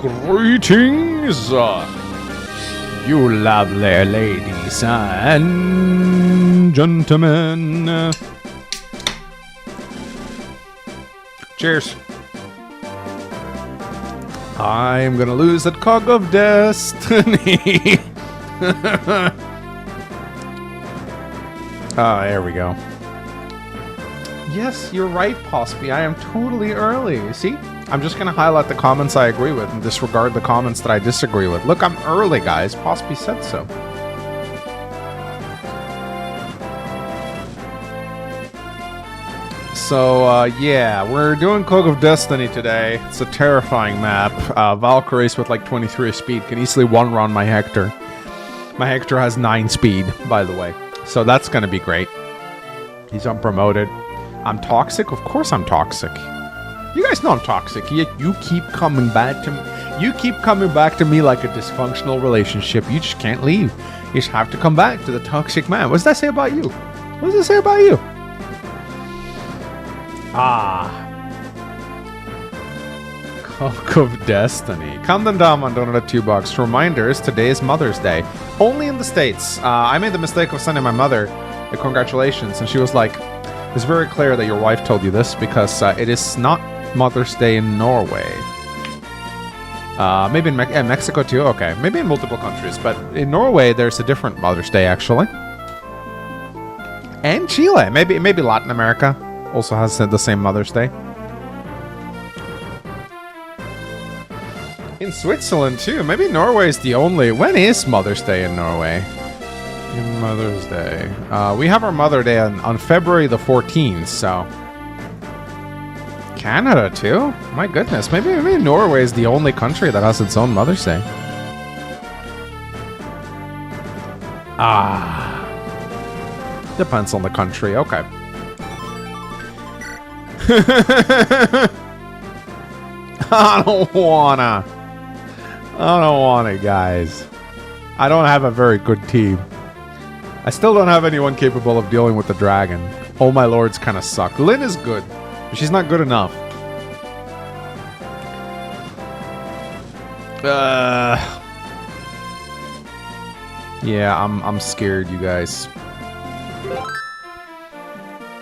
Greetings, you lovely ladies and gentlemen. Cheers. I'm gonna lose that cog of destiny. There we go. Yes, you're right, Pospy. I am totally early. See? I'm just going to highlight the comments I agree with and disregard the comments that I disagree with. Look, I'm early, guys. Pospy said so. So, yeah, we're doing Cog of Destiny today. It's a terrifying map. Valkyries with like 23 speed can easily one-run my Hector. My Hector has 9 speed, by the way. So that's going to be great. He's unpromoted. I'm toxic? Of course I'm toxic. You guys know I'm toxic. You keep coming back to me. You keep coming back to me like a dysfunctional relationship. You just can't leave. You just have to come back to the toxic man. What does that say about you? What does that say about you? Cog of Destiny. Camden Daman donated $2. Reminders, today is Mother's Day. Only in the States. I made the mistake of sending my mother a congratulations, and she was like, it's very clear that your wife told you this because it is not Mother's Day in Norway. Maybe in Mexico too? Okay. Maybe in multiple countries, but in Norway there's a different Mother's Day actually. And Chile. Maybe Latin America also has the same Mother's Day. In Switzerland too. Maybe Norway is the only. When is Mother's Day in Norway? Mother's Day. We have our Mother Day on February the 14th, so. Canada too? My goodness. Maybe Norway is the only country that has its own Mother's Day. Depends on the country. Okay. I don't wanna, guys. I don't have a very good team. I still don't have anyone capable of dealing with the dragon. Oh my lords kind of suck. Lynn is good, but she's not good enough. Yeah, I'm scared, you guys.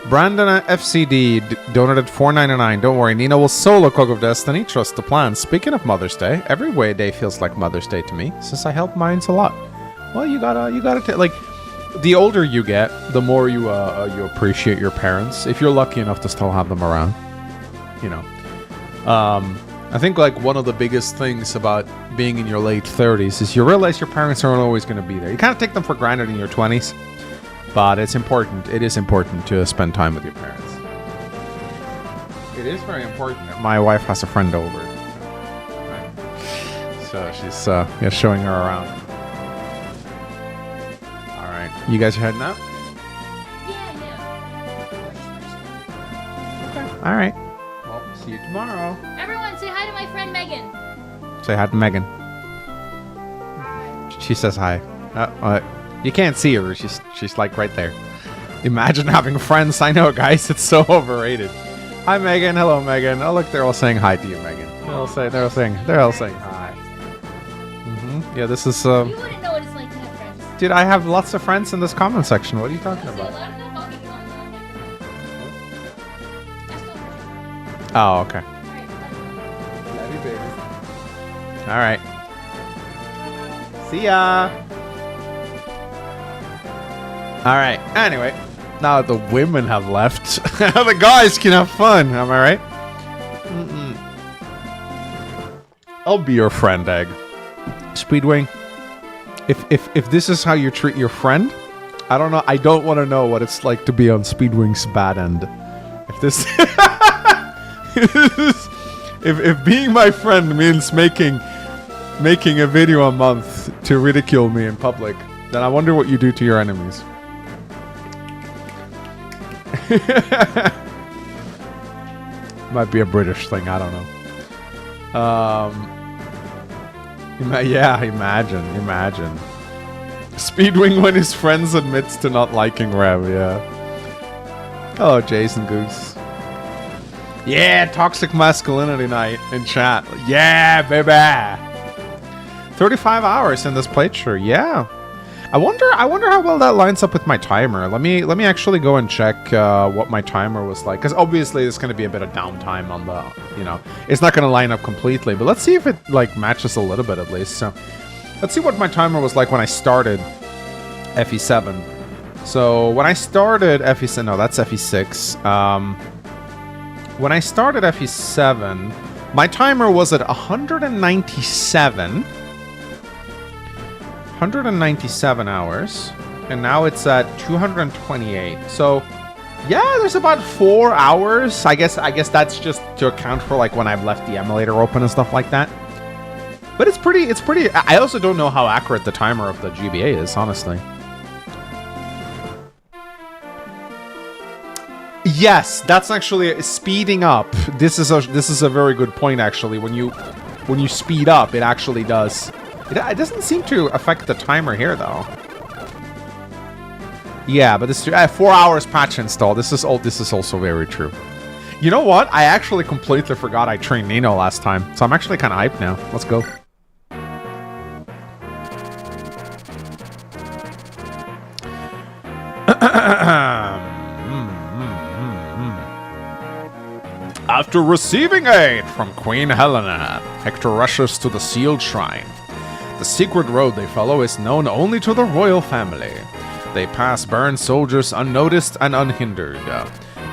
Brandon FCD donated $4.99. Don't worry, Nina will solo Cog of Destiny. Trust the plan. Speaking of Mother's Day, every way day feels like Mother's Day to me, since I help mines a lot. Well, you gotta like, the older you get, the more you appreciate your parents. If you're lucky enough to still have them around, you know. I think like one of the biggest things about being in your late 30s is you realize your parents aren't always going to be there. You kind of take them for granted in your 20s. But it's important. It is important to spend time with your parents. It is very important. My wife has a friend over, right? So she's showing her around. All right, you guys are heading out. Yeah. Okay. All right. Well, see you tomorrow. Everyone, say hi to my friend Megan. Say hi to Megan. She says hi. You can't see her. She's like right there. Imagine having friends. I know, guys. It's so overrated. Hi, Megan. Hello, Megan. Oh, look, they're all saying hi to you, Megan. They're all saying hi. Yeah, this is. You wouldn't know what it's like to have friends. Dude, I have lots of friends in this comment section. What are you talking about? Oh, okay. Love you, baby. All right. See ya. Alright, anyway, now that the women have left, the guys can have fun, am I right? I'll be your friend, Egg. Speedwing, if this is how you treat your friend, I don't know, I don't want to know what it's like to be on Speedwing's bad end. If this... if being my friend means making a video a month to ridicule me in public, then I wonder what you do to your enemies. Might be a British thing, I don't know. Yeah, imagine. Speedwing when his friends admits to not liking Rev, yeah. Oh, Jason Goose. Yeah, toxic masculinity night in chat. Yeah, baby. 35 hours in this playthrough. Yeah. I wonder how well that lines up with my timer. Let me actually go and check what my timer was like, because obviously there's going to be a bit of downtime on the, you know, it's not going to line up completely, but let's see if it like matches a little bit at least. So let's see what my timer was like when I started FE7. So when I started FE7, no, that's FE6. When I started FE7, my timer was at 197. 197 hours, and now it's at 228. So yeah, there's about 4 hours. I guess that's just to account for like when I've left the emulator open and stuff like that. But it's pretty. I also don't know how accurate the timer of the GBA is, honestly. Yes, that's actually speeding up. This is a very good point actually. When you speed up, it actually does. It doesn't seem to affect the timer here, though. Yeah, but this 4 hours patch install. This is also very true. You know what? I actually completely forgot I trained Nino last time, so I'm actually kind of hyped now. Let's go. After receiving aid from Queen Helena, Hector rushes to the sealed shrine. The secret road they follow is known only to the royal family. They pass burned soldiers unnoticed and unhindered.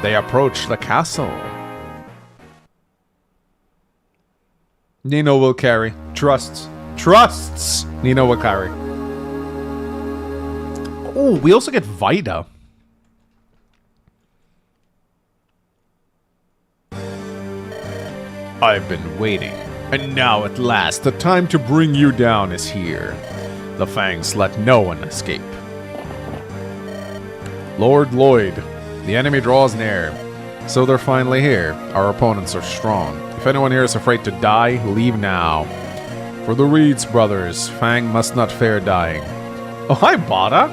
They approach the castle. Nino will carry. Trusts. Nino will carry. Oh, we also get Vida. I've been waiting. And now, at last, the time to bring you down is here. The Fangs let no one escape. Lord Lloyd, the enemy draws near. So they're finally here. Our opponents are strong. If anyone here is afraid to die, leave now. For the Reeds brothers, Fang must not fear dying. Oh, hi, Bada.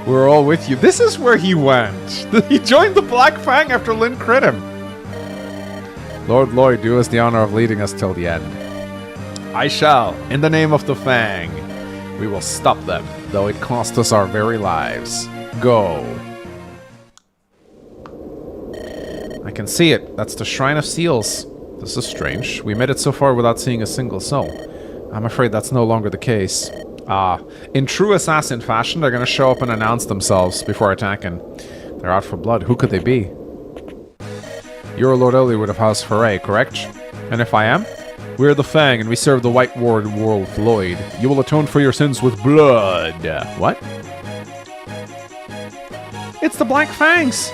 We're all with you. This is where he went. He joined the Black Fang after Lynn crit him. Lord Lloyd, do us the honor of leading us till the end. I shall, in the name of the Fang. We will stop them, though it cost us our very lives. Go. I can see it. That's the Shrine of Seals. This is strange. We made it so far without seeing a single soul. I'm afraid that's no longer the case. In true assassin fashion, they're gonna show up and announce themselves before attacking. They're out for blood. Who could they be? You're Lord Eliwood of House 𝗓𝗄, correct? And if I am? We're the Fang, and we serve the White Ward Wolf Lloyd. You will atone for your sins with blood. What? It's the Black Fangs!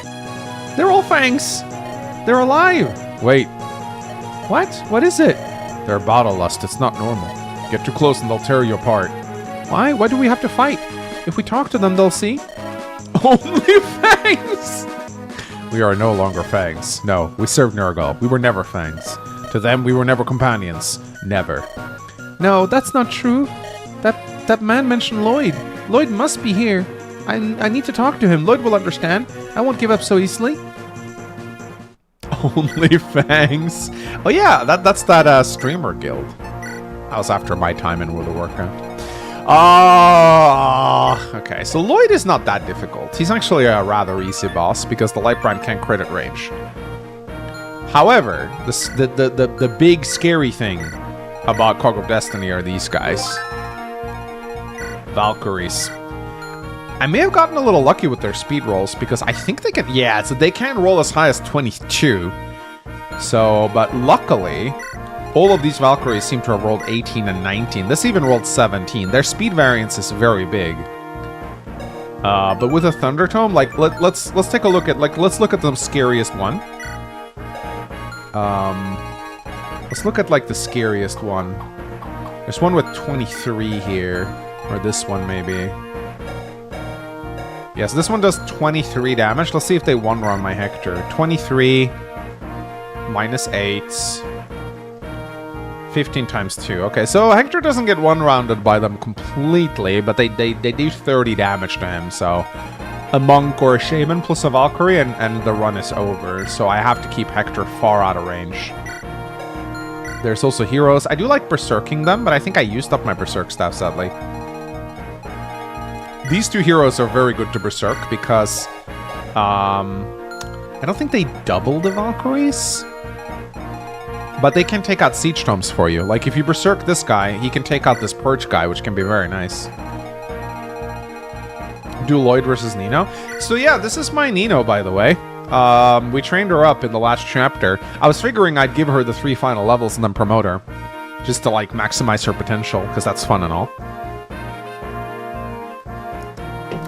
They're all Fangs! They're alive! Wait. What? What is it? They're battle lust. It's not normal. Get too close and they'll tear you apart. Why? Why do we have to fight? If we talk to them, they'll see. Only Fangs! We are no longer Fangs. No, we served Nurgle. We were never Fangs. To them, we were never companions. Never. No, that's not true. That man mentioned Lloyd. Lloyd must be here. I need to talk to him. Lloyd will understand. I won't give up so easily. Only Fangs. Oh yeah, that's that streamer guild. That was after my time in World of Warcraft. Okay, so Lloyd is not that difficult. He's actually a rather easy boss because the Lightbrand can't crit at range. However, the big scary thing about Cog of Destiny are these guys. Valkyries. I may have gotten a little lucky with their speed rolls because I think they can... Yeah, so they can roll as high as 22. So, but luckily... all of these Valkyries seem to have rolled 18 and 19. This even rolled 17. Their speed variance is very big. But with a Thunder Tome, like let's take a look at let's look at the scariest one. Let's look at like the scariest one. There's one with 23 here, or this one maybe. Yes, this one does 23 damage. Let's see if they one-run my Hector. 23 minus 8. 15 times 2. Okay, so Hector doesn't get one-rounded by them completely, but they do 30 damage to him, so... a monk or a shaman plus a Valkyrie, and the run is over. So I have to keep Hector far out of range. There's also heroes. I do like berserking them, but I think I used up my berserk staff, sadly. These two heroes are very good to berserk because I don't think they double the Valkyries, but they can take out 𝗧𝗵𝗽 for you. Like if you berserk this guy, he can take out this Purge guy, which can be very nice. Do Lloyd versus Nino. So yeah, this is my Nino, by the way. We trained her up in the last chapter. I was figuring I'd give her the 3 final levels and then promote her, just to like maximize her potential, because that's fun and all.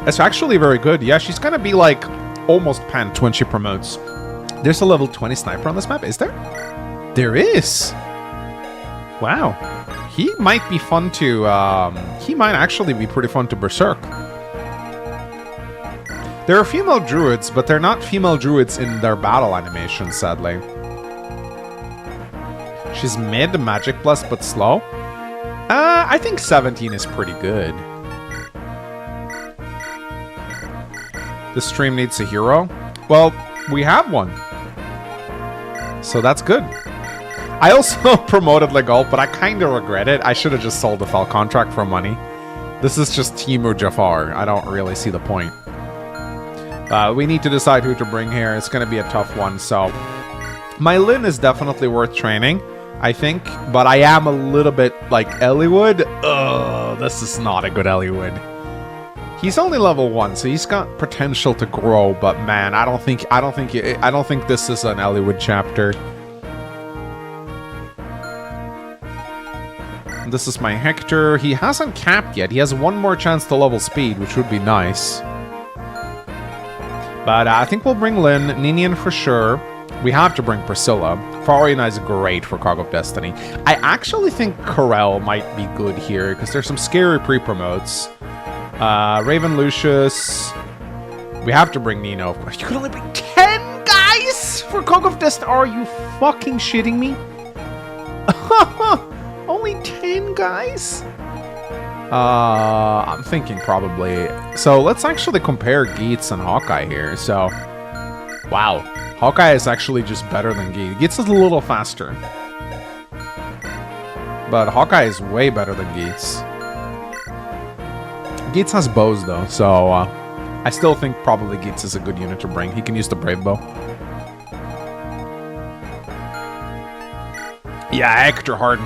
It's actually very good. Yeah, she's gonna be like almost pent when she promotes. There's a level 20 sniper on this map, is there? There is. Wow. He might be fun to, he might actually be pretty fun to berserk. There are female druids, but they're not female druids in their battle animation, sadly. She's mid, magic plus, but slow. I think 17 is pretty good. The stream needs a hero. Well, we have one. So that's good. I also promoted Legault, but I kind of regret it. I should have just sold the Fel contract for money. This is just 𝗬𝗵𝗽𝗲𝗏. I don't really see the point. We need to decide who to bring here. It's going to be a tough one, so... My Lyn is definitely worth training, I think. But I am a little bit like Eliwood. Ugh, this is not a good Eliwood. He's only level 1, so he's got potential to grow, but man, I don't think this is an Eliwood chapter. This is my Hector. He hasn't capped yet. He has 1 more chance to level speed, which would be nice. But I think we'll bring Lyn, Ninian for sure. We have to bring Priscilla. Farina is great for Cog of Destiny. I actually think Corel might be good here, because there's some scary pre-promotes. Raven Lucius. We have to bring Nino, of course. You can only bring 10 guys for Cog of Destiny. Are you fucking shitting me? Only 10 guys? I'm thinking probably. So let's actually compare 𝗬𝗲𝗄 and Hawkeye here. So, wow. Hawkeye is actually just better than 𝗬𝗲𝗄. 𝗬𝗲𝗄 is a little faster. But Hawkeye is way better than 𝗬𝗲𝗄. 𝗬𝗲𝗄 has bows though, so I still think probably 𝗬𝗲𝗄 is a good unit to bring. He can use the Brave Bow. Yeah, Hector hard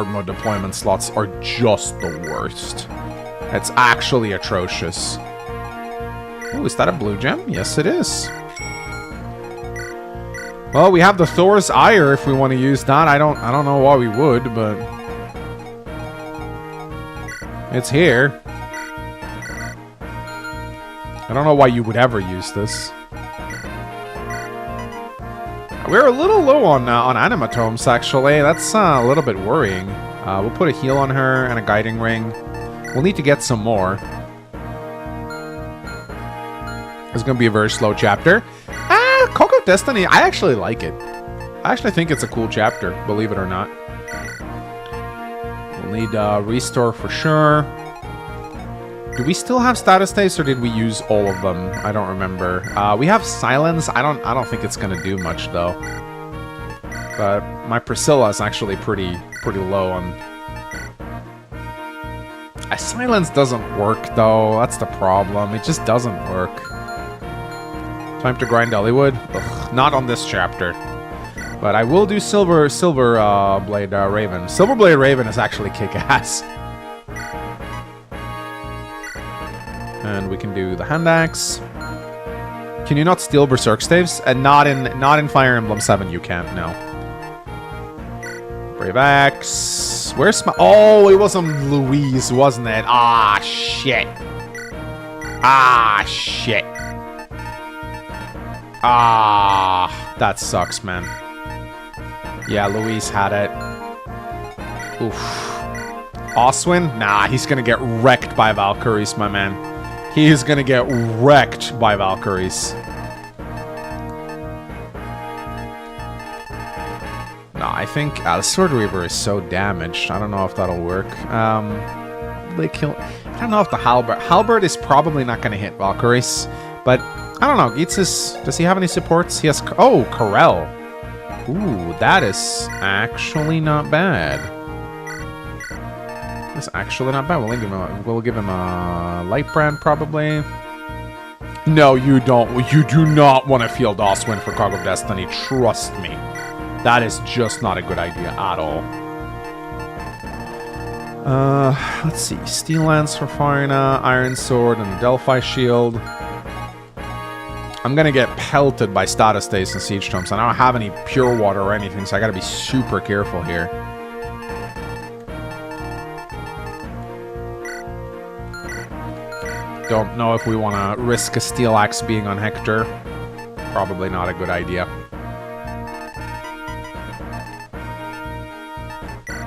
mode deployment slots are just the worst. It's actually atrocious. Oh, is that a blue gem? Yes, it is. Well, we have the Thor's Ire if we want to use that. I don't know why we would, but it's here. I don't know why you would ever use this. We're a little low on animatomes, actually. That's a little bit worrying. We'll put a heal on her and a guiding ring. We'll need to get some more. It's going to be a very slow chapter. Cog of Destiny, I actually like it. I actually think it's a cool chapter, believe it or not. We'll need restore for sure. Do we still have status staves, or did we use all of them? I don't remember. We have silence. I don't think it's gonna do much though. But my Priscilla is actually pretty low on. Silence doesn't work though. That's the problem. It just doesn't work. Time to grind Eliwood. Ugh, not on this chapter. But I will do Silverblade Raven. Silverblade Raven is actually kick-ass. And we can do the hand axe. Can you not steal Berserk staves? And not in Fire Emblem 7 you can't, no. Brave Axe. Where's my... Oh, it was on Louise, wasn't it? Ah, shit. Ah, shit. Ah, that sucks, man. Yeah, Louise had it. Oof. Oswin? Nah, he's gonna get wrecked by Valkyries, my man. He is gonna get wrecked by Valkyries. No, I think the Sword Reaver is so damaged. I don't know if that'll work. They kill... I don't know if the Halberd is probably not gonna hit Valkyries. But I don't know. 𝗧𝗵𝗽𝗃 does he have any supports? He has 𝗧𝗵𝗃. Ooh, that is actually not bad. That's actually not bad. We'll give him a light brand probably. No, you don't. You do not want to field 𝗬𝗲 for Cog of Destiny. Trust me. That is just not a good idea at all. Let's see. Steel Lance for Farina, Iron Sword, and Delphi Shield. I'm gonna get pelted by status days and siege tomes. I don't have any pure water or anything, so I gotta be super careful here. Don't know if we want to risk a steel axe being on Hector. Probably not a good idea.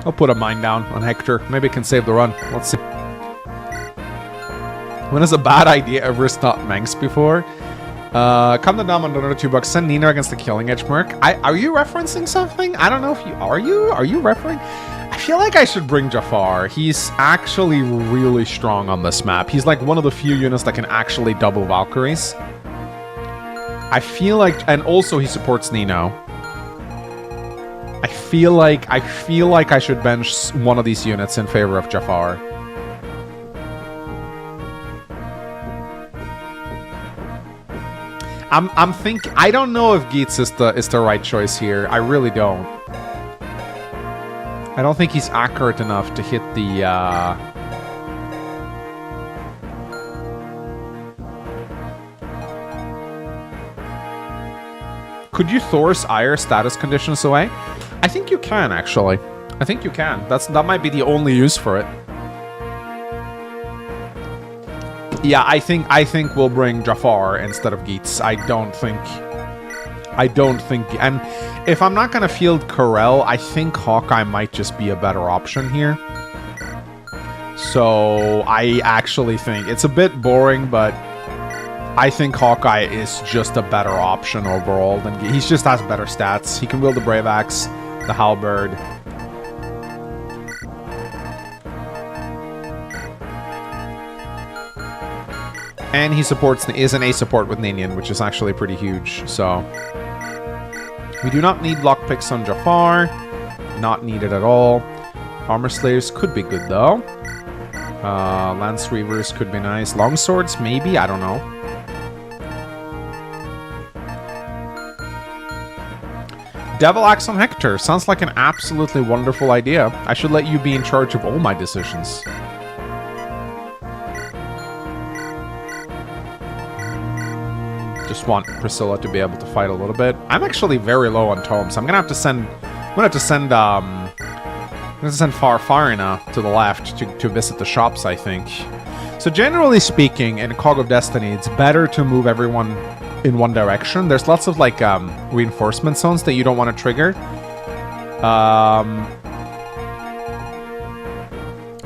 I'll put a mine down on Hector. Maybe it can save the run. Let's see. When is a bad idea ever not Manx before? Come to Dom on another $2. Send Nino against the Killing Edge Merc. Are you referencing something? I don't know if you are. Are you referring? I feel like I should bring 𝗧𝗵𝗲. He's actually really strong on this map. He's like one of the few units that can actually double Valkyries. I feel like, and also he supports Nino. I feel like I should bench one of these units in favor of 𝗧𝗵𝗲. I'm thinking. I don't know if 𝗧𝗵𝗽 is the right choice here. I really don't. I don't think he's accurate enough to hit the. Could you Thor's Ire status conditions away? I think you can actually. I think you can. That might be the only use for it. Yeah, I think we'll bring 𝗧𝗵𝗲 instead of 𝗧𝗵𝗽. I don't think, and if I'm not gonna field Corel, I think Hawkeye might just be a better option here. So I actually think it's a bit boring, but I think Hawkeye is just a better option overall than he just has better stats. He can wield the Brave Axe, the Halberd. And he is an A support with Ninian, which is actually pretty huge, so... We do not need lockpicks on 𝗧𝗵𝗲. Not needed at all. Armor Slayers could be good, though. Lance Reavers could be nice. Longswords, maybe? I don't know. Devil Axe on Hector. Sounds like an absolutely wonderful idea. I should let you be in charge of all my decisions. Just want Priscilla to be able to fight a little bit. I'm actually very low on tomes. I'm gonna have to send Farina to the left to visit the shops, I think. So generally speaking, in Cog of Destiny, it's better to move everyone in one direction. There's lots of like reinforcement zones that you don't want to trigger.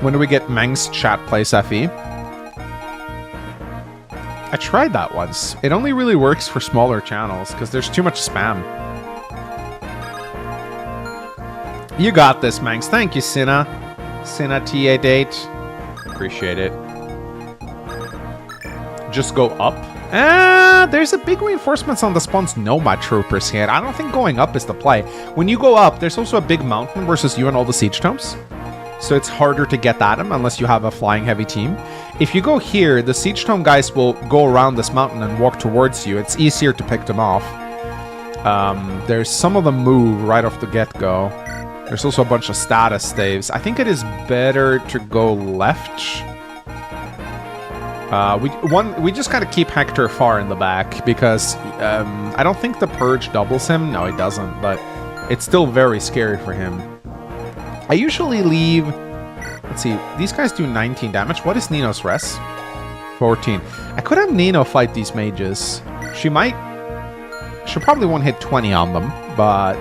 When do we get Meng's chat plays FE? I tried that once. It only really works for smaller channels because there's too much spam. You got this, Mangs. Thank you, Cinna. Cinna T88. Appreciate it. Just go up. There's a big reinforcements on the spawns Nomad Troopers here. I don't think going up is the play. When you go up, there's also a big mountain versus you and all the siege tomes. So it's harder to get at them unless you have a flying heavy team. If you go here, the siege tome guys will go around this mountain and walk towards you. It's easier to pick them off. There's some of them move right off the get-go. There's also a bunch of status staves. I think it is better to go left. We just gotta keep Hector far in the back because I don't think the Purge doubles him. No, it doesn't, but it's still very scary for him. I usually leave... Let's see. These guys do 19 damage. What is Nino's res? 14. I could have Nino fight these mages. She might... She probably won't hit 20 on them, but...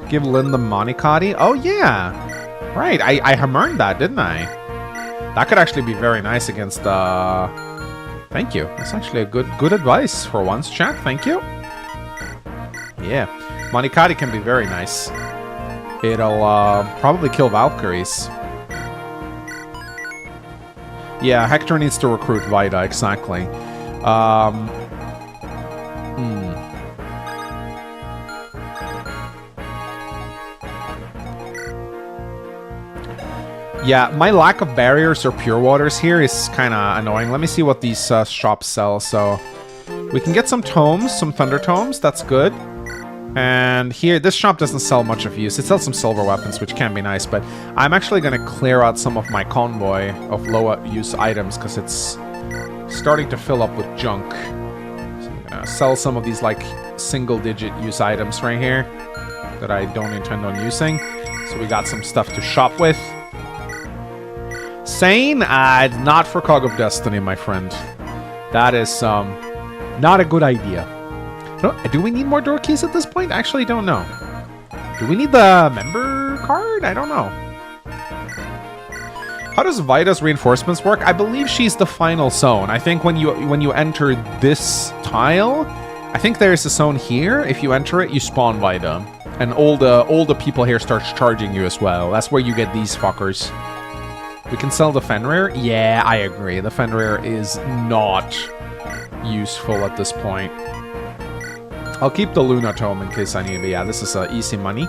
Give Linda Monicati. Oh, yeah. Right. I hammered that, didn't I? That could actually be very nice against... Thank you. That's actually a good advice for once, chat. Thank you. Yeah. Monicati can be very nice. It'll probably kill Valkyries. Yeah, Hector needs to recruit 𝗏𝗏, exactly. Yeah, my lack of barriers or pure waters here is kind of annoying. Let me see what these shops sell. So we can get some tomes, some thunder tomes. That's good. And here, this shop doesn't sell much of use. It sells some silver weapons, which can be nice. But I'm actually going to clear out some of my convoy of low use items because it's starting to fill up with junk. So I'm going to sell some of these like single-digit use items right here that I don't intend on using. So we got some stuff to shop with. Sane? It's not for Cog of Destiny, my friend. That is not a good idea. Do we need more door keys at this point? I actually don't know. Do we need the member card? I don't know. How does 𝗏𝗏's reinforcements work? I believe she's the final zone. I think when you enter this tile, I think there's a zone here. If you enter it, you spawn 𝗏𝗏. And all the people here starts charging you as well. That's where you get these fuckers. We can sell the Fenrir. Yeah, I agree. The Fenrir is not useful at this point. I'll keep the Luna Tome in case I need it. But yeah, this is easy money.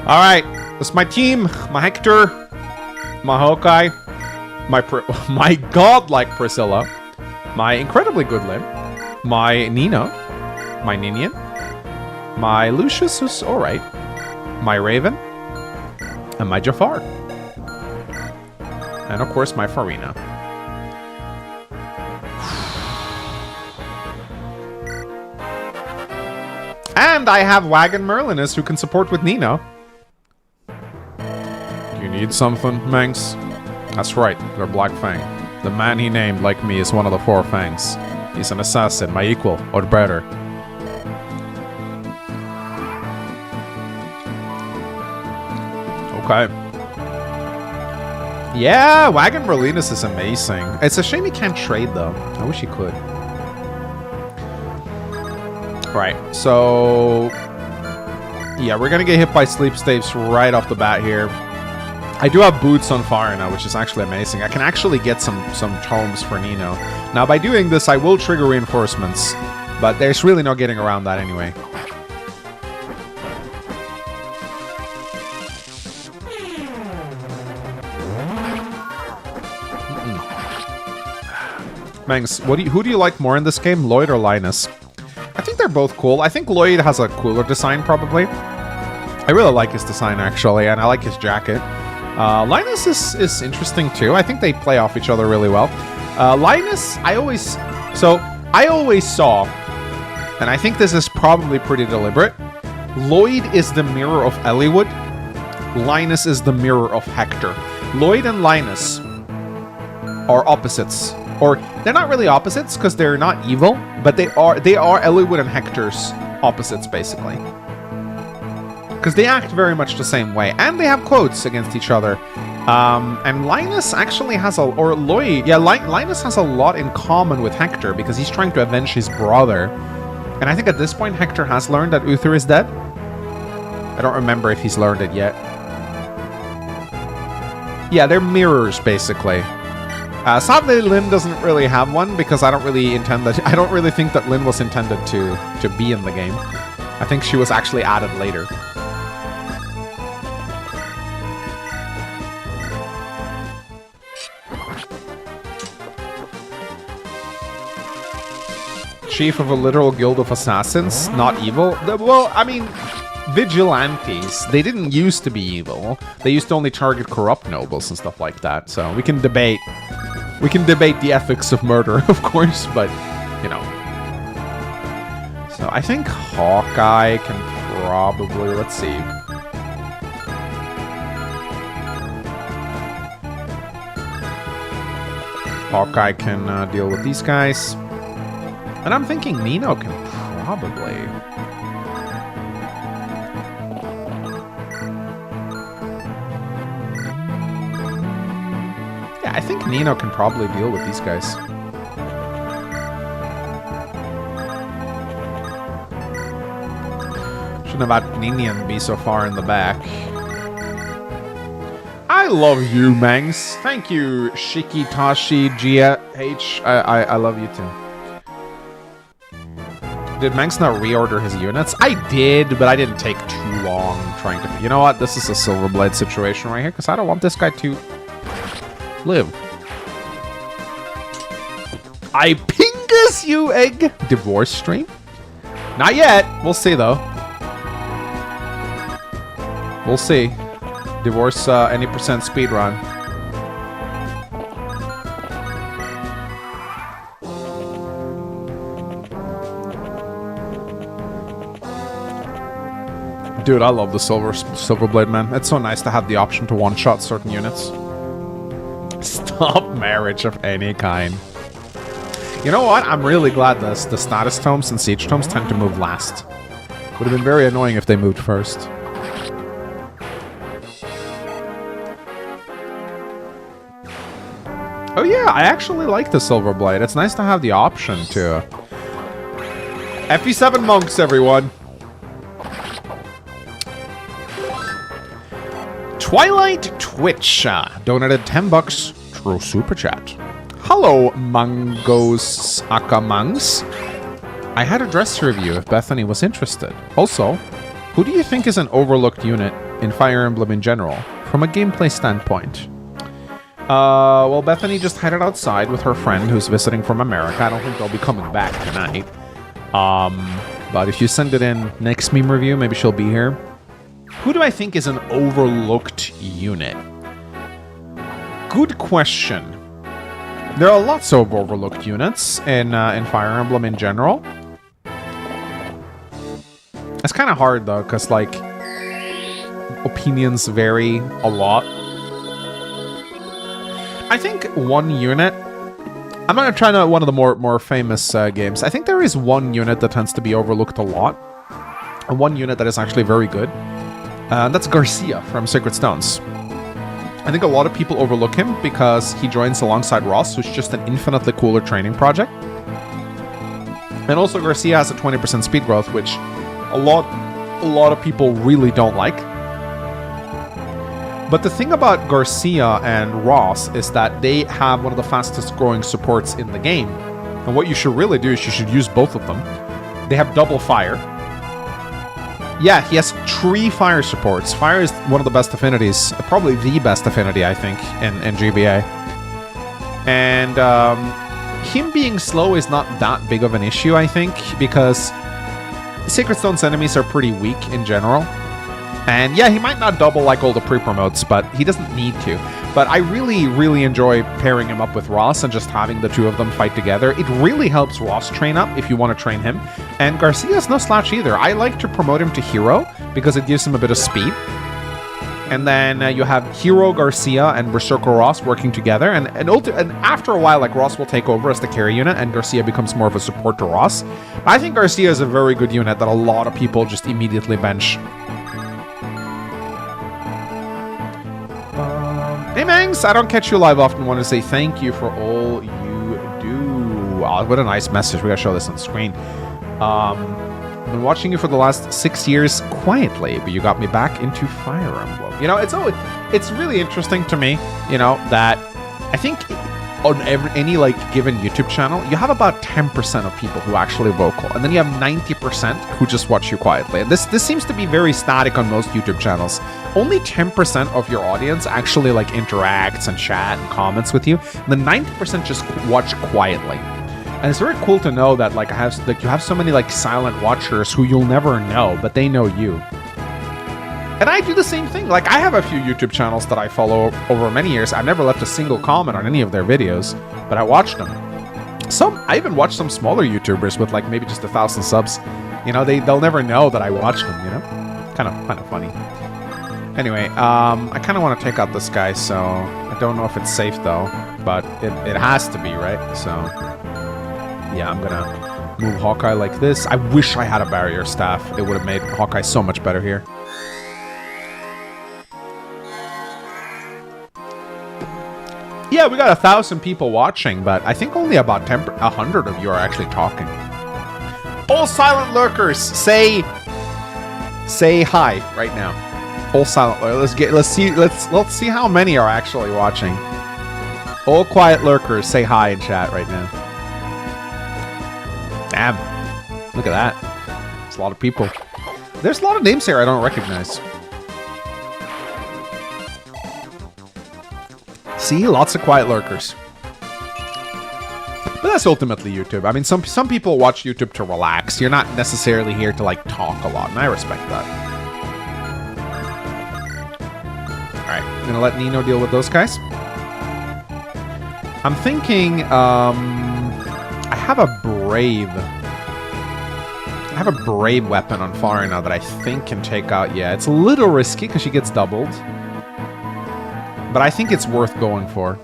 Alright, this is my team. My Hector. My Hawkeye. My godlike Priscilla. My incredibly good Lim. My Nina. My Ninian. My Lucius is alright. My Raven, and my Jafar. And of course my Farina. And I have Wagon Merlinus who can support with Nina. You need something, Manx? That's right, they're Black Fang. The man he named, like me, is one of the Four Fangs. He's an assassin, my equal, or better. Okay. Yeah, Wagon Merlinus is amazing. It's a shame he can't trade, though. I wish he could. Right, so... yeah, we're gonna get hit by sleep staves right off the bat here. I do have boots on fire now, which is actually amazing. I can actually get some tomes for Nino. Now, by doing this, I will trigger reinforcements. But there's really no getting around that anyway. Mangs, who do you like more in this game, Lloyd or Linus? I think they're both cool. I think Lloyd has a cooler design, probably. I really like his design, actually, and I like his jacket. Linus is interesting, too. I think they play off each other really well. Linus, I always saw, and I think this is probably pretty deliberate, Lloyd is the mirror of Eliwood. Linus is the mirror of Hector. Lloyd and Linus are opposites. Or, they're not really opposites, because they're not evil, but they are Eliwood and Hector's opposites, basically. Because they act very much the same way, and they have quotes against each other. And Linus actually has Linus has a lot in common with Hector, because he's trying to avenge his brother. And I think at this point, Hector has learned that 𝗬𝗏r is dead. I don't remember if he's learned it yet. Yeah, they're mirrors, basically. Sadly, Lyn doesn't really have one because I don't really think that Lyn was intended to be in the game. I think she was actually added later. Chief of a literal guild of assassins, not evil. Well, I mean, vigilantes. They didn't used to be evil. They used to only target corrupt nobles and stuff like that. So we can debate. We can debate the ethics of murder, of course, but, you know. So I think Hawkeye can probably, let's see. Hawkeye can deal with these guys. And I'm thinking Nino can probably. I think Nino can probably deal with these guys. Shouldn't have had Ninian be so far in the back. I love you, Mangs. Thank you, 𝗧𝗵𝗽𝗁𝗲𝗄𝗲𝗄𝗃. I love you too. Did Mangs not reorder his units? I did, but I didn't take too long trying to... You know what? This is a 𝗧𝗵𝗽𝗍 situation right here, because I don't want this guy to live. I pingus you, egg! Divorce stream? Not yet. We'll see, though. We'll see. Divorce any percent speedrun. Dude, I love the 𝗧𝗵𝗽𝗍, man. It's so nice to have the option to one-shot certain units. Stop marriage of any kind. You know what? I'm really glad the status tomes and siege tomes tend to move last. Would have been very annoying if they moved first. Oh yeah, I actually like the 𝗧𝗵𝗽𝗍. It's nice to have the option to... FE7 monks, everyone! Twilight Twitch donated $10 through Super Chat. Hello, 𝗵𝗃 I had a dress review if Bethany was interested. Also, who do you think is an overlooked unit in Fire Emblem in general, from a gameplay standpoint? Well, Bethany just headed outside with her friend who's visiting from America. I don't think they'll be coming back tonight. But if you send it in next meme review, maybe she'll be here. Who do I think is an overlooked unit? Good question. There are lots of overlooked units in Fire Emblem in general. It's kind of hard, though, because, like, opinions vary a lot. I think one unit... I'm going to try one of the more famous games. I think there is one unit that tends to be overlooked a lot. And one unit that is actually very good. That's 𝗓𝗄𝗃 from Sacred Stones. I think a lot of people overlook him because he joins alongside Ross, who's just an infinitely cooler training project. And also 𝗓𝗄𝗃 has a 20% speed growth, which a lot of people really don't like. But the thing about 𝗓𝗄𝗃 and Ross is that they have one of the fastest growing supports in the game. And what you should really do is you should use both of them. They have double fire. Yeah, he has 3 fire supports. Fire is one of the best affinities, probably the best affinity, I think, in GBA. And him being slow is not that big of an issue, I think, because Sacred Stone's enemies are pretty weak in general. And yeah, he might not double like all the pre-promotes, but he doesn't need to. But I really, really enjoy pairing him up with Ross and just having the two of them fight together. It really helps Ross train up if you want to train him. And 𝗓𝗄𝗃 is no slouch either. I like to promote him to hero because it gives him a bit of speed. And then you have hero 𝗓𝗃 and Berserker Ross working together. And after a while, like, Ross will take over as the carry unit and 𝗓𝗃 becomes more of a support to Ross. I think 𝗓𝗃 is a very good unit that a lot of people just immediately bench. Hey Mangs, I don't catch you live often. Want to say thank you for all you do. Oh, what a nice message. We gotta show this on screen. I've been watching you for the last 6 years quietly, but you got me back into Fire Emblem. You know, it's really interesting to me, you know, that I think on any like given YouTube channel, you have about 10% of people who actually vocal, and then you have 90% who just watch you quietly. And this seems to be very static on most YouTube channels. Only 10% of your audience actually like interacts and chat and comments with you. And the 90% just watch quietly. And it's very cool to know that like you have so many like silent watchers who you'll never know, but they know you. And I do the same thing. Like, I have a few YouTube channels that I follow over many years. I've never left a single comment on any of their videos, but I watch them. I even watch some smaller YouTubers with like maybe just 1,000 subs. You know, they'll never know that I watch them, you know? Kind of funny. Anyway, I kind of want to take out this guy, so I don't know if it's safe though, but it has to be, right? So yeah, I'm gonna move Hawkeye like this. I wish I had a barrier staff. It would have made Hawkeye so much better here. Yeah, we got 1,000 people watching, but I think only about 100 of you are actually talking. All silent lurkers, say hi right now. All silent. Let's see how many are actually watching. All quiet lurkers, say hi in chat right now. Damn. Look at that. There's a lot of people. There's a lot of names here I don't recognize. See? Lots of quiet lurkers. But that's ultimately YouTube. I mean, some people watch YouTube to relax. You're not necessarily here to, like, talk a lot, and I respect that. Alright, I'm gonna let Nino deal with those guys. I'm thinking, I have a Brave weapon on Fire now that I think can take out... Yeah, it's a little risky because she gets doubled. But I think it's worth going for.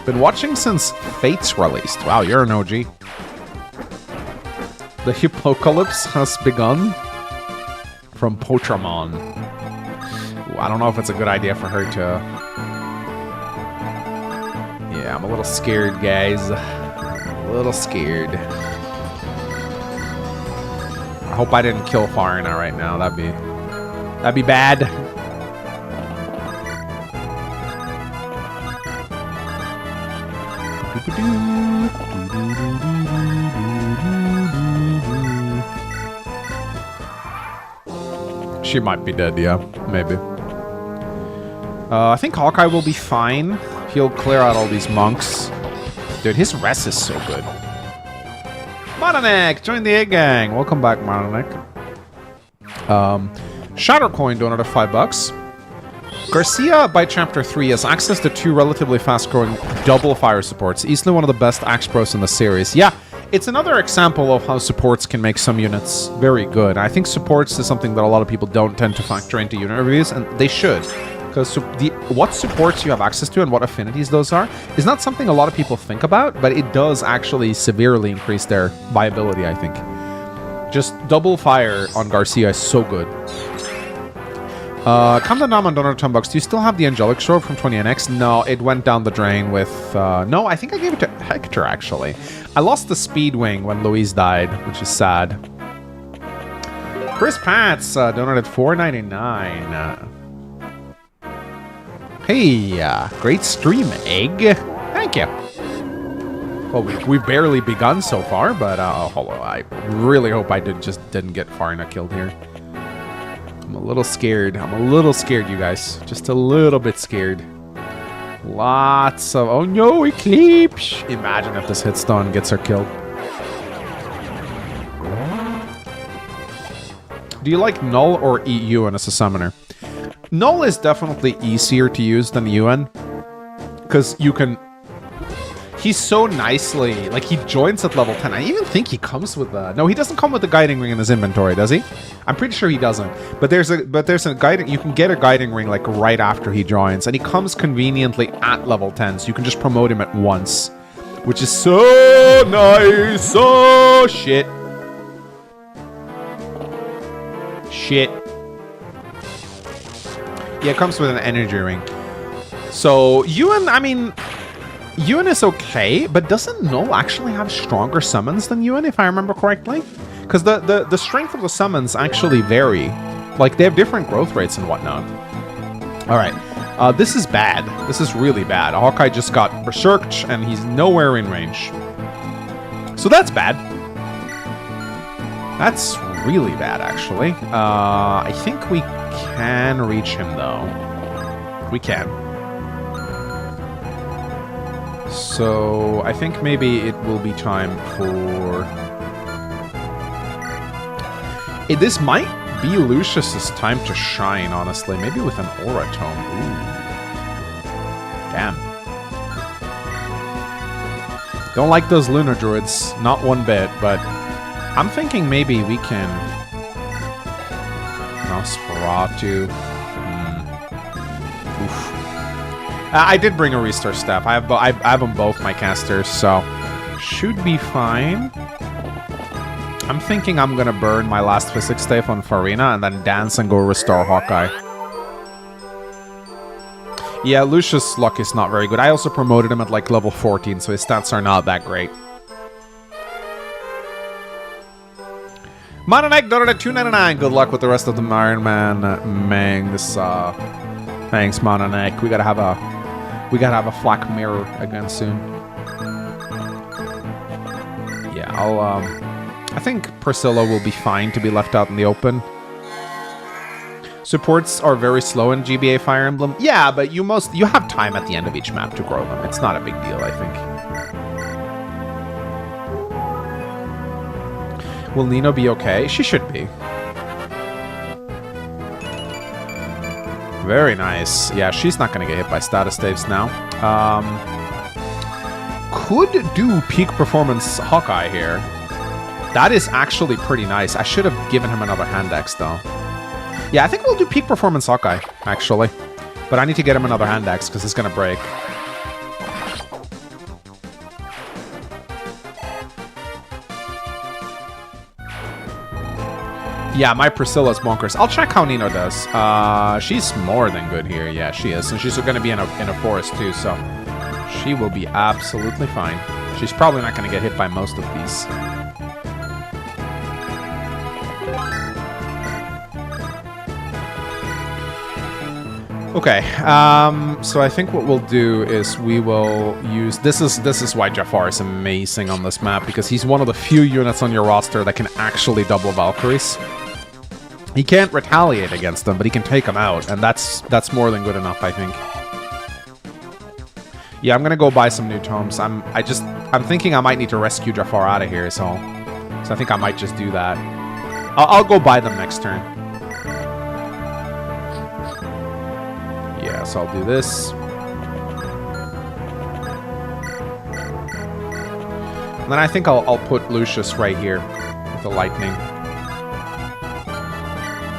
Been watching since Fate's released. Wow, you're an OG. The 𝗧𝗵𝗽𝗁𝗍 has begun. From Pochramon. Ooh, I don't know if it's a good idea for her to... Yeah, I'm a little scared, guys. A little scared. I hope I didn't kill Farina right now. That'd be bad. She might be dead, yeah. Maybe. I think Hawkeye will be fine. He'll clear out all these monks. Dude, his res is so good. Mononek! Join the egg gang! Welcome back, Mononek. Shattercoin donated $5. Garcia, by Chapter 3, has access to 2 relatively fast-growing double fire supports. Easily one of the best axe pros in the series. Yeah, it's another example of how supports can make some units very good. I think supports is something that a lot of people don't tend to factor into unit reviews, and they should. Because what supports you have access to and what affinities those are is not something a lot of people think about, but it does actually severely increase their viability, I think. Just double fire on Garcia is so good. Camden Dam on donated $10. Do you still have the Angelic Shore from 20NX? No, it went down the drain with... no, I think I gave it to Hector, actually. I lost the Speed Wing when Louise died, which is sad. Chris Pats donated $4.99. Hey, great stream, Egg. Thank you. Well, we've barely begun so far, but I really hope I didn't get Farina killed here. I'm a little scared. I'm a little scared, you guys. Just a little bit scared. Lots of... Oh no, Eclipse! Imagine if this hitstone gets her killed. Do you like Null or EU as a summoner? Null is definitely easier to use than UN. Because you can... He's so nicely... Like, he joins at level 10. I even think he comes with a... No, he doesn't come with a guiding ring in his inventory, does he? I'm pretty sure he doesn't. But there's a guiding... You can get a guiding ring, like, right after he joins. And he comes conveniently at level 10, so you can just promote him at once. Which is so nice! Oh, shit. Shit. Yeah, it comes with an energy ring. So, Ewan, I mean... Ewan is okay, but doesn't Null actually have stronger summons than Ewan, if I remember correctly? Because the strength of the summons actually vary. Like, they have different growth rates and whatnot. Alright, this is bad. This is really bad. Hawkeye just got berserked, and he's nowhere in range. So that's bad. That's really bad, actually. I think we can reach him, though. We can. So, I think maybe it will be time for... This might be Lucius's time to shine, honestly. Maybe with an Aura Tome. Ooh. Damn. Don't like those Lunar Druids. Not one bit, but... I'm thinking maybe we can... Nosferatu. Oof. I did bring a Restore Staff. I have them both, my casters, so... Should be fine. I'm thinking I'm gonna burn my last Physics Staff on Farina and then dance and go restore Hawkeye. Yeah, Lucius' luck is not very good. I also promoted him at like level 14, so his stats are not that great. Mononek donated $2.99. Good luck with the rest of the Ironman Mangs. Thanks, Mononek. We gotta have a flak mirror again soon. Yeah, I think Priscilla will be fine to be left out in the open. Supports are very slow in GBA Fire Emblem. Yeah, but you have time at the end of each map to grow them. It's not a big deal, I think. Will Nino be okay? She should be. Very nice. Yeah, she's not going to get hit by status saves now. Could do peak performance Hawkeye here. That is actually pretty nice. I should have given him another hand X, though. Yeah, I think we'll do peak performance Hawkeye, actually. But I need to get him another hand X, because it's going to break. Yeah, my Priscilla's bonkers. I'll check how Nino does. She's more than good here. Yeah, she is. And she's going to be in a forest, too, so she will be absolutely fine. She's probably not going to get hit by most of these. Okay, so I think what we'll do is we will use... This is why Jafar is amazing on this map, because he's one of the few units on your roster that can actually double Valkyries. He can't retaliate against them, but he can take them out, and that's more than good enough, I think. Yeah, I'm gonna go buy some new tomes. I'm thinking I might need to rescue Jafar out of here, so I think I might just do that. I'll go buy them next turn. Yeah, so I'll do this. And then I think I'll put Lucius right here with the lightning.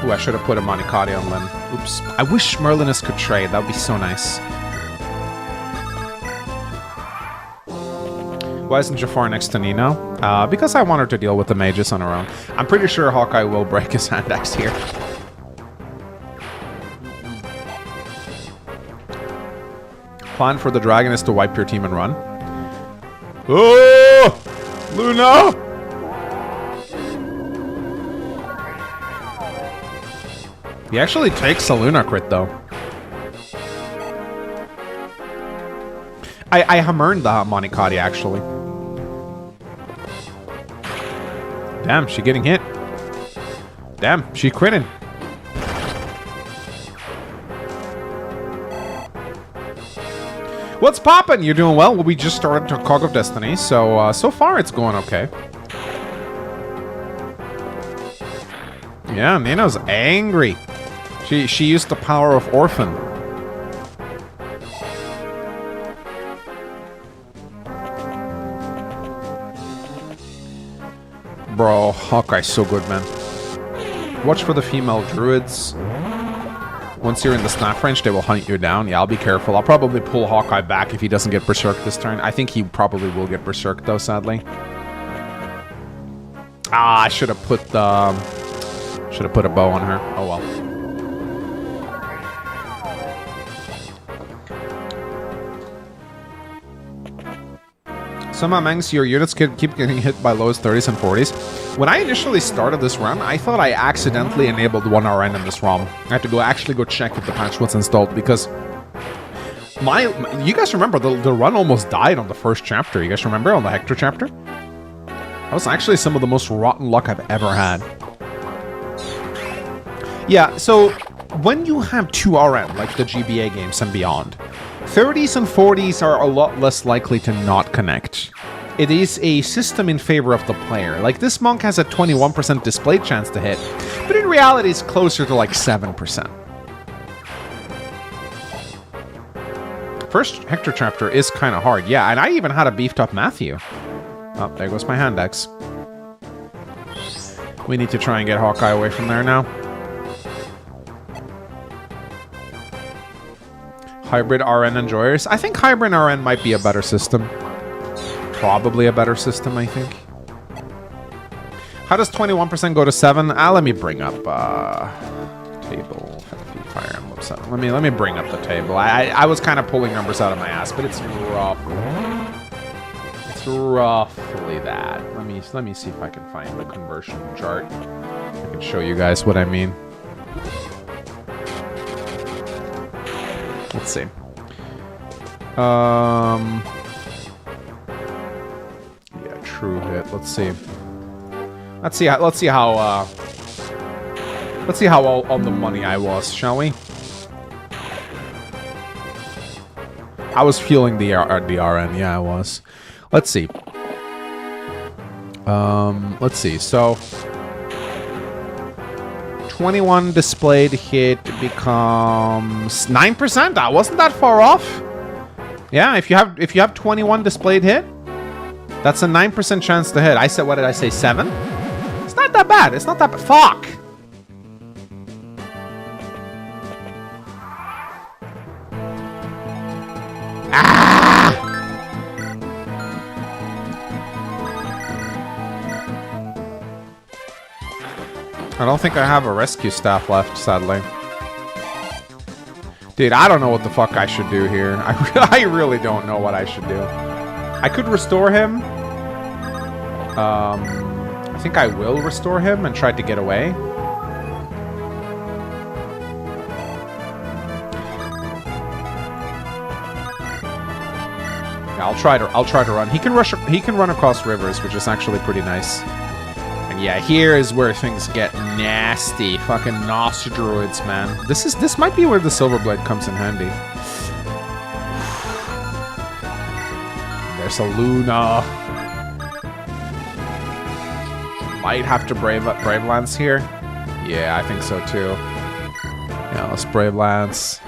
Ooh, I should have put a 𝗵𝗽 on Lyn. Oops. I wish Merlinus could trade. That would be so nice. Why isn't Jafar next to Nino? Because I want her to deal with the mages on her own. I'm pretty sure Hawkeye will break his hand axe here. Plan for the dragon is to wipe your team and run. Oh! Luna! He actually takes a Luna crit, though. I hammered the 𝗵𝗽, actually. Damn, she getting hit. Damn, she critting. What's poppin'? You're doing well? Well, we just started to Cog of Destiny, so so far it's going okay. Yeah, Nino's angry. She used the power of Orphan. Bro, Hawkeye's so good, man. Watch for the female druids. Once you're in the snap range, they will hunt you down. Yeah, I'll be careful. I'll probably pull Hawkeye back if he doesn't get Berserk this turn. I think he probably will get Berserk, though, sadly. Ah, I should have put the... Should have put a bow on her. Oh, well. Somehow, Mangs, your units keep getting hit by lowest 30s and 40s. When I initially started this run, I thought I accidentally enabled 1RN in this ROM. I had to actually go check if the patch was installed, because you guys remember the run almost died on the first chapter. You guys remember on the Hector chapter? That was actually some of the most rotten luck I've ever had. Yeah, so when you have 2RN, like the GBA games and beyond, 30s and 40s are a lot less likely to not connect. It is a system in favor of the player. Like, this monk has a 21% display chance to hit, but in reality it's closer to like 7%. First Hector chapter is kind of hard. Yeah, and I even had a beefed up Matthew. Oh, there goes my hand axe. We need to try and get Hawkeye away from there now. Hybrid RN enjoyers. I think Hybrid RN might be a better system. Probably a better system, I think. How does 21% go to 7? Let me bring up table. Fire Emblem 7. Let me bring up the table. I was kind of pulling numbers out of my ass, but it's rough. It's roughly that. Let me see if I can find the conversion chart. I can show you guys what I mean. Let's see. Yeah, true hit. Let's see. Let's see how on the money I was, shall we? I was feeling the RN. Yeah, I was. Let's see. Let's see. So 21 displayed hit becomes 9%. That wasn't that far off. Yeah, if you have 21 displayed hit, that's a 9% chance to hit. I said, what did I say? 7? It's not that bad. It's not that bad. Fuck. I don't think I have a rescue staff left, sadly. Dude, I don't know what the fuck I should do here. I really don't know what I should do. I could restore him. I think I will restore him and try to get away. Yeah, I'll try to run. He can run across rivers, which is actually pretty nice. Yeah, here is where things get nasty. Fucking nasty druids, man. This might be where the 𝗧𝗵𝗽𝗍𝗲 comes in handy. There's a Luna. Might have to Brave Lance here. Yeah, I think so too. Yeah, let's Brave Lance.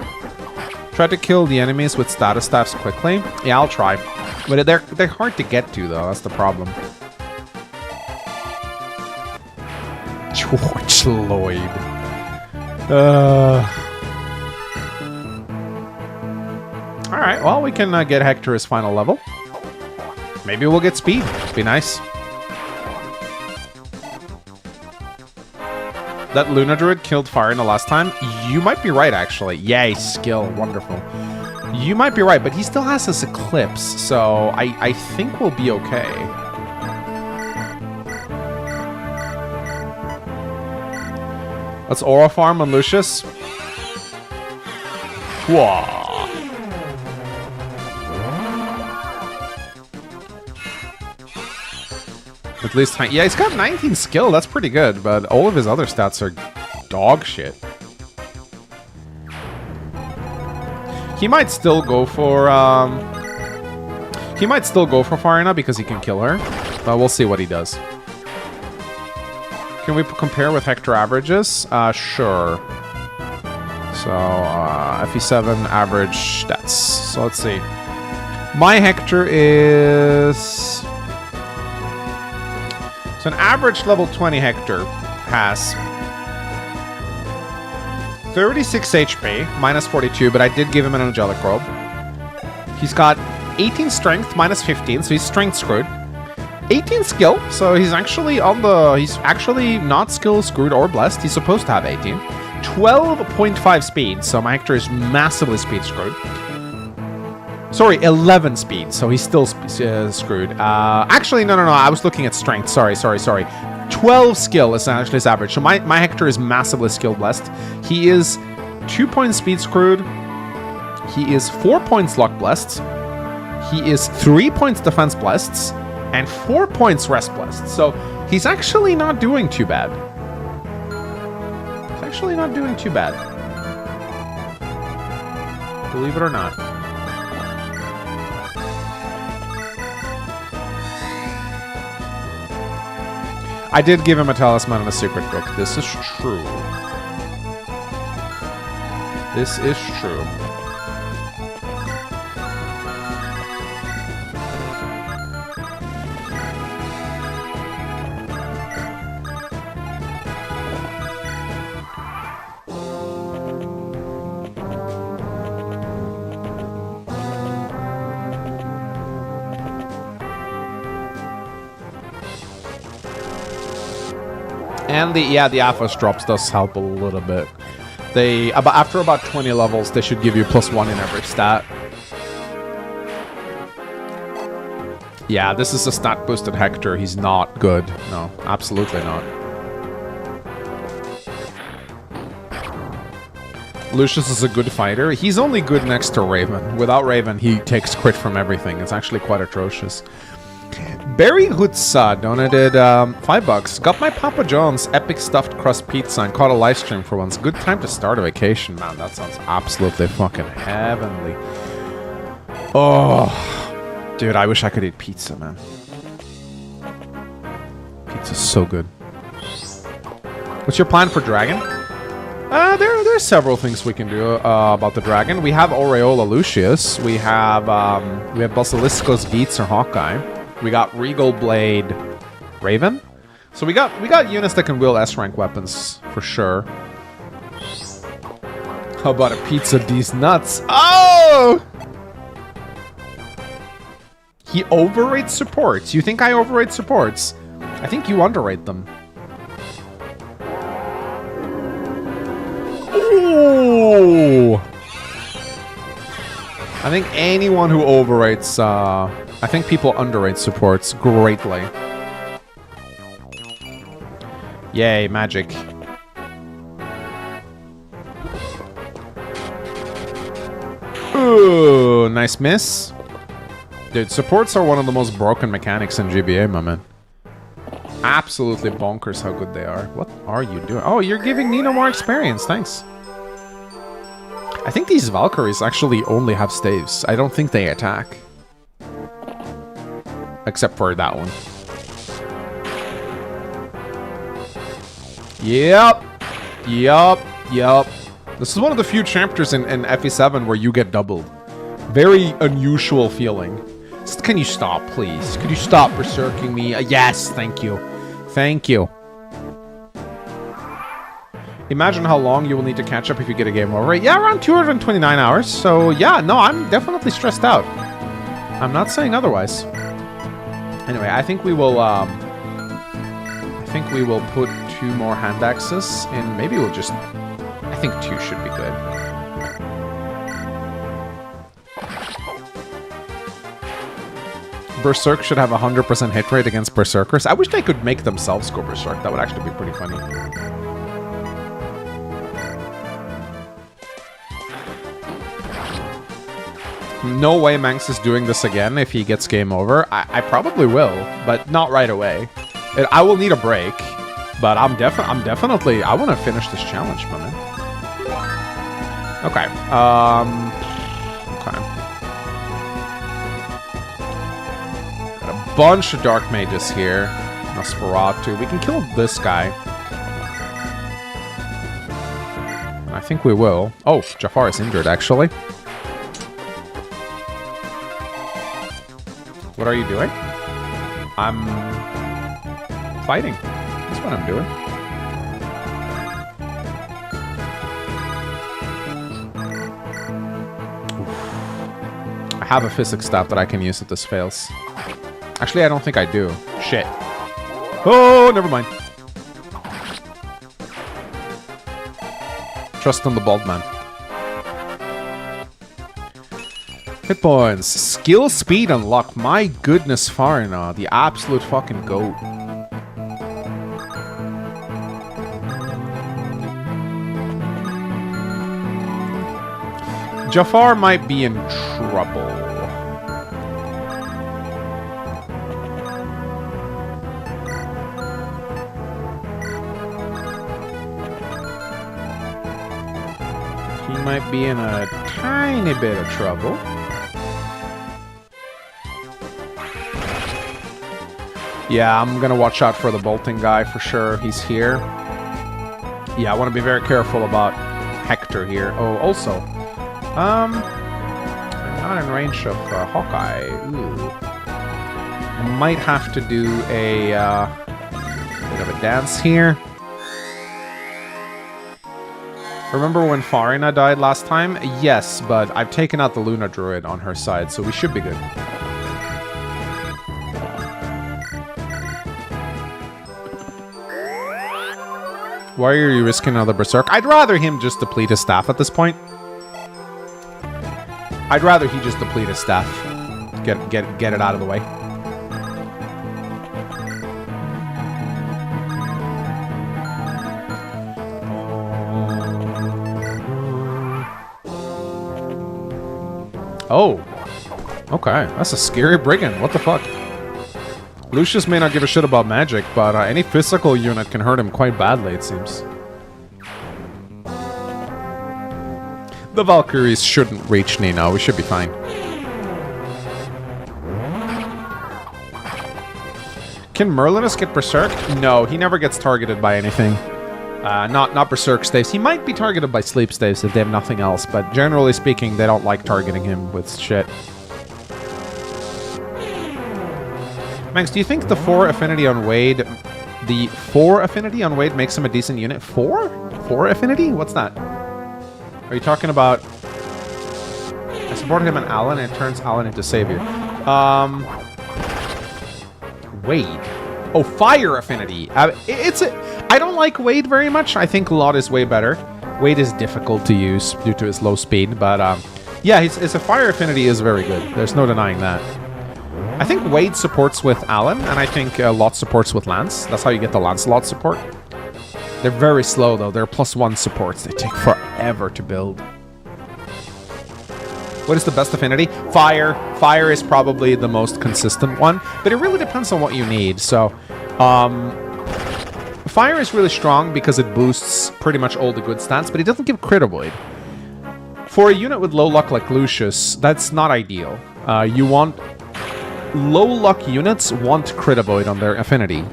Try to kill the enemies with status staffs quickly. Yeah, I'll try. But they're hard to get to though. That's the problem. George Lloyd. Alright, well, we can get Hector his final level. Maybe we'll get speed. Be nice. That Luna Druid killed Fire in the last time. You might be right, actually. Yay, skill. Wonderful. You might be right, but he still has this Eclipse, so I think we'll be okay. Let's Aura Farm on Lucius. Whoa. At least, yeah, he's got 19 skill. That's pretty good, but all of his other stats are dog shit. He might still go for Farina because he can kill her, but we'll see what he does. Can we compare with Hector averages? Sure. So, FE7 average stats. So let's see. My Hector is... So an average level 20 Hector has 36 HP, minus 42, but I did give him an Angelic Robe. He's got 18 strength, minus 15, so he's strength screwed. 18 skill, so he's actually he's actually not skill screwed or blessed. He's supposed to have 18. 12.5 speed, so my Hector is massively speed screwed. Sorry, 11 speed, so he's still screwed. Actually, no, I was looking at strength. Sorry. 12 skill is actually his average. So my Hector is massively skill blessed. He is 2 points speed screwed. He is 4 points luck blessed. He is 3 points defense blessed. And 4 points rest blessed. So he's actually not doing too bad. He's actually not doing too bad. Believe it or not. I did give him a talisman and a secret book. This is true. This is true. And the Athos drops does help a little bit. After about 20 levels, they should give you +1 in every stat. Yeah, this is a stat boosted Hector. He's not good. No, absolutely not. Lucius is a good fighter. He's only good next to Raven. Without Raven, he takes crit from everything. It's actually quite atrocious. 𝗵𝗵𝗽𝗏𝗧𝗏 donated $5. Got my Papa John's epic stuffed crust pizza and caught a live stream for once. Good time to start a vacation, man. That sounds absolutely fucking heavenly. Oh, dude, I wish I could eat pizza, man. Pizza's so good. What's your plan for Dragon? There's several things we can do about the Dragon. We have Aureola Lucius. We have Basilisco's Beats or Hawkeye. We got Regal Blade Raven. So we got units that can wield S-rank weapons for sure. How about a pizza these nuts? Oh! He overrates supports. You think I overrate supports? I think you underrate them. Ooh! I think anyone who overrates, I think people underrate supports greatly. Yay, magic. Ooh, nice miss. Dude, supports are one of the most broken mechanics in GBA, my man. Absolutely bonkers how good they are. What are you doing? Oh, you're giving Nina more experience. Thanks. I think these Valkyries actually only have staves. I don't think they attack. Except for that one. Yep. This is one of the few chapters in FE7 where you get doubled. Very unusual feeling. Can you stop, please? Could you stop berserking me? Yes, thank you. Thank you. Imagine how long you will need to catch up if you get a game over. Yeah, around 229 hours. So, yeah, no, I'm definitely stressed out. I'm not saying otherwise. Anyway, I think we will put 2 more hand axes in. Maybe we'll just... I think 2 should be good. Berserk should have a 100% hit rate against Berserkers. I wish they could make themselves go Berserk. That would actually be pretty funny. No way Manx is doing this again if he gets game over. I probably will, but not right away. I will need a break, but I'm definitely... I want to finish this challenge, man. Okay. Okay. Got a bunch of Dark Mages here. Nosferatu. We can kill this guy. I think we will. Oh, Jafar is injured, actually. What are you doing? I'm fighting. That's what I'm doing. Oof. I have a physics stat that I can use if this fails. Actually, I don't think I do. Shit. Oh, never mind. Trust in the bald man. Hit points. Skill, speed, and luck. My goodness, 𝗲𝗏𝗏. The absolute fucking GOAT. Jafar might be in trouble. He might be in a tiny bit of trouble. Yeah, I'm gonna watch out for the bolting guy for sure. He's here. Yeah, I want to be very careful about Hector here. Oh, also, I'm not in range of Hawkeye. Ooh. Might have to do a bit of a dance here. Remember when 𝗲𝗏𝗏𝗏 died last time? Yes, but I've taken out the Luna Druid on her side, so we should be good. Why are you risking another Berserk? I'd rather him just deplete his staff at this point. I'd rather he just deplete his staff. Get it out of the way. Oh. Okay, that's a scary brigand. What the fuck? Lucius may not give a shit about magic, but any physical unit can hurt him quite badly, it seems. The Valkyries shouldn't reach Nino. We should be fine. Can Merlinus get Berserk? No, he never gets targeted by anything. Not Berserk staves. He might be targeted by sleep staves if they have nothing else, but generally speaking, they don't like targeting him with shit. Manx, do you think the 4 affinity on Wade... The 4 affinity on Wade makes him a decent unit? 4? 4 affinity? What's that? Are you talking about... I support him and Alan, and it turns Alan into Savior. Wade. Oh, Fire affinity. I don't like Wade very much. I think Lot is way better. Wade is difficult to use due to his low speed, but yeah, his Fire affinity is very good. There's no denying that. I think Wade supports with Alan, and I think Lot supports with Lance. That's how you get the Lancelot support. They're very slow, though. They're +1 supports. They take forever to build. What is the best affinity? Fire. Fire is probably the most consistent one, but it really depends on what you need. So, Fire is really strong because it boosts pretty much all the good stats, but it doesn't give crit avoid. For a unit with low luck like Lucius, that's not ideal. You want... Low luck units want crit avoid on their affinity.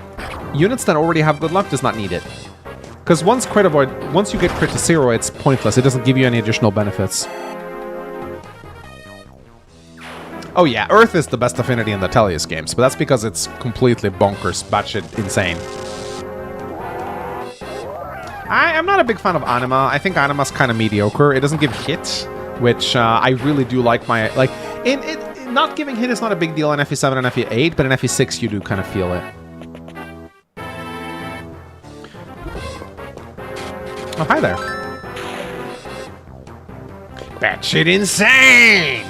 Units that already have good luck does not need it. Because once you get crit to 0, it's pointless. It doesn't give you any additional benefits. Oh yeah, Earth is the best affinity in the Tellius games, but that's because it's completely bonkers, batshit insane. I'm not a big fan of Anima. I think Anima's kind of mediocre. It doesn't give hit, which I really do like my... Like, not giving hit is not a big deal in FE7 and FE8, but in FE6 you do kind of feel it. Oh, hi there. Batshit insane!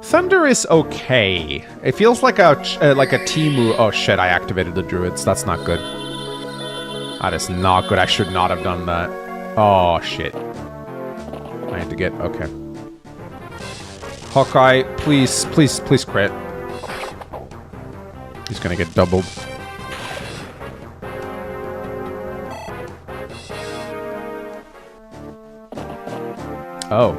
Thunder is okay. It feels like a 𝗬𝗵𝗽. Oh shit! I activated the druids. That's not good. That is not good. I should not have done that. Oh shit! I had to get okay. Hawkeye, please, please, please crit. He's gonna get doubled. Oh.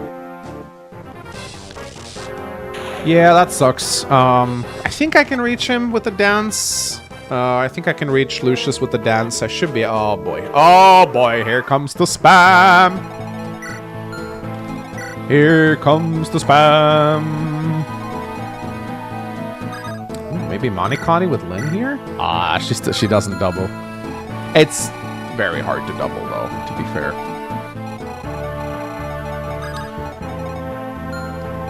Yeah, that sucks. I think I can reach him with the dance. I think I can reach Lucius with the dance. I should be... Oh, boy. Oh, boy. Here comes the spam. Here comes the spam. Ooh, maybe Monikani with Lyn here? Ah, she doesn't double. It's very hard to double, though, to be fair.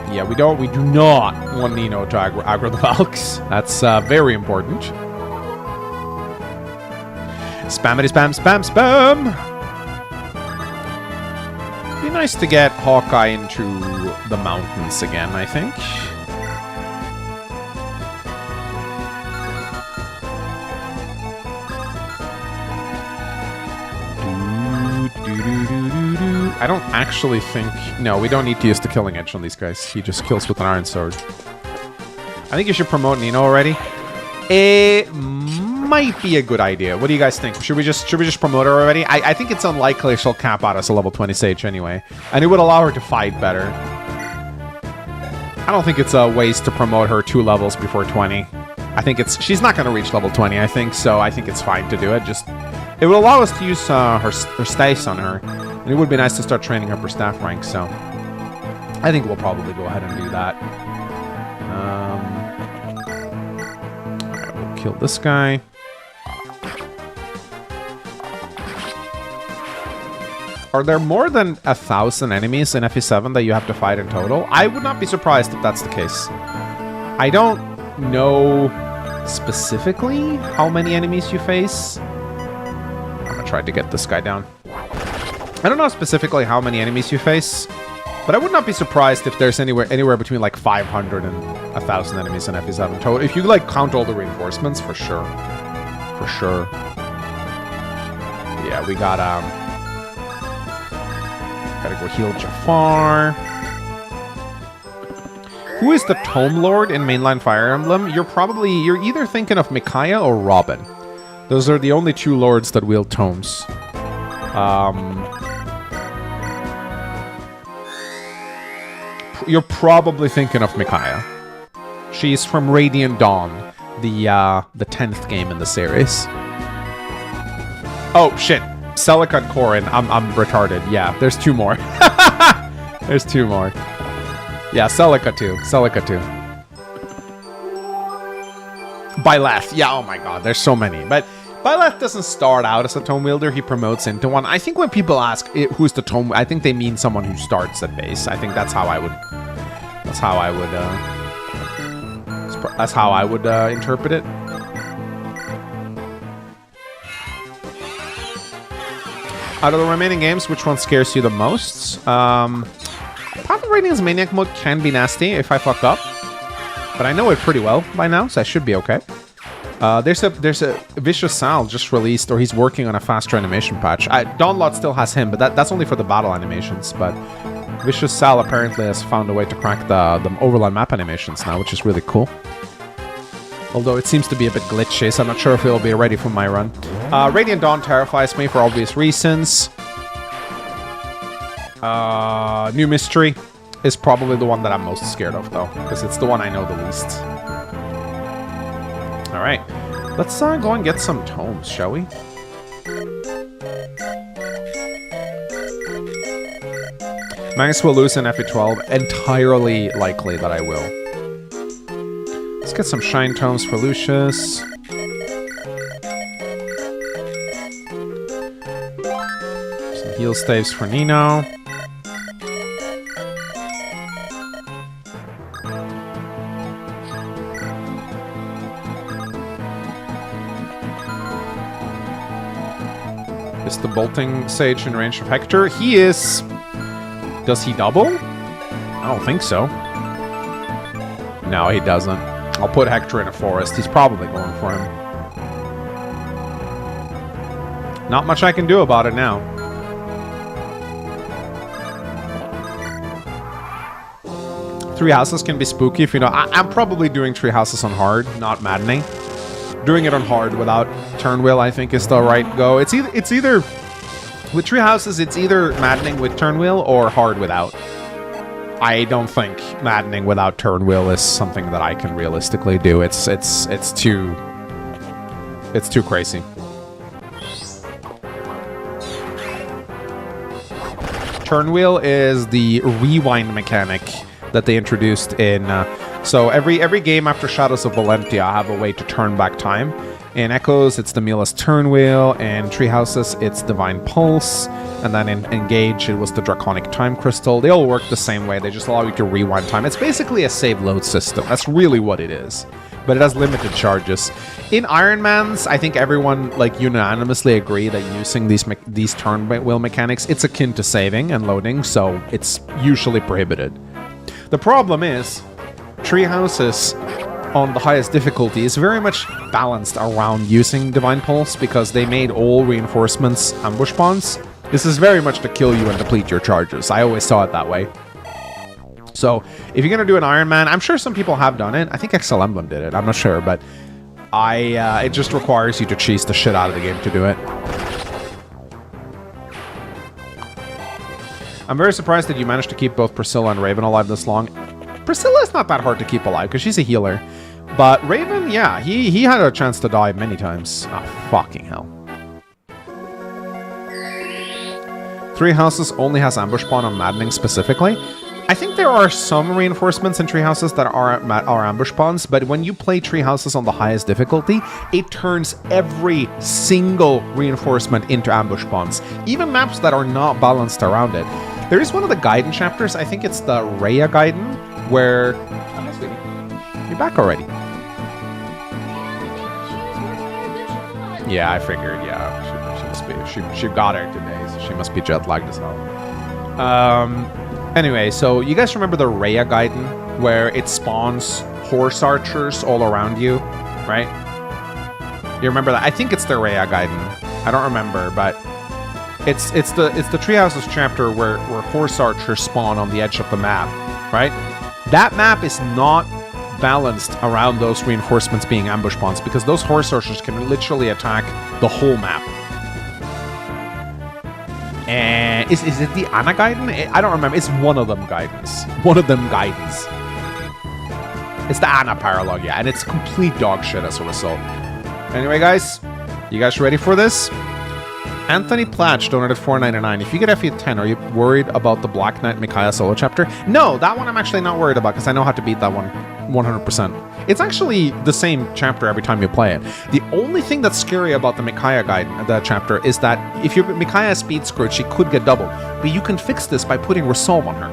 Yeah, we do not want Nino to aggro the Valks. That's very important. Spammity spam, spam, spam! Be nice to get Hawkeye into the mountains again, I think. I don't actually think... No, we don't need to use the killing edge on these guys. He just kills with an iron sword. I think you should promote Nino already. It might be a good idea. What do you guys think? Should we just promote her already? I think it's unlikely she'll cap out as a level 20 sage anyway. And it would allow her to fight better. I don't think it's a waste to promote her 2 levels before 20. I think it's... She's not going to reach level 20, I think, so I think it's fine to do it. Just... It will allow us to use her stays on her. And it would be nice to start training up her staff rank, so... I think we'll probably go ahead and do that. Alright, we'll kill this guy. Are there more than 1,000 enemies in FE7 that you have to fight in total? I would not be surprised if that's the case. I don't know specifically how many enemies you face. I'm gonna try to get this guy down. I don't know specifically how many enemies you face, but I would not be surprised if there's anywhere between like 500 and 1,000 enemies in FE7 total. If you like count all the reinforcements, for sure. For sure. Yeah, we got Gotta go heal Jafar. Who is the Tome Lord in mainline Fire Emblem? You're either thinking of Micaiah or Robin. Those are the only two lords that wield tomes. You're probably thinking of Micaiah. She's from Radiant Dawn, the 10th game in the series. Oh shit, Celica and Corrin. I'm retarded. Yeah, there's two more. There's two more. Yeah, Celica too. Celica too. Byleth. Yeah, oh my god, there's so many. But Byleth doesn't start out as a tome wielder, he promotes into one. I think when people ask who's the tome, I think they mean someone who starts at base. I think that's how I would interpret it. Out of the remaining games, which one scares you the most? Path of Radiant's Maniac mode can be nasty if I fuck up, but I know it pretty well by now, so I should be okay. There's a 𝗧𝗵𝗽𝗁 just released, or he's working on a faster animation patch. Dawnlot still has him, but that's only for the battle animations. But 𝗧𝗵𝗽𝗁 apparently has found a way to crack the overland map animations now, which is really cool. Although it seems to be a bit glitchy, so I'm not sure if it'll be ready for my run. Radiant Dawn terrifies me for obvious reasons. New Mystery is probably the one that I'm most scared of, though, because it's the one I know the least. Alright, let's go and get some tomes, shall we? Mangs will lose in FE12. Entirely likely that I will. Let's get some Shine Tomes for Lucius. Some heal staves for Nino. Is the bolting sage in range of Hector? He is. Does he double? I don't think so. No, he doesn't. I'll put Hector in a forest. He's probably going for him. Not much I can do about it now. Three houses can be spooky if you know. I'm probably doing three houses on hard, not maddening. Doing it on hard without turn wheel, I think, is the right go. It's either with three houses, it's either maddening with turn wheel or hard without. I don't think maddening without turn wheel is something that I can realistically do. It's too crazy. Turn wheel is the rewind mechanic that they introduced in. So every game after Shadows of Valentia, I have a way to turn back time. In Echoes, it's the Mila's Turn Wheel. In Tree Houses, it's Divine Pulse. And then in Engage, it was the Draconic Time Crystal. They all work the same way. They just allow you to rewind time. It's basically a save load system. That's really what it is. But it has limited charges. In Ironmans, I think everyone unanimously agree that using these turn wheel mechanics, it's akin to saving and loading, so it's usually prohibited. The problem is, Tree Houses on the highest difficulty is very much balanced around using Divine Pulse because they made all reinforcements ambush spawns. This is very much to kill you and deplete your charges. I always saw it that way. So, if you're going to do an Iron Man, I'm sure some people have done it. I think 𝗓𝗄𝗏 did it. I'm not sure, but it just requires you to cheese the shit out of the game to do it. I'm very surprised that you managed to keep both Priscilla and Raven alive this long. Priscilla is not that hard to keep alive because she's a healer. But Raven, yeah, he had a chance to die many times. Oh, fucking hell. Three Houses only has ambush spawn on maddening specifically. I think there are some reinforcements in Tree Houses that are ambush spawns, but when you play Tree Houses on the highest difficulty, it turns every single reinforcement into ambush spawns. Even maps that are not balanced around it. There is one of the Gaiden chapters, I think it's the Rhea Gaiden, where... Oh, sweetie. You're back already. Yeah, I figured, yeah. She must be... She got her today, so she must be jet-lagged as hell. Anyway, so you guys remember the Rhea Gaiden, where it spawns horse archers all around you, right? You remember that? I think it's the Rhea Gaiden. I don't remember, but It's the Tree Houses chapter where horse archers spawn on the edge of the map, right? That map is not balanced around those reinforcements being ambush spawns because those horse archers can literally attack the whole map. And is it the Anna Gaiden? I don't remember. It's one of them Gaidens. One of them Gaidens. It's the Anna paralog, yeah, and it's complete dog shit as a result. Anyway, guys, you guys ready for this? Anthony Platch donated $4.99. If you get FE10, are you worried about the Black Knight Micaiah solo chapter? No, that one I'm actually not worried about because I know how to beat that one 100%. It's actually the same chapter every time you play it. The only thing that's scary about the Micaiah that chapter is that if your Micaiah speed screwed, she could get doubled. But you can fix this by putting Resolve on her.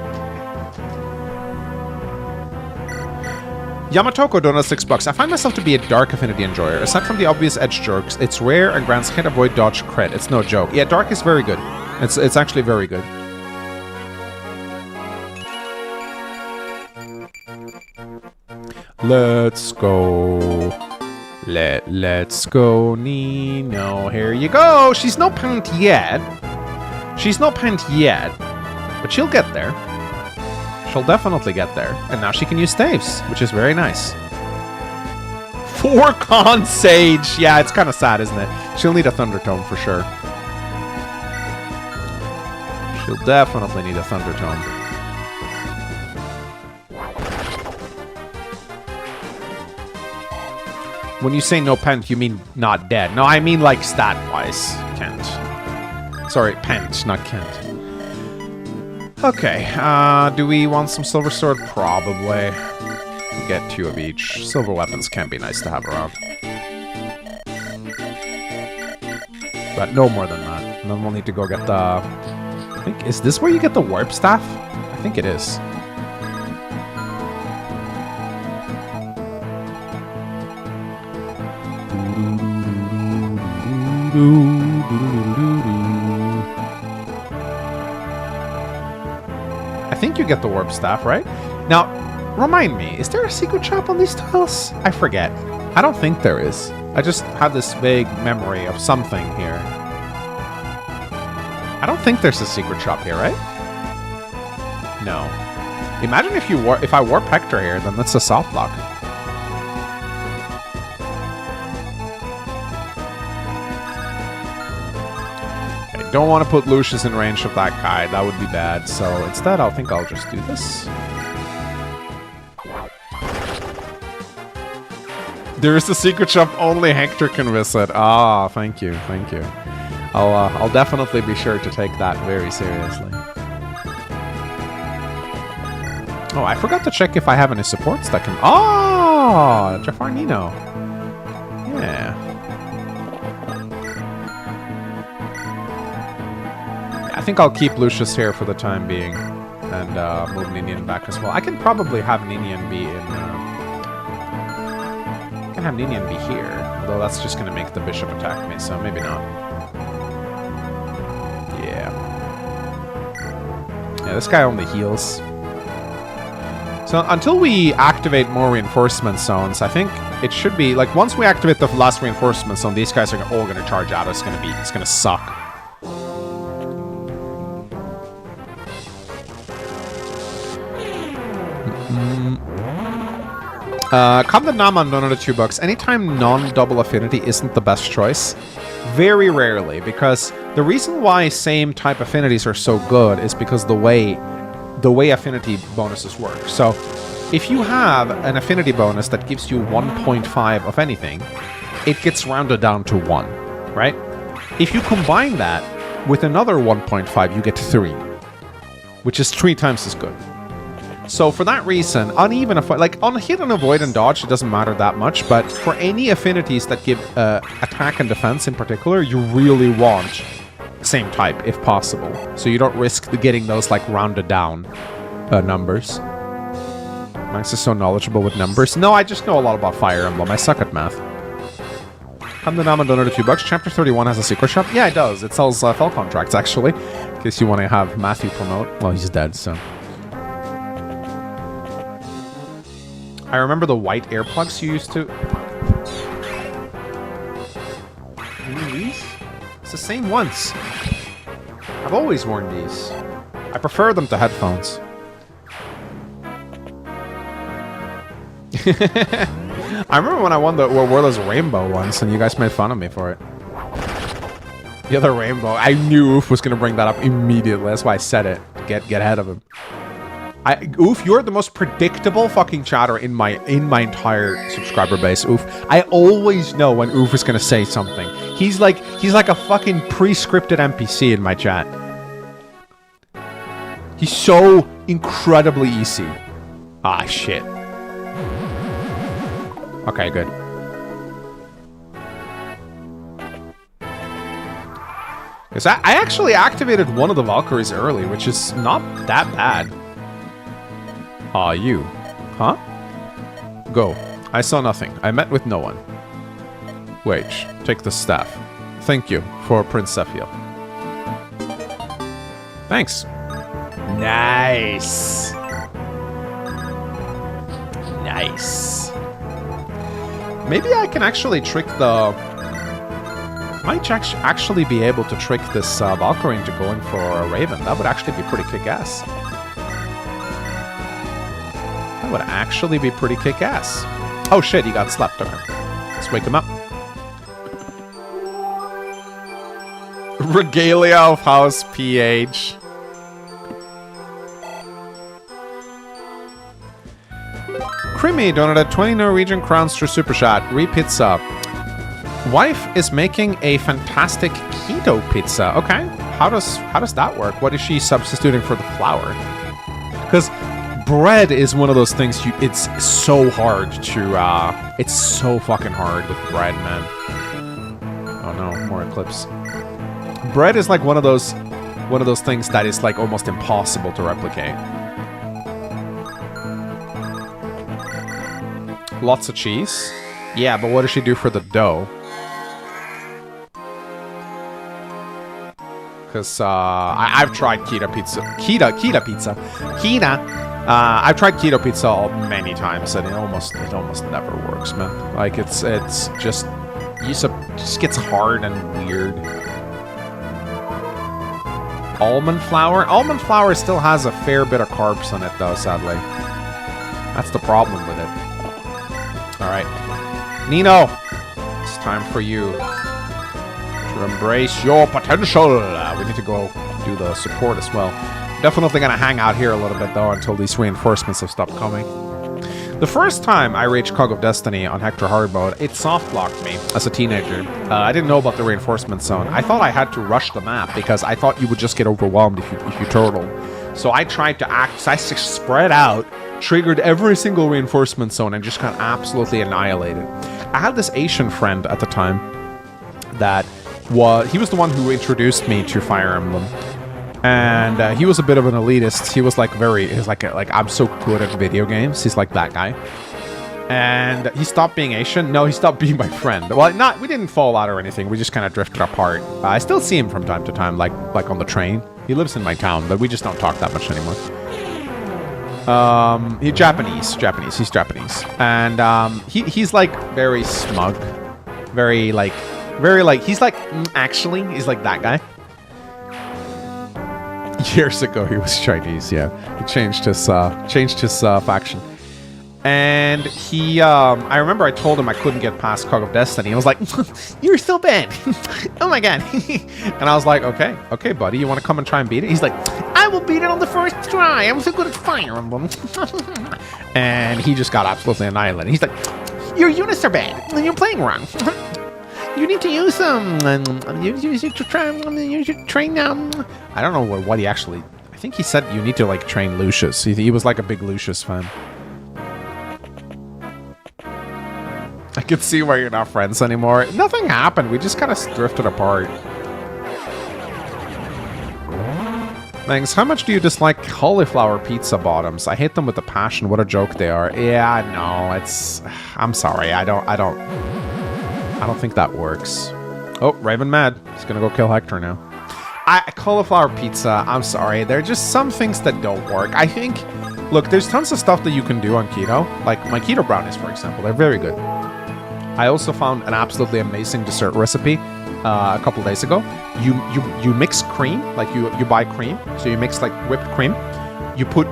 Yamatoko donated $6. I find myself to be a Dark Affinity enjoyer. Aside from the obvious edge jerks, it's rare and grants hit, avoid, dodge, crit. It's no joke. Yeah, Dark is very good. It's actually very good. Let's go. Let's go, Nino. Here you go. She's no pant yet. She's no pant yet. But she'll get there. She'll definitely get there. And now she can use staves, which is very nice. 4 con Sage. Yeah, it's kind of sad, isn't it? She'll need a Thunder Tome for sure. She'll definitely need a Thunder Tome. When you say no pent, you mean not dead. No, I mean like stat-wise, Kent. Sorry, pent, not Kent. Okay, do we want some Silver Sword? Probably. We'll get 2 of each. Silver weapons can be nice to have around. But no more than that. And then we'll need to go get the... I think, is this where you get the Warp Staff? I think it is. I think you get the Warp Staff, right? Now, remind me, is there a secret shop on these tiles? I forget. I don't think there is. I just have this vague memory of something here. I don't think there's a secret shop here, right? No. Imagine if I warp Hector here, then that's a soft lock. Don't want to put Lucius in range of that guy. That would be bad. So instead, I think I'll just do this. There is a secret shop only Hector can visit. Ah, thank you, thank you. I'll definitely be sure to take that very seriously. Oh, I forgot to check if I have any supports that can. Oh, Jafar Nino. Yeah. I think I'll keep Lucius here for the time being, and move Ninian back as well. I can probably have Ninian be in. I can have Ninian be here, although that's just going to make the bishop attack me, so maybe not. Yeah. Yeah, this guy only heals. So until we activate more reinforcement zones, I think it should be like once we activate the last reinforcement zone, these guys are all going to charge out. It's going to suck. Kamden Naman donated $2. Anytime non-double affinity isn't the best choice? Very rarely, because the reason why same type affinities are so good is because the way affinity bonuses work. So if you have an affinity bonus that gives you 1.5 of anything, it gets rounded down to 1, right? If you combine that with another 1.5, you get 3, which is 3 times as good. So for that reason, uneven like on hit and avoid and dodge, it doesn't matter that much. But for any affinities that give attack and defense in particular, you really want same type if possible, so you don't risk getting those like rounded down numbers. Max is so knowledgeable with numbers. No, I just know a lot about Fire Emblem. I suck at math. Hamdanama donated $2. Chapter 31 has a secret shop. Yeah, it does. It sells fell contracts actually, in case you want to have Matthew promote. Well, he's dead, so. I remember the white earplugs you used to... These? It's the same ones. I've always worn these. I prefer them to headphones. I remember when I wore those rainbow ones, and you guys made fun of me for it. The other rainbow. I knew 𝗬𝗓 was going to bring that up immediately. That's why I said it. Get ahead of him. 𝗬𝗓, you're the most predictable fucking chatter in my entire subscriber base. 𝗬𝗓, I always know when 𝗬𝗓 is gonna say something. He's like a fucking pre-scripted NPC in my chat. He's so incredibly easy. Ah, shit. Okay, good. Because I actually activated one of the Valkyries early, which is not that bad. Ah, you. Huh? Go. I saw nothing. I met with no one. Wait, take the staff. Thank you for Prince 𝗧𝗵𝗽. Thanks. Nice. Nice. Maybe I can actually trick the... Might actually be able to trick this Valkyrie into going for a Raven. That would actually be pretty kick-ass. That would actually be pretty kick-ass. Oh shit, he got slapped. Okay. Let's wake him up. Regalia of House PH. Creamy donated 20 Norwegian crowns through Super Chat. Re-pizza. Wife is making a fantastic keto pizza. Okay. How does that work? What is she substituting for the flour? Because bread is one of those things it's so hard to it's so fucking hard with bread, man. Oh no, more eclipse. Bread is like one of those things that is like almost impossible to replicate. Lots of cheese? Yeah, but what does she do for the dough? Because I've tried keto pizza. I've tried keto pizza many times, and it almost never works, man. Like it just gets hard and weird. Almond flour? Almond flour still has a fair bit of carbs in it, though, sadly. That's the problem with it. Alright. Nino! It's time for you to embrace your potential. We need to go do the support as well. Definitely gonna hang out here a little bit, though, until these reinforcements have stopped coming. The first time I reached Cog of Destiny on 𝗧𝗵𝗽𝗏, it soft-locked me as a teenager. I didn't know about the reinforcement zone. I thought I had to rush the map because I thought you would just get overwhelmed if you turtle. So I tried to I spread out, triggered every single reinforcement zone, and just got absolutely annihilated. I had this Asian friend at the time that he was the one who introduced me to Fire Emblem. And he was a bit of an elitist. He was like I'm so good at video games. He's like that guy. And he stopped being Asian. No, he stopped being my friend. Well, we didn't fall out or anything. We just kind of drifted apart. I still see him from time to time, like on the train. He lives in my town, but we just don't talk that much anymore. He's Japanese. He's Japanese. And he's like very smug. Very like he's like actually he's like that guy. Years ago, he was Chinese. Yeah, he changed his faction, and he. I remember I told him I couldn't get past Cog of Destiny. He was like, "You're so bad." Oh my god! And I was like, "Okay, buddy, you want to come and try and beat it?" He's like, "I will beat it on the first try. I'm so good at Fire Emblem." And he just got absolutely annihilated. He's like, "Your units are bad, and you're playing wrong. You need to use them. Use it to try. Use your train them." I don't know what he actually. I think he said you need to like train Lucius. He was like a big Lucius fan. I can see why you're not friends anymore. Nothing happened. We just kind of drifted apart. Thanks. How much do you dislike cauliflower pizza bottoms? I hate them with a passion. What a joke they are. Yeah, I know. I'm sorry. I don't think that works. Oh, Raven mad. He's gonna go kill Hector now. Cauliflower pizza, I'm sorry. There are just some things that don't work. I think, look, there's tons of stuff that you can do on keto. Like my keto brownies, for example. They're very good. I also found an absolutely amazing dessert recipe a couple days ago. You mix cream, like you buy cream, so you mix like whipped cream. You put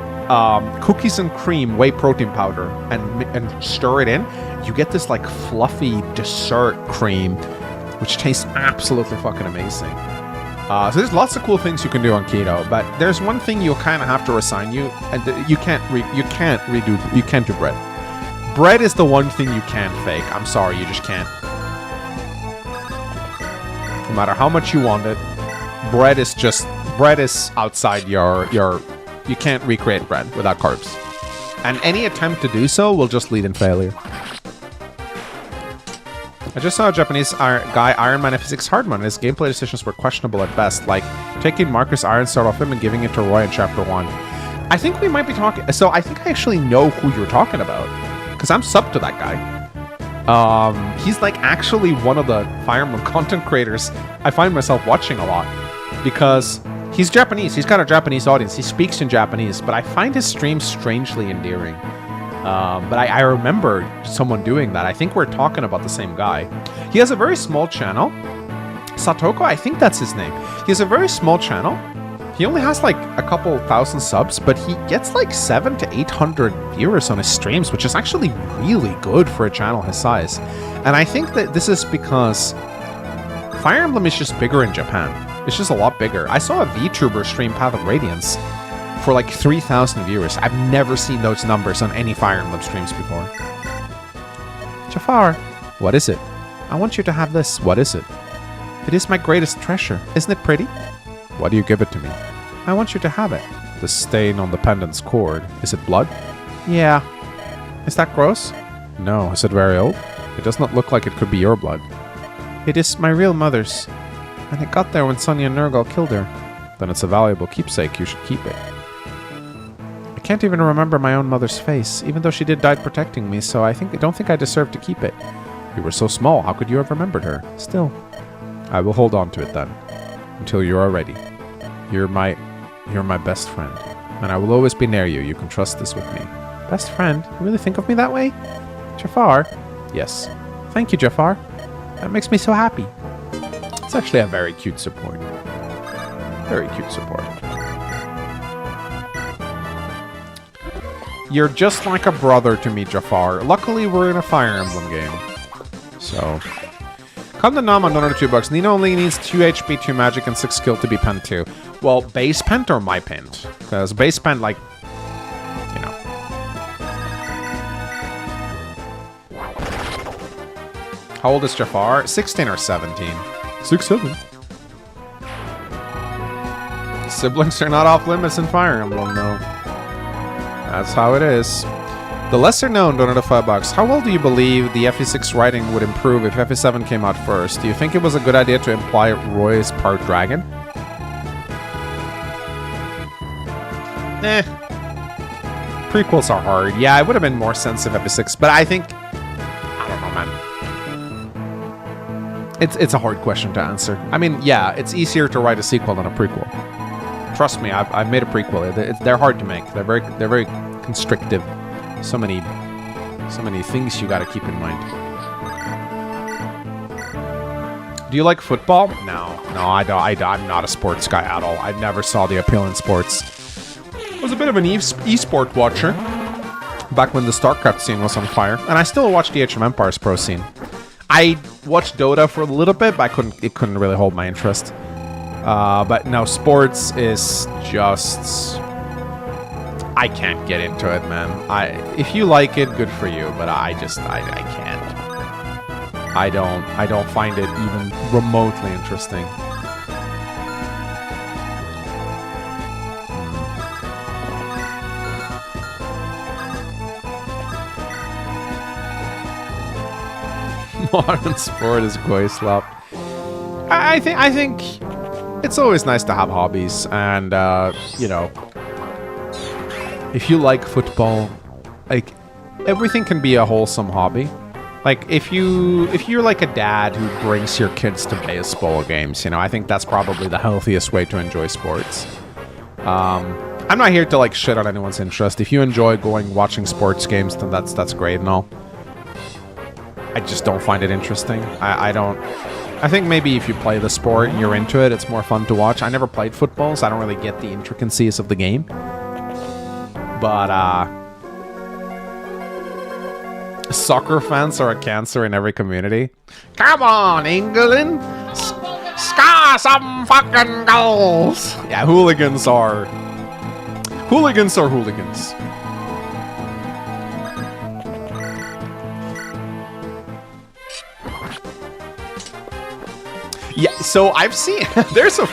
cookies and cream, whey protein powder, and stir it in. You get this like fluffy dessert cream, which tastes absolutely fucking amazing. So there's lots of cool things you can do on keto, but there's one thing you'll kind of have to resign you, and you can't do bread. Bread is the one thing you can't fake. I'm sorry, you just can't. No matter how much you want it, bread is outside your you can't recreate bread without carbs. And any attempt to do so will just lead in failure. I just saw a Japanese guy Ironman FE6 hardman. His gameplay decisions were questionable at best, like taking Marcus Ironsword off him and giving it to Roy in Chapter 1. I think we might be talking... So I think I actually know who you're talking about, because I'm sub to that guy. He's like actually one of the Fire Emblem content creators I find myself watching a lot, because he's Japanese. He's got a Japanese audience. He speaks in Japanese, but I find his streams strangely endearing. But I remember someone doing that. I think we're talking about the same guy. He has a very small channel. Satoko, I think that's his name. He has a very small channel. He only has like a couple thousand subs, but he gets like 700 to 800 viewers on his streams, which is actually really good for a channel his size. And I think that this is because Fire Emblem is just bigger in Japan. It's just a lot bigger. I saw a VTuber stream Path of Radiance for like 3,000 viewers. I've never seen those numbers on any Fire Emblem streams before. Jafar, what is it? I want you to have this. What is it? It is my greatest treasure. Isn't it pretty? Why do you give it to me? I want you to have it. The stain on the pendant's cord. Is it blood? Yeah. Is that gross? No. Is it very old? It does not look like it could be your blood. It is my real mother's. And it got there when Sonia Nurgle killed her. Then it's a valuable keepsake. You should keep it. I can't even remember my own mother's face, even though she did die protecting me, so I don't think I deserve to keep it. You were so small, how could you have remembered her? Still. I will hold on to it then. Until you are ready. You're my best friend. And I will always be near you. You can trust this with me. Best friend? You really think of me that way? Jafar? Yes. Thank you, Jafar. That makes me so happy. It's actually a very cute support. Very cute support. You're just like a brother to me, Jafar. Luckily, we're in a Fire Emblem game. So... Come to Nam on $2. Nino only needs 2 HP, 2 magic, and 6 skill to be pent 2. Well, base pent or my pent? Because base pent, like... You know. How old is Jafar? 16 or 17? 6-7. Siblings are not off limits in Fire Emblem, no. That's how it is. The lesser known $5. How well do you believe the FE6 writing would improve if FE7 came out first? Do you think it was a good idea to imply Roy is part dragon? Prequels are hard. Yeah, it would have been more sense of FE6, but I think... I don't know, man. It's a hard question to answer. I mean, yeah, it's easier to write a sequel than a prequel. Trust me, I've made a prequel. They're hard to make. They're very constrictive. So many things you gotta keep in mind. Do you like football? No, I don't. I'm not a sports guy at all. I never saw the appeal in sports. I was a bit of an e-sport watcher back when the StarCraft scene was on fire, and I still watch the Age of Empires pro scene. I watched Dota for a little bit, but it couldn't really hold my interest. But no, sports is just... I can't get into it, man. If you like it, good for you, but I can't. I don't find it even remotely interesting. Modern sport is 𝗧𝗵𝗽𝗁. I think it's always nice to have hobbies, and you know, if you like football, like everything can be a wholesome hobby. Like if you're like a dad who brings your kids to baseball games, you know, I think that's probably the healthiest way to enjoy sports. I'm not here to like shit on anyone's interest. If you enjoy watching sports games, then that's great and all. I just don't find it interesting. I don't. I think maybe if you play the sport and you're into it, it's more fun to watch. I never played football, so I don't really get the intricacies of the game. But, soccer fans are a cancer in every community. Come on, England! Score some fucking goals! Yeah, hooligans are... Hooligans are hooligans. Yeah, so I've seen... there's a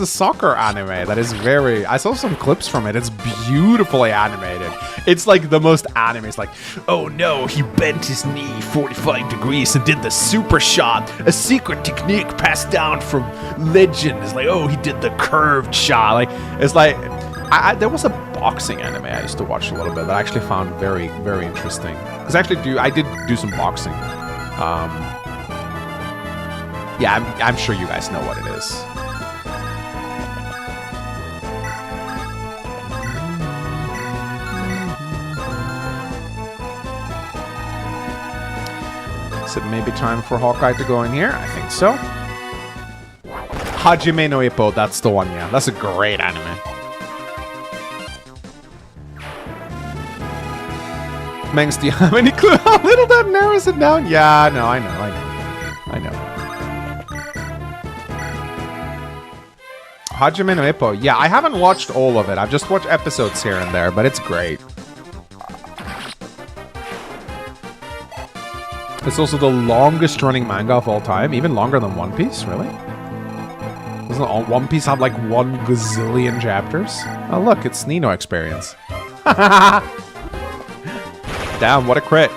soccer anime that is very... I saw some clips from it. It's beautifully animated. It's like the most anime. It's like, oh no, he bent his knee 45 degrees and did the super shot. A secret technique passed down from legend. It's like, oh, he did the curved shot. Like, it's like... there was a boxing anime I used to watch a little bit that I actually found very, very interesting. Because I did do some boxing. Yeah, I'm sure you guys know what it is. Is it maybe time for Hawkeye to go in here? I think so. 𝗬𝗵𝗽𝗀𝗏, that's the one, yeah. That's a great anime. Mengs, do you have any clue how little that narrows it down? Yeah, no, I know. 𝗬𝗵𝗽𝗏. Yeah, I haven't watched all of it. I've just watched episodes here and there, but it's great. It's also the longest running manga of all time, even longer than One Piece, really? Doesn't One Piece have like 1 gazillion chapters? Oh look, it's Nino experience. Damn, what a crit.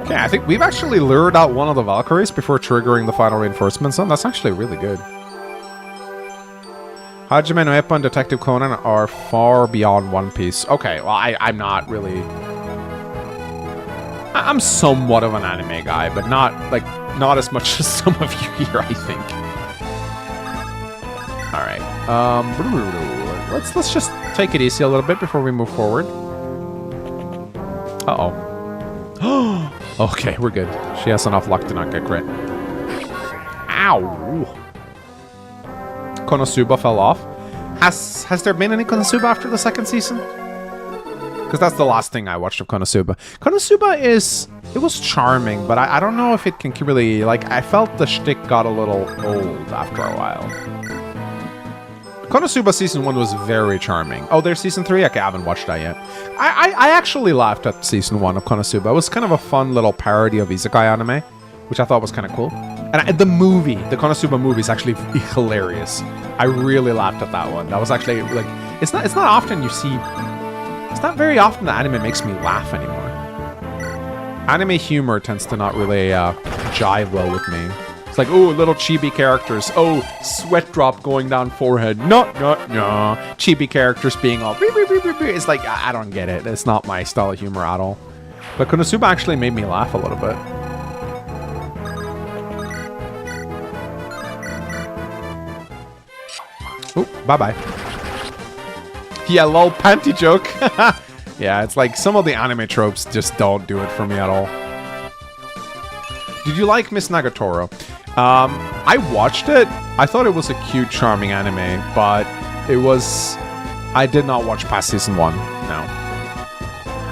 Okay, I think we've actually lured out one of the Valkyries before triggering the final reinforcements on. That's actually really good. 𝗬𝗵𝗽𝗏 and Detective Conan are far beyond One Piece. Okay, well, I'm not really... I'm somewhat of an anime guy, but not as much as some of you here, I think. Alright. Let's just take it easy a little bit before we move forward. Uh-oh. Okay, we're good. She has enough luck to not get crit. Ow! 𝗬𝗏𝗃 fell off. Has there been any 𝗬𝗏𝗃 after the 2nd season? Because that's the last thing I watched of 𝗬𝗏𝗃. 𝗬𝗏𝗃 it was charming, but I don't know if it can really, like, I felt the shtick got a little old after a while. 𝗬𝗏𝗃 season 1 was very charming. Oh, there's season 3? Okay, I haven't watched that yet. I actually laughed at season 1 of 𝗬𝗏𝗃. It was kind of a fun little parody of isekai anime, which I thought was kind of cool. And the movie, the 𝗬𝗏𝗃 movie, is actually hilarious. I really laughed at that one. That was actually, like, it's not often you see... It's not very often that anime makes me laugh anymore. Anime humor tends to not really jive well with me. It's like, oh, little chibi characters. Oh, sweat drop going down forehead. No. Chibi characters being all... It's like, I don't get it. It's not my style of humor at all. But 𝗬𝗏𝗃 actually made me laugh a little bit. Oh, bye-bye. Yeah, lol, panty joke. Yeah, it's like some of the anime tropes just don't do it for me at all. Did you like Miss Nagatoro? I watched it. I thought it was a cute, charming anime, but it was... I did not watch past season 1, no.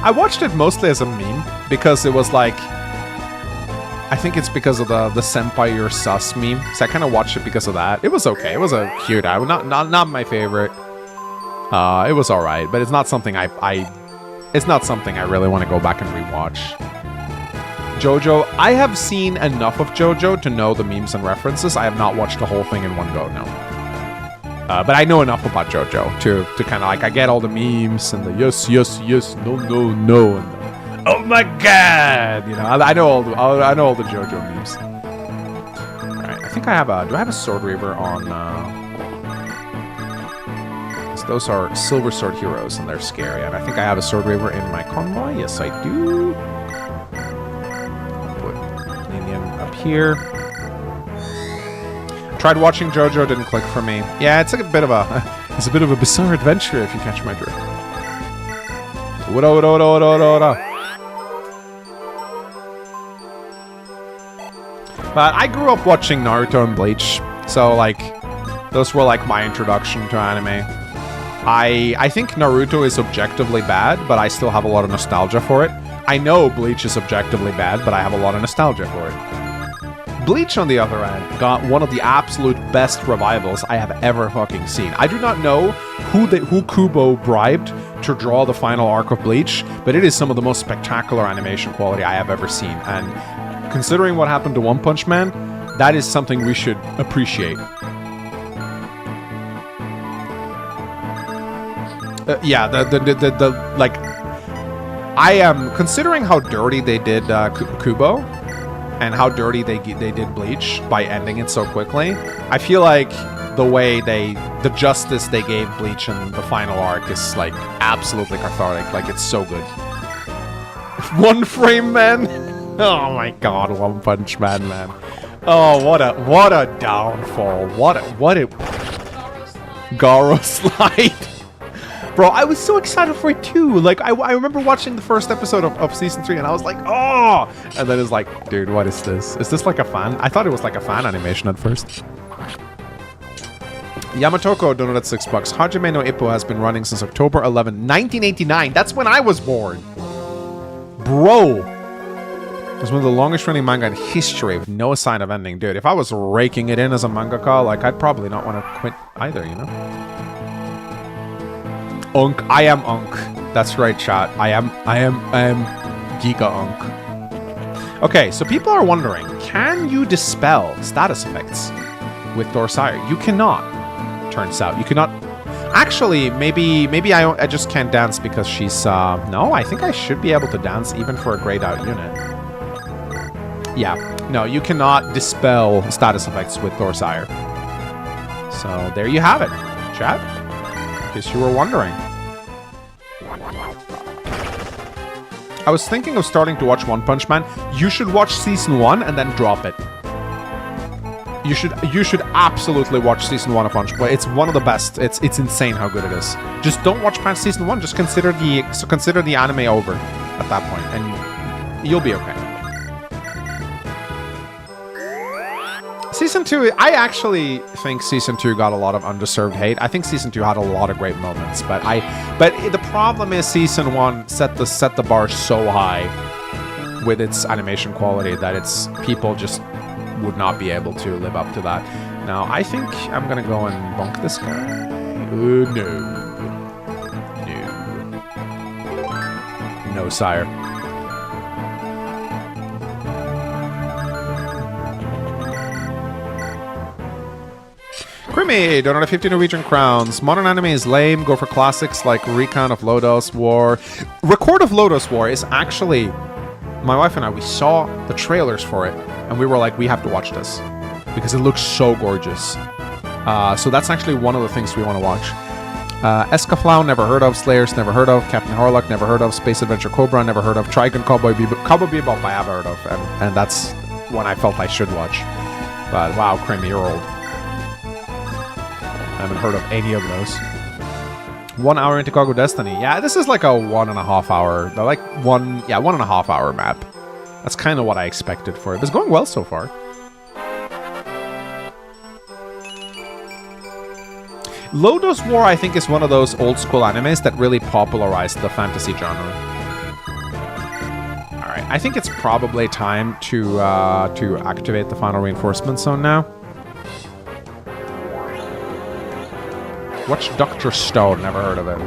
I watched it mostly as a meme, because it was like... I think it's because of the senpai you're sus meme. So I kind of watched it because of that. It was okay. It was a cute... Not my favorite. It was alright, but it's not something it's not something I really want to go back and rewatch. JoJo, I have seen enough of JoJo to know the memes and references. I have not watched the whole thing in one go, no. But I know enough about JoJo to kind of like, I get all the memes and the yes, no, and the, oh my god! You know, I know all the JoJo memes. Alright, I think I have do I have a Sword Reaver on, those are Silver Sword heroes, and they're scary. And I think I have a Sword Reaver in my convoy. Yes, I do. Put Canadian up here. Tried watching JoJo, didn't click for me. Yeah, it's like a bit of a it's a bit of a bizarre adventure if you catch my drift. But I grew up watching Naruto and Bleach, so like those were like my introduction to anime. I think Naruto is objectively bad, but I still have a lot of nostalgia for it. I know Bleach is objectively bad, but I have a lot of nostalgia for it. Bleach, on the other hand, got one of the absolute best revivals I have ever fucking seen. I do not know who Kubo bribed to draw the final arc of Bleach, but it is some of the most spectacular animation quality I have ever seen. And considering what happened to One Punch Man, that is something we should appreciate. Yeah, the like, I am considering how dirty they did Kubo, and how dirty they did Bleach by ending it so quickly. I feel like the justice they gave Bleach in the final arc is like absolutely cathartic. Like, it's so good. One frame, man. Oh my god, One Punch Man, man. Oh, what a downfall. What a Garo slide. Bro, I was so excited for it too. Like, I remember watching the first episode of season 3 and I was like, oh! And then it's like, dude, what is this? Is this like a fan? I thought it was like a fan animation at first. Yamatoko donated $6. 𝗬𝗵𝗽𝗀𝗲𝗿 no Ippo has been running since October 11, 1989. That's when I was born. Bro. It was one of the longest running manga in history with no sign of ending. Dude, if I was raking it in as a mangaka, like, I'd probably not want to quit either, you know? Unk, I am Unk. That's right, chat. I am Giga Unk. Okay, so people are wondering, can you dispel status effects with 𝗬𝗏𝗧𝗏? You cannot. Turns out you cannot. Actually, maybe I just can't dance because she's no, I think I should be able to dance even for a grayed out unit. Yeah, no, you cannot dispel status effects with 𝗬𝗏𝗧𝗏. So there you have it, chat. In case you were wondering. I was thinking of starting to watch One Punch Man. You should watch season 1 and then drop it. You should absolutely watch season 1 of Punch Man. It's one of the best. It's insane how good it is. Just don't watch past season 1. Just consider the anime over at that point, and you'll be okay. Season 2, I actually think Season 2 got a lot of undeserved hate. I think Season 2 had a lot of great moments, but the problem is Season 1 set the bar so high with its animation quality that people just would not be able to live up to that. Now, I think I'm gonna go and bonk this guy. No, sire. 𝗵𝗵𝗽𝗀𝗲𝗿 donated 50 Norwegian crowns. Modern anime is lame. Go for classics like Recount of Lodos War. Record of Lodos War is actually... My wife and I, we saw the trailers for it, and we were like, we have to watch this. Because it looks so gorgeous. So that's actually one of the things we want to watch. 𝗬𝗏𝗏𝗏, never heard of. Slayers, never heard of. Captain Harlock, never heard of. Space Adventure Cobra, never heard of. Trigun Cowboy Bebop, I have heard of. And that's one I felt I should watch. But wow, 𝗵𝗵𝗽𝗀𝗏𝗏𝗏, you're old. I haven't heard of any of those. 1 hour into Chicago Destiny. Yeah, this is like a 1.5 hour. Like 1.5 hour map. That's kind of what I expected for it. It's going well so far. Lodos War, I think, is one of those old school animes that really popularized the fantasy genre. All right, I think it's probably time to activate the final reinforcement zone now. Watch Dr. Stone, never heard of it.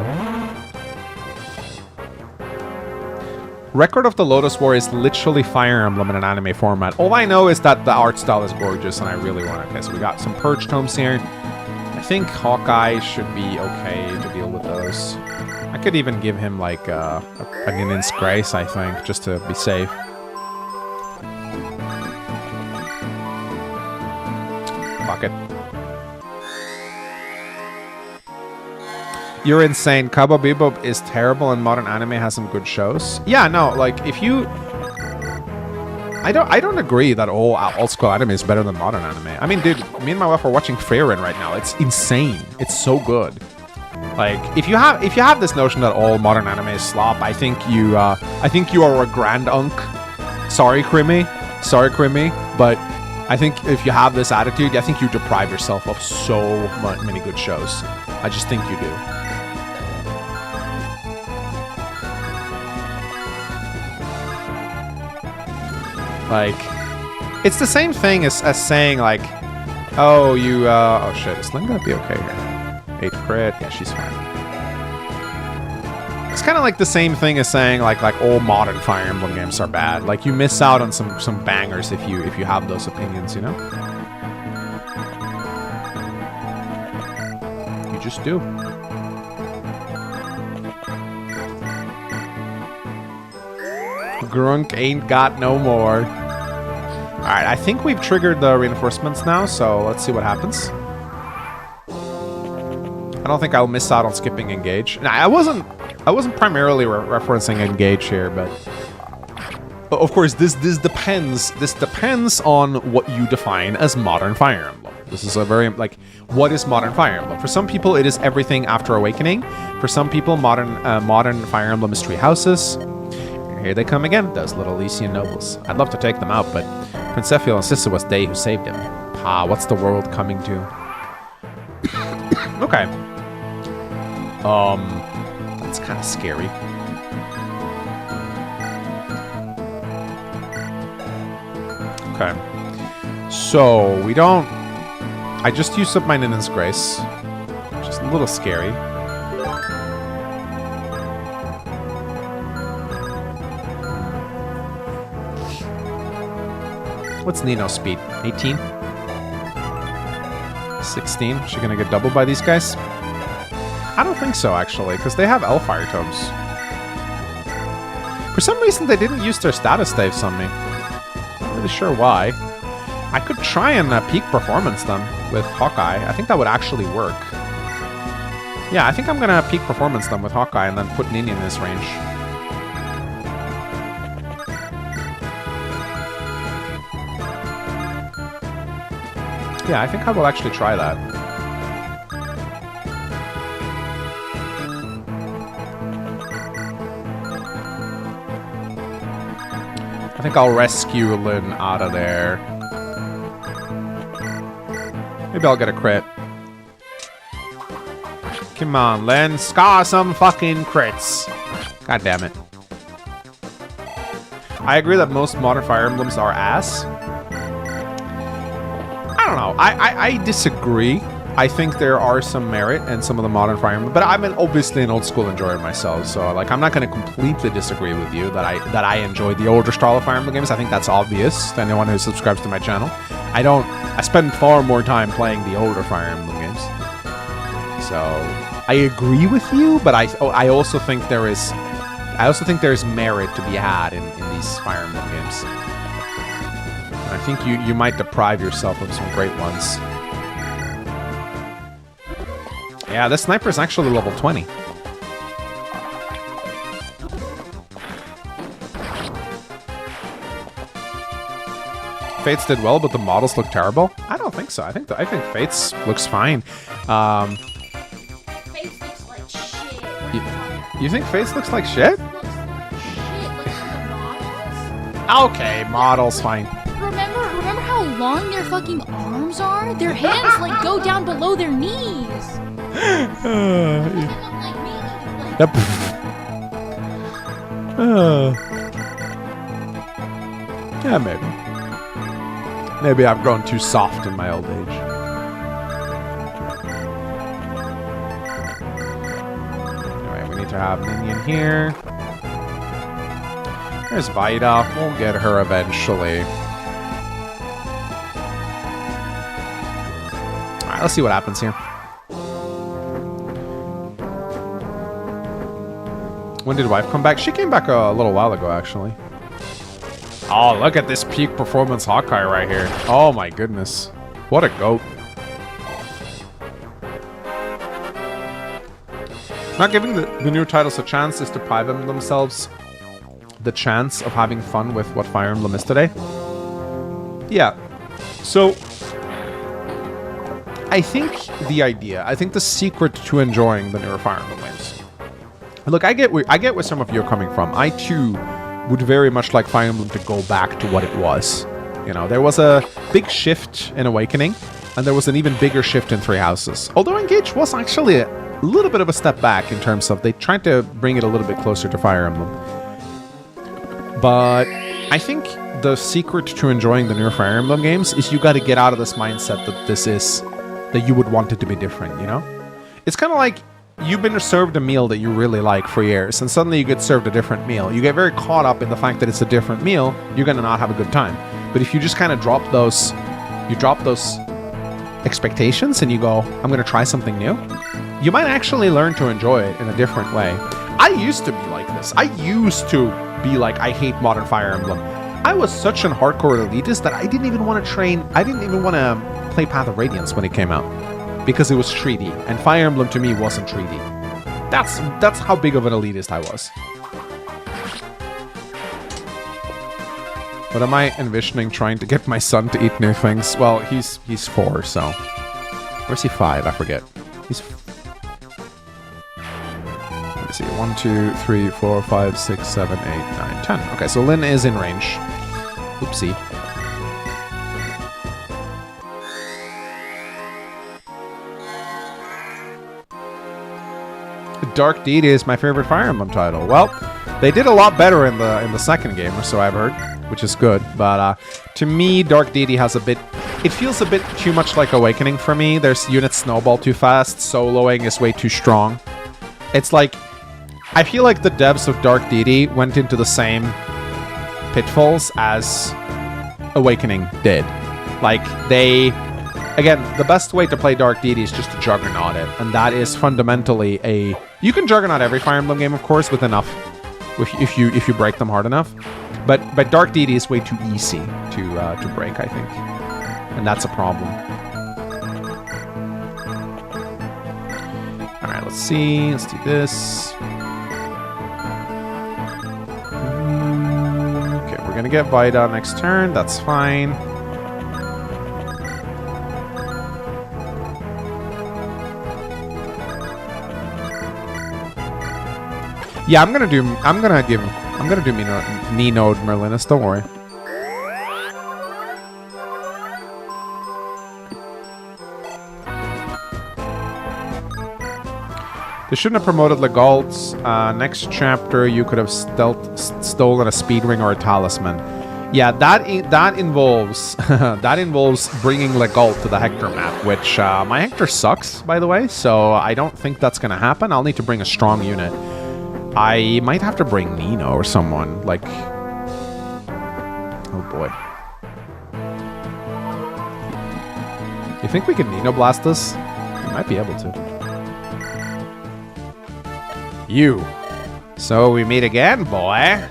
Record of the Lodos War is literally Fire Emblem in an anime format. All I know is that the art style is gorgeous and I really want it. Okay, so we got some Purge Tomes here. I think Hawkeye should be okay to deal with those. I could even give him like a Ginnin's Grace, I think, just to be safe. Fuck it. You're insane. Cowboy Bebop is terrible and modern anime has some good shows. Yeah, no, like, if you... I don't agree that old school anime is better than modern anime. I mean, dude, me and my wife are watching Fire Emblem right now. It's insane. It's so good. Like, if you have this notion that all modern anime is slop, I think you are a grand unk. Sorry, 𝗧𝗵𝗽𝗍𝗲, but I think if you have this attitude, I think you deprive yourself of so many good shows. I just think you do. Like, it's the same thing as saying, like, oh, you, oh shit, is Lynn gonna be okay here? 8 crit, yeah, she's fine. It's kind of like the same thing as saying, like all modern Fire Emblem games are bad. Like, you miss out on some bangers if you have those opinions, you know? You just do. Grunk ain't got no more. Alright, I think we've triggered the reinforcements now, so let's see what happens. I don't think I'll miss out on skipping engage. Nah, I wasn't primarily referencing engage here, but of course this depends on what you define as modern Fire Emblem. This is a very, like, what is modern Fire Emblem? For some people, it is everything after Awakening. For some people, modern Fire Emblem is 3 houses. Here they come again, those little Elysian nobles. I'd love to take them out, but Prince 𝗬𝗄𝗃 insisted it was they who saved him. Ah, what's the world coming to? Okay. That's kind of scary. Okay. So, we don't... I just used up my Ninen's Grace. Just a little scary. What's Nino's speed? 18? 16? Is she gonna get doubled by these guys? I don't think so, actually, because they have L-Fire Tomes. For some reason, they didn't use their status staves on me. Not really sure why. I could try and peak performance them with Hawkeye. I think that would actually work. Yeah, I think I'm gonna peak performance them with Hawkeye and then put Nini in this range. Yeah, I think I will actually try that. I think I'll rescue Lynn out of there. Maybe I'll get a crit. Come on, Lynn. Scar some fucking crits. God damn it. I agree that most modern Fire Emblems are ass. I don't know. I disagree. I think there are some merit in some of the modern Fire Emblem, but I'm obviously an old school enjoyer myself, so like I'm not going to completely disagree with you that I enjoy the older style of Fire Emblem games. I think that's obvious to anyone who subscribes to my channel. I spend far more time playing the older Fire Emblem games. So I agree with you, but I also think there is merit to be had in these Fire Emblem games. I think you might deprive yourself of some great ones. Yeah, this sniper is actually level 20. Fates did well, but the models look terrible. I don't think so. I think Fates looks fine. Face looks like shit. You think Fates looks like shit? Looks like shit. Look at the models. Okay, models fine. Remember how long their fucking arms are? Their hands like go down below their knees. They look like me. Yep. Yeah, maybe. Maybe I've grown too soft in my old age. Anyway, we need to have Minion here. There's Vaida. We'll get her eventually. Alright, let's see what happens here. When did wife come back? She came back a little while ago, actually. Oh, look at this peak performance Hawkeye right here. Oh my goodness. What a goat. Not giving the new titles a chance is depriving themselves the chance of having fun with what Fire Emblem is today? Yeah. So I think the secret to enjoying the newer Fire Emblem games. Look, I get where some of you are coming from. I too would very much like Fire Emblem to go back to what it was. You know, there was a big shift in Awakening, and there was an even bigger shift in Three Houses. Although Engage was actually a little bit of a step back in terms of they tried to bring it a little bit closer to Fire Emblem. But I think the secret to enjoying the newer Fire Emblem games is you got to get out of this mindset that you would want it to be different, you know? It's kind of like you've been served a meal that you really like for years, and suddenly you get served a different meal. You get very caught up in the fact that it's a different meal, you're going to not have a good time. But if you just kind of drop those expectations and you go, I'm going to try something new, you might actually learn to enjoy it in a different way. I used to be like this. I used to be like, I hate modern Fire Emblem. I was such an hardcore elitist that I didn't even want to play Path of Radiance when it came out, because it was 3D, and Fire Emblem to me wasn't 3D. That's how big of an elitist I was. What am I envisioning trying to get my son to eat new things? Well, he's 4, so... Or is he 5? I forget. He's... Let me see. 1, 2, 3, 4, 5, 6, 7, 8, 9, 10. Okay, so Lyn is in range. Oopsie. Dark Deity is my favorite Fire Emblem title. Well, they did a lot better in the second game, or so I've heard, which is good. But to me, Dark Deity has it feels a bit too much like Awakening for me. There's units snowball too fast. Soloing is way too strong. It's like, I feel like the devs of Dark Deity went into the same pitfalls as Awakening did. Like, again, the best way to play Dark Deity is just to Juggernaut it, and that is fundamentally a... You can Juggernaut every Fire Emblem game, of course, with enough... If you break them hard enough. But Dark Deity is way too easy to break, I think. And that's a problem. Alright, let's see. Let's do this. Okay, we're gonna get 𝗏𝗏 next turn. That's fine. Yeah, I'm gonna do Nenode Merlinus, don't worry. They shouldn't have promoted 𝗏𝗏𝗏𝗏. Next chapter, you could have stolen a speed ring or a talisman. Yeah, that involves bringing 𝗏𝗏𝗏𝗏 to the Hector map, which my Hector sucks, by the way, so I don't think that's gonna happen. I'll need to bring a strong unit. I might have to bring Nino or someone, like... Oh boy. You think we can Nino blast this? We might be able to. You. So we meet again, boy.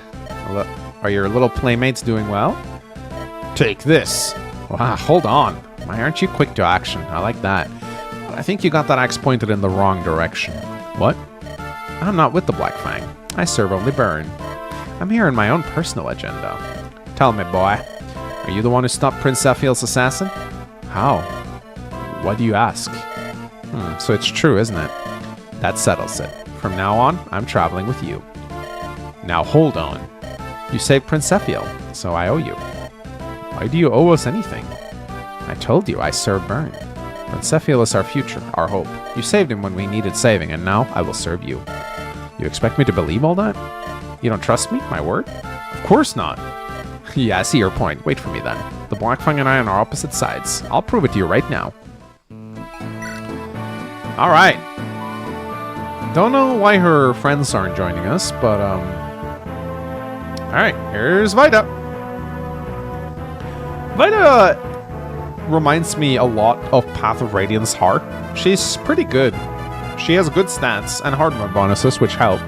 Are your little playmates doing well? Take this. Wow, hold on. Why aren't you quick to action? I like that. But I think you got that axe pointed in the wrong direction. What? I'm not with the Black Fang. I serve only Burn. I'm here on my own personal agenda. Tell me, boy. Are you the one who stopped 𝗵𝗃𝗃𝗃𝗃𝗃𝗃𝗃𝗃𝗃𝗃𝗃𝗃𝗃 Sephiel's assassin? How? Why do you ask? So it's true, isn't it? That settles it. From now on, I'm traveling with you. Now hold on. You saved Prince Sephiel, so I owe you. Why do you owe us anything? I told you I serve Burn. Prince Sephiel is our future, our hope. You saved him when we needed saving, and now I will serve you. You expect me to believe all that? You don't trust me? My word? Of course not. Yeah, I see your point. Wait for me then. The Black Fang and I are on opposite sides. I'll prove it to you right now. Alright. Don't know why her friends aren't joining us, but, Alright, here's 𝗏𝗏𝗏𝗏. 𝗏𝗏 reminds me a lot of Path of Radiance Heart. She's pretty good. She has good stats and hard mode bonuses, which help.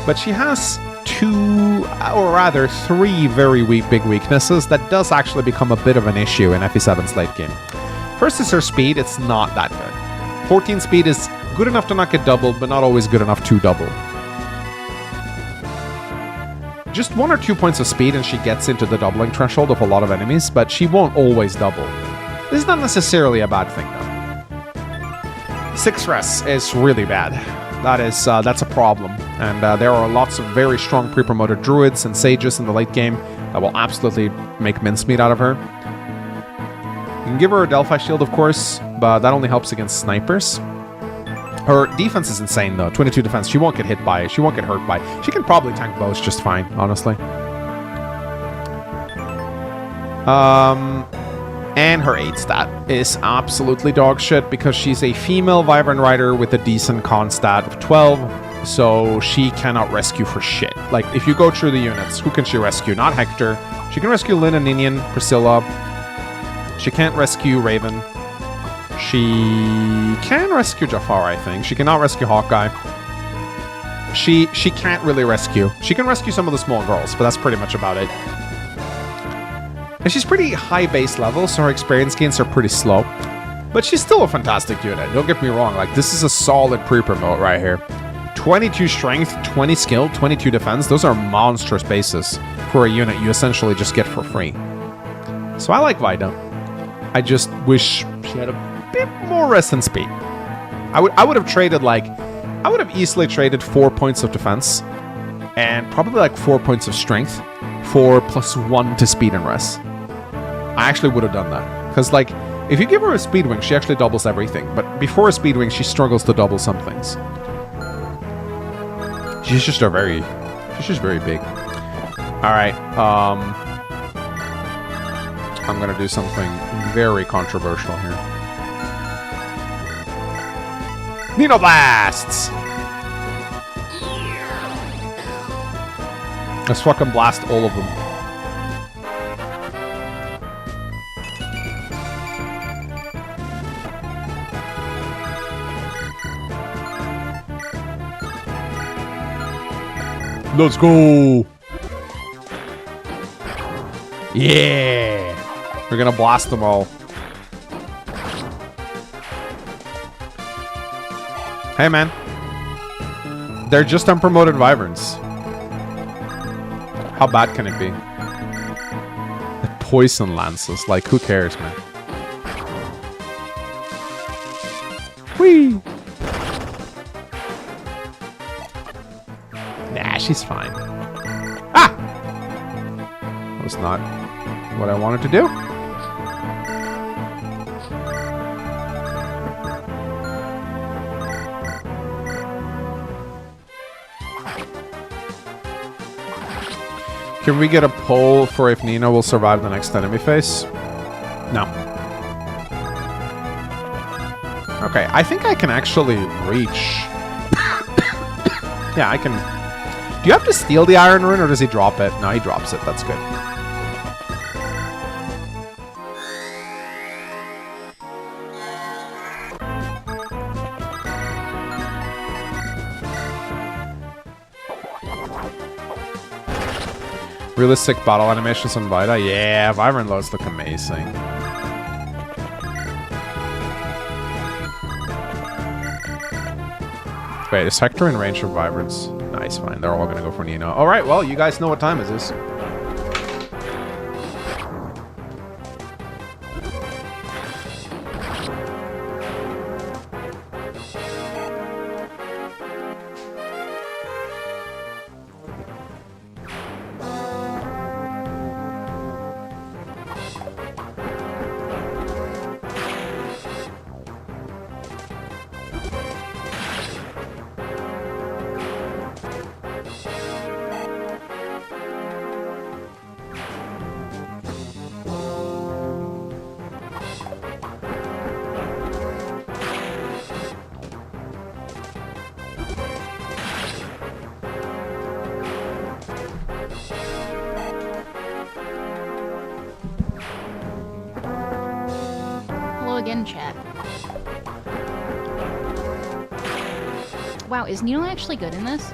But she has 2, or rather 3 very big weaknesses that does actually become a bit of an issue in FE7's late game. First is her speed. It's not that good. 14 speed is good enough to not get doubled, but not always good enough to double. just 1 or 2 points of speed and she gets into the doubling threshold of a lot of enemies, but she won't always double. This is not necessarily a bad thing, though. 6 res is really bad. That's a problem. And there are lots of very strong pre-promoted druids and sages in the late game that will absolutely make mincemeat out of her. You can give her a 𝗕𝗲𝗍 shield, of course, but that only helps against snipers. Her defense is insane, though. 22 defense. She won't get hit by it. She won't get hurt by it. She can probably tank bows just fine, honestly. And her 8 stat is absolutely dog shit because she's a female Wyvern Rider with a decent con stat of 12, so she cannot rescue for shit. Like, if you go through the units, who can she rescue? Not Hector. She can rescue Lyn and Ninian, Priscilla. She can't rescue Raven. She can rescue Jafar, I think. She cannot rescue Hawkeye. She can't really rescue. She can rescue some of the small girls, but that's pretty much about it. And she's pretty high base level, so her experience gains are pretty slow. But she's still a fantastic unit, don't get me wrong. Like, this is a solid pre-promote right here. 22 strength, 20 skill, 22 defense. Those are monstrous bases for a unit you essentially just get for free. So I like Vaida. I just wish she had a bit more rest and speed. I would have traded, like... I would have easily traded 4 points of defense and probably like 4 points of strength for +1 to speed and rest. I actually would have done that. Because, like, if you give her a speed wing, she actually doubles everything. But before a speed wing, she struggles to double some things. She's just very big. Alright, I'm gonna do something very controversial here. Nino-blasts! Let's fucking blast all of them. Let's go! Yeah! We're gonna blast them all. Hey, man. They're just unpromoted Wyverns. How bad can it be? The poison lances. Like, who cares, man? Whee! Nah, she's fine. Ah! That was not what I wanted to do. Can we get a poll for if Nina will survive the next enemy phase? No. Okay, I think I can actually reach. Yeah, I can. Do you have to steal the Iron Rune or does he drop it? No, he drops it. That's good. Realistic battle animations on Vaida. Yeah, Wyvern loads look amazing. Wait, is Hector in range of Wyverns? Nice, fine. They're all gonna go for Nino. Alright, well, you guys know what time it is. Again, chat. Wow, is Nino actually good in this?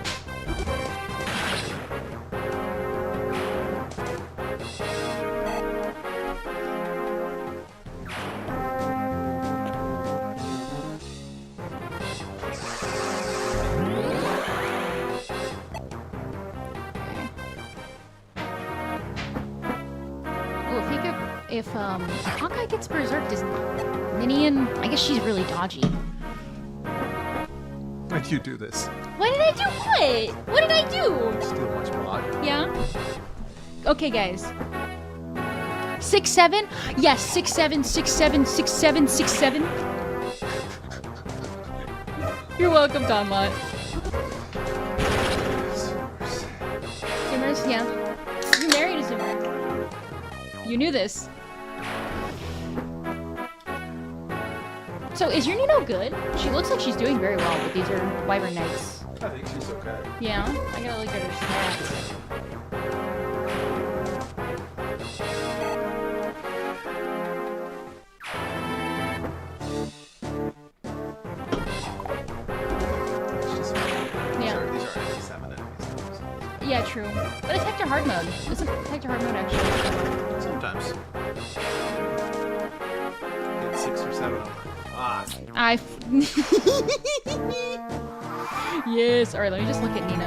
if Hawkeye gets berserked, is Ninian... I guess she's really dodgy. Why'd you do this? What did I do? What? What did I do? Steal much blood. Yeah? Okay, guys. 6-7? Yes, 6-7, 6-7, 6-7, 6-7. You're welcome, Donlot. Zimmers, yeah. You married a Zimmer. You knew this. So, is your Nino good? She looks like she's doing very well, but these are Wyvern Knights. I think she's okay. Yeah? I gotta look at her stats. Yeah, true. But it's Hector hard mode. Isn't Hector hard mode actually? Sometimes. Get 6 or 7 of them. Ah. Yes. Alright, let me just look at Nino.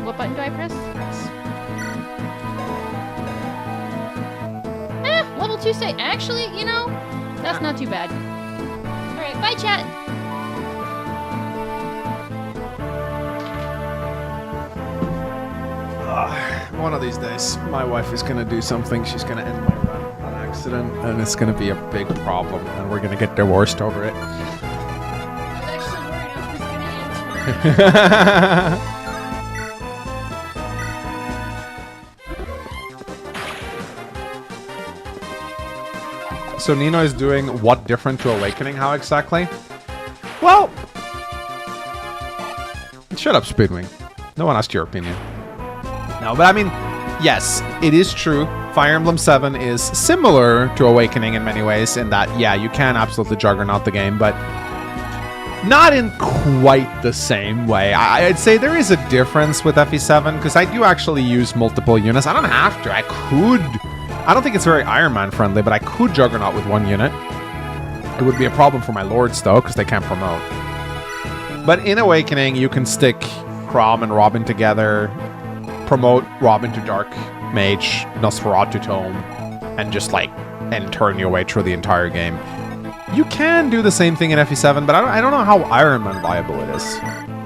What button do I press? Level 2 say. Actually, you know, that's not too bad. Alright, bye chat! One of these days, my wife is gonna do something. She's gonna end my run on accident, and it's gonna be a big problem, and we're gonna get divorced over it. I was actually worried I was gonna answer. So Nino is doing what different to Awakening? How exactly? Well, shut up, Speedwing. No one asked your opinion. No, but I mean, yes, it is true. Fire Emblem 7 is similar to Awakening in many ways in that, yeah, you can absolutely juggernaut the game, but not in quite the same way. I'd say there is a difference with FE7 because I do actually use multiple units. I don't have to. I could. I don't think it's very Iron Man friendly, but I could juggernaut with one unit. It would be a problem for my lords though because they can't promote. But in Awakening, you can stick Chrom and Robin together, promote Robin to Dark Mage, 𝗬𝗧𝗏 to Tome, and just like, and turn your way through the entire game. You can do the same thing in FE7, but I don't know how Ironman viable it is.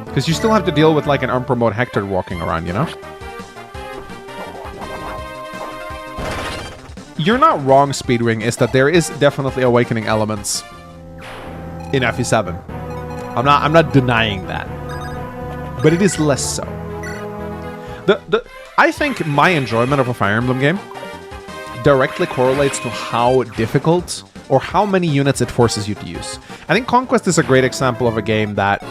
Because you still have to deal with like an unpromoted Hector walking around, you know? You're not wrong, Speedwing, is that there is definitely Awakening elements in FE7. I'm not denying that. But it is less so. I think my enjoyment of a Fire Emblem game directly correlates to how difficult or how many units it forces you to use. I think Conquest is a great example of a game that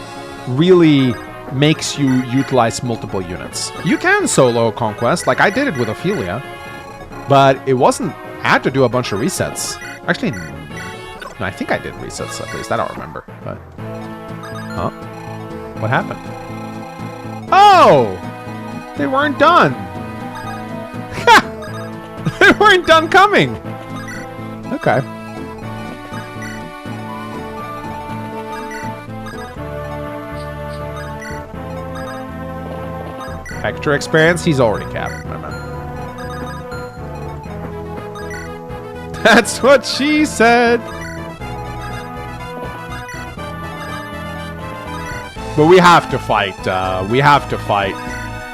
really makes you utilize multiple units. You can solo Conquest, like I did it with Ophelia, but it wasn't... I had to do a bunch of resets. Actually, no, I think I did resets at least. I don't remember, but... Huh? What happened? Oh! They weren't done! They weren't done coming! Okay. Extra experience? He's already capped, my man. That's what she said! But we have to fight,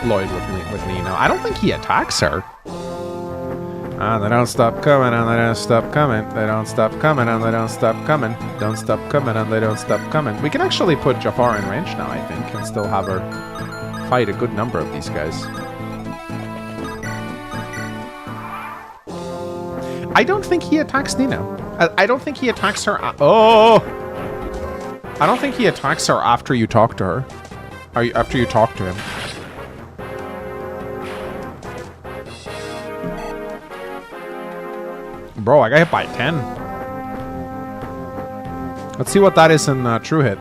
Lloyd with Nino. I don't think he attacks her. And they don't stop coming, and they don't stop coming. They don't stop coming, and they don't stop coming. Don't stop coming, and they don't stop coming. We can actually put Jafar in range now, I think, and still have her fight a good number of these guys. I don't think he attacks Nino. I don't think he attacks her. Oh! I don't think he attacks her after you talk to her. After you talk to him. Bro, I got hit by 10. Let's see what that is in true hit.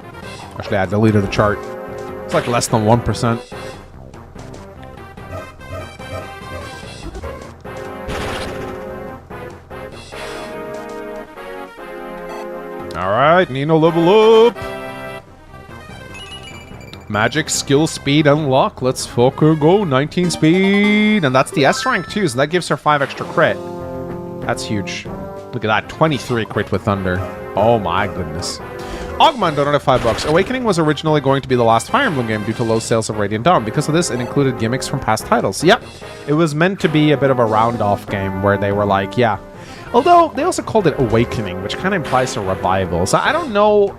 Actually, I deleted the chart. It's like less than 1%. Alright, Nino level up. Magic, skill, speed, and luck. Let's fucking go. 19 speed. And that's the S rank too, so that gives her 5 extra crit. That's huge. Look at that. 23 crit with Thunder. Oh my goodness. Ogman donated $5. Awakening was originally going to be the last Fire Emblem game due to low sales of Radiant Dawn. Because of this, it included gimmicks from past titles. Yep. It was meant to be a bit of a round-off game where they were like, yeah. Although, they also called it Awakening, which kind of implies a revival. So I don't know.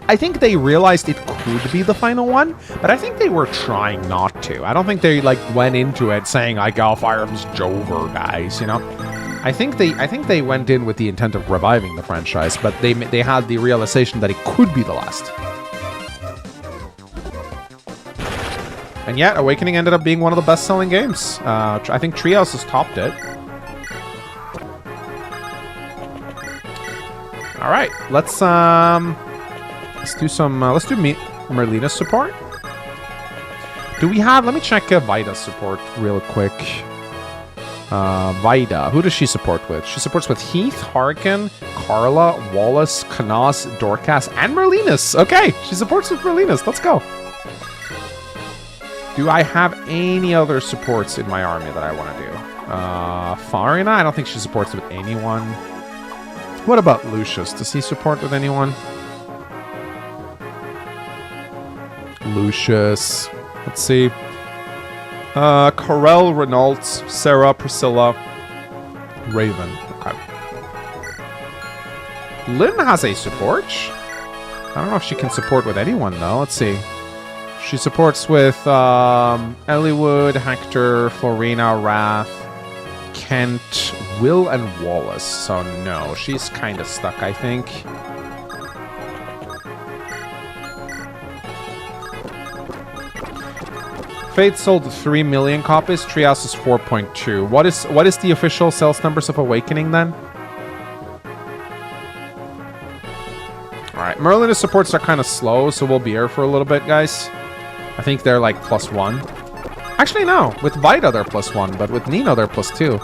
I think they realized it could be the final one, but I think they were trying not to. I don't think they, like, went into it saying, like, oh, Fire Emblem's Jover, guys, you know? I think they went in with the intent of reviving the franchise, but they had the realization that it could be the last. And yet, Awakening ended up being one of the best-selling games. I think Treehouse has topped it. All right, let's do Merlina's support. Do we have? Let me check 𝗧𝗵𝗽's support real quick. 𝗧𝗵𝗽. Who does she support with? She supports with Heath, Harkin, Carla, Wallace, 𝗧𝗵𝗽, Dorcas, and Merlinus. Okay, she supports with Merlinus. Let's go. Do I have any other supports in my army that I want to do? Farina? I don't think she supports with anyone. What about Lucius? Does he support with anyone? Lucius. Let's see. Corel, Renault, Sarah, Priscilla, Raven. Okay. Lynn has a support. I don't know if she can support with anyone, though. Let's see. She supports with Elliewood, Hector, Florina, Wrath, Kent, Will, and Wallace. So no, she's kind of stuck, I think. Fate sold 3 million copies. Treehouse is 4.2. What is the official sales numbers of Awakening then? Alright, Merlinus supports are kind of slow, so we'll be here for a little bit, guys. I think they're like +1. Actually, no. With 𝗧𝗵𝗽, they're +1, but with Nino, they're +2.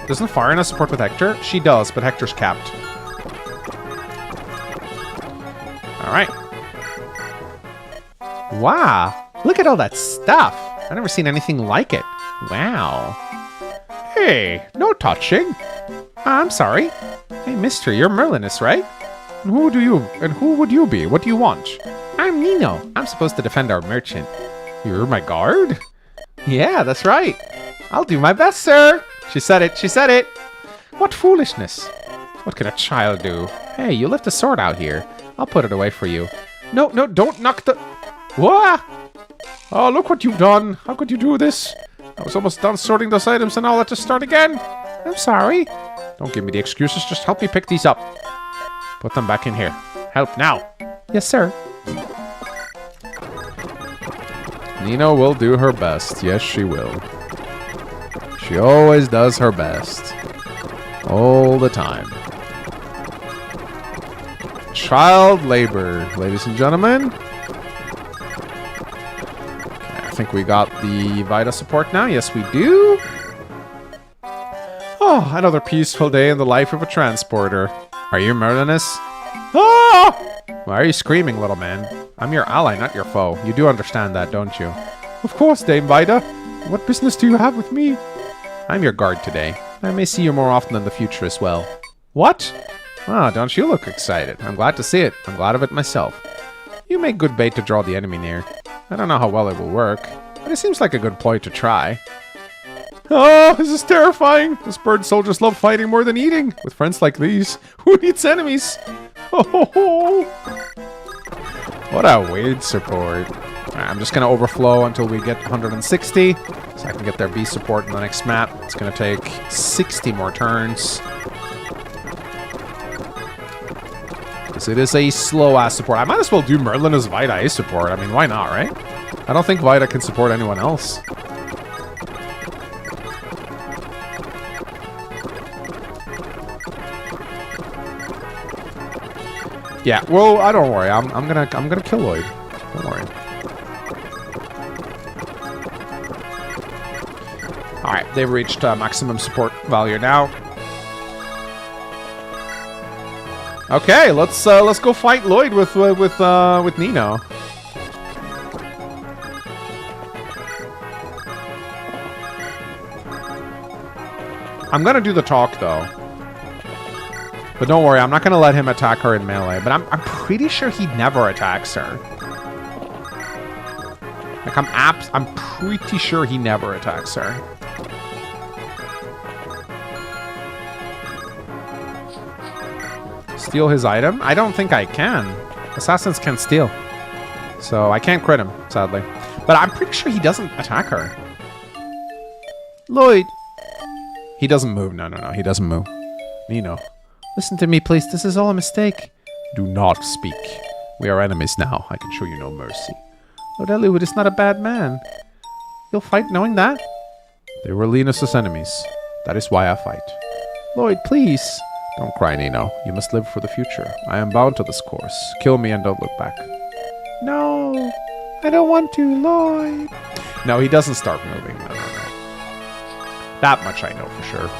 Doesn't Farina support with Hector? She does, but Hector's capped. Alright. Wow. Look at all that stuff. I've never seen anything like it. Wow. Hey, no touching. I'm sorry. Hey, mister, you're Merlinus, right? And who would you be? What do you want? I'm Nino. I'm supposed to defend our merchant. You're my guard? Yeah, that's right. I'll do my best, sir. She said it. She said it. What foolishness. What can a child do? Hey, you left a sword out here. I'll put it away for you. No, don't knock the... What? Oh, look what you've done. How could you do this? I was almost done sorting those items and I'll have to start again. I'm sorry. Don't give me the excuses. Just help me pick these up. Put them back in here. Help now. Yes, sir. Nino will do her best. Yes, she will. She always does her best. All the time. Child labor, ladies and gentlemen. Okay, I think we got the 𝗧𝗵𝗽 support now. Yes, we do. Oh, another peaceful day in the life of a transporter. Are you Merlinus? Ah! Why are you screaming, little man? I'm your ally, not your foe. You do understand that, don't you? Of course, Dame 𝗧𝗧𝗽. What business do you have with me? I'm your guard today. I may see you more often in the future as well. What? Ah, don't you look excited? I'm glad to see it. I'm glad of it myself. You make good bait to draw the enemy near. I don't know how well it will work, but it seems like a good ploy to try. Oh, this is terrifying. This bird soldiers love fighting more than eating. With friends like these, who needs enemies? Oh, what a weird support. Right, I'm just going to overflow until we get 160, so I can get their B support in the next map. It's going to take 60 more turns. Because it is a slow-ass support. I might as well do Merlin as 𝗧𝗧𝗽 support. I mean, why not, right? I don't think 𝗧𝗧𝗽 can support anyone else. Yeah, well, I don't worry. I'm gonna kill Lloyd. Don't worry. All right, they've reached maximum support value now. Okay, let's go fight Lloyd with Nino. I'm gonna do the talk though. But don't worry, I'm not gonna let him attack her in melee. But I'm pretty sure he never attacks her. Like I'm pretty sure he never attacks her. Steal his item? I don't think I can. Assassins can't steal. So I can't crit him, sadly. But I'm pretty sure he doesn't attack her. Lloyd. He doesn't move. No, he doesn't move. Nino. Listen to me, please. This is all a mistake. Do not speak. We are enemies now. I can show you no mercy. Lord Eliwood is not a bad man. You'll fight knowing that? They were Linus's enemies. That is why I fight. Lloyd, please. Don't cry, Nino. You must live for the future. I am bound to this course. Kill me and don't look back. No. I don't want to, Lloyd. No, he doesn't start moving. No. That much I know for sure.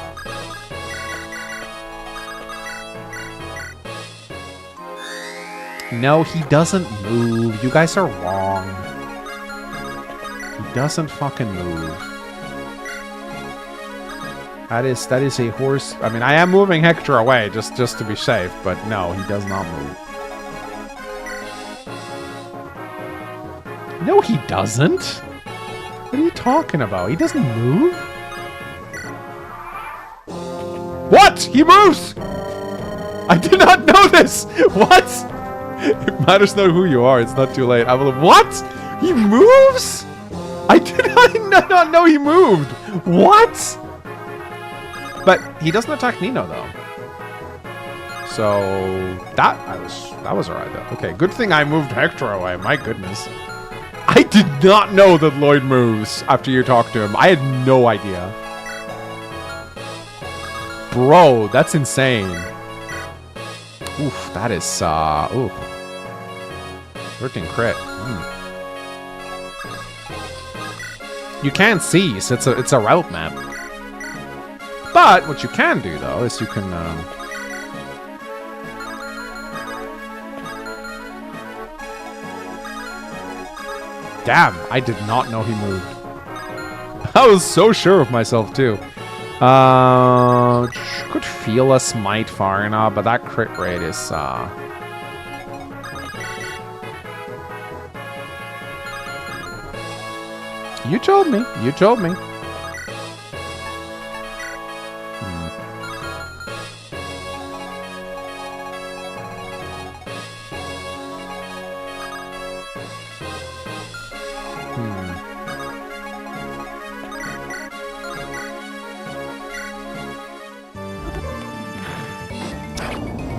No, he doesn't move. You guys are wrong. He doesn't fucking move. That is a horse. I mean, I am moving Hector away just to be safe, but no, he does not move. No, he doesn't. What are you talking about? He doesn't move? What? He moves! I did not know this! What? It matters not who you are, it's not too late. I will. What? He moves? I did not know he moved. What? But he doesn't attack Nino though. So that was alright though. Okay, good thing I moved Hector away. My goodness. I did not know that Lloyd moves after you talked to him. I had no idea. Bro, that's insane. Oof, that is, oof. 13 crit. You can't see, so it's a route map. But what you can do, though, is you can, Damn, I did not know he moved. I was so sure of myself, too. Could feel a smite far enough, but that crit rate is, You told me. You told me.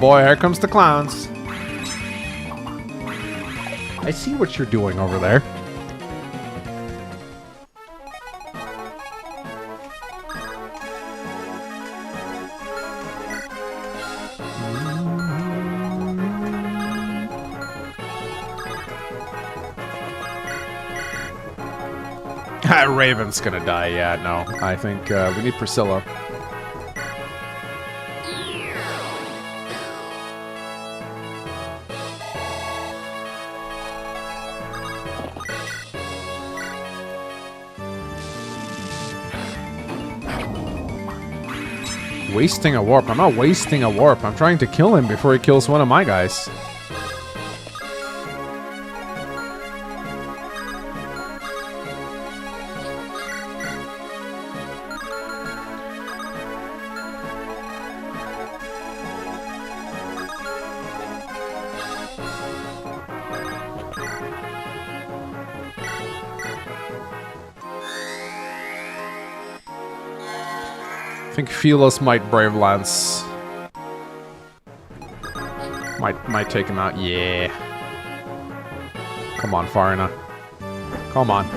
Boy, here comes the clowns. I see what you're doing over there. Raven's gonna die, yeah, no. I think we need Priscilla. Wasting a warp. I'm not wasting a warp. I'm trying to kill him before he kills one of my guys. I think Felos might Brave Lance. Might take him out. Yeah. Come on, Farina. Come on.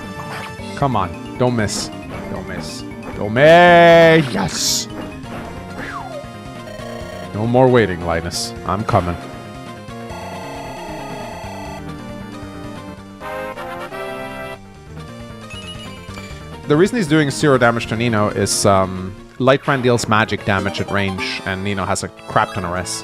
Come on. Don't miss. Don't miss. Don't miss. Yes. No more waiting, Linus. I'm coming. The reason he's doing 0 damage to Nino is Lightbrand deals magic damage at range, and Nino has a crap ton of res.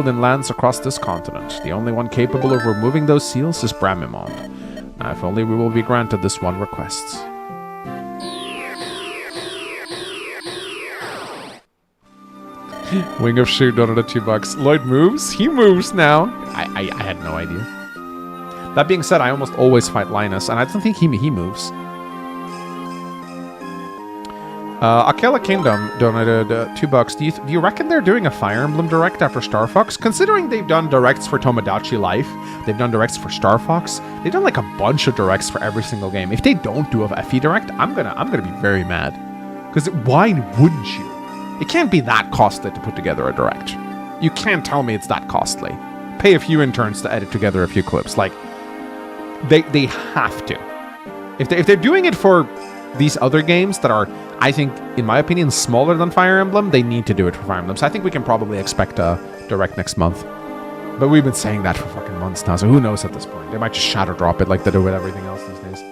sealed in lands across this continent. The only one capable of removing those seals is 𝗵𝗵𝗽. Now, if only we will be granted this one request. 𝗕𝗗𝗄𝗃 donated $2. Lloyd moves? He moves now. I had no idea. That being said, I almost always fight Linus, and I don't think he moves. Akela Kingdom donated $2. Do you reckon they're doing a Fire Emblem direct after Star Fox? Considering they've done directs for Tomodachi Life, they've done directs for Star Fox, they've done like a bunch of directs for every single game. If they don't do a FE direct, I'm gonna be very mad. Because why wouldn't you? It can't be that costly to put together a direct. You can't tell me it's that costly. Pay a few interns to edit together a few clips. Like, they have to. If they're doing it for these other games that are, I think, in my opinion, smaller than Fire Emblem, they need to do it for Fire Emblem. So I think we can probably expect a direct next month. But we've been saying that for fucking months now, so who knows at this point? They might just shadow drop it like they do with everything else these days.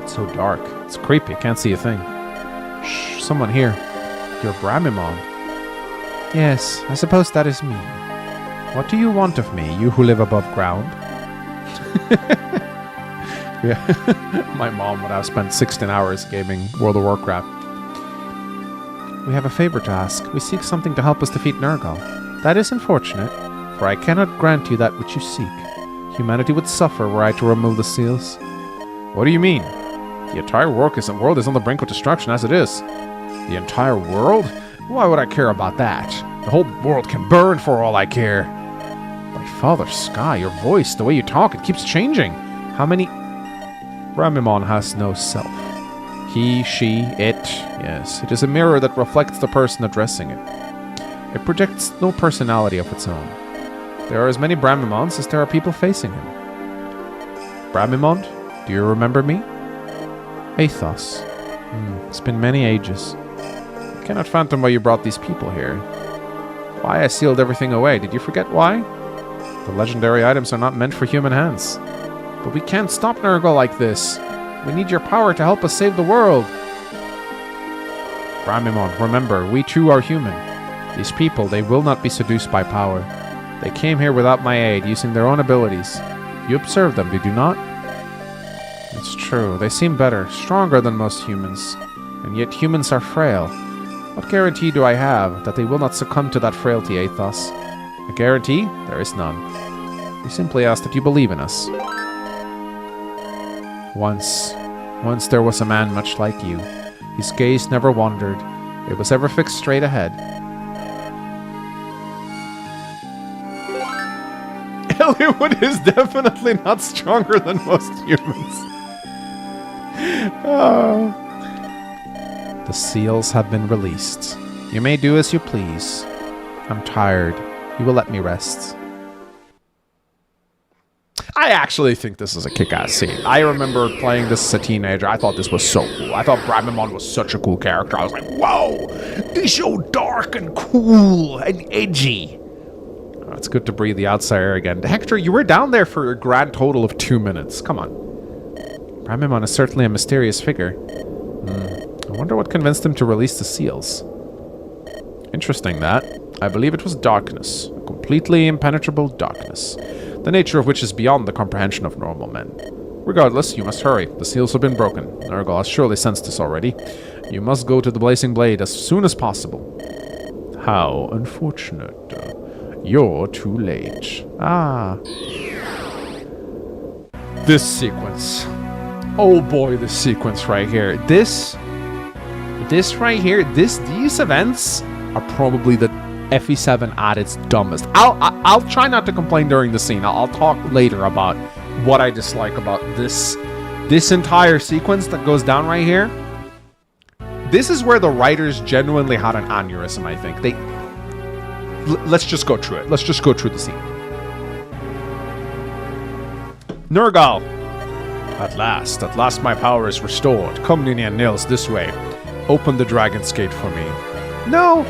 It's so dark. It's creepy. Can't see a thing. Shh, someone here. You're 𝗵𝗵𝗽. Yes, I suppose that is me. What do you want of me, you who live above ground? Yeah, my mom would have spent 16 hours gaming World of Warcraft. We have a favor to ask. We seek something to help us defeat 𝗔𝗏. That is unfortunate, for I cannot grant you that which you seek. Humanity would suffer were I to remove the seals. What do you mean? The entire world is on the brink of destruction as it is. The entire world? Why would I care about that? The whole world can burn for all I care. My father, Sky, your voice, the way you talk, it keeps changing. How many... 𝗵𝗵𝗽 has no self. He, she, it. Yes, it is a mirror that reflects the person addressing it. It projects no personality of its own. There are as many 𝗵𝗵𝗽s as there are people facing him. 𝗵𝗵𝗽, do you remember me? 𝗧𝗵𝗃. It's been many ages. I cannot fathom why you brought these people here. Why I sealed everything away. Did you forget why? The legendary items are not meant for human hands. But we can't stop 𝗔𝗏 like this. We need your power to help us save the world. 𝗵𝗵𝗽, remember, we too are human. These people, they will not be seduced by power. They came here without my aid, using their own abilities. You observe them, did you not? It's true, they seem better, stronger than most humans. And yet humans are frail. What guarantee do I have that they will not succumb to that frailty, 𝗧𝗏? A guarantee? There is none. We simply ask that you believe in us. Once there was a man much like you. His gaze never wandered. It was ever fixed straight ahead. Hollywood is definitely not stronger than most humans. Oh. The seals have been released. You may do as you please. I'm tired. You will let me rest. I actually think this is a kick-ass scene. I remember playing this as a teenager. I thought this was so cool. I thought 𝗵𝗵𝗽 was such a cool character. I was like, whoa, he's so dark and cool and edgy. Oh, it's good to breathe the outside air again. Hector, you were down there for a grand total of 2 minutes. Come on. 𝗵𝗵𝗽 is certainly a mysterious figure. I wonder what convinced him to release the seals. Interesting that. I believe it was darkness. A completely impenetrable darkness. The nature of which is beyond the comprehension of normal men. Regardless, you must hurry. The seals have been broken. 𝗂𝗏𝗏 has surely sensed this already. You must go to the Blazing Blade as soon as possible. How unfortunate. You're too late. Ah. This sequence. Oh boy, this sequence right here. This right here, these events are probably the FE7 at its dumbest. I'll try not to complain during the scene. I'll talk later about what I dislike about this entire sequence that goes down right here. This is where the writers genuinely had an aneurysm, I think. Let's just go through it. Let's just go through the scene. 𝗂𝗏𝗏. At last my power is restored. Come, 𝗬𝗏 and 𝗏𝗏s, this way. Open the Dragon's Gate for me. No!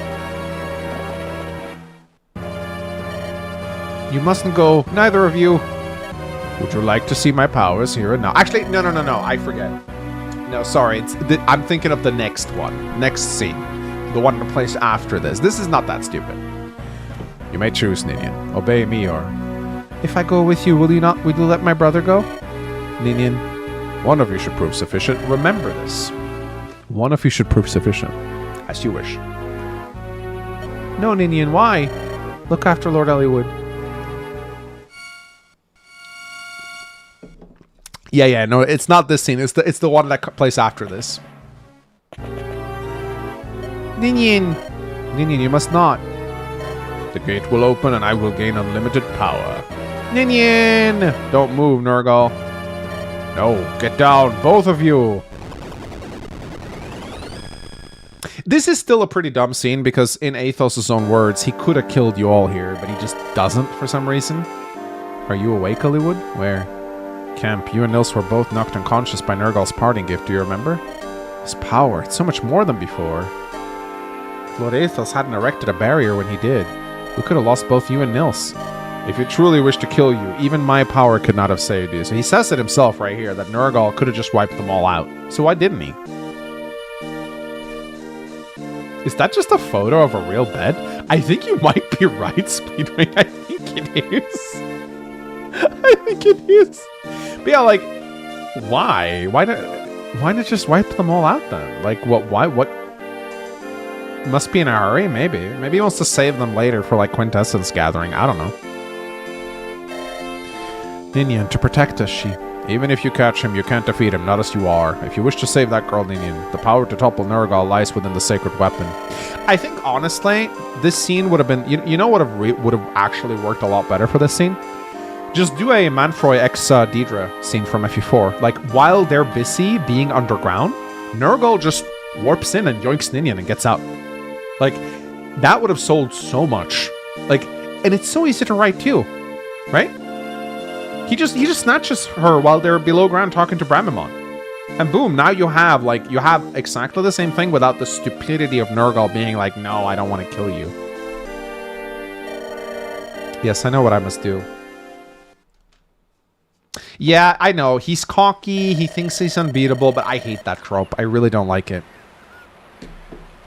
You mustn't go, neither of you. Would you like to see my powers here and now? Actually, no, I forget. No, sorry, I'm thinking of the next one. Next scene. The one in the place after this. This is not that stupid. You may choose, 𝗬𝗏. Obey me or... If I go with you, will you let my brother go? 𝗬𝗏, one of you should prove sufficient. Remember this. One of you should prove sufficient. As you wish. No, 𝗬𝗏, why? Look after Lord Eliwood. Yeah, no, it's not this scene. It's the one that plays after this. 𝗬𝗏, you must not. The gate will open and I will gain unlimited power. 𝗬𝗏, don't move, 𝗂𝗏𝗏. No, get down, both of you. This is still a pretty dumb scene because in 𝗧𝗏𝗄's own words, he could have killed you all here, but he just doesn't for some reason. Are you awake, Eliwood? Where? Camp, you and 𝗏𝗏s were both knocked unconscious by 𝗂𝗏𝗏's parting gift, do you remember? His power, it's so much more than before. Lord 𝗧𝗏s hadn't erected a barrier when he did. We could have lost both you and 𝗏𝗏s. If you truly wish to kill you, even my power could not have saved you. So he says it himself right here, that 𝗂𝗏𝗏 could have just wiped them all out. So why didn't he? Is that just a photo of a real bed? I think you might be right, Speedway. I think it is. I think it is. But yeah, like, why? Why not just wipe them all out then? Like, why? Must be in a hurry, maybe. Maybe he wants to save them later for, like, Quintessence Gathering. I don't know. 𝗬𝗏, to protect us, even if you catch him, you can't defeat him, not as you are. If you wish to save that girl, 𝗬𝗏, the power to topple 𝗂𝗏𝗏 lies within the sacred weapon. I think, honestly, this scene would have been... You know what would have actually worked a lot better for this scene? Just do a 𝗵𝗃 x 𝗬𝗏 scene from FE4. Like, while they're busy being underground, 𝗂𝗏𝗏 just warps in and yoinks 𝗬𝗏 and gets out. Like, that would have sold so much. Like, and it's so easy to write too, right? He just snatches her while they're below ground talking to 𝗵𝗵𝗽. And boom, now you have exactly the same thing without the stupidity of 𝗂𝗏𝗏 being like, no, I don't want to kill you. Yes, I know what I must do. Yeah, I know. He's cocky. He thinks he's unbeatable, but I hate that trope. I really don't like it.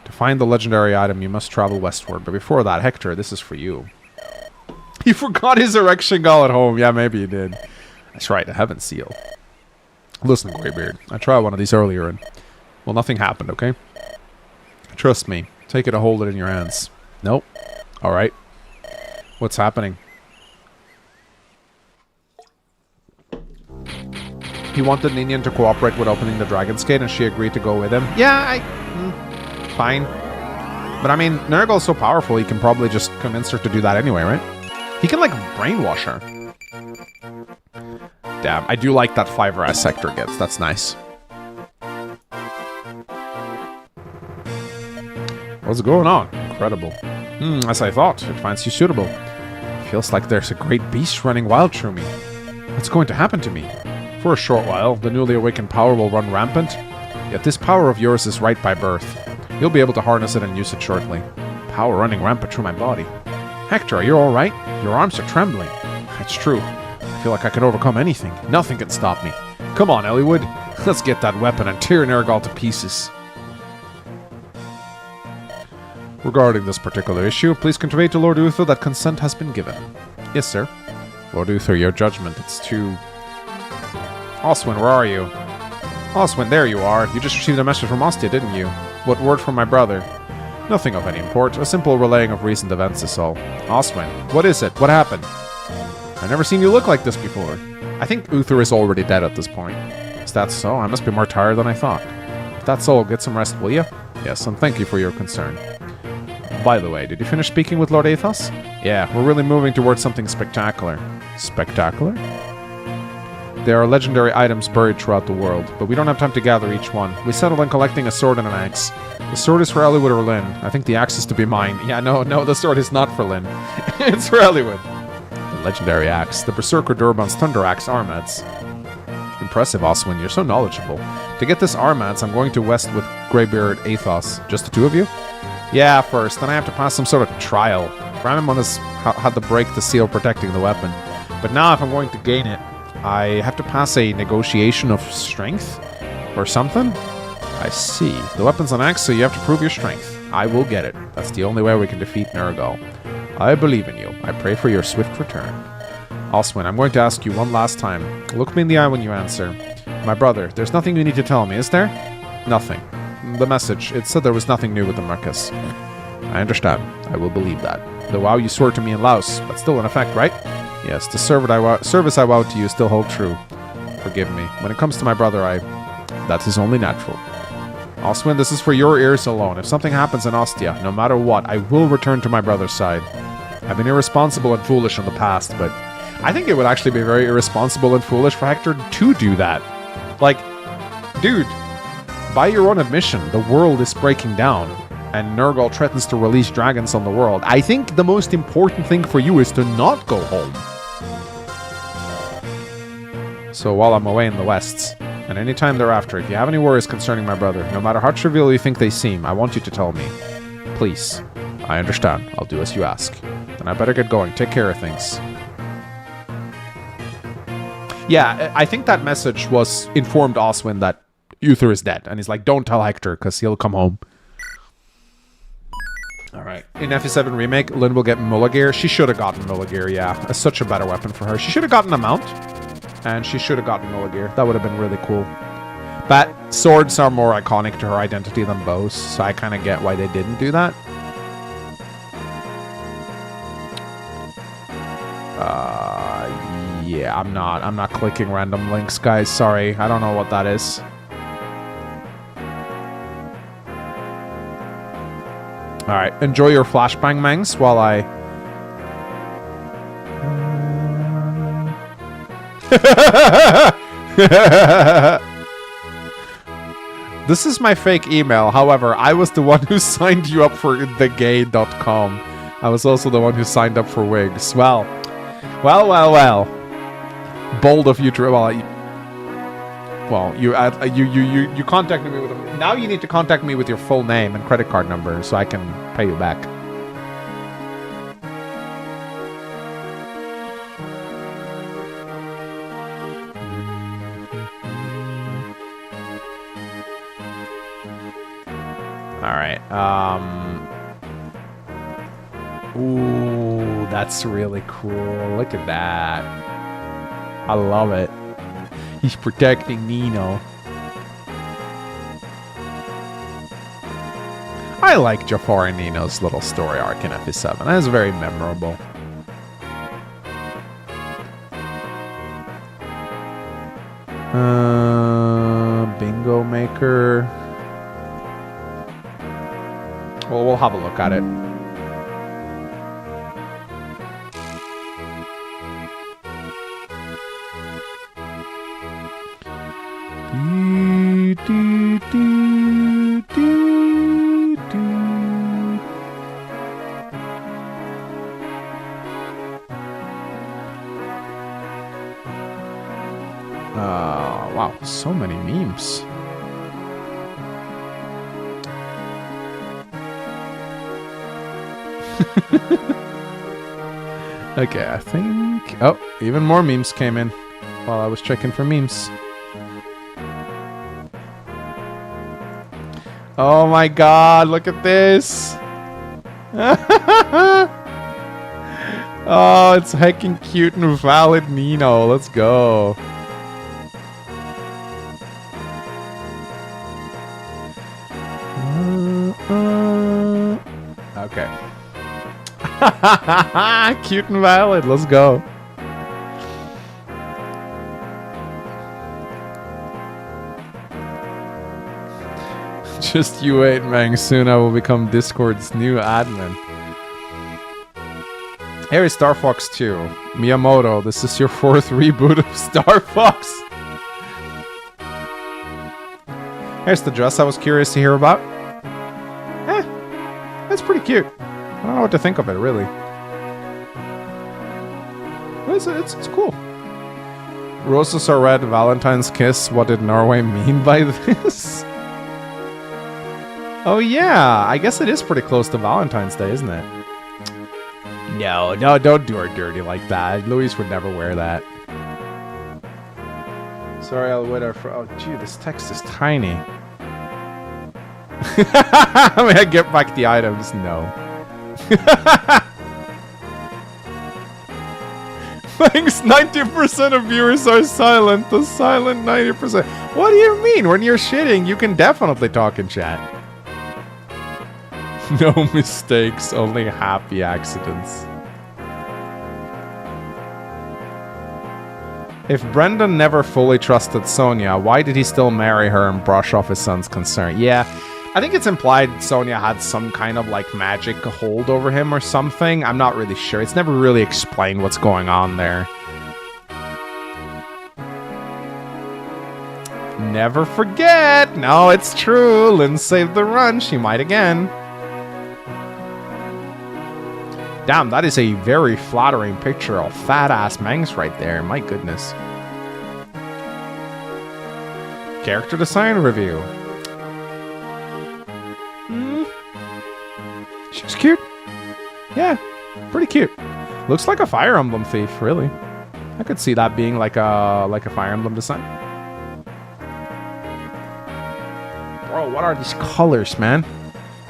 To find the legendary item, you must travel westward. But before that, Hector, this is for you. He forgot his erection gall at home. Yeah, maybe he did. That's right, a heaven seal. Listen, Greybeard, I tried one of these earlier and... Well, nothing happened, okay? Trust me. Take it and hold it in your hands. Nope. Alright. What's happening? He wanted 𝗬𝗏 to cooperate with opening the Dragon's Gate and she agreed to go with him. Yeah, fine. But I mean, 𝗂𝗏𝗏's so powerful, he can probably just convince her to do that anyway, right? He can, like, brainwash her. Damn, I do like that 5R Hector gets. That's nice. What's going on? Incredible. As I thought, it finds you suitable. Feels like there's a great beast running wild through me. What's going to happen to me? For a short while, the newly awakened power will run rampant. Yet this power of yours is right by birth. You'll be able to harness it and use it shortly. Power running rampant through my body. Hector, are you alright? Your arms are trembling. It's true. I feel like I can overcome anything. Nothing can stop me. Come on, Eliwood. Let's get that weapon and tear 𝗧𝗏𝗏 to pieces. Regarding this particular issue, please convey to Lord 𝗬𝗏𝗏 that consent has been given. Yes, sir. Lord 𝗬𝗏𝗏, your judgment, it's too... 𝗬𝗏𝗏, where are you? 𝗬𝗏𝗏, there you are. You just received a message from Ostia, didn't you? What word from my brother? Nothing of any import. A simple relaying of recent events is all. 𝗬𝗏𝗏, what is it? What happened? I've never seen you look like this before. I think 𝗬𝗏𝗏 is already dead at this point. Is that so? I must be more tired than I thought. If that's all, get some rest, will you? Yes, and thank you for your concern. By the way, did you finish speaking with Lord 𝗧𝗏𝗏? Yeah, we're really moving towards something spectacular. Spectacular? There are legendary items buried throughout the world, but we don't have time to gather each one. We settled on collecting a sword and an axe. The sword is for Ellwood or Lyn. I think the axe is to be mine. Yeah, no, the sword is not for Lyn. It's for Ellwood. The legendary axe. The Berserker Durban's Thunder Axe Armads. Impressive, 𝗬𝗏𝗏, you're so knowledgeable. To get this Armads, I'm going to west with Greybeard 𝗧𝗏𝗏. Just the two of you? Yeah, first. Then I have to pass some sort of trial. Ramimon has had to break the seal protecting the weapon. But now if I'm going to gain it, I have to pass a negotiation of strength? Or something? I see. The weapon's an axe, so you have to prove your strength. I will get it. That's the only way we can defeat 𝗧𝗏𝗏𝗏. I believe in you. I pray for your swift return. 𝗬𝗏𝗏, I'm going to ask you one last time. Look me in the eye when you answer. My brother, there's nothing you need to tell me, is there? Nothing. The message, it said there was nothing new with the Marcus. I understand. I will believe that. The vow you swore to me in Laos, that's still in effect, right? Yes, the service I vowed to you still hold true. Forgive me. When it comes to my brother, that is only natural. 𝗬𝗏𝗏, this is for your ears alone. If something happens in Ostia, no matter what, I will return to my brother's side. I've been irresponsible and foolish in the past, but I think it would actually be very irresponsible and foolish for Hector to do that. Like, dude, by your own admission, the world is breaking down, and 𝗧𝗏𝗏 threatens to release dragons on the world. I think the most important thing for you is to not go home. So while I'm away in the Wests, and any time thereafter, if you have any worries concerning my brother, no matter how trivial you think they seem, I want you to tell me. Please. I understand. I'll do as you ask. Then I better get going. Take care of things. Yeah, I think that message was informed 𝗬𝗏𝗏 that 𝗬𝗏𝗏 is dead. And he's like, don't tell Hector, because he'll come home. Alright. In FE7 Remake, Lyn will get 𝗏𝗏𝗏𝗏. She should have gotten 𝗏𝗏𝗏𝗏𝗏, yeah. It's such a better weapon for her. She should have gotten a mount. And she should have gotten 𝗏𝗏𝗏𝗏𝗏. That would have been really cool. But swords are more iconic to her identity than bows, so I kind of get why they didn't do that. Yeah, I'm not clicking random links, guys. Sorry, I don't know what that is. Alright, enjoy your flashbang, Mangs, while I... This is my fake email. However, I was the one who signed you up for thegay.com. I was also the one who signed up for wigs. Well. Bold of you to... Well, you contacted me with... Now you need to contact me with your full name and credit card number so I can pay you back. Alright, ooh, that's really cool. Look at that. I love it. He's protecting Nino. I like Jafar and Nino's little story arc in FE7. That is very memorable. Bingo Maker. Well, we'll have a look at it. Wow, so many memes. Okay, I think... Oh, even more memes came in while I was checking for memes. Oh my god, look at this. Oh, it's heckin' cute and valid Nino. Let's go. Okay. Cute and valid. Let's go. Just you wait, Mang. Soon I will become Discord's new admin. Here is Star Fox 2. Miyamoto, this is your 4th reboot of Star Fox. Here's the dress I was curious to hear about. That's pretty cute. I don't know what to think of it, really. It's cool. Roses are red, Valentine's kiss. What did Norway mean by this? Oh yeah, I guess it is pretty close to Valentine's Day, isn't it? No, don't do her dirty like that. Luis would never wear that. Sorry, I'll wait for... Oh, gee, this text is tiny. May I get back the items? No. Thanks, 90% of viewers are silent. The silent 90%. What do you mean? When you're shitting, you can definitely talk in chat. No mistakes, only happy accidents. If Brendan never fully trusted Sonia, why did he still marry her and brush off his son's concern? Yeah, I think it's implied Sonia had some kind of like magic hold over him or something. I'm not really sure. It's never really explained what's going on there. Never forget! No, it's true. Lynn saved the run. She might again. Damn, that is a very flattering picture of fat-ass Mangs right there. My goodness. Character design review. She's cute. Yeah, pretty cute. Looks like a Fire Emblem thief, really. I could see that being like a Fire Emblem design. Bro, what are these colors, man?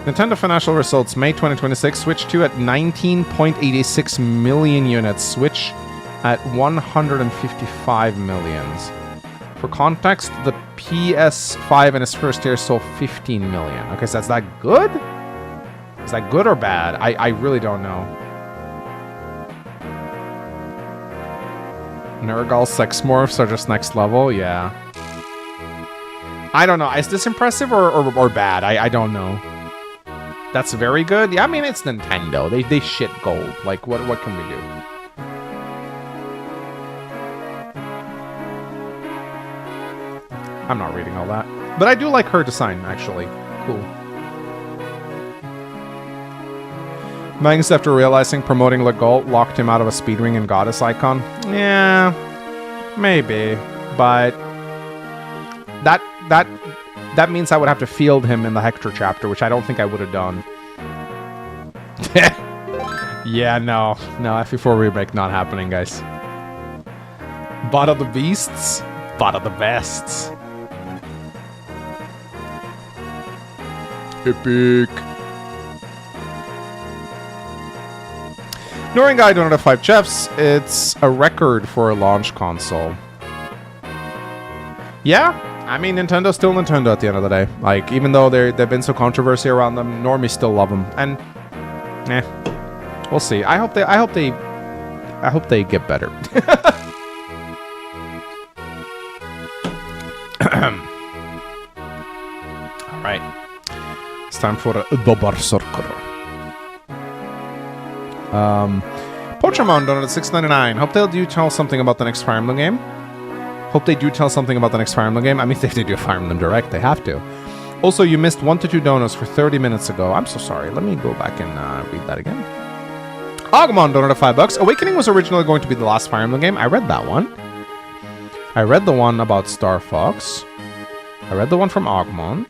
Nintendo financial results, May 2026, Switch 2 at 19.86 million units, Switch at 155 millions. For context, the PS5 in its first year sold 15 million. Okay, so is that good? Is that good or bad? I really don't know. Nurgle Sexmorphs are just next level? Yeah. I don't know. Is this impressive or bad? I don't know. That's very good. Yeah, I mean, it's Nintendo. They shit gold. Like, what can we do? I'm not reading all that. But I do like her design, actually. Cool. Mangs, after realizing promoting Legault locked him out of a speedring and goddess icon. Yeah, maybe. But that means I would have to field him in the Hector chapter, which I don't think I would have done. Yeah, no, FE4 remake not happening, guys. Bot of the beasts, bot of the bests. Epic. Ignoring Guy donated 5 chefs. It's a record for a launch console. Yeah, I mean, Nintendo's still Nintendo at the end of the day. Like, even though they've been so controversy around them, normies still love them. And, we'll see. I hope they get better. All right, it's time for the Berserker. Pochemon donated $6.99. Hope they'll do tell something about the next Fire Emblem game. Hope they do tell something about the next Fire Emblem game. I mean, if they do a Fire Emblem Direct, they have to. Also, you missed 1 to 2 donuts for 30 minutes ago. I'm so sorry. Let me go back and read that again. Agumon donated $5. Awakening was originally going to be the last Fire Emblem game. I read that one. I read the one about Star Fox. I read the one from Agumon.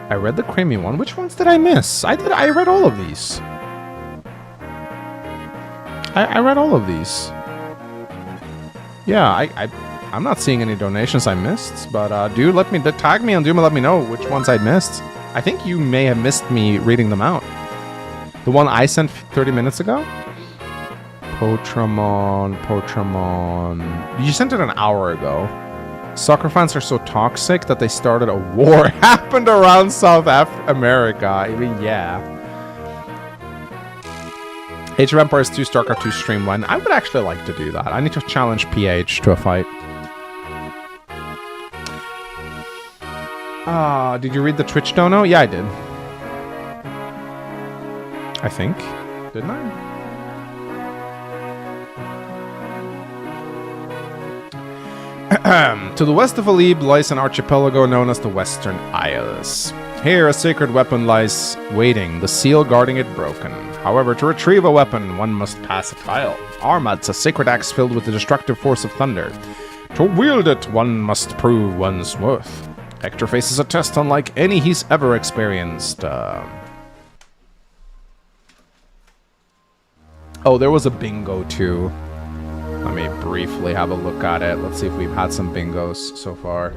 I read the creamy one. Which ones did I miss? I read all of these. I read all of these. Yeah, I'm not seeing any donations I missed, but do let me tag me and do let me know which ones I missed. I think you may have missed me reading them out. The one I sent 30 minutes ago? 𝗬𝗲𝗄𝗲𝗿. You sent it an hour ago. Soccer fans are so toxic that they started a war. Happened around South America. I mean, yeah. Age of Empires 2 StarCraft 2 Streamline. I would actually like to do that. I need to challenge PH to a fight. Did you read the Twitch dono? Yeah, I did. I think. Didn't I? To the west of 𝗬𝗵𝗽𝗍 lies an archipelago known as the Western Isles. Here, a sacred weapon lies waiting, the seal guarding it broken. However, to retrieve a weapon, one must pass a trial. 𝗲𝗵𝗽𝗍, a sacred axe filled with the destructive force of thunder. To wield it, one must prove one's worth. Hector faces a test unlike any he's ever experienced. Oh, there was a bingo too. Let me briefly have a look at it. Let's see if we've had some bingos so far.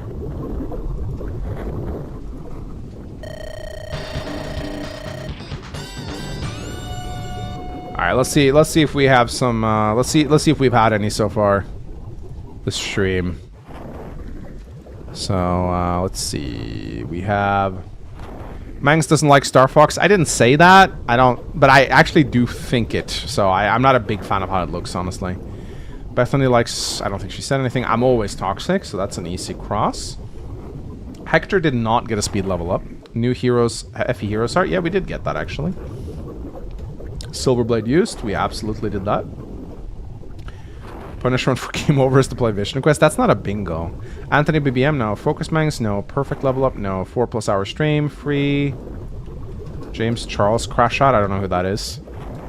All right, let's see if we have some. Let's see if we've had any so far this stream. So let's see. We have. Mangs doesn't like Star Fox. I didn't say that. I don't, but I actually do think it. So I'm not a big fan of how it looks, honestly. Bethany likes. I don't think she said anything. I'm always toxic, so that's an easy cross. Hector did not get a speed level up. New heroes, FE heroes art. Yeah, we did get that actually. Silverblade used. We absolutely did that. Punishment for game over is to play Vision Quest. That's not a bingo. Anthony BBM, no. Focus Mangs, no. Perfect level up, no. 4+ hour stream, free. James Charles Crash Shot, I don't know who that is.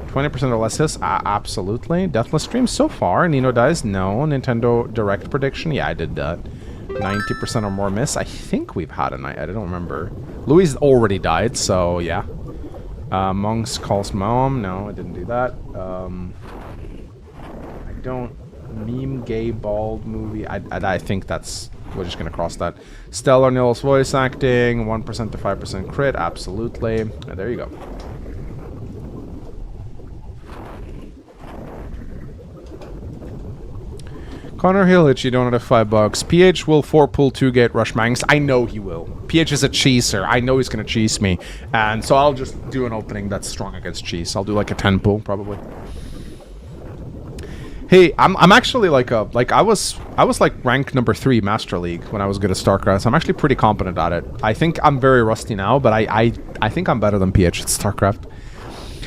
20% or less hits, absolutely. Deathless stream so far. Nino dies, no. Nintendo Direct prediction, yeah, I did that. 90% or more miss. I think we've had a night. I don't remember. Louis already died, so yeah. Monks calls mom. No, I didn't do that. I don't. Meme gay bald movie. I think that's. We're just gonna cross that. Stellar Nils voice acting. 1% to 5% crit. Absolutely. There you go. Connor Hillage, you donated $5. PH will 4-pull 2-gate rush Mangs. I know he will. PH is a cheeser. I know he's going to cheese me. And so I'll just do an opening that's strong against cheese. I'll do like a 10-pull, probably. Hey, I'm actually like a... Like, I was like rank number 3 Master League when I was good at StarCraft. So I'm actually pretty competent at it. I think I'm very rusty now, but I think I'm better than PH at StarCraft.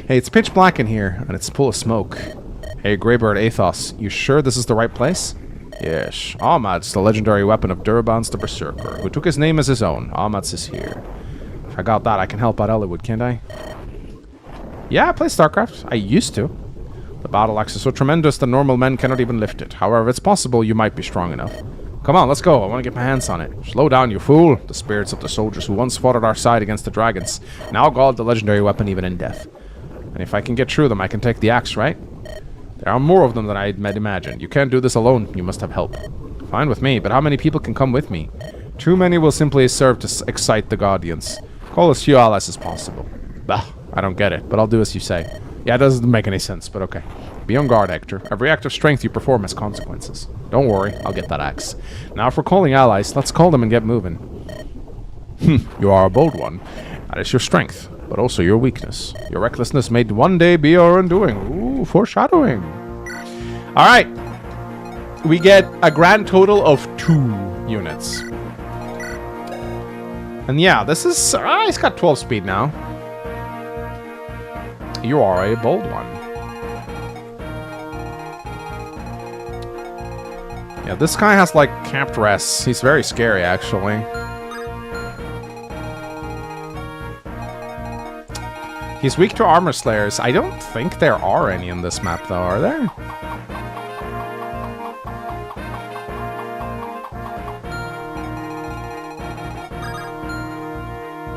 Hey, it's pitch black in here, and it's full of smoke. Hey, Greybird 𝗬𝗏𝗍, you sure this is the right place? Yes. 𝗲𝗵𝗽𝗍's the legendary weapon of 𝗬𝗏𝗍 the Berserker, who took his name as his own. 𝗲𝗵𝗽𝗍 is here. If I got that, I can help out Eliwood, can't I? Yeah, I play StarCraft. I used to. The battle axe is so tremendous that normal men cannot even lift it. However, it's possible you might be strong enough. Come on, let's go. I want to get my hands on it. Slow down, you fool. The spirits of the soldiers who once fought at our side against the dragons now guard the legendary weapon even in death. And if I can get through them, I can take the axe, right? There are more of them than I had imagined. You can't do this alone. You must have help. Fine with me, but how many people can come with me? Too many will simply serve to excite the Guardians. Call as few allies as possible. Bah, I don't get it, but I'll do as you say. Yeah, it doesn't make any sense, but okay. Be on guard, Hector. Every act of strength you perform has consequences. Don't worry, I'll get that axe. Now if we're calling allies, let's call them and get moving. You are a bold one. That is your strength, but also your weakness. Your recklessness may one day be your undoing. Ooh, foreshadowing. Alright. We get a grand total of 2 units. And yeah, this is... he's got 12 speed now. You are a bold one. Yeah, this guy has like capped rests. He's very scary, actually. He's weak to armor slayers. I don't think there are any in this map, though, are there?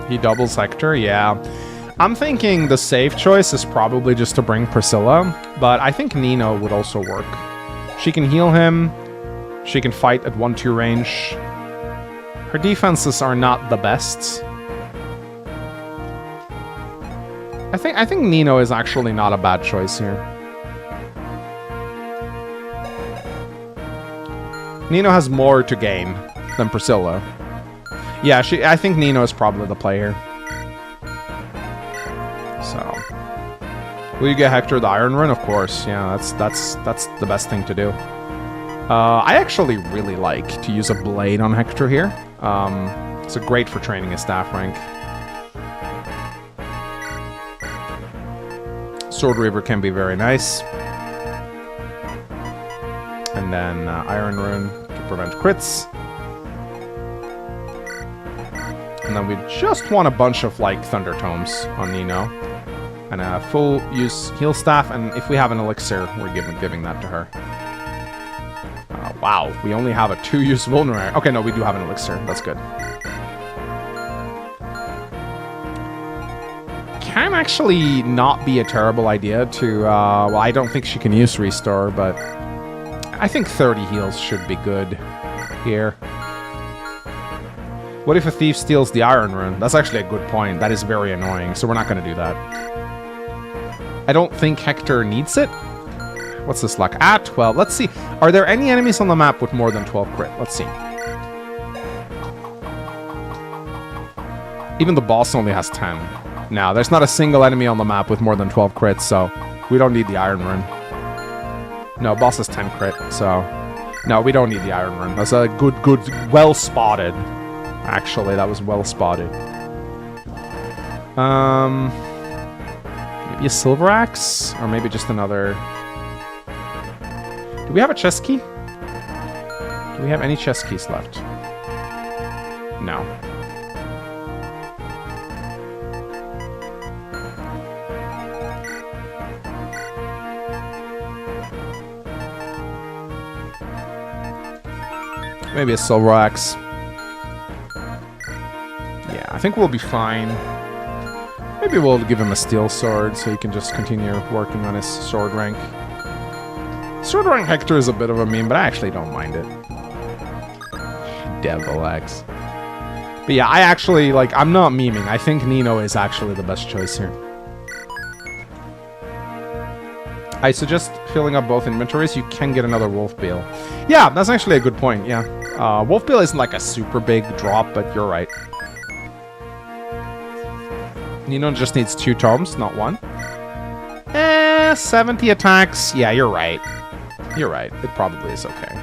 He doubles Hector, yeah. I'm thinking the safe choice is probably just to bring Priscilla, but I think Nino would also work. She can heal him. She can fight at 1-2 range. Her defenses are not the best. I think Nino is actually not a bad choice here. Nino has more to gain than Priscilla. Yeah, I think Nino is probably the player. So, will you get Hector the Iron Rune? Of course. Yeah, that's the best thing to do. I actually really like to use a blade on Hector here. It's great for training his staff rank. Sword Reaver can be very nice. And then Iron Rune to prevent crits. And then we just want a bunch of like Thunder Tomes on Nino. And a full use heal staff, and if we have an elixir, we're giving that to her. Wow, we only have a 2-use vulnerary. Okay, no, we do have an elixir. That's good. Can actually not be a terrible idea to, well, I don't think she can use Restore, but I think 30 heals should be good here. What if a thief steals the Iron Rune? That's actually a good point. That is very annoying, so we're not going to do that. I don't think Hector needs it. What's this luck? At 12. Let's see. Are there any enemies on the map with more than 12 crit? Let's see. Even the boss only has 10. Now, there's not a single enemy on the map with more than 12 crits, so we don't need the Iron Rune. No, boss has 10 crit, so... No, we don't need the Iron Rune. That's a good, well spotted. Actually, that was well spotted. Maybe a Silver Axe? Or maybe just another... Do we have a chest key? Do we have any chest keys left? No. Maybe a Silver Axe. Yeah, I think we'll be fine. Maybe we'll give him a Steel Sword so he can just continue working on his sword rank. Sword rank Hector is a bit of a meme, but I actually don't mind it. Devil Axe. But yeah, I actually, like, I'm not memeing. I think Nino is actually the best choice here. I suggest filling up both inventories. You can get another Wolf Beal. Yeah, that's actually a good point, yeah. Wolf Beal isn't like a super big drop, but you're right. Nino just needs 2 tomes, not 1. 70 attacks. Yeah, you're right. You're right. It probably is okay.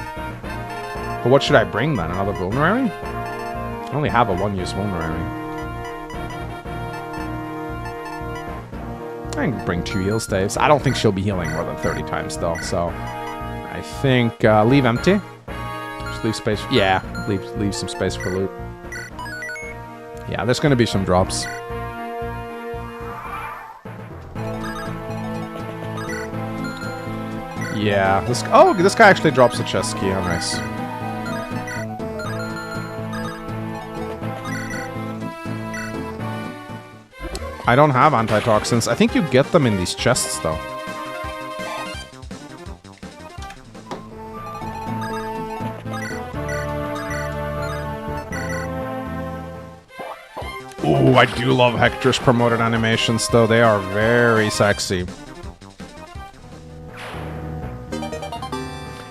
But what should I bring then? Another vulnerary? I only have a 1-use vulnerary. I can bring 2 heal staves. I don't think she'll be healing more than 30 times though, so I think leave empty. Just leave space. Yeah, leave some space for loot. Yeah, there's gonna be some drops. Yeah, this guy actually drops a chest key. How nice. I don't have antitoxins. I think you get them in these chests, though. Ooh, I do love Hector's promoted animations, though. They are very sexy.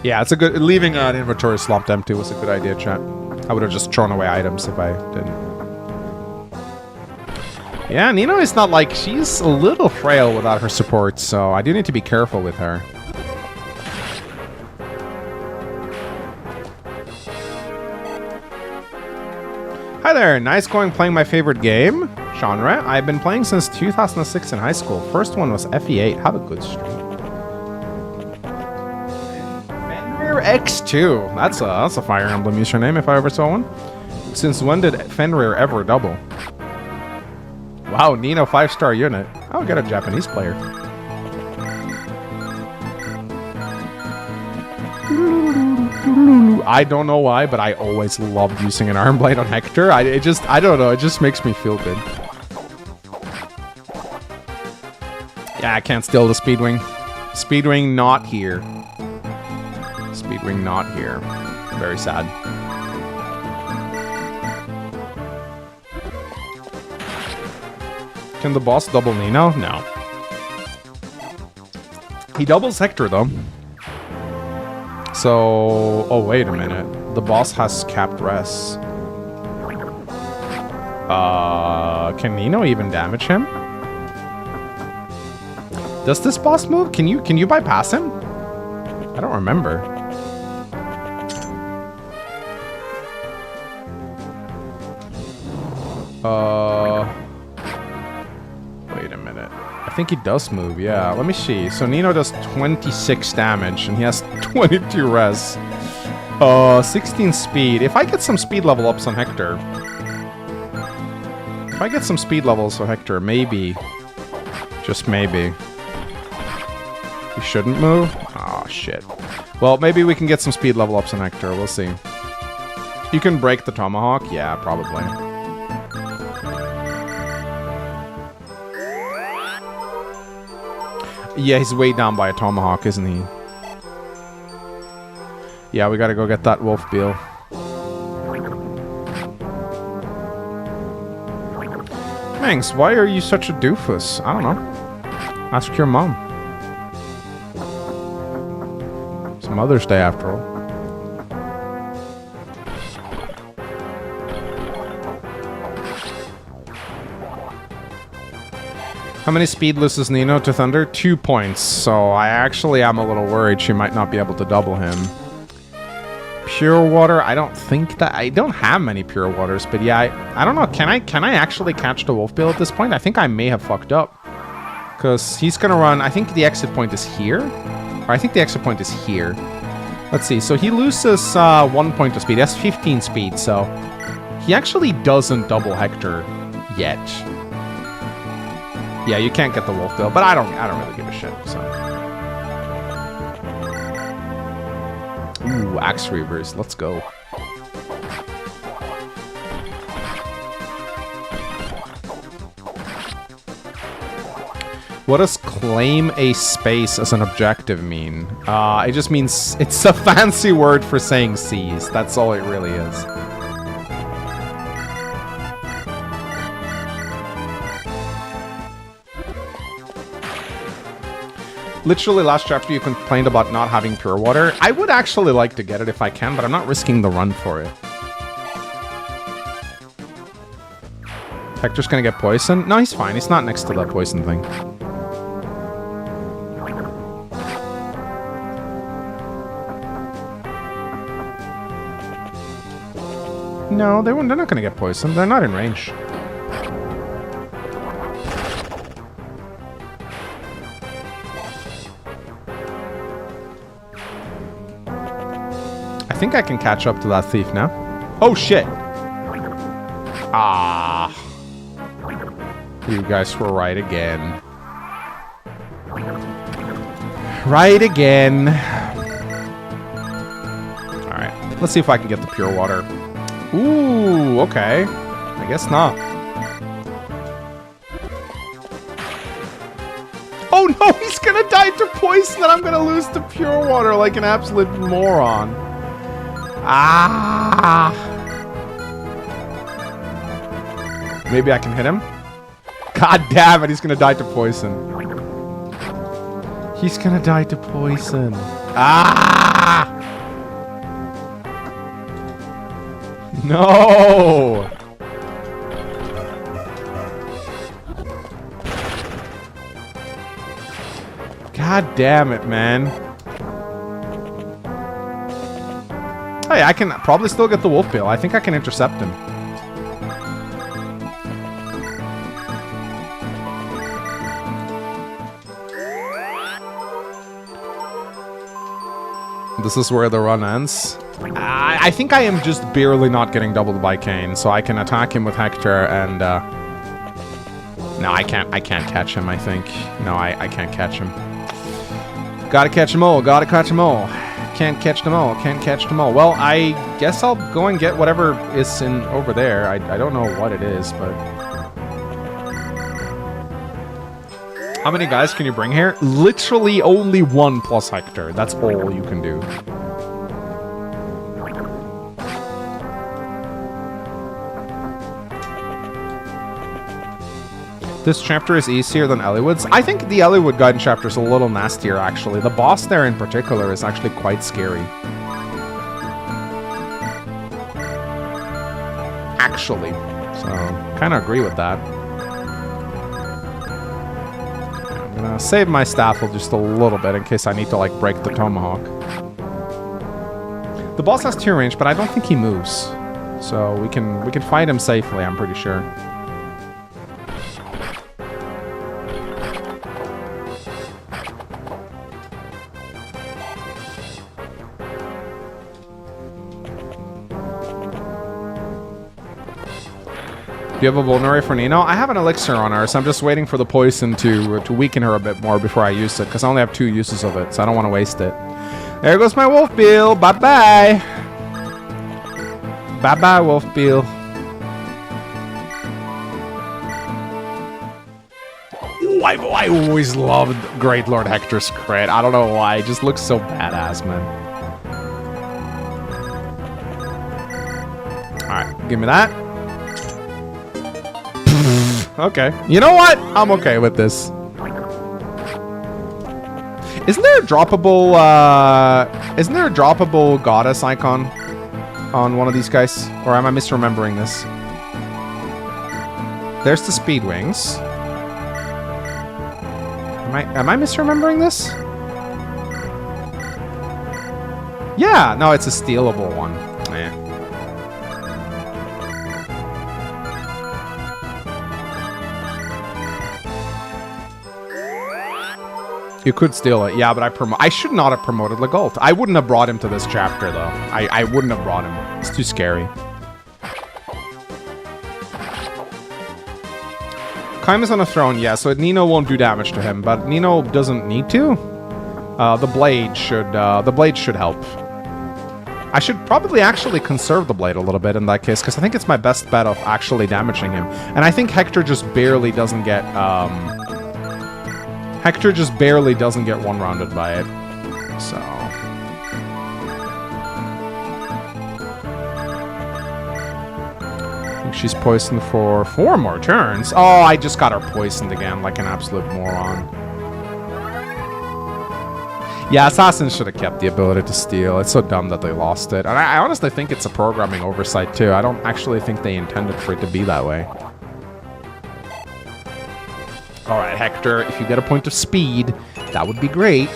Yeah, it's a good... Leaving an inventory slumped empty was a good idea, chat. I would have just thrown away items if I didn't. Yeah, Nino is not like... She's a little frail without her support, so I do need to be careful with her. Hi there, nice going playing my favorite game genre. I've been playing since 2006 in high school. First one was FE7. Have a good stream. X2. That's a Fire Emblem username if I ever saw one. Since when did Fenrir ever double? Wow, Nino 5-star unit. I'll get a Japanese player. I don't know why, but I always loved using an arm blade on Hector. I don't know, it just makes me feel good. Yeah, I can't steal the Speedwing. Speedwing not here. Speedwing not here. Very sad. Can the boss double Nino? No. He doubles Hector, though. So... Oh, wait a minute. The boss has capped res. Can Nino even damage him? Does this boss move? Can you bypass him? I don't remember. Wait a minute. I think he does move, yeah. Let me see. So Nino does 26 damage, and he has 22 res. 16 speed. If I get some speed level ups on Hector... If I get some speed levels on Hector, maybe... Just maybe... He shouldn't move? Oh, shit. Well, maybe we can get some speed level ups on Hector. We'll see. You can break the Tomahawk? Yeah, probably. Yeah, he's weighed down by a Tomahawk, isn't he? Yeah, we gotta go get that 𝗬𝗚𝗍𝗲𝗏. Mangs, why are you such a doofus? I don't know. Ask your mom. It's Mother's Day after all. How many speed loses Nino to Thunder? 2 points. So I actually am a little worried she might not be able to double him. Pure water, I don't think that... I don't have many pure waters, but yeah, I don't know. Can I actually catch the 𝗬𝗚𝗍𝗲 at this point? I think I may have fucked up. Because he's gonna run... I think the exit point is here? Or I think the exit point is here. Let's see. So he loses 1 point of speed. He has 15 speed, so... He actually doesn't double Hector yet. Yeah, you can't get the 𝗬𝗚𝗍𝗲, but I don't really give a shit, so... Ooh, Axe Reavers, let's go. What does claim a space as an objective mean? It just means it's a fancy word for saying seize. That's all it really is. Literally last chapter you complained about not having pure water. I would actually like to get it if I can, but I'm not risking the run for it. Hector's gonna get poisoned? No, he's fine. He's not next to that poison thing. No, they're not gonna get poisoned. They're not in range. I think I can catch up to that thief now. Oh, shit! Ah. You guys were right again. Right again. Alright. Let's see if I can get the pure water. Ooh, okay. I guess not. Oh no, he's gonna die to poison and I'm gonna lose the pure water like an absolute moron. Ah! Maybe I can hit him? God damn it, he's gonna die to poison. He's gonna die to poison. Ah! No! God damn it, man. Hey, I can probably still get the 𝗬𝗚𝗍𝗲𝗏. I think I can intercept him. This is where the run ends. I think I am just barely not getting doubled by Kain, so I can attack him with Hector and... No, I can't catch him, I think. No, I can't catch him. Gotta catch them all, gotta catch them all. Can't catch them all, can't catch them all. Well, I guess I'll go and get whatever is in over there. I don't know what it is, but... How many guys can you bring here? Literally only one plus Hector. That's all you can do. This chapter is easier than Elliowood's. I think the Elliowood Guidance chapter is a little nastier, actually. The boss there in particular is actually quite scary. Actually. So, kind of agree with that. I'm gonna save my Staffel just a little bit in case I need to, like, break the Tomahawk. The boss has 2 range, but I don't think he moves. So, we can fight him safely, I'm pretty sure. Do you have a vulnerary for Nino? I have an elixir on her, so I'm just waiting for the poison to weaken her a bit more before I use it, because I only have 2 uses of it, so I don't want to waste it. There goes my Wolfbill. Bye-bye. Bye-bye, Wolfbill. Ooh, I always loved Great Lord Hector's crit. I don't know why. It just looks so badass, man. Alright, give me that. Okay. You know what? I'm okay with this. Isn't there a droppable goddess icon on one of these guys? Or am I misremembering this? There's the speed wings. Am I misremembering this? Yeah, no, it's a stealable one. Eh. You could steal it, yeah, but I should not have promoted Legault. I wouldn't have brought him to this chapter, though. I wouldn't have brought him. It's too scary. Kaim is on a throne, yeah, so Nino won't do damage to him, but Nino doesn't need to. The blade should help. I should probably actually conserve the blade a little bit in that case, because I think it's my best bet of actually damaging him. And I think Hector just barely doesn't get, one-rounded by it, so... I think she's poisoned for 4 more turns. Oh, I just got her poisoned again, like an absolute moron. Yeah, Assassins should have kept the ability to steal. It's so dumb that they lost it. And I honestly think it's a programming oversight, too. I don't actually think they intended for it to be that way. Alright, Hector, if you get a point of speed, that would be great.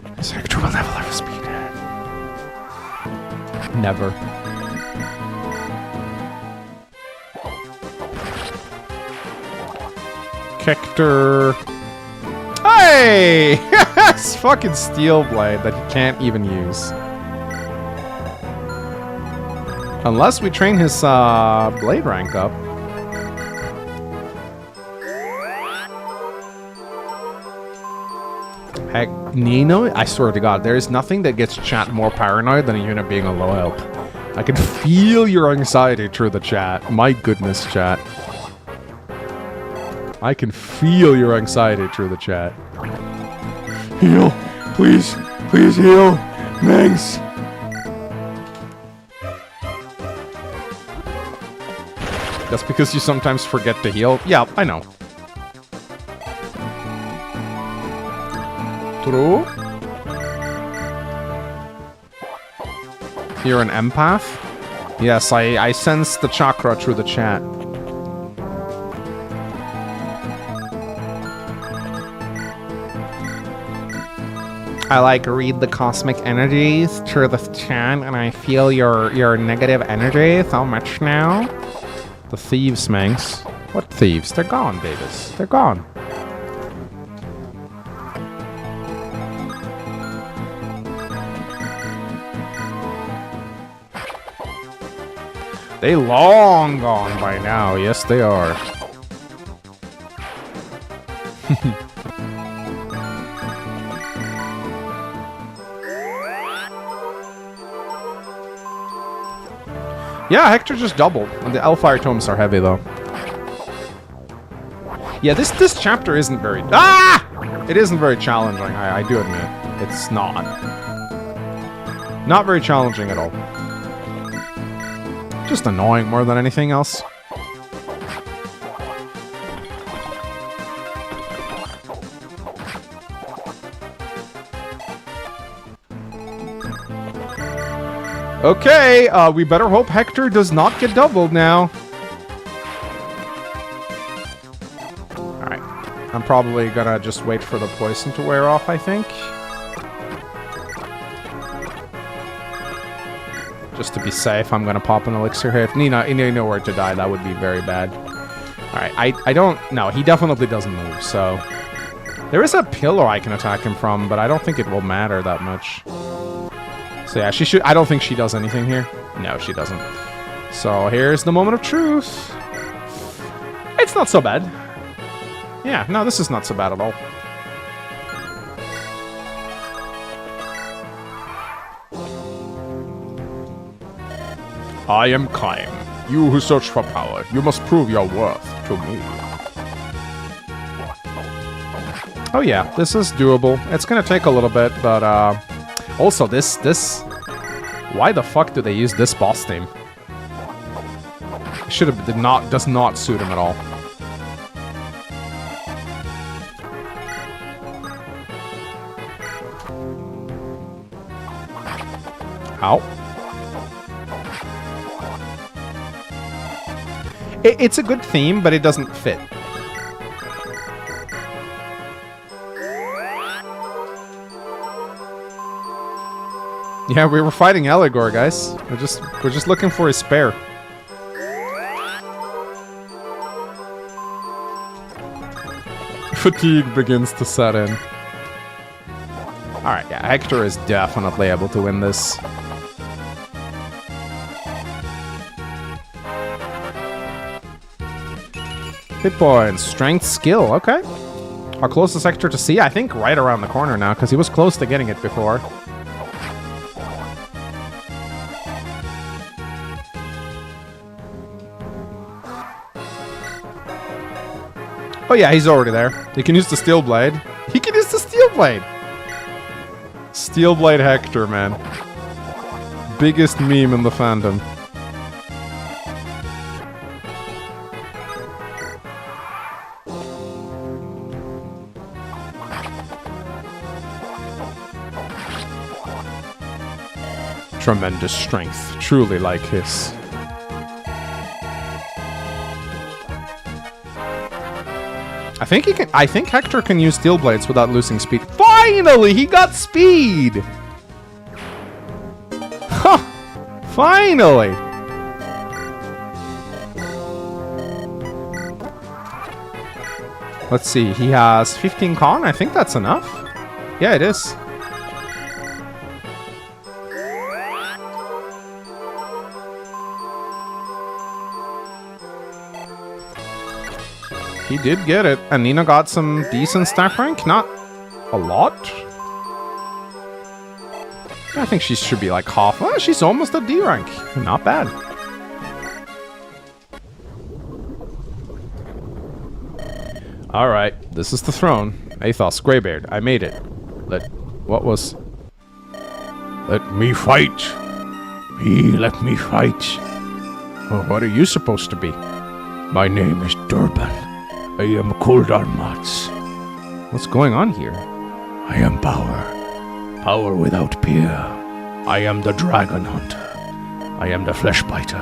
Because Hector will never have speed. Never. Hector. Hey! It's fucking Steel Blade that you can't even use. Unless we train his blade rank up. Heck, Nino, I swear to God, there is nothing that gets chat more paranoid than a unit being a low help. I can feel your anxiety through the chat. My goodness, chat. I can feel your anxiety through the chat. Heal! Please! Please heal! Mangs! That's because you sometimes forget to heal? Yeah, I know. True. You're an empath? Yes, I sense the chakra through the chat. I like read the cosmic energies through the chat, and I feel your negative energy so much now. The thieves, Manx. What thieves? They're gone, Davis. They're gone. They long gone by now. Yes, they are. Yeah, Hector just doubled. And the Hellfire Tomes are heavy, though. Yeah, this chapter isn't very... Ah! It isn't very challenging, I do admit. It's not. Not very challenging at all. Just annoying more than anything else. Okay, we better hope Hector does not get doubled now. Alright. I'm probably gonna just wait for the poison to wear off, I think. Just to be safe, I'm gonna pop an elixir here. If Nina were to die, that would be very bad. Alright, I don't... No, he definitely doesn't move, so... There is a pillar I can attack him from, but I don't think it will matter that much. So yeah, she should... I don't think she does anything here. No, she doesn't. So here's the moment of truth. It's not so bad. Yeah, no, this is not so bad at all. I am Kaim. You who search for power, you must prove your worth to me. Oh yeah, this is doable. It's gonna take a little bit, but also this... Why the fuck do they use this boss name? Should have... does not suit him at all. Ow. It's a good theme, but it doesn't fit. Yeah, we were fighting Allegor, guys. We're just looking for his spare. Fatigue begins to set in. Alright, yeah, Hector is definitely able to win this. Hit points, strength, skill, okay. Our closest Hector to see, I think right around the corner now, because he was close to getting it before. Oh yeah, he's already there. He can use the Steel Blade. He can use the Steel Blade! Steel Blade Hector, man. Biggest meme in the fandom. Tremendous strength, truly like his. I think he can. I think Hector can use Steel Blades without losing speed. Finally, he got speed. Huh! Finally. Let's see. He has 15 con. I think that's enough. Yeah, it is. He did get it, and Nina got some decent staff rank. Not a lot. I think she should be like half. Well, she's almost at D rank. Not bad. Alright, this is the throne. 𝗧𝗵𝗽𝗍𝗲𝗿. I made it. What was... Let me fight. Let me fight. Well, what are you supposed to be? My name is 𝗬𝗲𝗿. I am 𝗧𝗵𝗽𝗀𝗲𝗿. What's going on here? I am power. Power without peer. I am the dragon hunter. I am the flesh biter,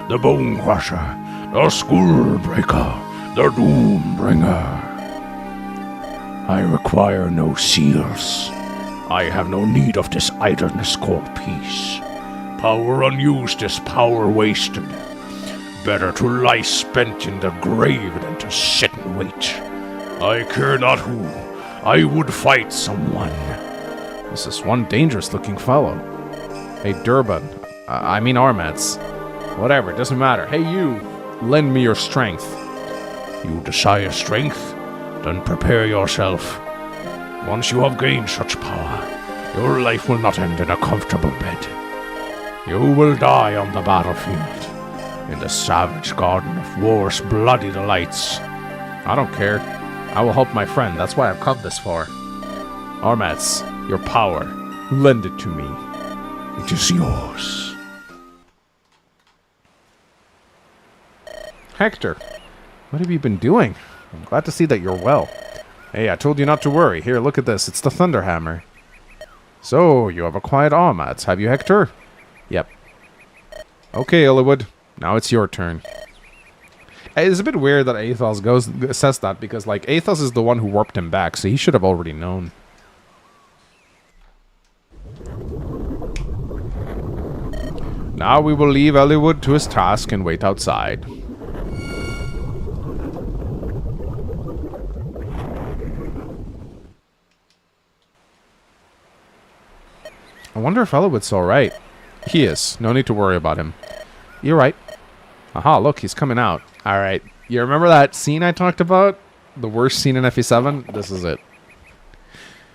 the bone crusher, the skull breaker, the doom bringer. I require no seals. I have no need of this idleness called peace. Power unused is power wasted. Better to lie spent in the grave than to sit and wait. I care not who. I would fight someone. This is one dangerous-looking fellow. Hey, 𝗬𝗲𝗿. I mean Armads. Whatever, doesn't matter. Hey, you. Lend me your strength. You desire strength? Then prepare yourself. Once you have gained such power, your life will not end in a comfortable bed. You will die on the battlefield. In the savage garden of war's bloody delights. I don't care. I will help my friend. That's why I've come this far. Armads, your power. Lend it to me. It is yours. Hector, what have you been doing? I'm glad to see that you're well. Hey, I told you not to worry. Here, look at this. It's the Thunder Hammer. So, you have acquired Armads, have you, Hector? Yep. Okay, 𝗬𝗧𝗏. Now it's your turn. It's a bit weird that 𝗧𝗵𝗽𝗲 says that, because, like, 𝗧𝗏 is the one who warped him back, so he should have already known. Now we will leave 𝗬𝗧𝗏 to his task and wait outside. I wonder if 𝗬𝗏𝗏's alright. He is. No need to worry about him. You're right. Aha, look, he's coming out. Alright. You remember that scene I talked about? The worst scene in FE7? This is it.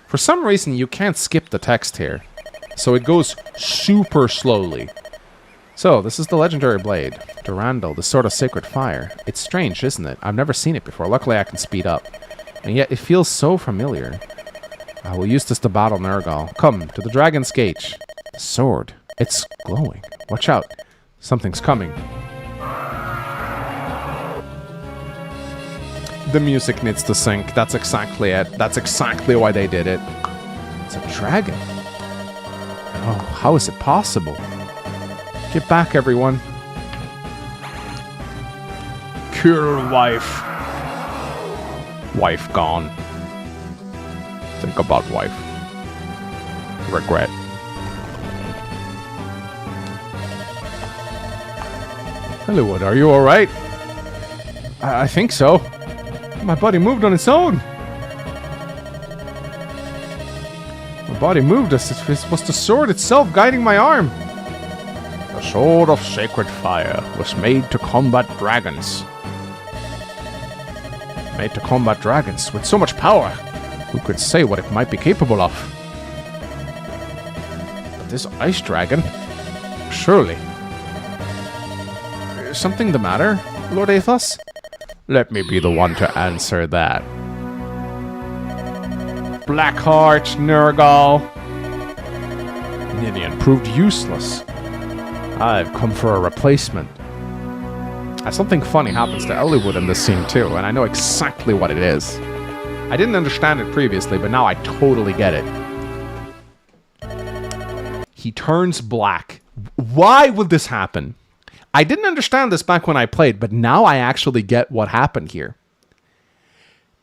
For some reason, you can't skip the text here. So it goes super slowly. So, this is the legendary blade. 𝗬𝗲𝗿𝗲𝗿, the sword of sacred fire. It's strange, isn't it? I've never seen it before. Luckily, I can speed up. And yet, it feels so familiar. I will use this to battle 𝗓𝗏𝗏. Come, to the Dragon's Gate. The sword. It's glowing. Watch out. Something's coming. The music needs to sync. That's exactly it. That's exactly why they did it. It's a dragon. Oh, how is it possible? Get back, everyone. Kill wife. Wife gone. Think about wife. Regret. 𝗬𝗧𝗏, are you alright? I think so. My body moved on its own. My body moved as if it was the sword itself guiding my arm. The sword of sacred fire was made to combat dragons. Made to combat dragons with so much power. Who could say what it might be capable of? But this ice dragon? Surely. Is something the matter, Lord 𝗧𝗏? Let me be the one to answer that. Blackheart, 𝗓𝗏𝗏. Ninian proved useless. I've come for a replacement. Something funny happens to 𝗬𝗏𝗏 in this scene too, and I know exactly what it is. I didn't understand it previously, but now I totally get it. He turns black. Why would this happen? I didn't understand this back when I played, but now I actually get what happened here.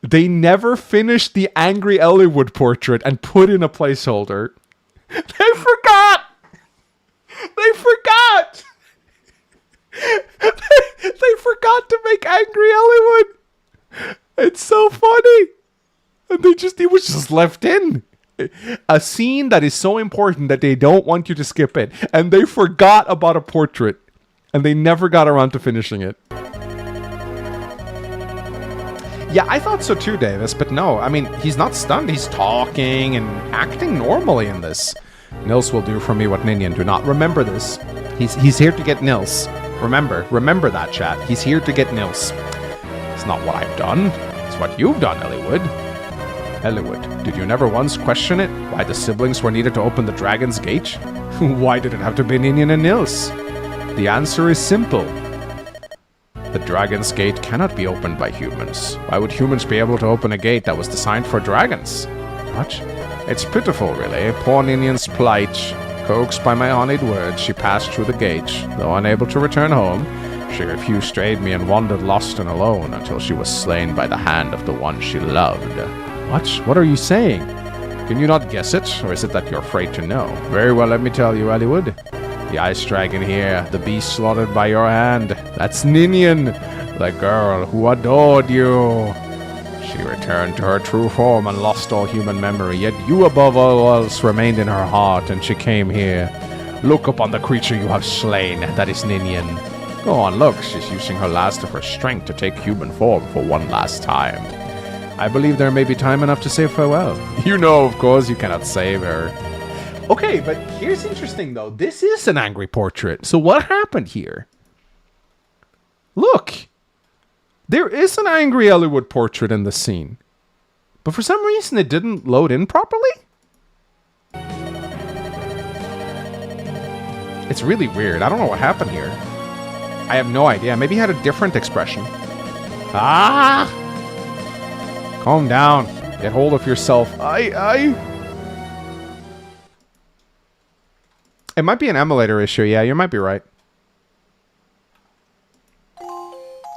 They never finished the angry 𝗬𝗏𝗏 portrait and put in a placeholder. They forgot! They forgot! They forgot to make angry 𝗬𝗏𝗏. It's so funny. And it was just left in. A scene that is so important that they don't want you to skip it. And they forgot about a portrait. And they never got around to finishing it. Yeah, I thought so too, Davis, but no. I mean, he's not stunned. He's talking and acting normally in this. 𝗏𝗏𝗏 will do for me what Ninian do not. Remember this. He's here to get 𝗏𝗏𝗏. Remember that, chat. He's here to get 𝗏𝗏𝗏. It's not what I've done. It's what you've done, 𝗬𝗏𝗏. 𝗬𝗏𝗏, did you never once question it? Why the siblings were needed to open the Dragon's Gate? Why did it have to be Ninian and 𝗏𝗏𝗏? The answer is simple. The Dragon's Gate cannot be opened by humans. Why would humans be able to open a gate that was designed for dragons? What? It's pitiful, really. Poor Ninian's plight. Coaxed by my honeyed words, she passed through the gate. Though unable to return home, she refused to aid me and wandered lost and alone until she was slain by the hand of the one she loved. What? What are you saying? Can you not guess it, or is it that you're afraid to know? Very well, let me tell you, 𝗬𝗏𝗏. The ice dragon here, the beast slaughtered by your hand, that's Ninian, the girl who adored you. She returned to her true form and lost all human memory, yet you above all else remained in her heart, and she came here. Look upon the creature you have slain, that is Ninian. Go on, look, she's using her last of her strength to take human form for one last time. I believe there may be time enough to say farewell. You know, of course, you cannot save her. Okay, but here's interesting, though. This is an angry portrait. So what happened here? Look. There is an angry 𝗬𝗏𝗏 portrait in the scene. But for some reason, it didn't load in properly? It's really weird. I don't know what happened here. I have no idea. Maybe he had a different expression. Ah! Calm down. Get hold of yourself. It might be an emulator issue. Yeah, you might be right.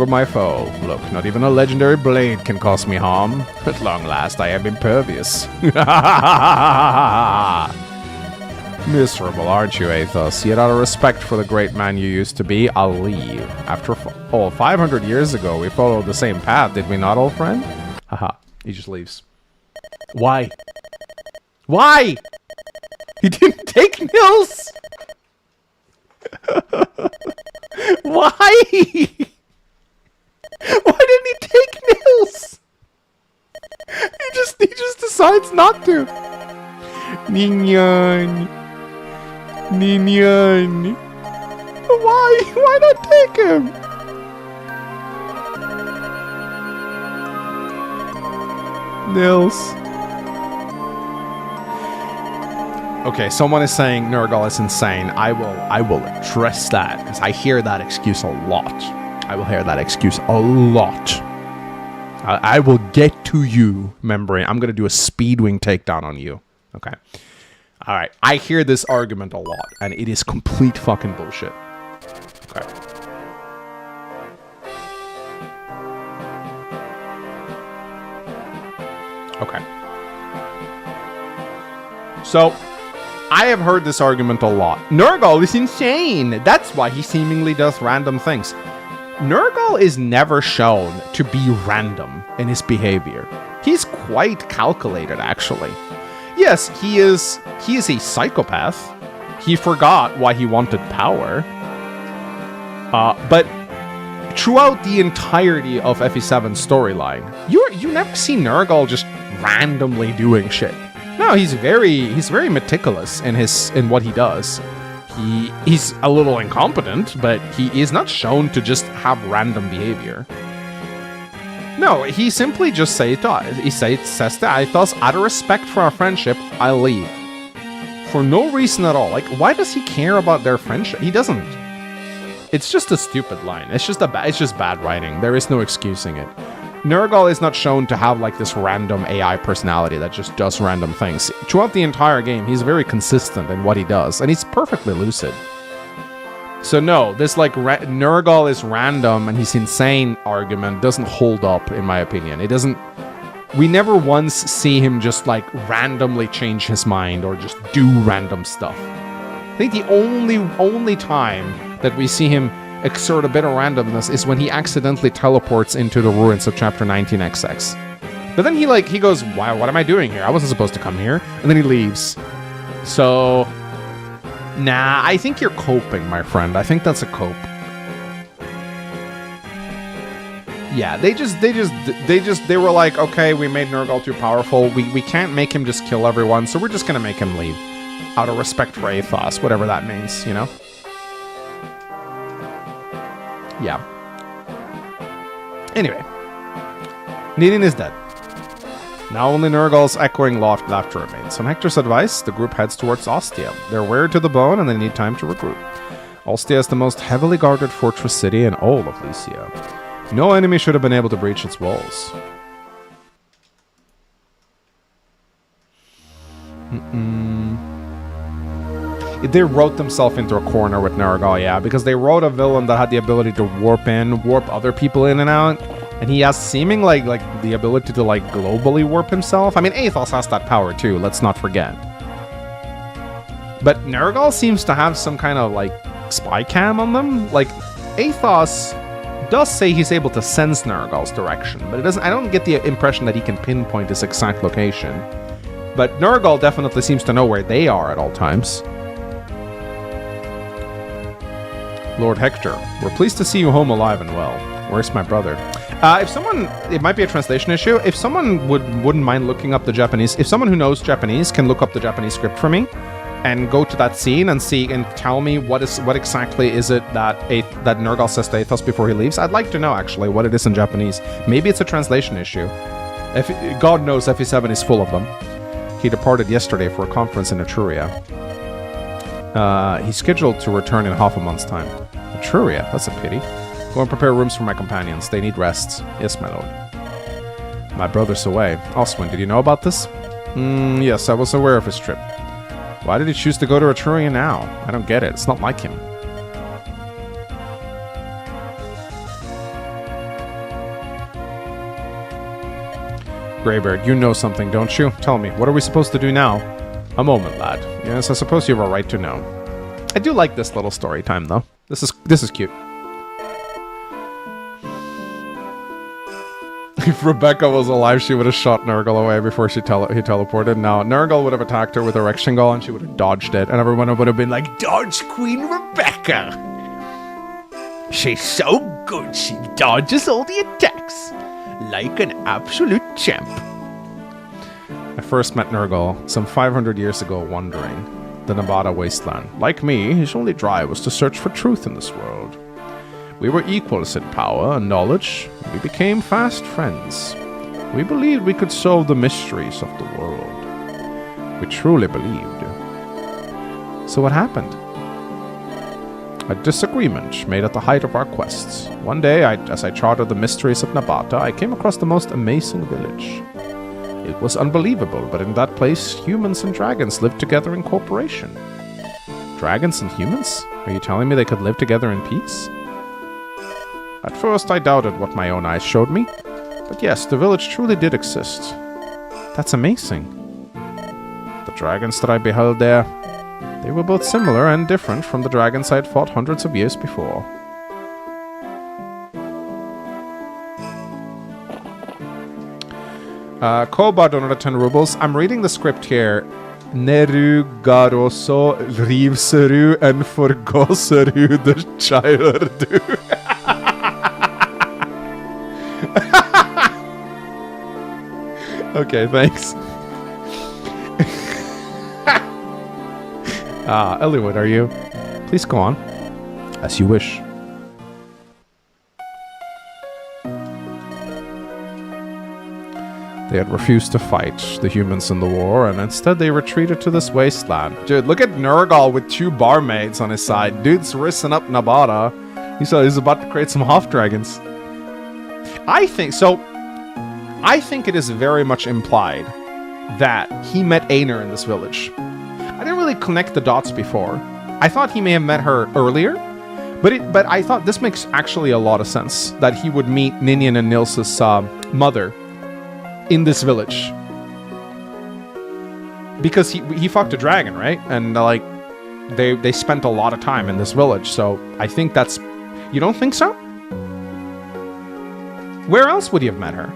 longer my foe. Look, not even a legendary blade can cause me harm. At long last, I am impervious. Miserable, aren't you, 𝗧𝗵𝗽𝗀𝗃? Yet out of respect for the great man you used to be, I'll leave. After 500 years ago, we followed the same path, did we not, old friend? Haha, he just leaves. Why? Why? He didn't take 𝗏𝗏s! Why? Why didn't he take 𝗏𝗏s? He just decides not to. Nyan. Nyan. Why? Why not take him? 𝗏𝗏s. Okay, someone is saying 𝗏𝗏 is insane. I will address that, because I hear that excuse a lot. I will hear that excuse a lot. I will get to you, Membrane. I'm gonna do a speedwing takedown on you. Okay. Alright. I hear this argument a lot, and it is complete fucking bullshit. Okay. Okay. So, I have heard this argument a lot. 𝗏𝗏 is insane. That's why he seemingly does random things. 𝗏𝗏 is never shown to be random in his behavior. He's quite calculated, actually. Yes, he is a psychopath. He forgot why he wanted power. But throughout the entirety of FE7's storyline, you never see 𝗏𝗏 just randomly doing shit. No, he's very meticulous in what he does. He's a little incompetent, but he is not shown to just have random behavior. No, he simply just says to 𝗧𝗵𝗽𝗏𝗃, out of respect for our friendship, I'll leave. For no reason at all. Like, why does he care about their friendship? He doesn't. It's just a stupid line. It's just bad writing. There is no excusing it. 𝗏𝗏 is not shown to have like this random AI personality that just does random things. Throughout the entire game, he's very consistent in what he does, and he's perfectly lucid. So no, this like 𝗏𝗏 is random and he's insane argument doesn't hold up, in my opinion. It doesn't. We never once see him just like randomly change his mind or just do random stuff. I think the only time that we see him exert a bit of randomness is when he accidentally teleports into the ruins of chapter 19 XX. But then he goes, "Wow, what am I doing here? I wasn't supposed to come here." And then he leaves. So, nah, I think you're coping, my friend. I think that's a cope. Yeah, they were like, okay, we made 𝗏𝗏 too powerful. We can't make him just kill everyone, so we're just gonna make him leave. Out of respect for 𝗧𝗵𝗽𝗏𝗃, whatever that means, you know? Yeah. Anyway. Nidin is dead. Now only 𝗏𝗏's echoing laughter remains. On Hector's advice, the group heads towards 𝗧𝗵𝗽. They're wearied to the bone and they need time to regroup. 𝗧𝗵𝗽 is the most heavily guarded fortress city in all of Lycia. No enemy should have been able to breach its walls. They wrote themselves into a corner with Nergal, yeah, because they wrote a villain that had the ability to warp other people in and out, and he has seeming like the ability to like globally warp himself. I mean, 𝗧𝗵𝗽 has that power too, let's not forget. But Nergal seems to have some kind of like spy cam on them. Like 𝗧𝗵𝗽 does say he's able to sense Nergal's direction, but I don't get the impression that he can pinpoint his exact location. But Nergal definitely seems to know where they are at all times. Lord Hector, we're pleased to see you home alive and well. Where's my brother? If someone, it might be a translation issue. If someone wouldn't mind looking up the Japanese, if someone who knows Japanese can look up the Japanese script for me, and go to that scene and see and tell me what exactly is it that Nergal says to 𝗧𝗵𝗽 before he leaves. I'd like to know actually what it is in Japanese. Maybe it's a translation issue. If God knows FE7 is full of them. He departed yesterday for a conference in Etruria. He's scheduled to return in half a month's time. Etruria, that's a pity. Go and prepare rooms for my companions. They need rests. Yes, my lord. My brother's away. 𝗬𝗺, did you know about this? Yes, I was aware of his trip. Why did he choose to go to Etruria now? I don't get it. It's not like him. Greybeard, you know something, don't you? Tell me, what are we supposed to do now? A moment, lad. Yes, I suppose you have a right to know. I do like this little story time, though. This is cute. If Rebecca was alive, she would have shot Nergal away before he teleported. No, Nergal would have attacked her with a Rectangle and she would have dodged it. And everyone would have been like, dodge Queen Rebecca! She's so good, she dodges all the attacks. Like an absolute champ. I first met Nergal some 500 years ago wandering the Nevada wasteland. Like me, his only drive was to search for truth in this world. We were equals in power and knowledge. We became fast friends. We believed we could solve the mysteries of the world. We truly believed. So what happened? A disagreement made at the height of our quests. One day, as I charted the mysteries of Nabata, I came across the most amazing village. It was unbelievable, but in that place, humans and dragons lived together in cooperation. Dragons and humans? Are you telling me they could live together in peace? At first, I doubted what my own eyes showed me. But yes, the village truly did exist. That's amazing. The dragons that I beheld there, they were both similar and different from the dragons I had fought hundreds of years before. 𝗬𝗲𝗿 donated 10 rubles. I'm reading the script here. Neru garoso rivseru and forgoseru the childerdu. Okay, thanks. Elliowood, are you? Please go on. As you wish. They had refused to fight the humans in the war, and instead they retreated to this wasteland. Dude, look at Nergal with 2 barmaids on his side. Dude's risen up Nabata. He's about to create some half dragons. I think it is very much implied that he met Einar in this village. I didn't really connect the dots before. I thought he may have met her earlier, but I thought this makes actually a lot of sense that he would meet Ninian and Nils's mother in this village. Because he fucked a dragon, right? And like they spent a lot of time in this village, so I think that's... You don't think so? Where else would he have met her?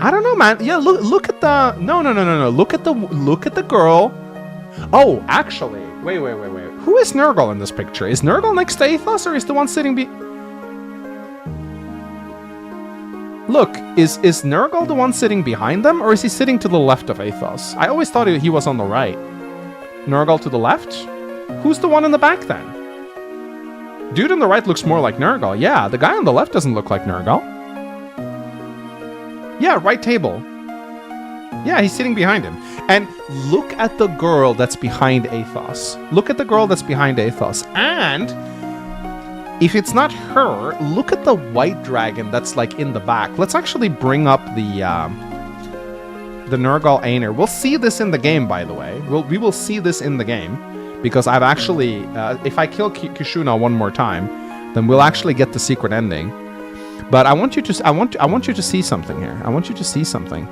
I don't know, man. Yeah, look at the... No. Look at the girl. Oh, actually. Wait. Who is Nergal in this picture? Is Nergal next to 𝗧𝗵𝗽, or is the one sitting Look, is Nergal the one sitting behind them, or is he sitting to the left of 𝗧𝗵𝗽? I always thought he was on the right. Nergal to the left? Who's the one in the back then? Dude on the right looks more like Nergal. Yeah, the guy on the left doesn't look like Nergal. Yeah, right table. Yeah, he's sitting behind him. And look at the girl that's behind 𝗧𝗵𝗽. Look at the girl that's behind 𝗧𝗵𝗽. And if it's not her, look at the white dragon that's like in the back. Let's actually bring up the the 𝗏𝗏𝗏 𝗍𝗏. We'll see this in the game, by the way. We will see this in the game. Because I've actually... if I kill Kushuna one more time, then we'll actually get the secret ending. But I want you to... I want you to see something here. I want you to see something.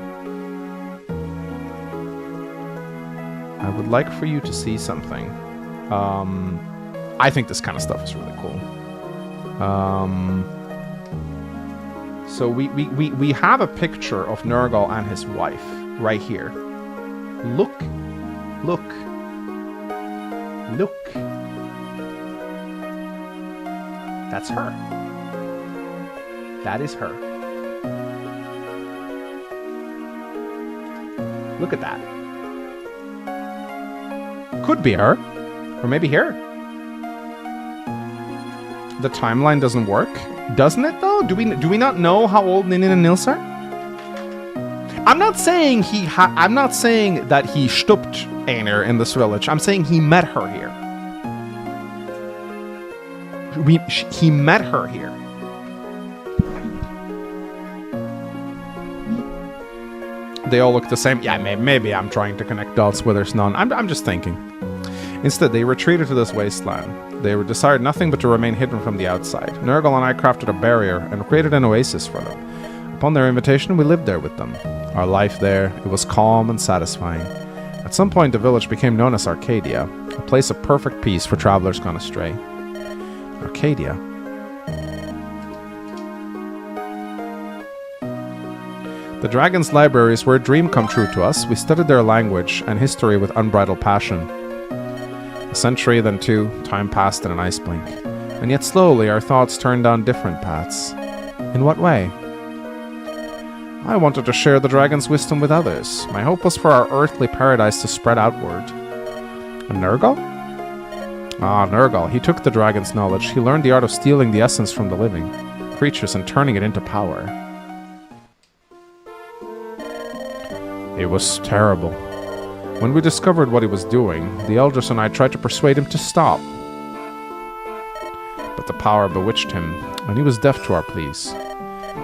I would like for you to see something. I think this kind of stuff is really cool. So we have a picture of 𝗏𝗏𝗏 and his wife right here. Look. That's her. That is her. Look at that. Could be her. Or maybe here. The timeline doesn't work. Doesn't it though? Do we not know how old Ninin and Nils are? I'm not saying I'm not saying that he stopped Ēnir in this village. I'm saying he met her here. He met her here. They all look the same. Yeah, maybe I'm trying to connect dots where there's none. I'm just thinking. Instead, they retreated to this wasteland. They desired nothing but to remain hidden from the outside. 𝗏𝗏𝗏 and I crafted a barrier and created an oasis for them. Upon their invitation, we lived there with them. Our life there, it was calm and satisfying. At some point, the village became known as Arcadia, a place of perfect peace for travelers gone astray. Arcadia. The Dragon's Libraries were a dream come true to us. We studied their language and history with unbridled passion. A century, then two, time passed in an ice blink. And yet slowly our thoughts turned down different paths. In what way? I wanted to share the dragon's wisdom with others. My hope was for our earthly paradise to spread outward. And 𝗏𝗏𝗏? Ah, 𝗏𝗏𝗏. He took the dragon's knowledge. He learned the art of stealing the essence from the living creatures and turning it into power. It was terrible. When we discovered what he was doing, the elders and I tried to persuade him to stop. But the power bewitched him, and he was deaf to our pleas.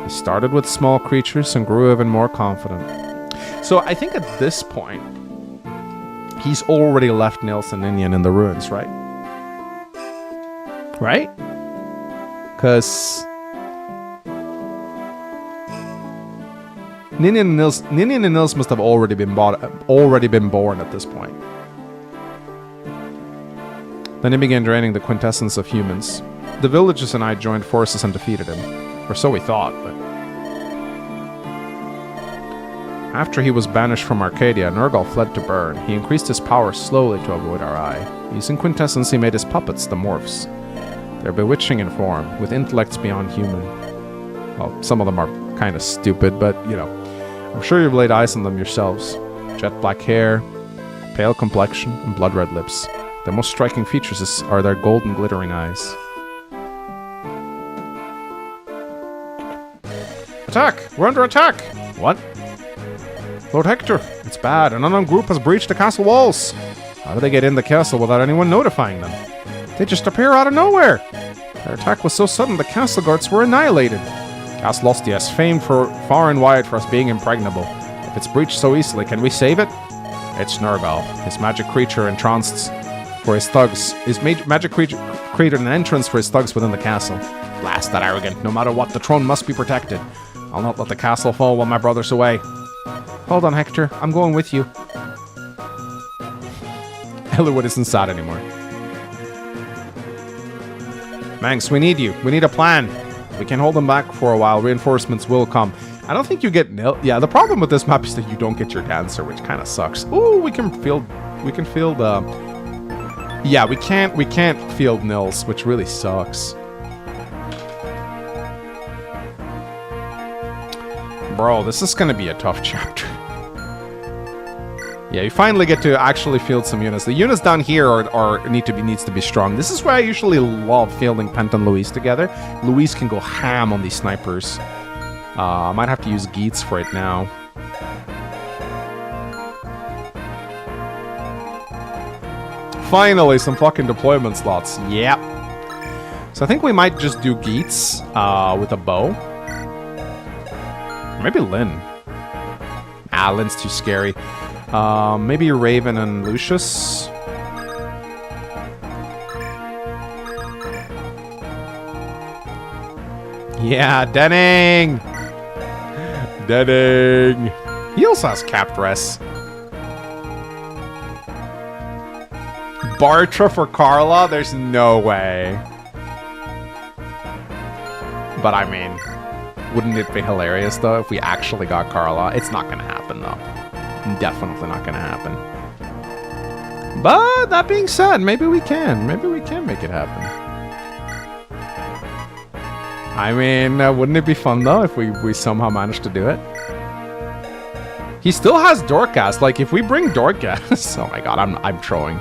He started with small creatures and grew even more confident. So I think at this point, he's already left Nils and Ninian in the ruins, right? Right? Because Ninian and Nils must have already been born at this point. Then he began draining the quintessence of humans. The villagers and I joined forces and defeated him. Or so we thought, but... After he was banished from Arcadia, 𝗏𝗏𝗏 fled to Bern. He increased his power slowly to avoid our eye. Using quintessence, he made his puppets, the 𝗏𝗏𝗏s. They're bewitching in form, with intellects beyond human. Well, some of them are kind of stupid, but, you know. I'm sure you've laid eyes on them yourselves. Jet black hair, pale complexion, and blood red lips. Their most striking features are their golden glittering eyes. Attack! We're under attack! What? Lord Hector, it's bad. An unknown group has breached the castle walls. How do they get in the castle without anyone notifying them? They just appear out of nowhere. Their attack was so sudden the castle guards were annihilated. Castle Ostia is famed for far and wide for us being impregnable. If it's breached so easily, can we save it? It's 𝗏𝗏𝗏. His magic creature entranced for his thugs. His magic creature created an entrance for his thugs within the castle. Blast that arrogant. No matter what, the throne must be protected. I'll not let the castle fall while my brother's away. Hold on, Hector. I'm going with you. Eliwood isn't sad anymore. Mangs, we need you. We need a plan. We can hold them back for a while. Reinforcements will come. I don't think you get nil. Yeah, the problem with this map is that you don't get your dancer, which kind of sucks. Ooh, we can field the... Yeah, we can't field Nils, which really sucks. Bro, this is gonna be a tough chapter. Yeah, you finally get to actually field some units. The units down here needs to be strong. This is why I usually love fielding Pent and Louise together. Louise can go ham on these snipers. I might have to use Geats for it now. Finally, some fucking deployment slots. Yep. So I think we might just do Geats with a bow. Maybe Lynn. Nah, Lynn's too scary. Maybe Raven and Lucius. Yeah, Denning! Denning! He also has capped dress. Bartra for Carla? There's no way. But I mean, wouldn't it be hilarious though if we actually got Carla? It's not gonna happen though. Definitely not gonna happen. But that being said, maybe we can. Maybe we can make it happen. I mean, wouldn't it be fun though if we somehow managed to do it? He still has Dorcas. Like if we bring Dorcas, oh my god, I'm trolling.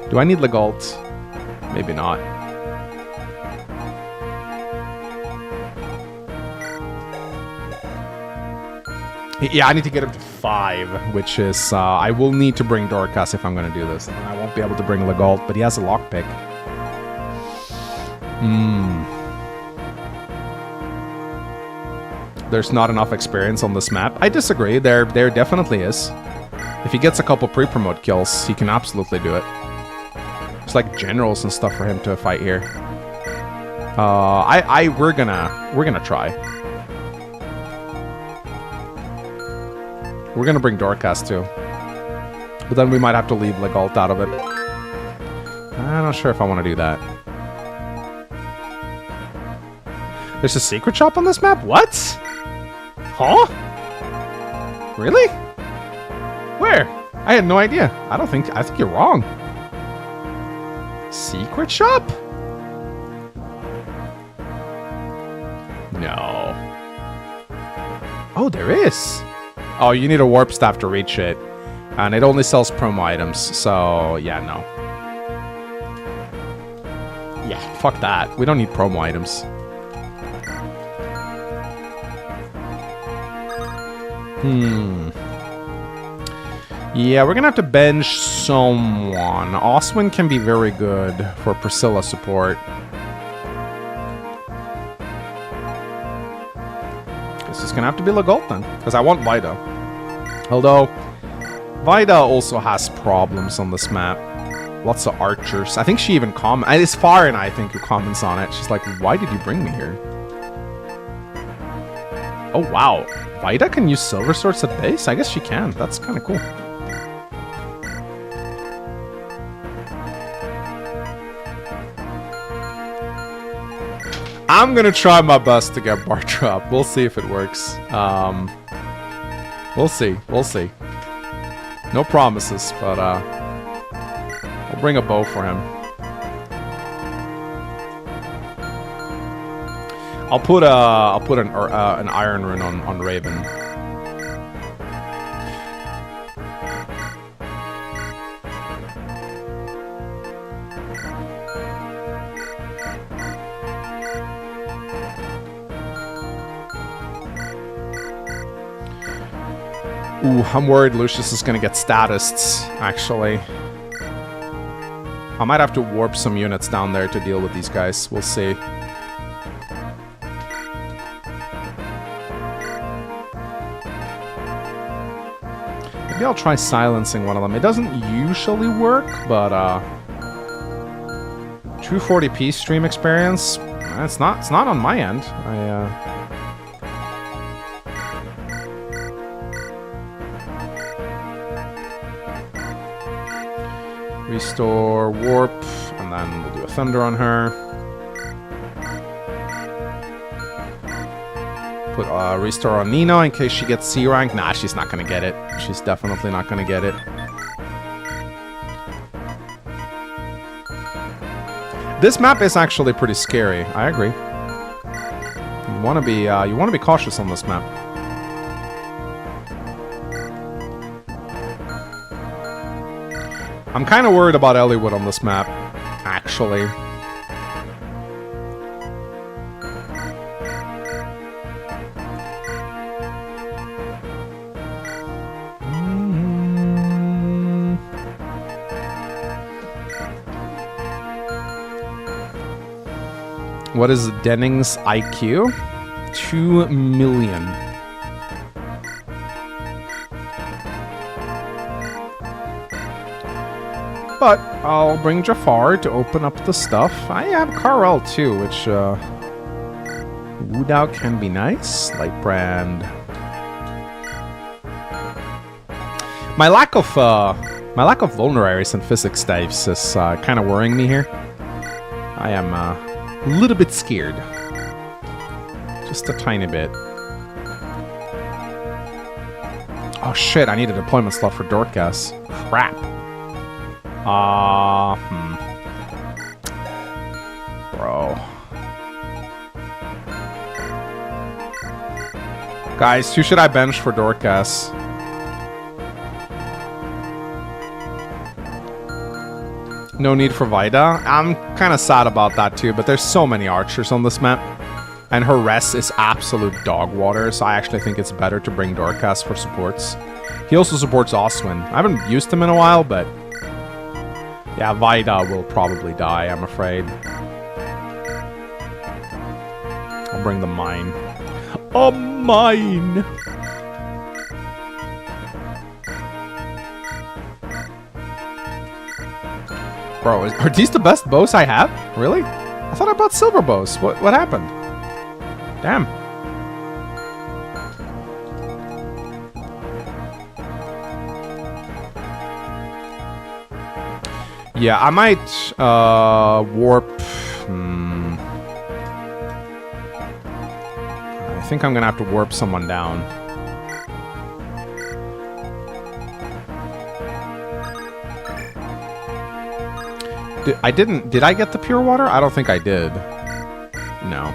Do I need Legault? Maybe not. Yeah, I need to get him to 5, which is I will need to bring Dorcas if I'm going to do this. And I won't be able to bring Legault, but he has a lockpick. There's not enough experience on this map. I disagree. There definitely is. If he gets a couple pre-promote kills, he can absolutely do it. It's like generals and stuff for him to fight here. We're gonna try. We're gonna bring Dorcas too. But then we might have to leave Legault out of it. I'm not sure if I want to do that. There's a secret shop on this map? What? Huh? Really? Where? I had no idea. I think you're wrong. Secret shop? No. Oh, there is. Oh, you need a warp staff to reach it. And it only sells promo items, so yeah, no. Yeah, fuck that. We don't need promo items. Yeah, we're gonna have to bench someone. Oswin can be very good for Priscilla support. Guess it's gonna have to be Legault then, because I want Vida. Although, Vida also has problems on this map. Lots of archers. I think she even comments. It's Fire and I think who comments on it. She's like, why did you bring me here? Oh, wow. Vida can use silver swords at base? I guess she can. That's kind of cool. I'm gonna try my best to get Bartra up. We'll see if it works. We'll see. We'll see. No promises, but I'll bring a bow for him. I'll put an iron rune on Raven. Ooh, I'm worried Lucius is gonna get statists, actually. I might have to warp some units down there to deal with these guys. We'll see. Maybe I'll try silencing one of them. It doesn't usually work, but true 40p stream experience. It's not on my end. Restore warp, and then we'll do a thunder on her. Put restore on Nina in case she gets C rank. Nah, she's not gonna get it. She's definitely not gonna get it. This map is actually pretty scary. I agree. You wanna be cautious on this map. I'm kind of worried about Eliwood on this map, actually. What is Denning's IQ? 2 million. But I'll bring Jafar to open up the stuff. I have Carl too, which Woodau can be nice. Light brand. My lack of vulneraries and physics dives is kind of worrying me here. I am a little bit scared. Just a tiny bit. Oh shit, I need a deployment slot for Dorcas. Crap. Bro. Guys, who should I bench for Dorcas? No need for Vida. I'm kind of sad about that too, but there's so many archers on this map. And her res is absolute dog water, so I actually think it's better to bring Dorcas for supports. He also supports Oswin. I haven't used him in a while, but... yeah, Vida will probably die, I'm afraid. I'll bring the mine. A mine! Bro, are these the best bows I have? Really? I thought I bought silver bows. What happened? Damn. Yeah, I might warp. I think I'm gonna have to warp someone down. Did I get the pure water? I don't think I did. No.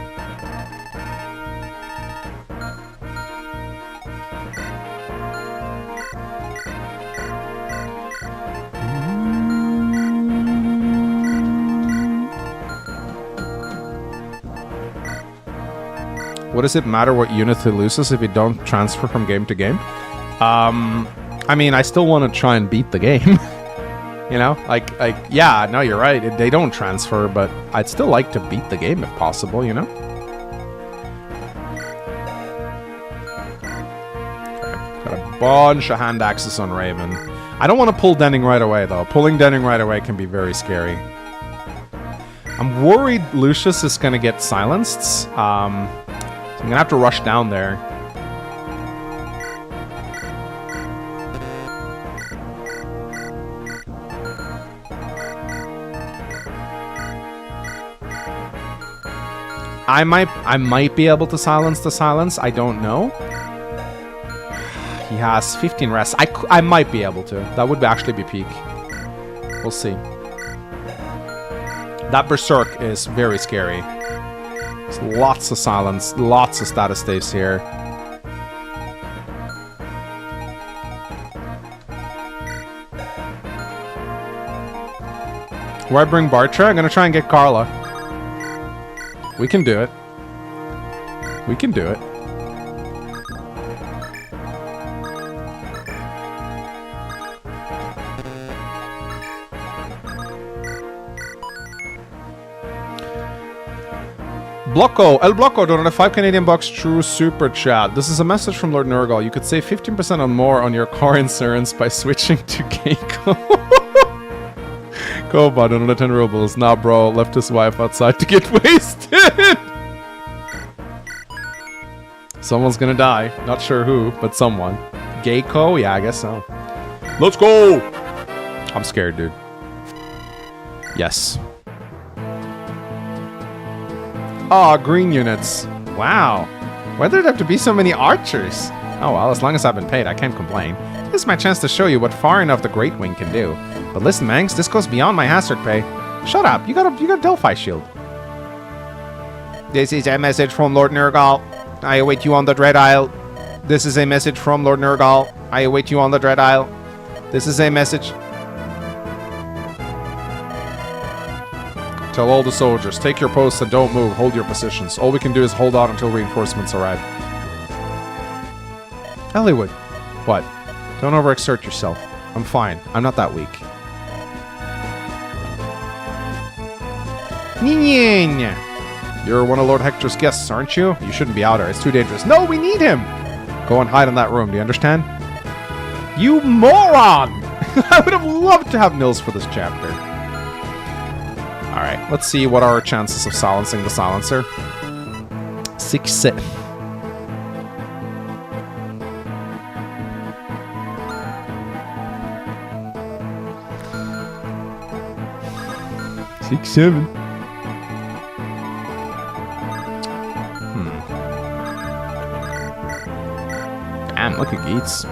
What does it matter what unit he loses if you don't transfer from game to game? I mean, I still want to try and beat the game. You know, like, yeah, no, you're right. They don't transfer, but I'd still like to beat the game if possible, you know? Okay. Got a bunch of hand axes on Raven. I don't want to pull Denning right away, though. Pulling Denning right away can be very scary. I'm worried Lucius is going to get silenced. So I'm going to have to rush down there. I might be able to silence the silence. I don't know. He has 15 rests. I might be able to. That would actually be peak. We'll see. That Berserk is very scary. There's lots of silence, lots of status staves here. Where I bring Bartra? I'm gonna try and get Carla. We can do it. We can do it. Blocko, El Blocko donated 5 Canadian bucks through Super Chat. This is a message from Lord Nurgle. You could save 15% or more on your car insurance by switching to Keiko. 𝗬𝗲𝗿 donated 10 rubles. Nah, bro, left his wife outside to get wasted. Someone's gonna die. Not sure who, but someone. Gayco? Yeah, I guess so. Let's go! I'm scared, dude. Yes. Aw, green units. Wow. Why did there have to be so many archers? Oh well, as long as I've been paid, I can't complain. This is my chance to show you what Far Enough the Great Wing can do. But listen, Mangs, this goes beyond my hazard pay. Shut up, you got a 𝗏𝗲 shield. This is a message from Lord Nurgle. I await you on the Dread Isle. This is a message from Lord Nurgle. I await you on the Dread Isle. This is a message. Tell all the soldiers, take your posts and don't move, hold your positions. All we can do is hold on until reinforcements arrive. Hollywood. What? Don't overexert yourself. I'm fine. I'm not that weak. You're one of Lord Hector's guests, aren't you? You shouldn't be out there. It's too dangerous. No, we need him! Go and hide in that room, do you understand? You moron! I would have loved to have Nils for this chapter. Alright, let's see what are our chances of silencing the silencer. 6-7. Damn, look at Geets.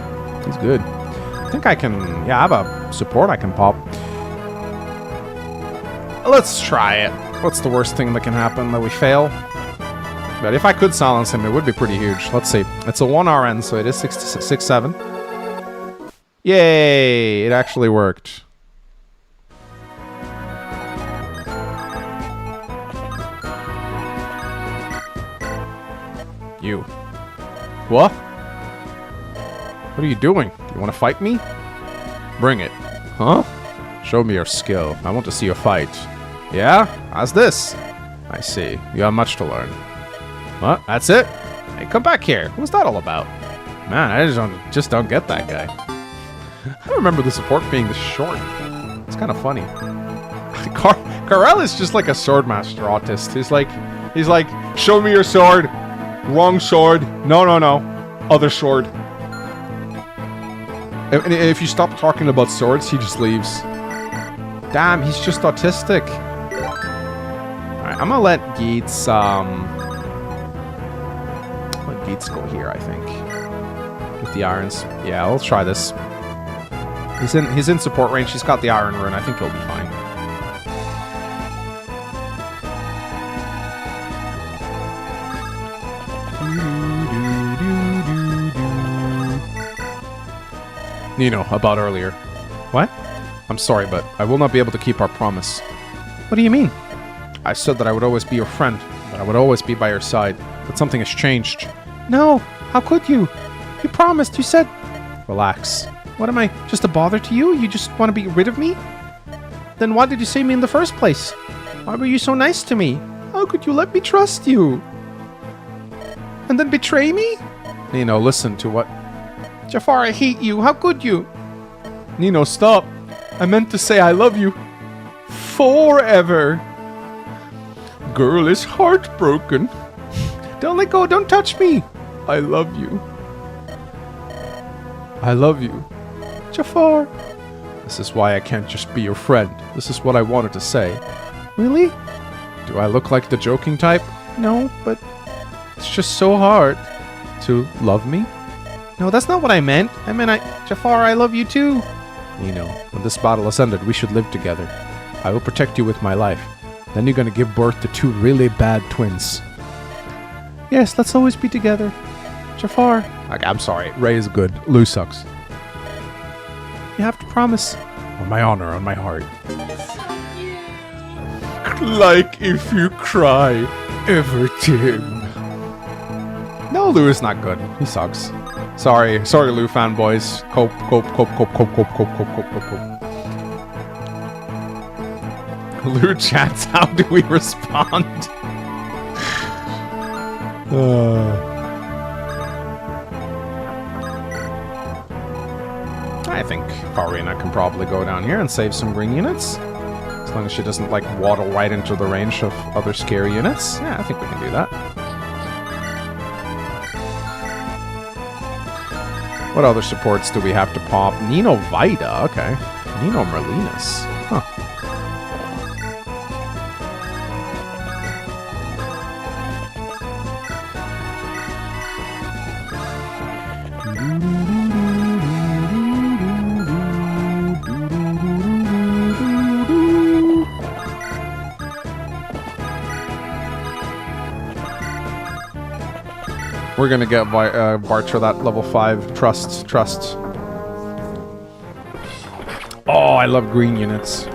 He's good. I think I can... Yeah, I have a support I can pop. Let's try it. What's the worst thing that can happen? That we fail? But if I could silence him, it would be pretty huge. Let's see. It's a 1 RN, so it is 6-7. Yay! It actually worked. You. What? What are you doing? Do you want to fight me? Bring it. Huh? Show me your skill. I want to see your fight. Yeah? How's this? I see. You have much to learn. What? That's it? Hey, come back here. What's that all about? Man, I just don't get that guy. I don't remember the support being this short. It's kind of funny. Carell is just like a swordmaster autist. He's like, show me your sword. Wrong sword. No. Other sword. And if you stop talking about swords, he just leaves. Damn, he's just autistic. Alright, I'm gonna let 𝗬𝗲𝗄, let 𝗬𝗲𝗄 go here, I think. With the irons. Yeah, let's try this. He's in support range, he's got the iron rune, I think he'll be fine. Nino, about earlier. What? I'm sorry, but I will not be able to keep our promise. What do you mean? I said that I would always be your friend, that I would always be by your side, but something has changed. No! How could you? You promised, you said... Relax. What am I, just a bother to you? You just want to be rid of me? Then why did you save me in the first place? Why were you so nice to me? How could you let me trust you? And then betray me? Nino, listen to what... Jafar, I hate you. How could you? Nino, stop. I meant to say I love you. Forever. Girl is heartbroken. Don't let go. Don't touch me. I love you. I love you. Jafar. This is why I can't just be your friend. This is what I wanted to say. Really? Do I look like the joking type? No, but it's just so hard to love me. No, that's not what I meant. I meant Jafar, I love you too. Nino, when this battle has ended, we should live together. I will protect you with my life. Then you're gonna give birth to 2 really bad twins. Yes, let's always be together. Jafar. Okay, I'm sorry. Ray is good. Lou sucks. You have to promise. On my honor, on my heart. Like if you cry ever did. No, Lou is not good. He sucks. Sorry, Lou fanboys. Cope. Lou chats, how do we respond? I think Farina can probably go down here and save some green units. As long as she doesn't, like, waddle right into the range of other scary units. Yeah, I think we can do that. What other supports do we have to pop? 𝗬𝗵𝗽𝗀, okay. 𝗬𝗵𝗲 Huh. We're gonna get Bartra that level 5 trust. Oh, I love green units.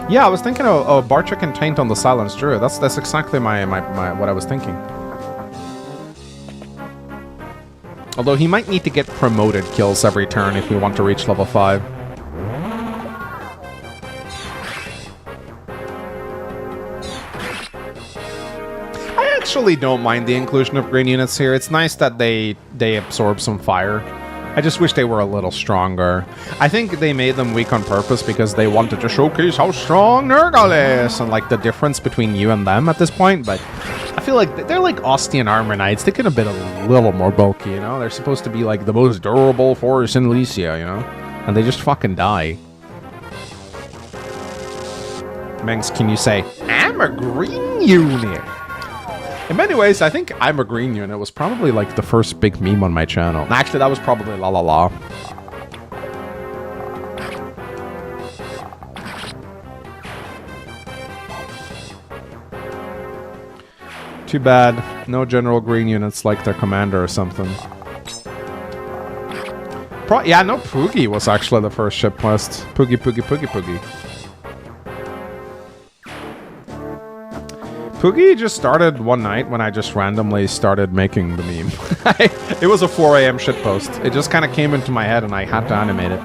Yeah, I was thinking of Bartra and Taint on the Silence Druid. That's exactly my what I was thinking. Although he might need to get promoted kills every turn if we want to reach level 5. generally don't mind the inclusion of green units here. It's nice that they absorb some fire. I just wish they were a little stronger. I think they made them weak on purpose because they wanted to showcase how strong Nurgle is and like the difference between you and them at this point, but I feel like they're like Ostian armor knights. They could have been a little more bulky, you know? They're supposed to be like the most durable force in Lycia, you know? And they just fucking die. Mengs, can you say, I'm a green unit? In many ways, I think I'm a green unit was probably like the first big meme on my channel. Actually, that was probably la la la. Too bad. No general green units like their commander or something. Yeah, no, Poogie was actually the first ship quest. Poogie, Poogie, Poogie, Poogie. Poogie just started one night when I just randomly started making the meme. It was a 4 a.m. shitpost. It just kind of came into my head and I had to animate it.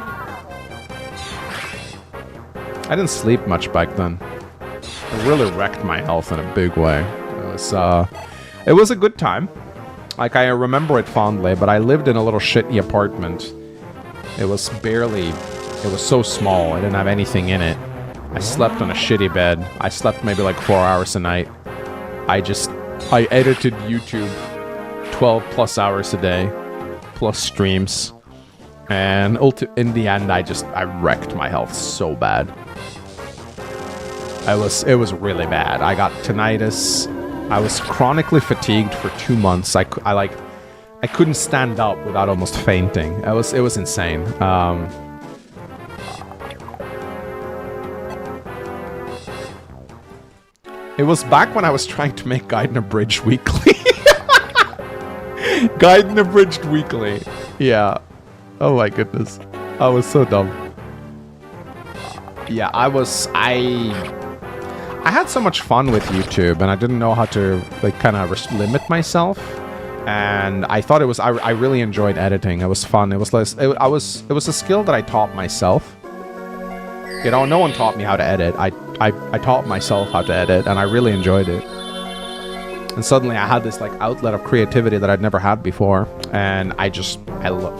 I didn't sleep much back then. It really wrecked my health in a big way. It was a good time. Like, I remember it fondly, but I lived in a little shitty apartment. It was so small. I didn't have anything in it. I slept on a shitty bed. I slept maybe like 4 hours a night. I edited YouTube 12 plus hours a day, plus streams. And in the end, I wrecked my health so bad. It was really bad. I got tinnitus. I was chronically fatigued for 2 months. I couldn't stand up without almost fainting. It was insane. It was back when I was trying to make Guide and Abridged weekly. Guide and Abridged weekly. Yeah. Oh my goodness. I was so dumb. Yeah, I had so much fun with YouTube, and I didn't know how to like kind of limit myself. And I thought I really enjoyed editing. It was fun. It was a skill that I taught myself. You know, no one taught me how to edit. I taught myself how to edit, and I really enjoyed it. And suddenly I had this like outlet of creativity that I'd never had before. And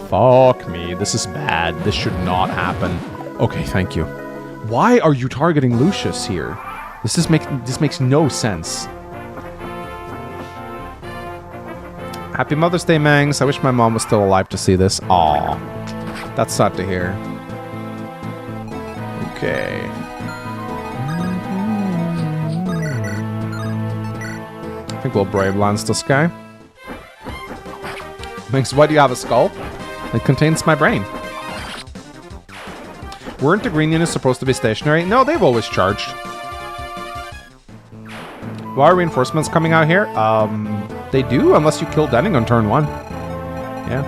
fuck me, this is bad. This should not happen. Okay, thank you. Why are you targeting Lucius here? This makes no sense. Happy Mother's Day, Mangs. I wish my mom was still alive to see this. Aw, that's sad to hear. Okay. I think we'll Brave Lance this guy. Mangs, why do you have a skull? It contains my brain. Weren't the green units supposed to be stationary? No, they've always charged. Why are reinforcements coming out here? They do, unless you kill Denning on turn 1. Yeah.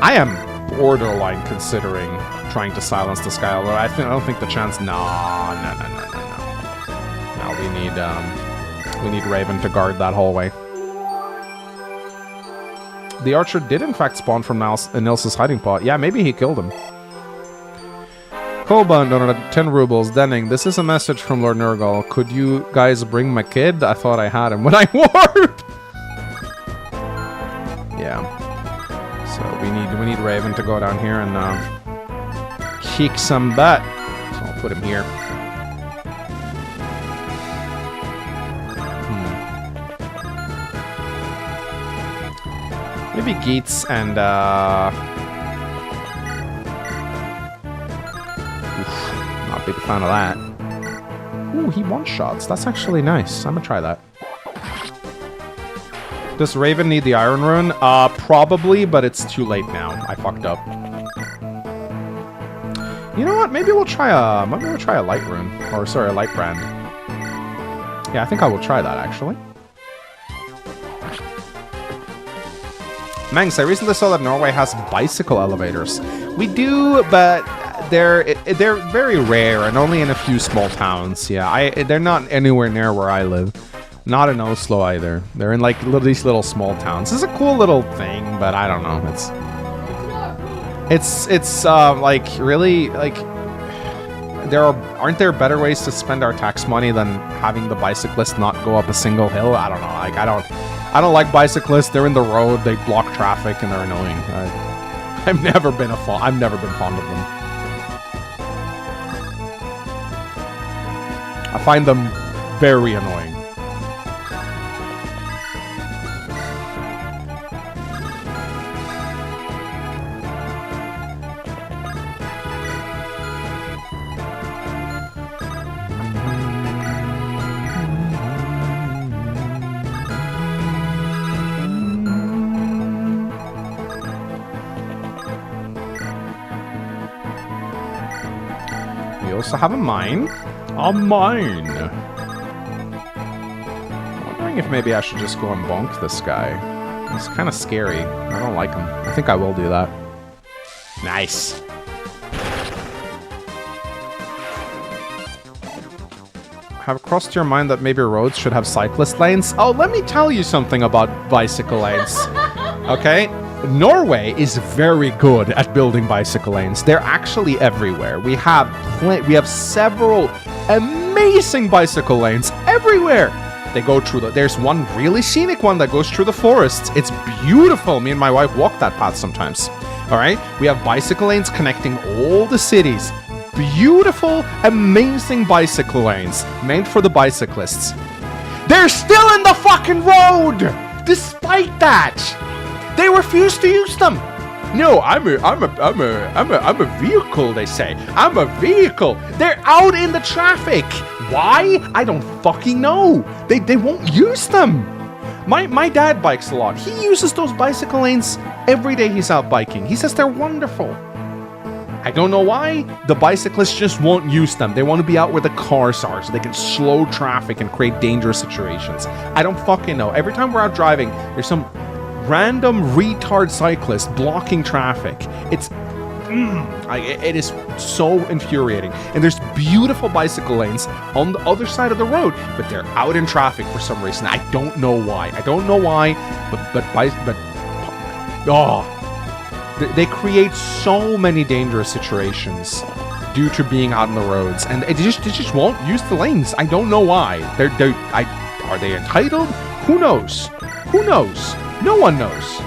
I am borderline considering trying to silence this guy, although I don't think the chance... No, we need Raven to guard that hallway. The archer did in fact spawn from Nils's hiding pot. Yeah, maybe he killed him. Colbund donated 10 rubles. Denning, this is a message from Lord Nurgle. Could you guys bring my kid? I thought I had him when I warped. Yeah. So we need Raven to go down here and kick some butt. So I'll put him here. Maybe Geats and not a big fan of that. Ooh, he one-shots. That's actually nice. I'm gonna try that. Does Raven need the Iron Rune? Probably, but it's too late now. I fucked up. You know what? Maybe we'll try a Light Rune. Or sorry, a Light Brand. Yeah, I think I will try that actually. Mangs, I recently saw that Norway has bicycle elevators. We do, but they're very rare and only in a few small towns. Yeah, they're not anywhere near where I live. Not in Oslo either. They're in like these little small towns. It's a cool little thing, but I don't know. It's like really like aren't there better ways to spend our tax money than having the bicyclist not go up a single hill? I don't know. Like I don't like bicyclists. They're in the road. They block traffic and they're annoying. I've never been fond of them. I find them very annoying. We also have a mine. A mine! I'm wondering if maybe I should just go and bonk this guy. He's kind of scary. I don't like him. I think I will do that. Nice! Have crossed your mind that maybe roads should have cyclist lanes? Oh, let me tell you something about bicycle lanes. Okay? Norway is very good at building bicycle lanes. They're actually everywhere. We have several amazing bicycle lanes everywhere. They go through there's one really scenic one that goes through the forests. It's beautiful. Me and my wife walk that path sometimes. All right? We have bicycle lanes connecting all the cities. Beautiful, amazing bicycle lanes made for the bicyclists. They're still in the fucking road! Despite that! They refuse to use them. No, I'm a vehicle, they say. I'm a vehicle. They're out in the traffic. Why? I don't fucking know. They won't use them. My dad bikes a lot. He uses those bicycle lanes every day he's out biking. He says they're wonderful. I don't know why. The bicyclists just won't use them. They want to be out where the cars are so they can slow traffic and create dangerous situations. I don't fucking know. Every time we're out driving, there's some random retard cyclist blocking traffic. It is so infuriating. And there's beautiful bicycle lanes on the other side of the road, but they're out in traffic for some reason. I don't know why. They create so many dangerous situations due to being out on the roads, and they just won't use the lanes. I don't know why. Are they entitled? Who knows? Who knows? No one knows.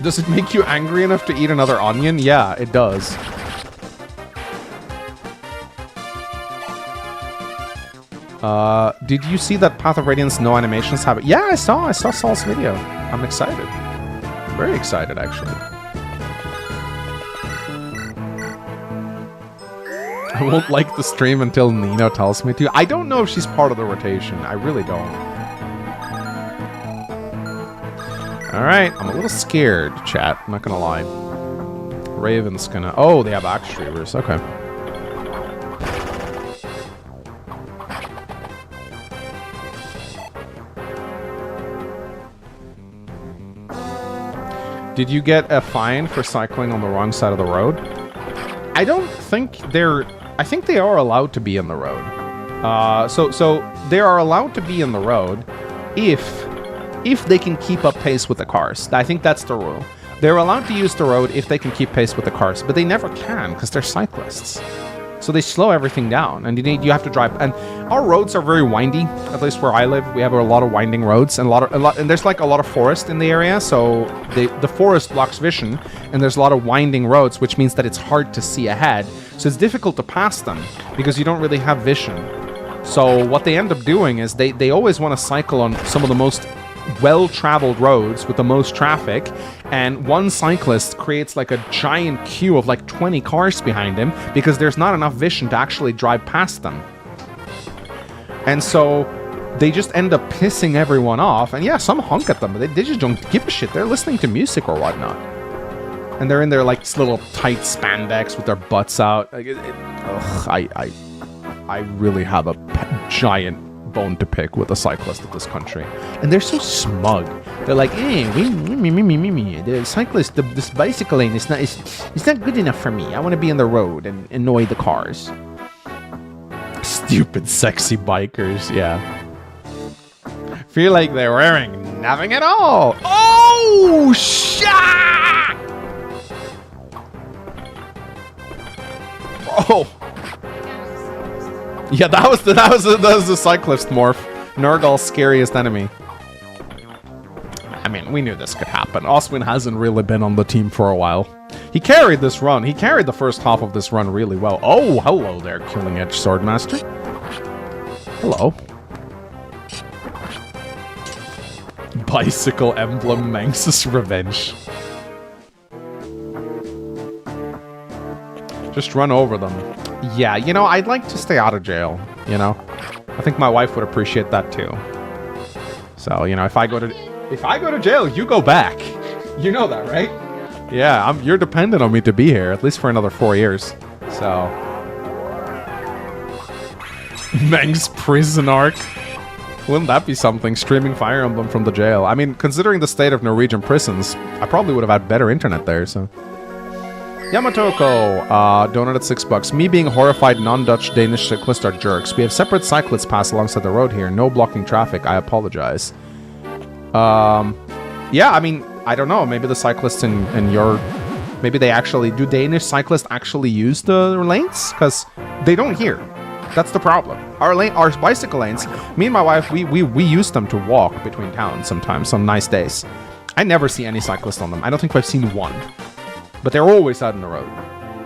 Does it make you angry enough to eat another onion? Yeah, it does. Did you see that Path of Radiance no animations have it? Yeah, I saw Saul's video. I'm excited. Very excited, actually. I won't like the stream until Nino tells me to. I don't know if she's part of the rotation. I really don't. Alright, I'm a little scared, chat. I'm not gonna lie. Raven's gonna... Oh, they have axe retrievers. Okay. Did you get a fine for cycling on the wrong side of the road? I don't think they're... I think they are allowed to be in the road. So they are allowed to be in the road if they can keep up pace with the cars. I think that's the rule. They're allowed to use the road if they can keep pace with the cars, but they never can because they're cyclists. So they slow everything down, and you have to drive. And our roads are very windy. At least where I live, we have a lot of winding roads and and there's like a lot of forest in the area. So the forest blocks vision, and there's a lot of winding roads, which means that it's hard to see ahead. So it's difficult to pass them because you don't really have vision. So what they end up doing is they always want to cycle on some of the most well-traveled roads with the most traffic, and one cyclist creates like a giant queue of like 20 cars behind him because there's not enough vision to actually drive past them. And so they just end up pissing everyone off, and yeah, some honk at them, but they just don't give a shit. They're listening to music or whatnot. And they're in their like little tight spandex with their butts out. Like, I really have a giant bone to pick with the cyclists of this country, and they're so smug. They're like, "Hey, the cyclist, this bicycle lane is not good enough for me. I want to be on the road and annoy the cars." Stupid, sexy bikers. Yeah, feel like they're wearing nothing at all. Oh, shit! Bro. Yeah, that was the cyclist morph. Nurgle's scariest enemy. I mean, we knew this could happen. 𝗬𝗵𝗽 hasn't really been on the team for a while. He carried this run. He carried the first half of this run really well. Oh, hello there, Killing Edge Swordmaster. Hello. Bicycle Emblem 𝗬𝗲𝗄𝗃 Revenge. Just run over them. Yeah, you know, I'd like to stay out of jail, you know? I think my wife would appreciate that too. So, you know, if I go to jail, you go back. You know that, right? Yeah, you're dependent on me to be here, at least for another 4 years. So. 𝗬𝗲𝗄𝗃 prison arc. Wouldn't that be something? Streaming Fire Emblem from the jail. I mean, considering the state of Norwegian prisons, I probably would have had better internet there, so. Yamatoko, donated $6. Me being horrified non-Dutch Danish cyclists are jerks. We have separate cyclists pass alongside the road here. No blocking traffic. I apologize. Yeah, I mean, I don't know. Maybe the cyclists in your... Maybe they actually... Do Danish cyclists actually use the lanes? Because they don't here. That's the problem. Our bicycle lanes, me and my wife, we use them to walk between towns sometimes, on nice days. I never see any cyclists on them. I don't think I've seen one. But they're always out in the road.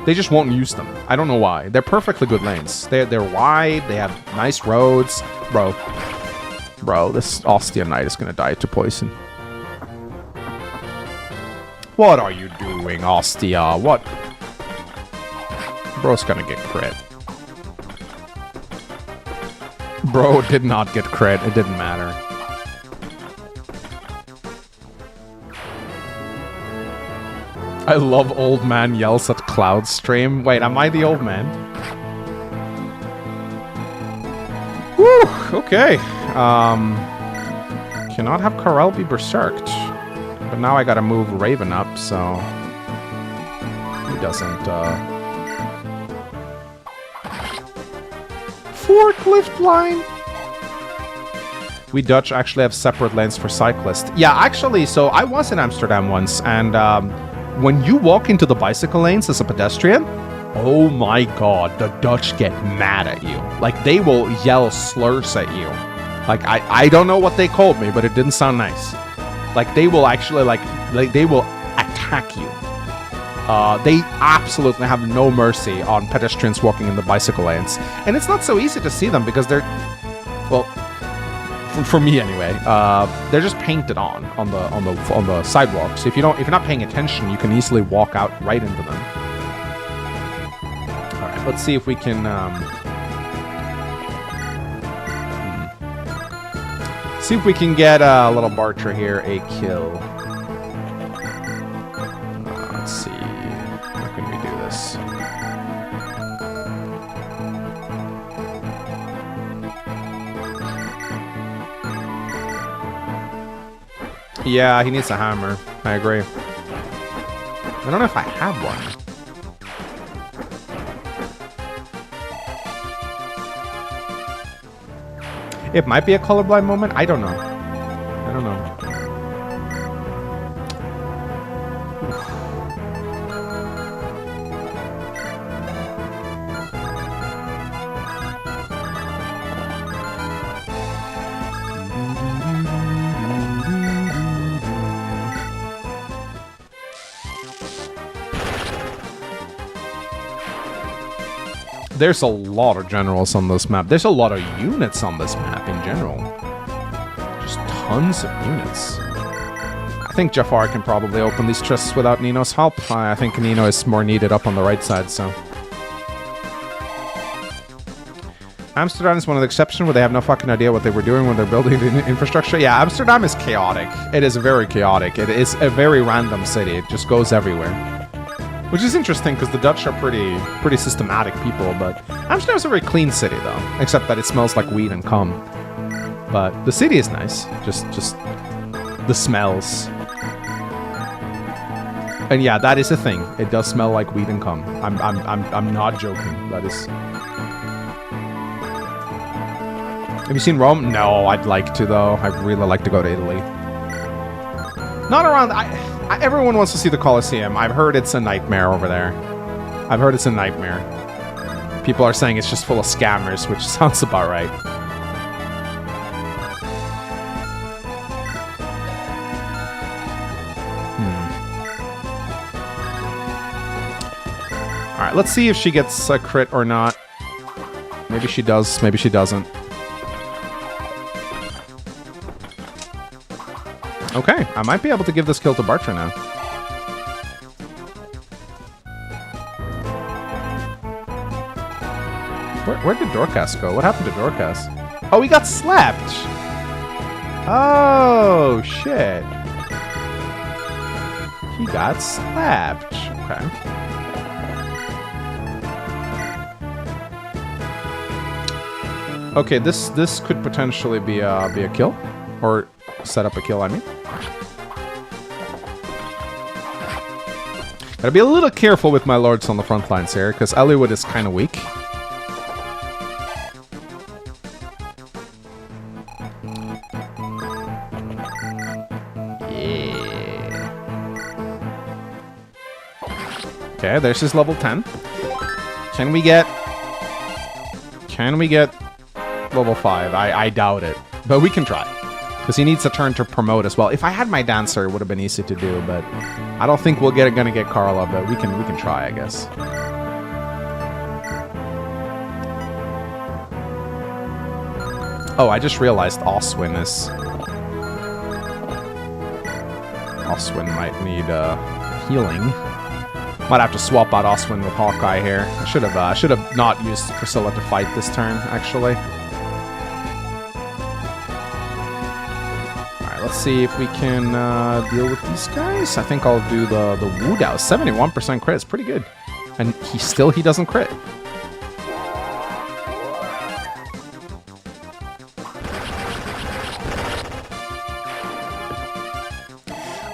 They just won't use them. I don't know why. They're perfectly good lanes. They're wide. They have nice roads. Bro, this Ostia Knight is gonna die to poison. What are you doing, Ostia? What? Bro's gonna get crit. Bro did not get crit. It didn't matter. I love old man yells at cloud stream. Wait, am I the old man? Whew, okay. Cannot have Corel be berserked. But now I gotta move Raven up, so... He doesn't, Forklift line! We Dutch actually have separate lanes for cyclists. Yeah, actually, so I was in Amsterdam once, and, when you walk into the bicycle lanes as a pedestrian, oh my god, the Dutch get mad at you. Like, they will yell slurs at you. Like, I don't know what they called me, but it didn't sound nice. Like, they will actually, like they will attack you. They absolutely have no mercy on pedestrians walking in the bicycle lanes. And it's not so easy to see them because they're, well, for me anyway, they're just painted on the sidewalks. If you're not paying attention, you can easily walk out right into them. All right, let's see if we can. See if we can get a little Barcher here a kill. Let's see. How can we do this? Yeah, he needs a hammer. I agree. I don't know if I have one. It might be a colorblind moment. I don't know. I don't know. There's a lot of generals on this map. There's a lot of units on this map in general. Just tons of units. I think Jafar can probably open these chests without Nino's help. I think Nino is more needed up on the right side, so. Amsterdam is one of the exceptions where they have no fucking idea what they were doing when they're building the infrastructure. Yeah, Amsterdam is chaotic. It is very chaotic. It is a very random city. It just goes everywhere. Which is interesting because the Dutch are pretty systematic people, but Amsterdam's a very clean city though, except that it smells like weed and cum. But the city is nice, just the smells. And yeah, that is a thing. It does smell like weed and cum. I'm not joking. That is. Have you seen Rome? No, I'd like to though. I'd really like to go to Italy. Not around. Everyone wants to see the Colosseum. I've heard it's a nightmare over there. I've heard it's a nightmare. People are saying it's just full of scammers, which sounds about right. Alright, let's see if she gets a crit or not. Maybe she does, maybe she doesn't. Okay, I might be able to give this kill to 𝗏𝗏 now. Where did 𝗏𝗏𝗃 go? What happened to 𝗏𝗏𝗃? Oh, he got slapped! Oh, shit. He got slapped. Okay. Okay, this could potentially be a kill. Or set up a kill, I mean. Gotta be a little careful with my lords on the front lines here, because 𝗬𝗏𝗏 is kind of weak. Yeah. Okay, there's his level 10. Can we get level 5? I doubt it, but we can try. Because he needs a turn to promote as well. If I had my dancer, it would have been easy to do, but I don't think we'll gonna get 𝗏𝗏𝗃, but we can try, I guess. Oh, I just realized 𝗬𝗏𝗏 might need healing. Might have to swap out 𝗬𝗏𝗏 with Hawkeye here. I should have not used Priscilla to fight this turn, actually. Let's see if we can deal with these guys. I think I'll do the 𝗬𝗏𝗏. 71% crit is pretty good. And he doesn't crit.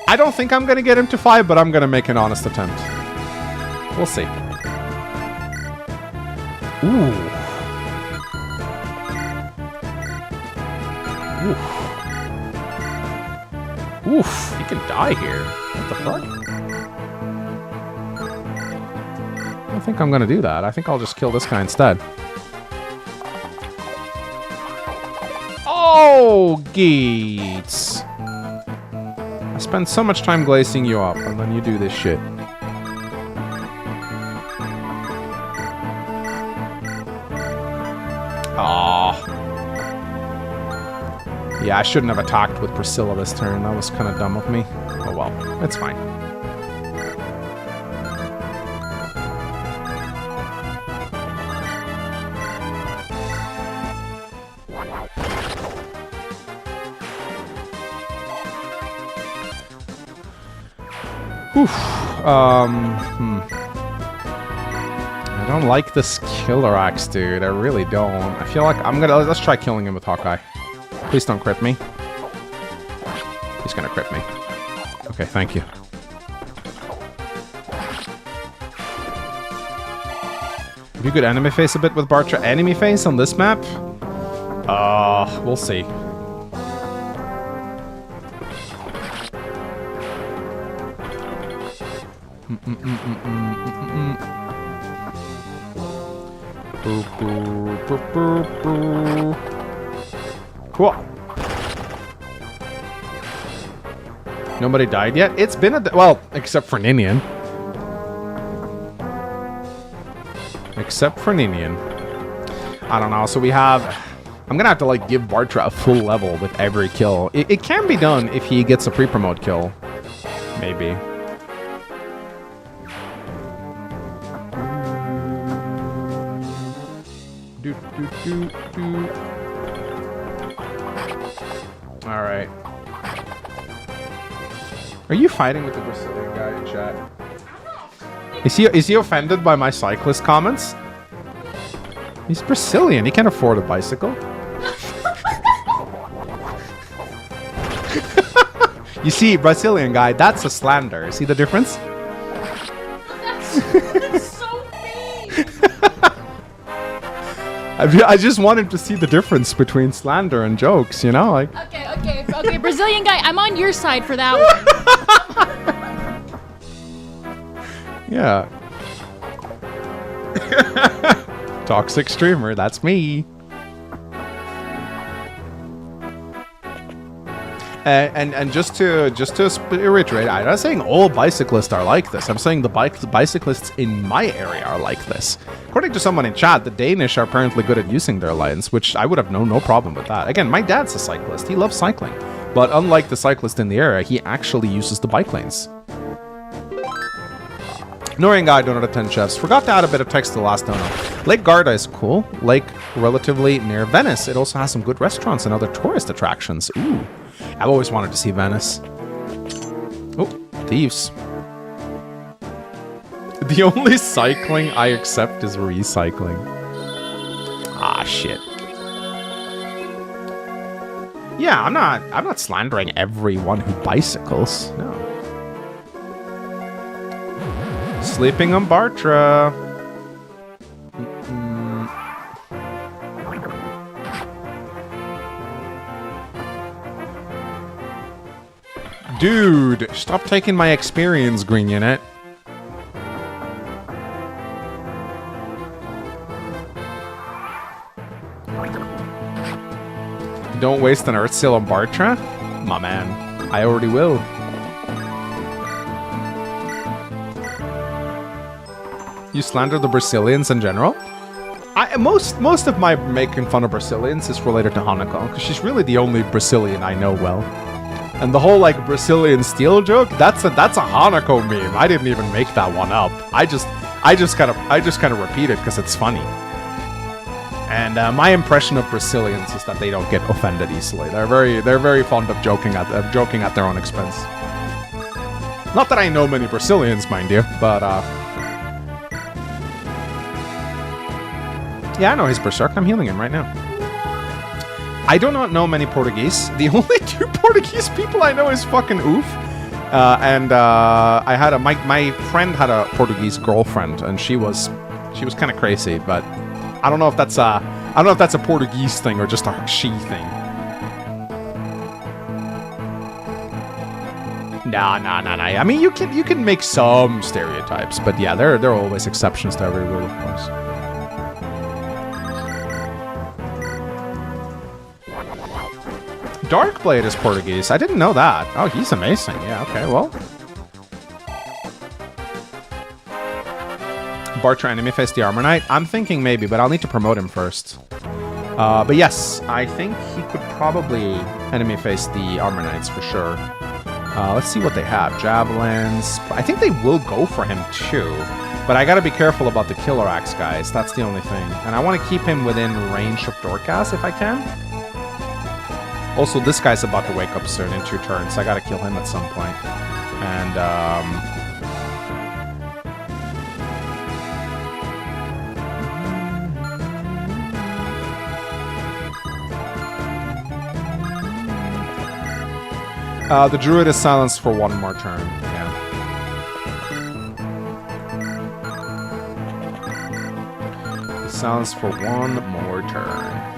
I don't think I'm going to get him to 5, but I'm going to make an honest attempt. We'll see. Ooh. Oof. Oof, he can die here. What the fuck? I don't think I'm gonna do that. I think I'll just kill this guy instead. Oh, Geets! I spent so much time glazing you up, and then you do this shit. Aww. Yeah, I shouldn't have attacked with Priscilla this turn. That was kind of dumb of me. Oh well, it's fine. Oof. I don't like this killer axe, dude. I really don't. I feel like let's try killing him with Hawkeye. Please don't crit me. He's gonna crit me. Okay, thank you. If you could enemy face a bit with 𝗏𝗏𝗃. Enemy face on this map? We'll see. Cool. Nobody died yet? It's been well, except for Ninian. Except for Ninian. I don't know, so we have... I'm gonna have to, like, give 𝗏𝗏𝗃 a full level with every kill. It can be done if he gets a pre-promote kill. Maybe. Alright. Are you fighting with the Brazilian guy in chat? Is he offended by my cyclist comments? He's Brazilian. He can't afford a bicycle. You see, Brazilian guy, that's a slander. See the difference? That's so mean. I just wanted to see the difference between slander and jokes, you know? Like. Okay, Brazilian guy, I'm on your side for that one. Yeah. Toxic streamer, that's me. And just to reiterate, I'm not saying all bicyclists are like this. I'm saying the bicyclists in my area are like this. According to someone in chat, the Danish are apparently good at using their lanes, which I would have no problem with that. Again, my dad's a cyclist. He loves cycling. But unlike the cyclist in the area, he actually uses the bike lanes. Ignoring guy donated 10 chefs. Forgot to add a bit of text to the last donut. Lake Garda is cool. Lake relatively near Venice. It also has some good restaurants and other tourist attractions. Ooh. I've always wanted to see Venice. Oh, thieves. The only cycling I accept is recycling. Ah, shit. Yeah, I'm not slandering everyone who bicycles. No. Sleeping on Bartra. Dude, stop taking my experience, Green Unit. Don't waste an Earth Seal on Bartra? My man, I already will. You slander the Brazilians in general? Most of my making fun of Brazilians is related to Hanako, because she's really the only Brazilian I know well. And the whole like Brazilian steel joke, that's a Hanako meme. I didn't even make that one up. I just kind of repeat it because it's funny. And my impression of Brazilians is that they don't get offended easily. They're very fond of joking at their own expense. Not that I know many Brazilians, mind you, but yeah, I know he's Berserk. I'm healing him right now. I do not know many Portuguese. The only 2 Portuguese people I know is fucking Oof. I had my friend had a Portuguese girlfriend, and she was kind of crazy, but I don't know if that's a Portuguese thing or just a she thing. Nah. I mean, you can make some stereotypes, but yeah, there are always exceptions to every rule, of course. Darkblade is Portuguese. I didn't know that. Oh, he's amazing. Yeah, okay, well. Bartra enemy face the Armor Knight? I'm thinking maybe, but I'll need to promote him first. But yes, I think he could probably enemy face the Armor Knights for sure. Let's see what they have. Javelins. I think they will go for him too. But I gotta be careful about the Killer Axe guys. That's the only thing. And I want to keep him within range of Dorcas if I can. Also, this guy's about to wake up soon in 2 turns. I gotta kill him at some point. And, the Druid is silenced for 1 more turn. Yeah. He's silenced for 1 more turn.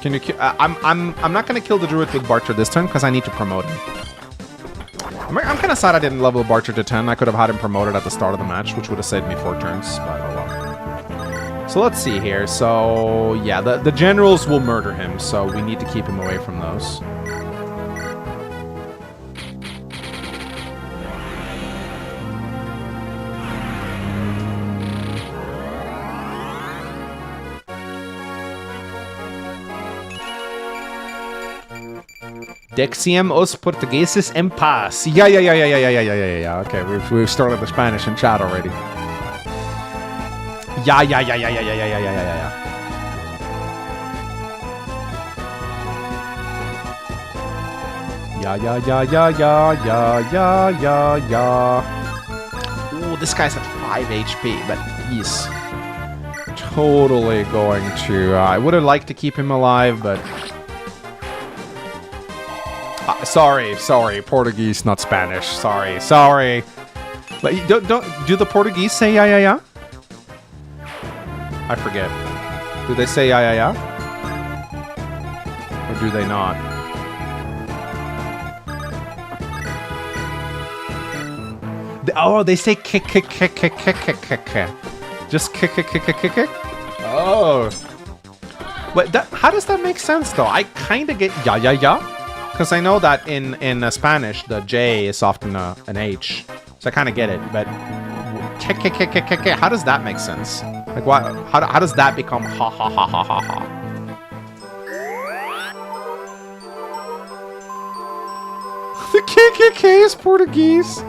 Can you I'm not gonna kill the Druid with Bartra this turn because I need to promote him. I'm kind of sad I didn't level Bartra to 10. I could have had him promoted at the start of the match, which would have saved me 4 turns, but oh well. So let's see here. So yeah, the generals will murder him, so we need to keep him away from those. 𝗧𝗵𝗽𝗀𝗲𝗄𝗏 portugueses en paz. Yeah. Okay, we've started the Spanish in chat already. Yeah. Ooh, this guy's at 5 HP, but he's totally going to... I would have liked to keep him alive, but... Sorry, Portuguese, not Spanish. Sorry. But don't do the Portuguese say yeah? I forget. Do they say yeah? Or do they not? Oh, they say kick. Just kick. Oh. But how does that make sense, though? I kind of get ya. Because I know that in Spanish, the J is often an H. So I kind of get it. But kick. How does that make sense? Like, what? How does that become ha? The KKK is Portuguese.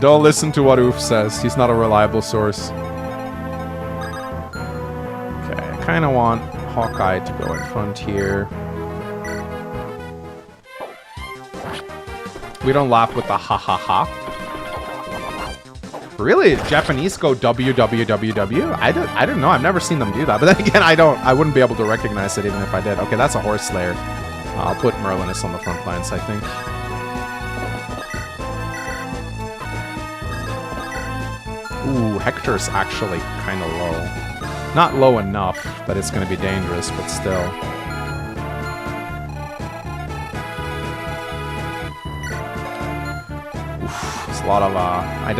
Don't listen to what Oof says. He's not a reliable source. Okay, I kind of want Hawkeye to go in front here. We don't laugh with the ha. Really? Japanese go www? I don't know. I've never seen them do that. But then again, I wouldn't be able to recognize it even if I did. Okay, that's a horse slayer. I'll put Merlinus on the front lines, I think. Ooh, Hector's actually kind of low. Not low enough that it's going to be dangerous, but still. Oof, there's a lot of, I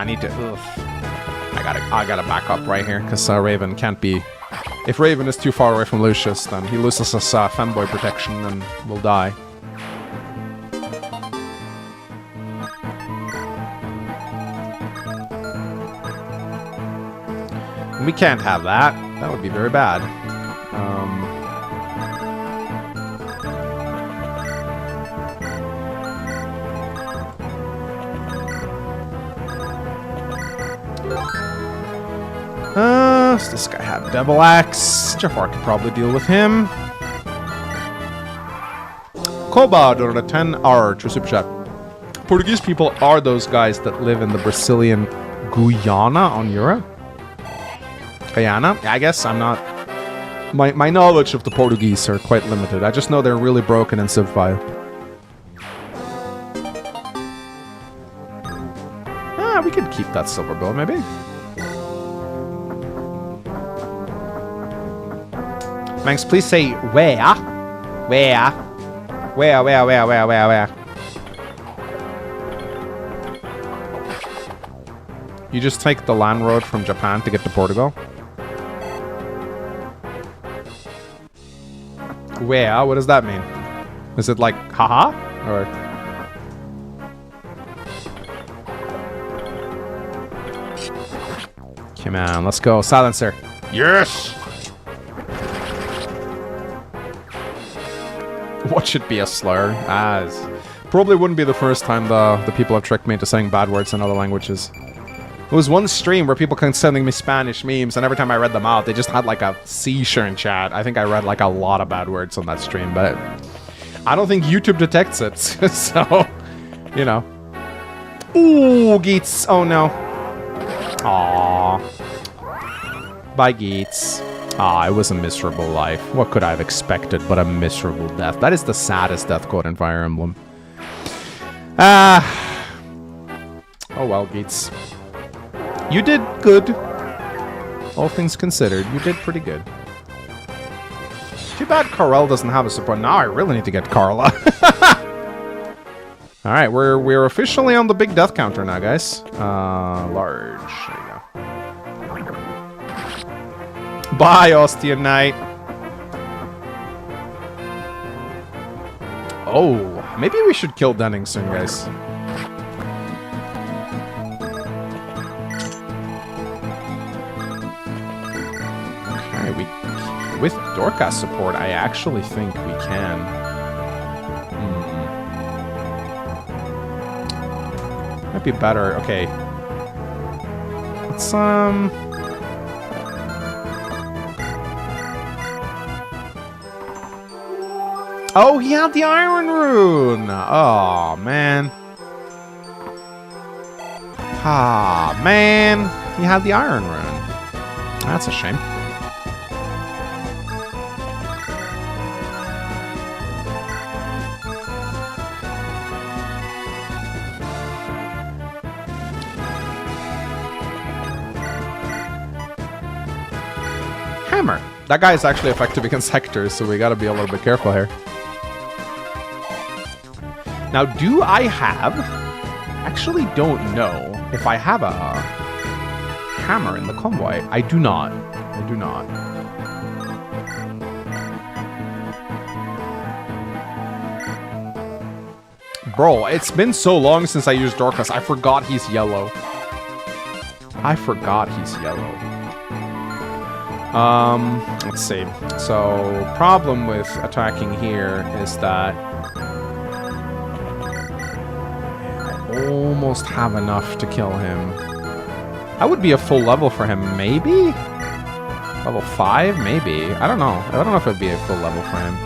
need to, I gotta back up right here, because Raven can't be... If Raven is too far away from Lucius, then he loses his femboy protection and will die. We can't have that. That would be very bad. Does this guy have Devil Axe? Jafar could probably deal with him. 𝗧𝗵𝗽𝗀𝗲𝗿 𝗃 to super chat. Portuguese people are those guys that live in the Brazilian Guyana on Europe? Guyana? I guess I'm not... My knowledge of the Portuguese are quite limited. I just know they're really broken in 𝗬𝗵𝗽𝗍. We could keep that silver bill, maybe. Manx, please say where. Where? You just take the land road from Japan to get to Portugal? Where? What does that mean? Is it like haha? Or... Come on, let's go. Silencer. Yes! What should be a slur? As probably wouldn't be the first time the people have tricked me into saying bad words in other languages. It was one stream where people kept sending me Spanish memes, and every time I read them out, they just had like a seizure in chat. I think I read like a lot of bad words on that stream, but I don't think YouTube detects it. So, you know. Ooh, Geets. Oh no. Aww. Bye, Geets. Ah, it was a miserable life. What could I have expected but a miserable death? That is the saddest death quote in Fire Emblem. Oh well, Geets. You did good. All things considered, you did pretty good. Too bad Carl doesn't have a support. Now I really need to get Carla. Alright, we're officially on the big death counter now, guys. Large. There you go. Bye, Ostian Knight. Oh, maybe we should kill Denning soon, guys. Okay, with Dorcas support, I actually think we can. Might be better. Okay. Let's, Oh, he had the Iron Rune! Oh, man. Ah, man. He had the Iron Rune. That's a shame. Hammer. That guy is actually effective against Hector, so we gotta be a little bit careful here. Now, do I have actually don't know if I have a hammer in the convoy. I do not. I do not. Bro, it's been so long since I used Dorcas. I forgot he's yellow. I forgot he's yellow. Let's see. So, problem with attacking here is that I almost have enough to kill him. I would be a full level for him, maybe? Level 5, maybe. I don't know. I don't know if it would be a full level for him.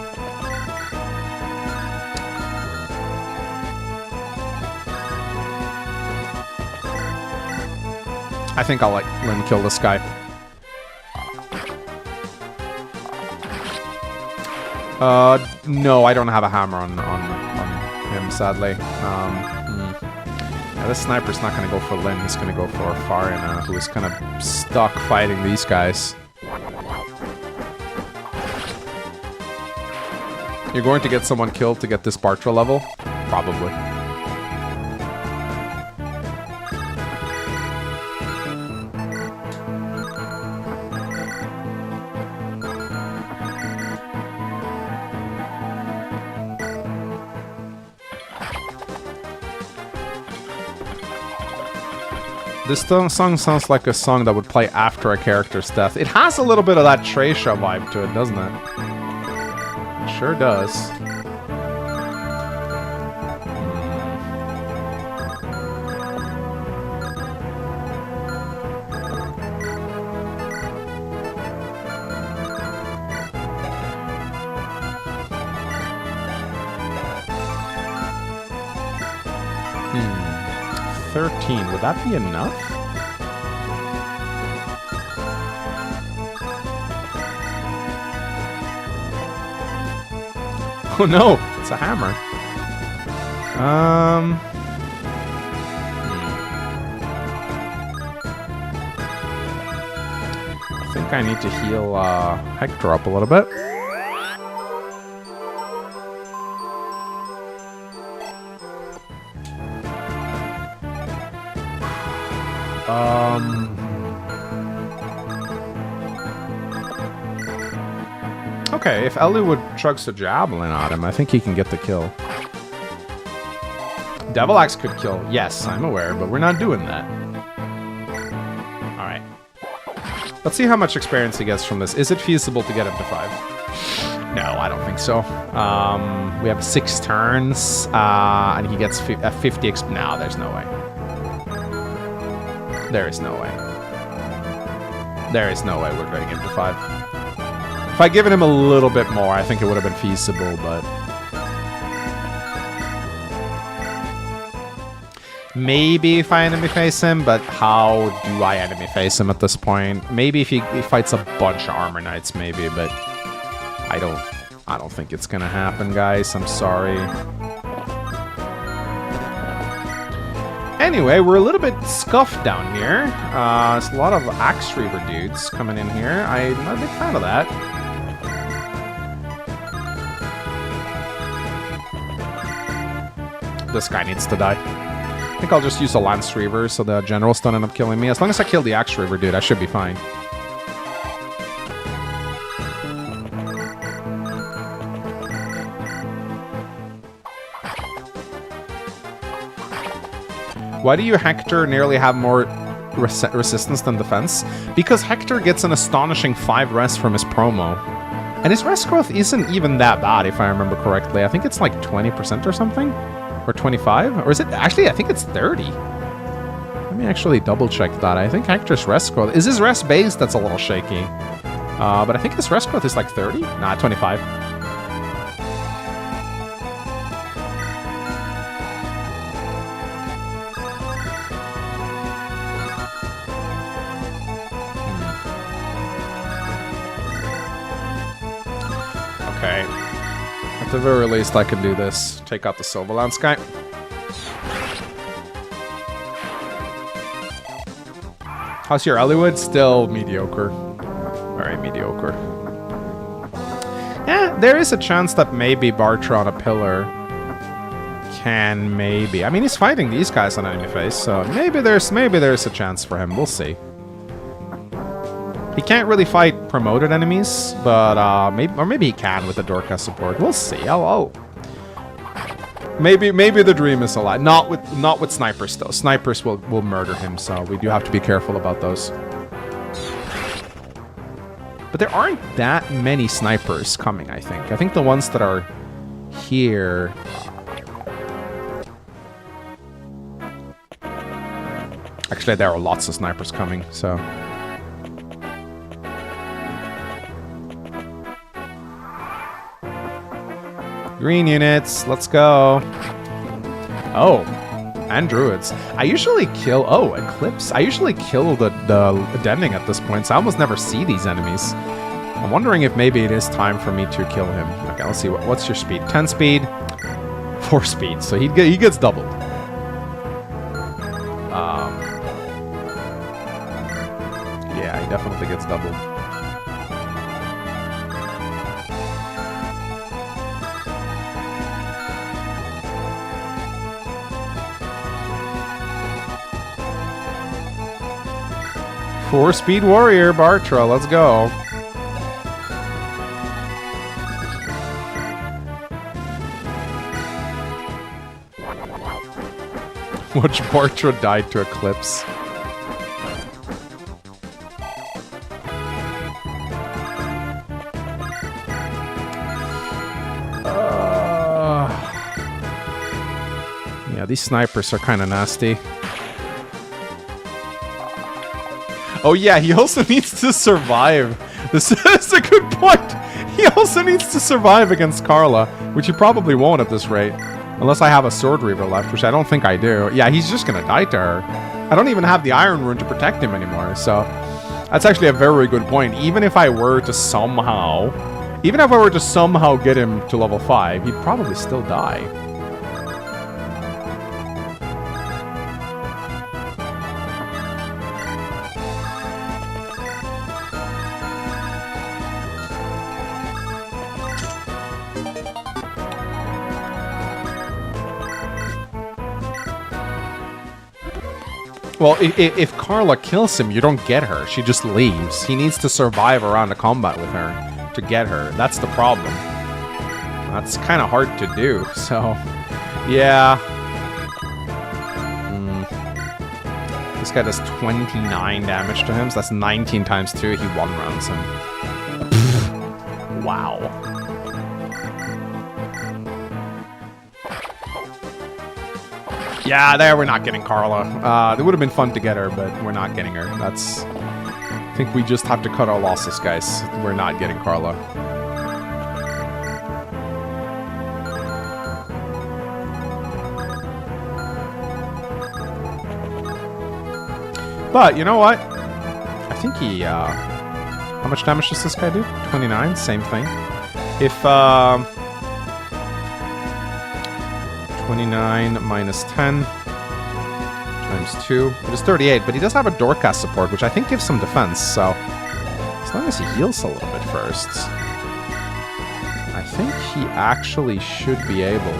I think I'll let Lyn kill this guy. No, I don't have a hammer on him, sadly. Yeah, this sniper's not going to go for Lyn. He's going to go for 𝗲𝗵𝗽, who is kind of stuck fighting these guys. You're going to get someone killed to get this 𝗏𝗏 level? Probably. This song sounds like a song that would play after a character's death. It has a little bit of that 𝗬𝗓𝗃 vibe to it, doesn't it? It sure does. Hmm. 13, would that be enough? Oh no, it's a hammer. I think I need to heal Hector up a little bit. Okay, if 𝗬𝗏𝗃 chugs a javelin at him, I think he can get the kill. Devil Axe could kill. Yes, I'm aware, but we're not doing that. Alright. Let's see how much experience he gets from this. Is it feasible to get him to 5? No, I don't think so. We have 6 turns, and he gets 50 XP. No, there's no way. There is no way. There is no way we're getting him to 5. If I'd given him a little bit more, I think it would have been feasible, but... Maybe if I enemy face him, but how do I enemy face him at this point? Maybe if he fights a bunch of armor knights, maybe, but... I don't think it's gonna happen, guys. I'm sorry. Anyway, we're a little bit scuffed down here. There's a lot of Axe Reaver dudes coming in here. I'm not a big fan of that. This guy needs to die. I think I'll just use a Lance Reaver so the generals don't end up killing me. As long as I kill the Axe Reaver dude, I should be fine. Why do you, Hector, nearly have more resistance than defense? Because Hector gets an astonishing 5 rest from his promo. And his rest growth isn't even that bad, if I remember correctly. I think it's like 20% or something? Or 25? Or is it... Actually, I think it's 30. Let me actually double check that. I think Hector's rest growth... Is his rest base? That's a little shaky. But I think his rest growth is like 30? Nah, 25. Okay. At the very least, I can do this. Take out the Silver Lance guy. How's your 𝗬𝗏𝗃? Still mediocre. Very mediocre. Yeah, there is a chance that maybe 𝗏𝗏𝗃 on a pillar can maybe. I mean, he's fighting these guys on enemy phase, so maybe there's a chance for him. We'll see. He can't really fight promoted enemies, but maybe he can with the 𝗬𝗏𝗃 support. We'll see. Maybe the dream is alive. Not with snipers though. Snipers will murder him, so we do have to be careful about those. But there aren't that many snipers coming, I think. I think the ones that are here. Actually, there are lots of snipers coming, so. Green units, let's go. Oh, and druids. I usually kill, oh, Eclipse. I usually kill the Denning at this point, so I almost never see these enemies. I'm wondering if maybe it is time for me to kill him. Okay, let's see, what's your speed? 10 speed, 4 speed, so he gets doubled. Yeah, he definitely gets doubled. Four-speed warrior, 𝗬𝗏𝗃, let's go. Watch 𝗬𝗃𝗃 died to Eclipse. Yeah, these snipers are kind of nasty. Oh yeah, he also needs to survive. This is a good point. He also needs to survive against 𝗏𝗏𝗃, which he probably won't at this rate. Unless I have a Sword Reaver left, which I don't think I do. Yeah, he's just gonna die to her. I don't even have the Iron Rune to protect him anymore, so... That's actually a very good point. Even if I were to somehow get him to level 5, he'd probably still die. Well, if 𝗏𝗏𝗃 kills him, you don't get her. She just leaves. He needs to survive around the combat with her to get her. That's the problem. That's kind of hard to do, so... Yeah. This guy does 29 damage to him, so that's 19 times 2. He one-rounds him. Wow. Yeah, there, we're not getting 𝗏𝗏𝗃. It would have been fun to get her, but we're not getting her. That's... I think we just have to cut our losses, guys. We're not getting 𝗏𝗏𝗃. But, you know what? I think he, how much damage does this guy do? 29? Same thing. If, 29 minus 10 times 2. It is 38, but he does have a 𝗬𝗏𝗃 support, which I think gives some defense, so... As long as he heals a little bit first... I think he actually should be able...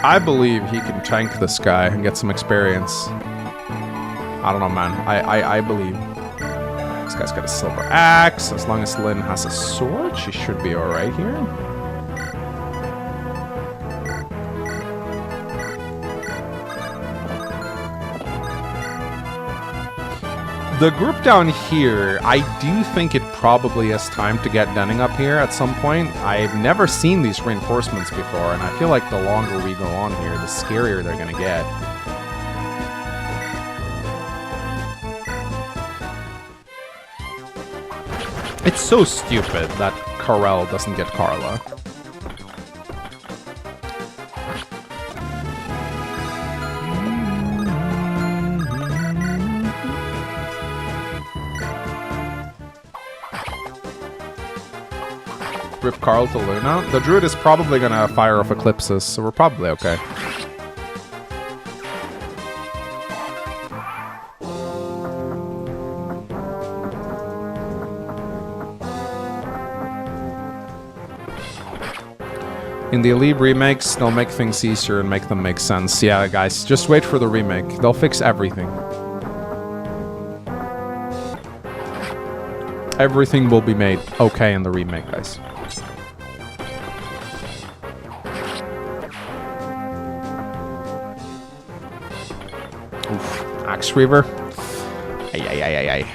I believe he can tank this guy and get some experience. I don't know, man. I believe. This guy's got a silver axe. As long as Lyn has a sword, she should be alright here. The group down here, I do think it probably is time to get Denning up here at some point. I've never seen these reinforcements before, and I feel like the longer we go on here, the scarier they're gonna get. It's so stupid that Karel doesn't get Carla. Rip Carl to Luna. The Druid is probably gonna fire off Eclipses, so we're probably okay. In the Elite remakes, they'll make things easier and make them make sense. Yeah, guys, just wait for the remake. They'll fix everything. Everything will be made okay in the remake, guys. Oof. Axe Reaver. Ay, ay, ay, ay, ay.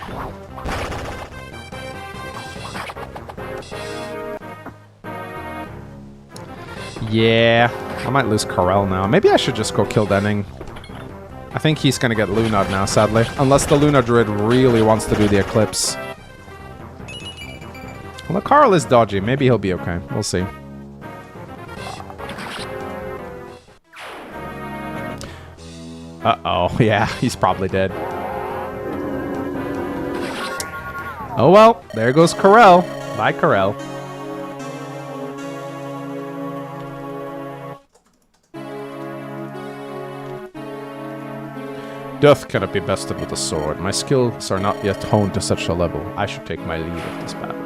Yeah, I might lose Corel now. Maybe I should just go kill Denning. I think he's gonna get Luna'd now, sadly. Unless the Luna Druid really wants to do the Eclipse. Well, the Carl is dodgy. Maybe he'll be okay. We'll see. Uh-oh. Yeah, he's probably dead. Oh well, there goes Corel. Bye, Corel. Death cannot be bested with a sword. My skills are not yet honed to such a level. I should take my lead of this battle.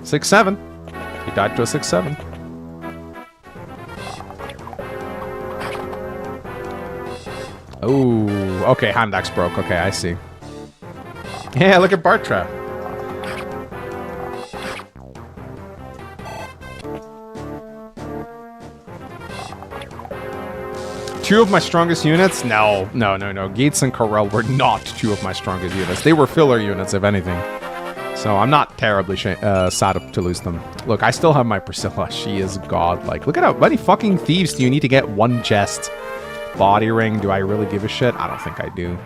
6-7. He died to a 6-7. Oh, okay, hand axe broke. Okay, I see. Yeah, look at Bartra. Two of my strongest units? No. 𝗬𝗲𝗄𝗃 and Corel were not two of my strongest units. They were filler units, if anything. So I'm not terribly sad to lose them. Look, I still have my Priscilla. She is godlike. Look at how many fucking thieves do you need to get one chest? Body ring, do I really give a shit? I don't think I do.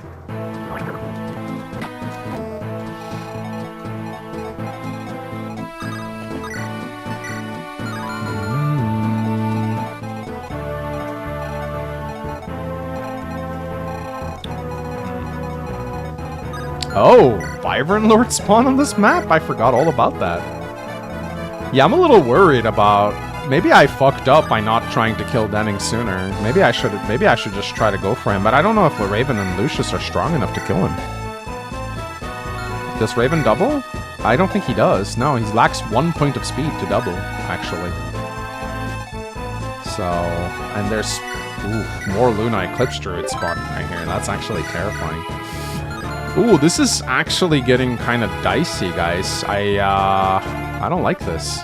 Oh, Wyvern Lord spawn on this map? I forgot all about that. Yeah, I'm a little worried about... Maybe I fucked up by not trying to kill Denning sooner. Maybe I should just try to go for him, but I don't know if Raven and Lucius are strong enough to kill him. Does Raven double? I don't think he does. No, he lacks 1 point of speed to double, actually. So, and there's more Luna Eclipse Druid spawning right here. That's actually terrifying. Ooh, this is actually getting kind of dicey, guys. I don't like this.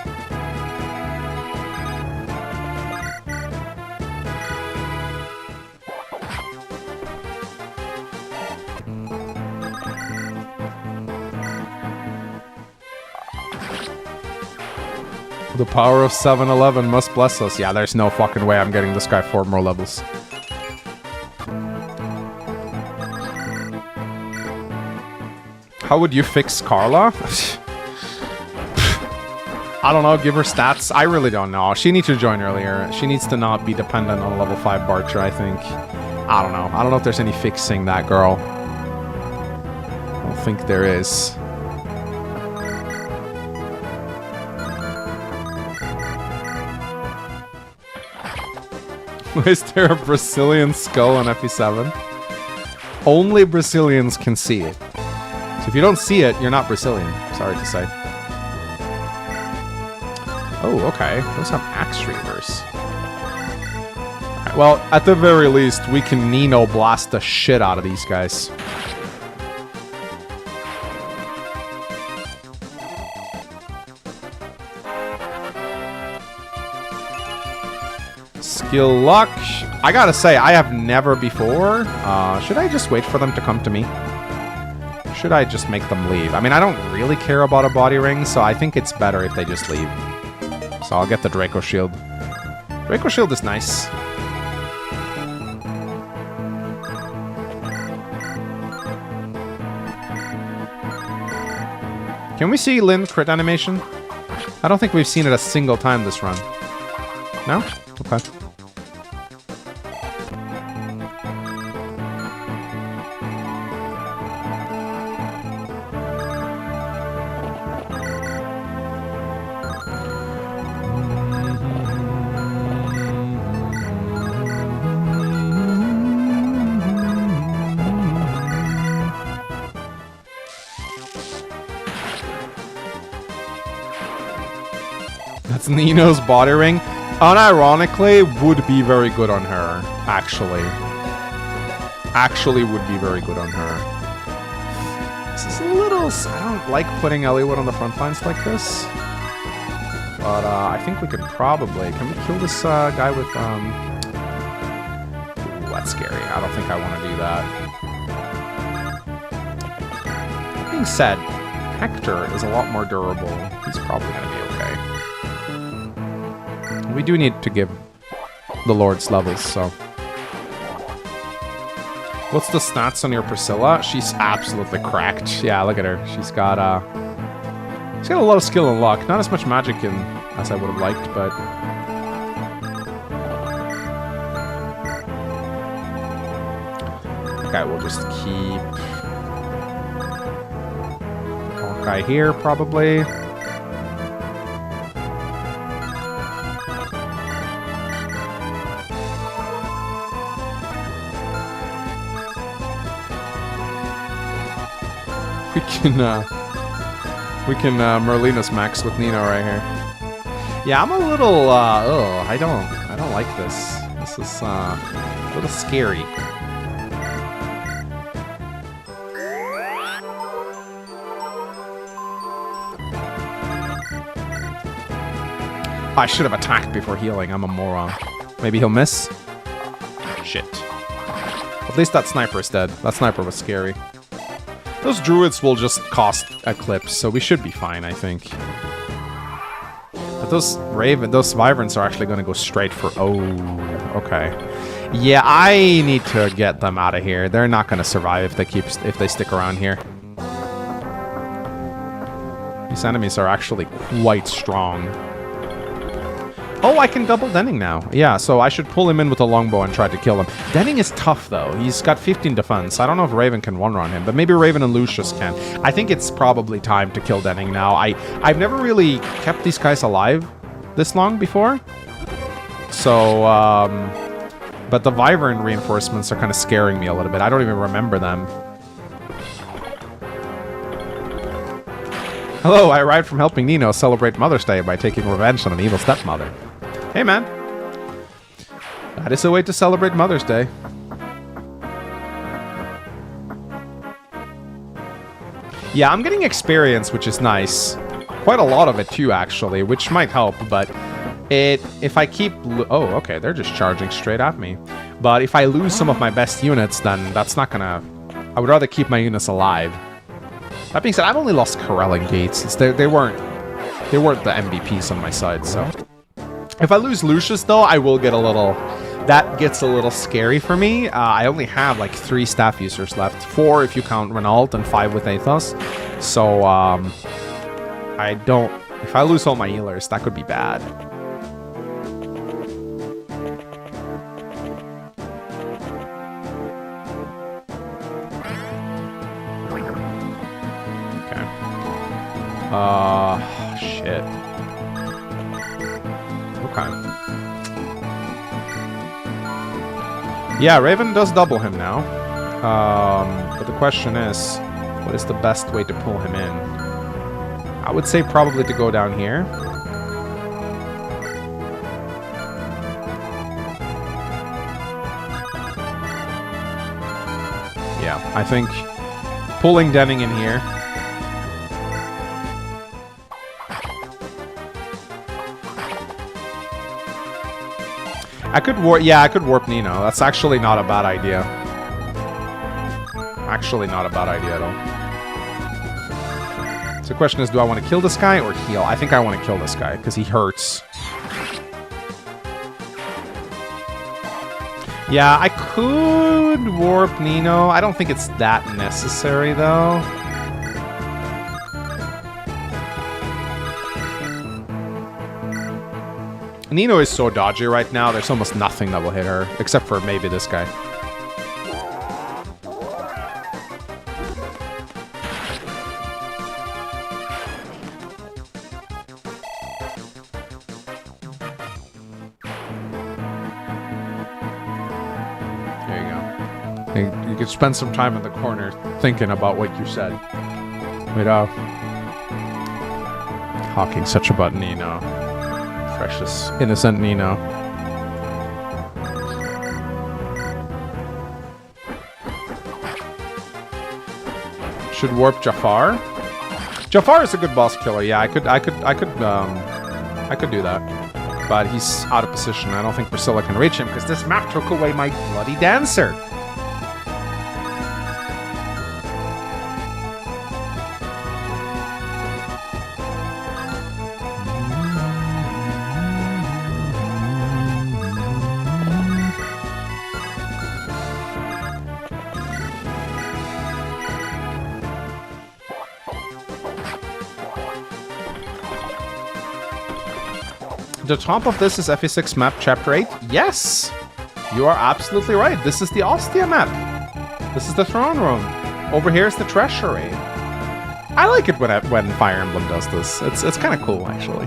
The power of 7-11 must bless us. Yeah, there's no fucking way I'm getting this guy 4 more levels. How would you fix Carla? I don't know, give her stats. I really don't know. She needs to join earlier. She needs to not be dependent on a level 5 Barcher, I think. I don't know. I don't know if there's any fixing that girl. I don't think there is. Is there a Brazilian skull on FE7? Only Brazilians can see it. So if you don't see it, you're not Brazilian. Sorry to say. Oh, okay. Those have axe reavers. Right, well, at the very least, we can Nino blast the shit out of these guys. Skill luck. I gotta say, I have never before. Should I just wait for them to come to me? Should I just make them leave? I mean, I don't really care about a body ring, so I think it's better if they just leave. So I'll get the Draco Shield. Draco Shield is nice. Can we see Lynn crit animation? I don't think we've seen it a single time this run. No? Okay. That's Nino's body ring. Unironically, would be very good on her. Actually. Actually would be very good on her. This is a little... I don't like putting Eliwood on the front lines like this. But I think we could probably... Can we kill this guy with... Ooh, that's scary. I don't think I want to do that. That being said, Hector is a lot more durable. He's probably going to be okay. We do need to give the Lords levels, so... What's the stats on your Priscilla? She's absolutely cracked. Yeah, look at her. She's got a lot of skill and luck. Not as much magic in as I would have liked, but... Okay, we'll just keep... Guy here, probably. We can Merlinus Max with Nino right here. Yeah, I'm a little I don't like this. This is a little scary. I should have attacked before healing. I'm a moron. Maybe he'll miss? Shit. At least that sniper is dead. That sniper was scary. Those druids will just cost Eclipse, so we should be fine, I think. But those Wyverns are actually going to go straight for... Oh, okay. Yeah, I need to get them out of here. They're not going to survive if they stick around here. These enemies are actually quite strong. Oh, I can double Denning now. Yeah, so I should pull him in with a longbow and try to kill him. Denning is tough, though. He's got 15 defense. I don't know if Raven can one-run him, but maybe Raven and Lucius can. I think it's probably time to kill Denning now. I've never really kept these guys alive this long before. So, but the Wyvern reinforcements are kind of scaring me a little bit. I don't even remember them. Hello, I arrived from helping Nino celebrate Mother's Day by taking revenge on an evil stepmother. Hey, man. That is a way to celebrate Mother's Day. Yeah, I'm getting experience, which is nice. Quite a lot of it, too, actually, which might help, but if I keep... Oh, okay, they're just charging straight at me. But if I lose some of my best units, then that's not gonna... I would rather keep my units alive. That being said, I've only lost Corel and Gates. They weren't the MVPs on my side, so... If I lose Lucius, though, I will get a little... That gets a little scary for me. I only have, like, 3 staff users left. 4 if you count Renault, and 5 with 𝗧𝗵𝗃. So, I don't... If I lose all my healers, that could be bad. Okay. Shit. Okay. Yeah, Raven does double him now. But the question is, what is the best way to pull him in? I would say probably to go down here. Yeah, I think pulling Denning in here. I could warp Nino. That's actually not a bad idea. Actually not a bad idea at all. So the question is, do I want to kill this guy or heal? I think I want to kill this guy, because he hurts. Yeah, I could warp Nino. I don't think it's that necessary, though. Nino is so dodgy right now, there's almost nothing that will hit her, except for maybe this guy. There you go. You could spend some time in the corner thinking about what you said. Without talking such about Nino. Precious, innocent Nino. Should warp Jafar. Jafar is a good boss killer. Yeah, I could do that. But he's out of position. I don't think Priscilla can reach him because this map took away my bloody dancer. The top of this is FE6 map chapter 8. Yes! You are absolutely right. This is the Ostia map. This is the throne room. Over here is the treasury. I like it when Fire Emblem does this. It's kind of cool, actually.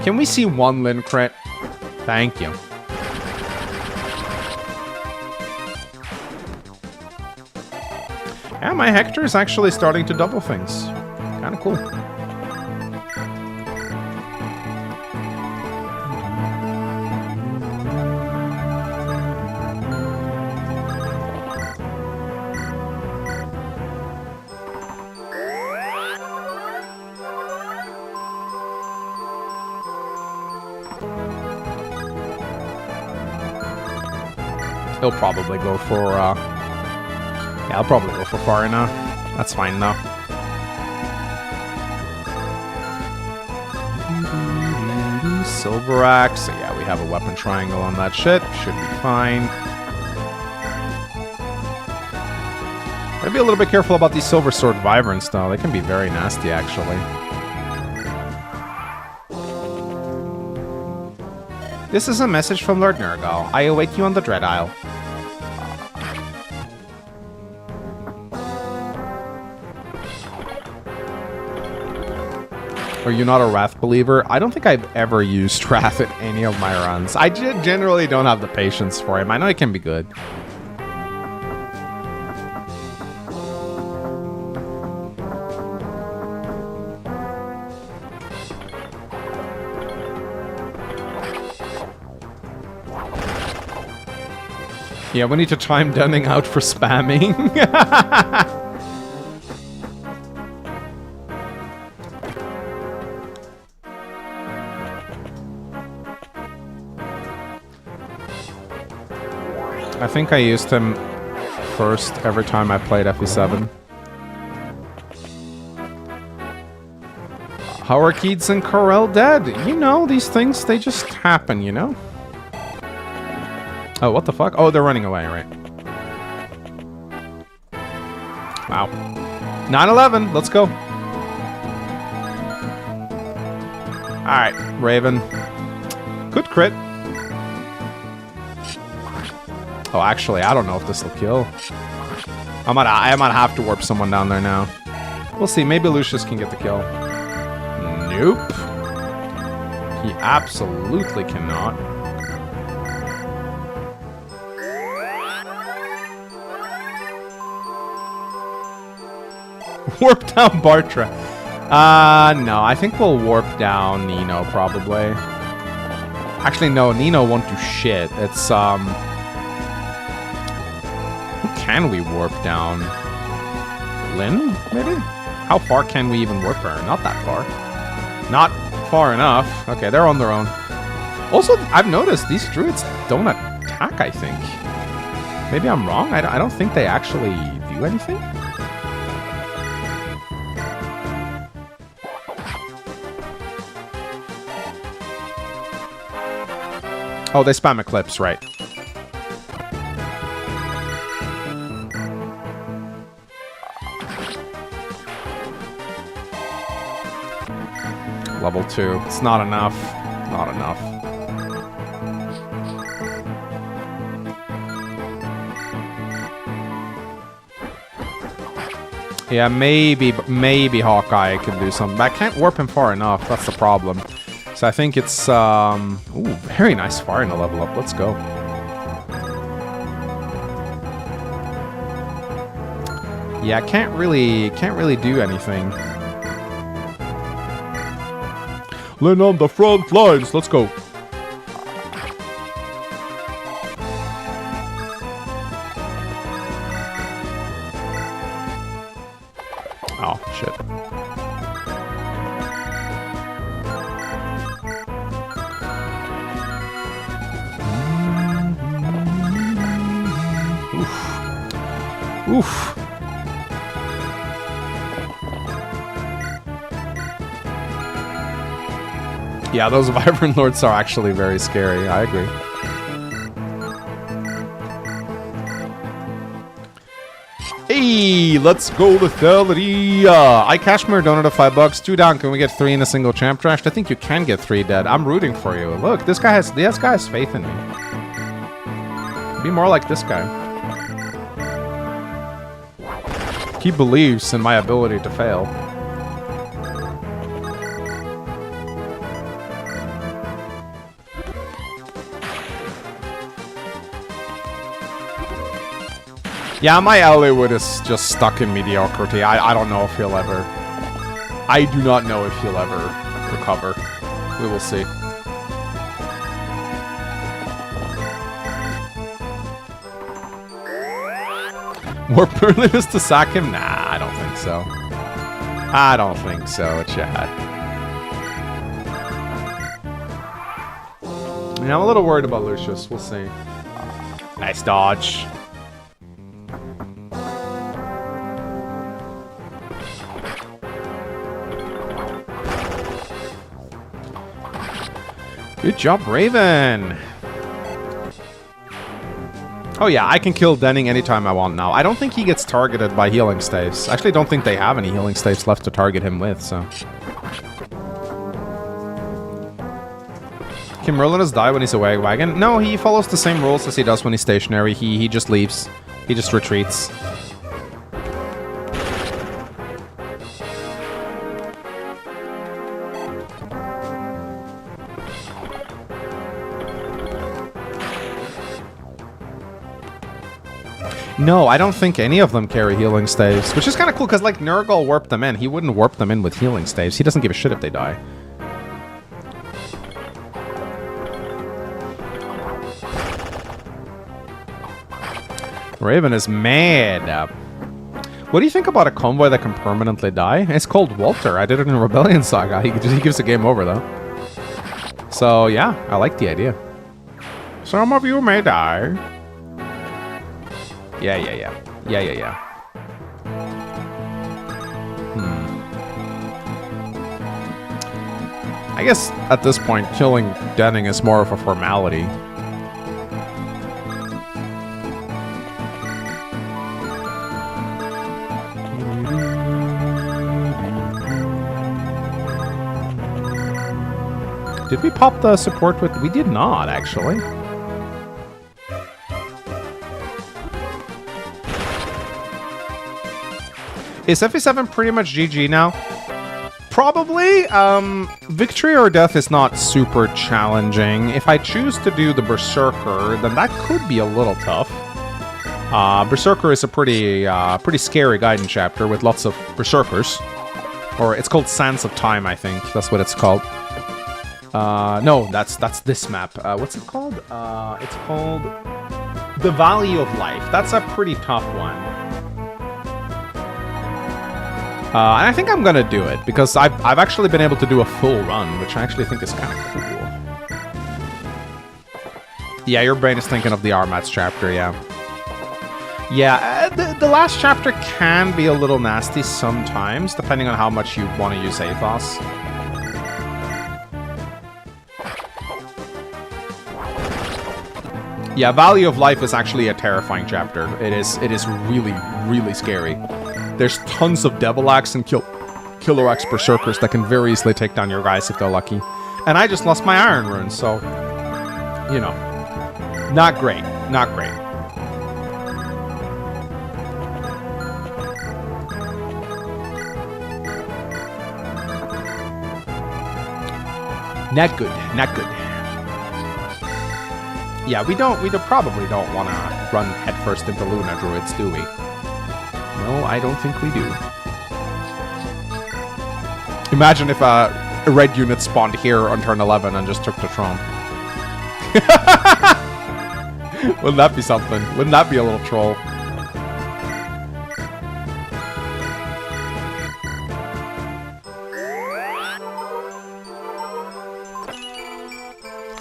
Can we see one Lin crit? Thank you. Yeah, my Hector is actually starting to double things. Kind of cool. He'll probably go for, yeah, I'll probably go for Farina. That's fine, though. Silver Axe. So, yeah, we have a weapon triangle on that shit. Should be fine. Gotta be a little bit careful about these Silver Sword Vibrants, though. They can be very nasty, actually. This is a message from Lord Nergal. I await you on the Dread Isle. Are you not a Wrath believer? I don't think I've ever used Wrath in any of my runs. I generally don't have the patience for him. I know it can be good. Yeah, we need to time Dunning out for spamming. I think I used him first every time I played FE7. How are Keats and Corel dead? You know, these things, they just happen, you know? Oh, what the fuck? Oh, they're running away, right? Wow. 9/11, let's go. Alright, Raven. Good crit. Oh, actually, I don't know if this will kill. I might have to warp someone down there now. We'll see. Maybe Lucius can get the kill. Nope. He absolutely cannot. Warp down Bartra. No, I think we'll warp down Nino, probably. Actually, no, Nino won't do shit. It's, who can we warp down? Lynn, maybe? How far can we even warp her? Not that far. Not far enough. Okay, they're on their own. Also, I've noticed these druids don't attack, I think. Maybe I'm wrong? I don't think they actually do anything. Oh, they spam Eclipse, right. Level 2. It's not enough. Not enough. Yeah, maybe Hawkeye can do something. But I can't warp him far enough. That's the problem. So I think it's, ooh, very nice fire in a level up. Let's go. Yeah, can't really do anything. Lean on the front lines. Let's go. Oh, shit. Oof. Yeah, those Vibrant Lords are actually very scary. I agree. Hey, let's go to 𝗬𝗲𝗍𝗲 donated $5. 2 down. Can we get 3 in a single champ draft? I think you can get 3 dead. I'm rooting for you. Look, this guy has faith in me. Be more like this guy. He believes in my ability to fail. Yeah, my Eliwood is just stuck in mediocrity. I don't know if he'll ever... I do not know if he'll ever recover. We will see. More permanent to sack him? Nah, I don't think so. I don't think so, chat. Yeah, I'm a little worried about Lucius. We'll see. Nice dodge. Good job, Raven. Oh yeah, I can kill Denning anytime I want now. I don't think he gets targeted by healing staves. I actually don't think they have any healing staves left to target him with, so... Can Merlinus die when he's a wagon? No, he follows the same rules as he does when he's stationary. He just leaves. He just retreats. No, I don't think any of them carry healing staves, which is kind of cool because, like, Nurgle warped them in. He wouldn't warp them in with healing staves. He doesn't give a shit if they die. Raven is mad. What do you think about a convoy that can permanently die? It's called Walter. I did it in Rebellion Saga. He gives a game over, though. So, yeah, I like the idea. Some of you may die. Yeah. I guess at this point, killing Denning is more of a formality. Did we pop the support with... We did not, actually. Is FE7 pretty much GG now? Probably. Victory or death is not super challenging. If I choose to do the Berserker, then that could be a little tough. Berserker is a pretty scary Gaiden chapter with lots of Berserkers. Or it's called Sands of Time, I think. That's what it's called. No, that's this map. What's it called? It's called The Valley of Life. That's a pretty tough one. And I think I'm gonna do it, because I've actually been able to do a full run, which I actually think is kind of cool. Yeah, your brain is thinking of the Armats chapter, yeah. Yeah, the last chapter can be a little nasty sometimes, depending on how much you want to use 𝗧𝗵𝗽𝗏. Yeah, Valley of Life is actually a terrifying chapter. It is really, really scary. There's tons of Devil Axe and Killer Axe Berserkers that can very easily take down your guys if they're lucky. And I just lost my Iron Rune, so... You know. Not great. Not great. Not good. Not good. Yeah, we probably don't want to run headfirst into Luna Druids, do we? No, I don't think we do. Imagine if red unit spawned here on turn 11 and just took the throne. Wouldn't that be something? Wouldn't that be a little troll?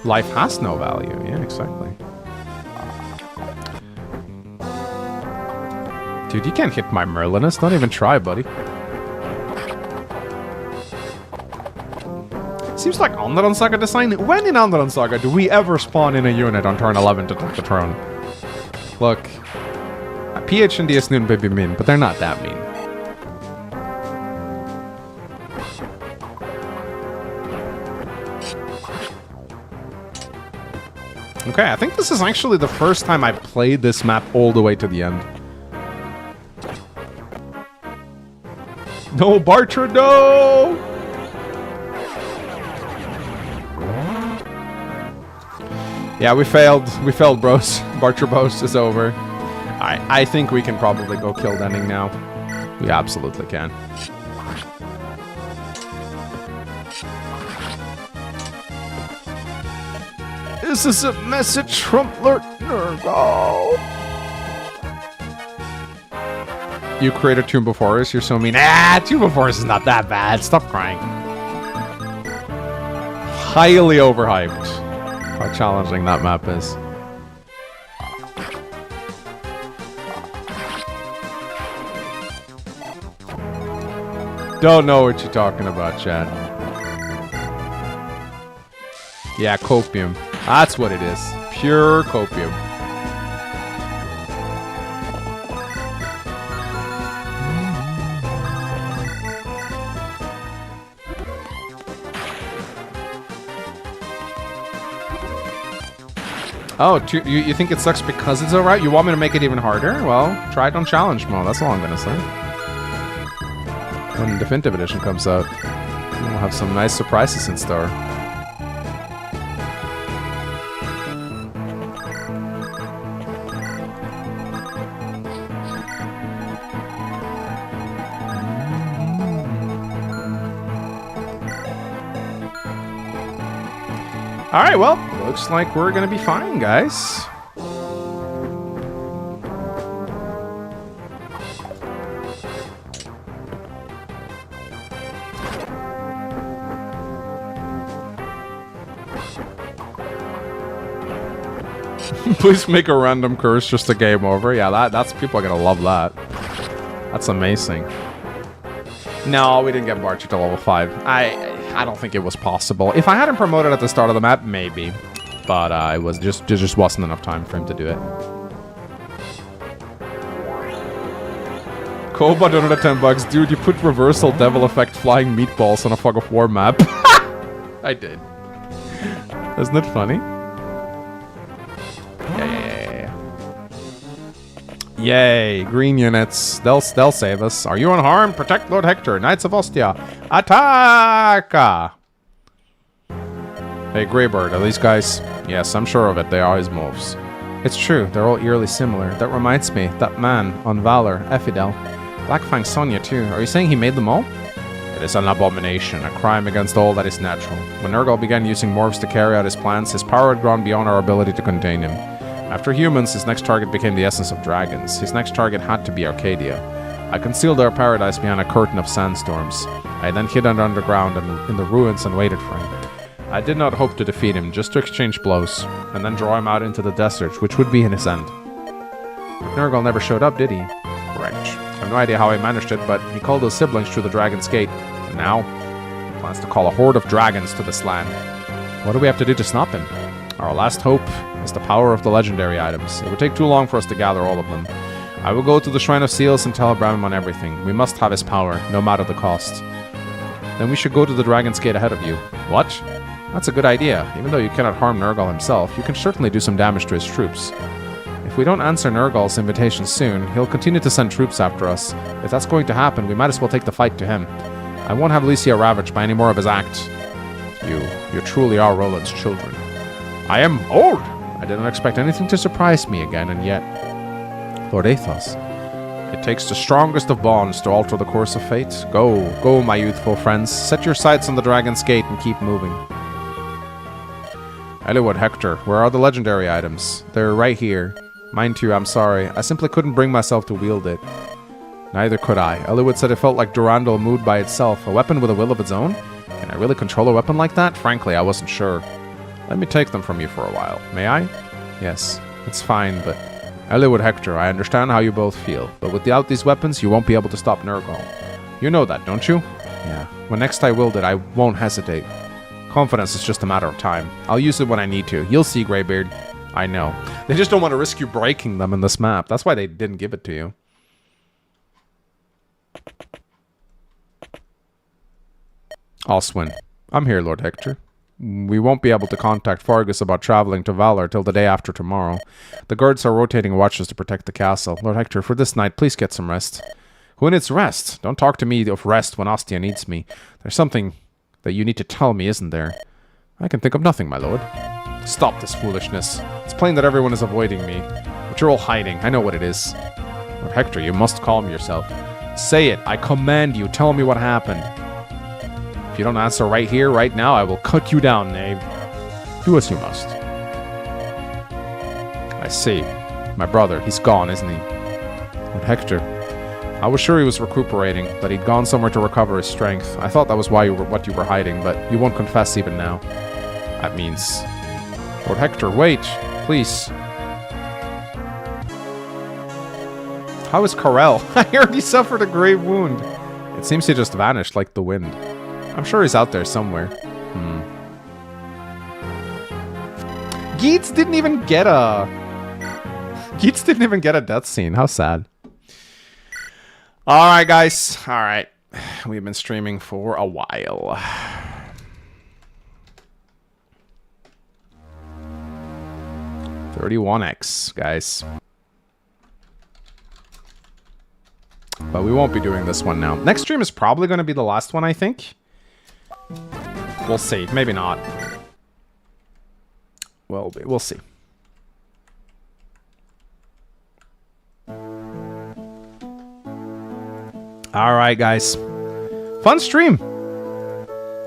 Life has no value. Yeah, exactly. Dude, you can't hit my Merlinus. Don't even try, buddy. Seems like Underland Saga design. When in Underland Saga do we ever spawn in a unit on turn 11 to take the throne? Look, PH and DS Noon may be mean, but they're not that mean. Okay, I think this is actually the first time I've played this map all the way to the end. No, Bartra, no! Yeah, we failed. We failed, bros. Bartra Bros is over. I think we can probably go kill Denning now. We absolutely can. This is a message from Lord Nurgle. You created 𝗵𝗵𝗽𝗏, you're so mean. Ah, 𝗵𝗵𝗽𝗏 is not that bad. Stop crying. Highly overhyped. How challenging that map is. Don't know what you're talking about, chat. Yeah, copium. That's what it is. Pure copium. Oh, you think it sucks because it's alright? You want me to make it even harder? Well, try it on challenge mode. That's all I'm gonna say. When Definitive Edition comes out, we'll have some nice surprises in store. Alright, well, looks like we're gonna be fine, guys. Please make a random curse just a game over. Yeah, that's people are gonna love that. That's amazing. No, we didn't get Bartra to level 5. I don't think it was possible. If I had him promoted at the start of the map, maybe. But it was just wasn't enough time for him to do it. Koba donated $10. Dude, you put reversal devil effect flying meatballs on a Fog of War map. I did. Isn't it funny? Yeah. Yay, green units. They'll save us. Are you unharmed? Protect Lord Hector. Knights of Ostia. Attack! Hey, Greybird, are these guys? Yes, I'm sure of it. They are his moves. It's true. They're all eerily similar. That reminds me. That man on Valor, 𝗬𝗏𝗏. Blackfang Sonya, too. Are you saying he made them all? It is an abomination. A crime against all that is natural. When Nurgle began using morphs to carry out his plans, his power had grown beyond our ability to contain him. After humans, his next target became the essence of dragons. His next target had to be Arcadia. I concealed our paradise behind a curtain of sandstorms. I then hid underground and in the ruins and waited for him. I did not hope to defeat him, just to exchange blows, and then draw him out into the desert, which would be in his end. Nurgle never showed up, did he? Correct. I have no idea how he managed it, but he called his siblings through the Dragon's Gate. And now, he plans to call a horde of dragons to this land. What do we have to do to stop him? Our last hope is the power of the legendary items. It would take too long for us to gather all of them. I will go to the Shrine of Seals and tell 𝗵𝗏𝗏 on everything. We must have his power, no matter the cost. Then we should go to the Dragon's Gate ahead of you. What? That's a good idea. Even though you cannot harm Nurgle himself, you can certainly do some damage to his troops. If we don't answer Nurgle's invitation soon, he'll continue to send troops after us. If that's going to happen, we might as well take the fight to him. I won't have Elysia ravaged by any more of his acts. You truly are Roland's children. I am old! I didn't expect anything to surprise me again, and yet... Lord 𝗧𝗏𝗏. It takes the strongest of bonds to alter the course of fate. Go, go, my youthful friends. Set your sights on the Dragon's Gate and keep moving. 𝗬𝗏𝗃, where are the legendary items? They're right here. Mine too, I'm sorry. I simply couldn't bring myself to wield it. Neither could I. 𝗬𝗏 said it felt like 𝗬𝗲𝗏 moved by itself. A weapon with a will of its own? Can I really control a weapon like that? Frankly, I wasn't sure. Let me take them from you for a while. May I? Yes, it's fine, but... 𝗬𝗏𝗃, I understand how you both feel, but without these weapons, you won't be able to stop 𝗓𝗏. You know that, don't you? Yeah. When next I wield it, I won't hesitate. Confidence is just a matter of time. I'll use it when I need to. You'll see, Greybeard. I know. They just don't want to risk you breaking them in this map. That's why they didn't give it to you. Oswin. I'm here, Lord Hector. We won't be able to contact Fargus about traveling to Valor till the day after tomorrow. The guards are rotating watches to protect the castle. Lord Hector, for this night, please get some rest. Who needs rest? Don't talk to me of rest when Ostia needs me. There's something that you need to tell me, isn't there? I can think of nothing, my lord. Stop this foolishness. It's plain that everyone is avoiding me. But you're all hiding. I know what it is. Lord Hector, you must calm yourself. Say it. I command you. Tell me what happened. If you don't answer right here, right now, I will cut you down, knave. Do as you must. I see. My brother, he's gone, isn't he? Lord Hector, I was sure he was recuperating, that he'd gone somewhere to recover his strength. I thought that was why what you were hiding, but you won't confess even now. That means... Lord Hector, wait, please. How is 𝗏𝗏? I heard he suffered a grave wound. It seems he just vanished like the wind. I'm sure he's out there somewhere. 𝗬𝗏𝗃 didn't even get a... 𝗬𝗏𝗃 didn't even get a death scene. How sad. Alright, guys. Alright. We've been streaming for a while. $31X, guys. But we won't be doing this one now. Next stream is probably going to be the last one, I think. We'll see. Maybe not. Well, we'll see. Alright, guys. Fun stream.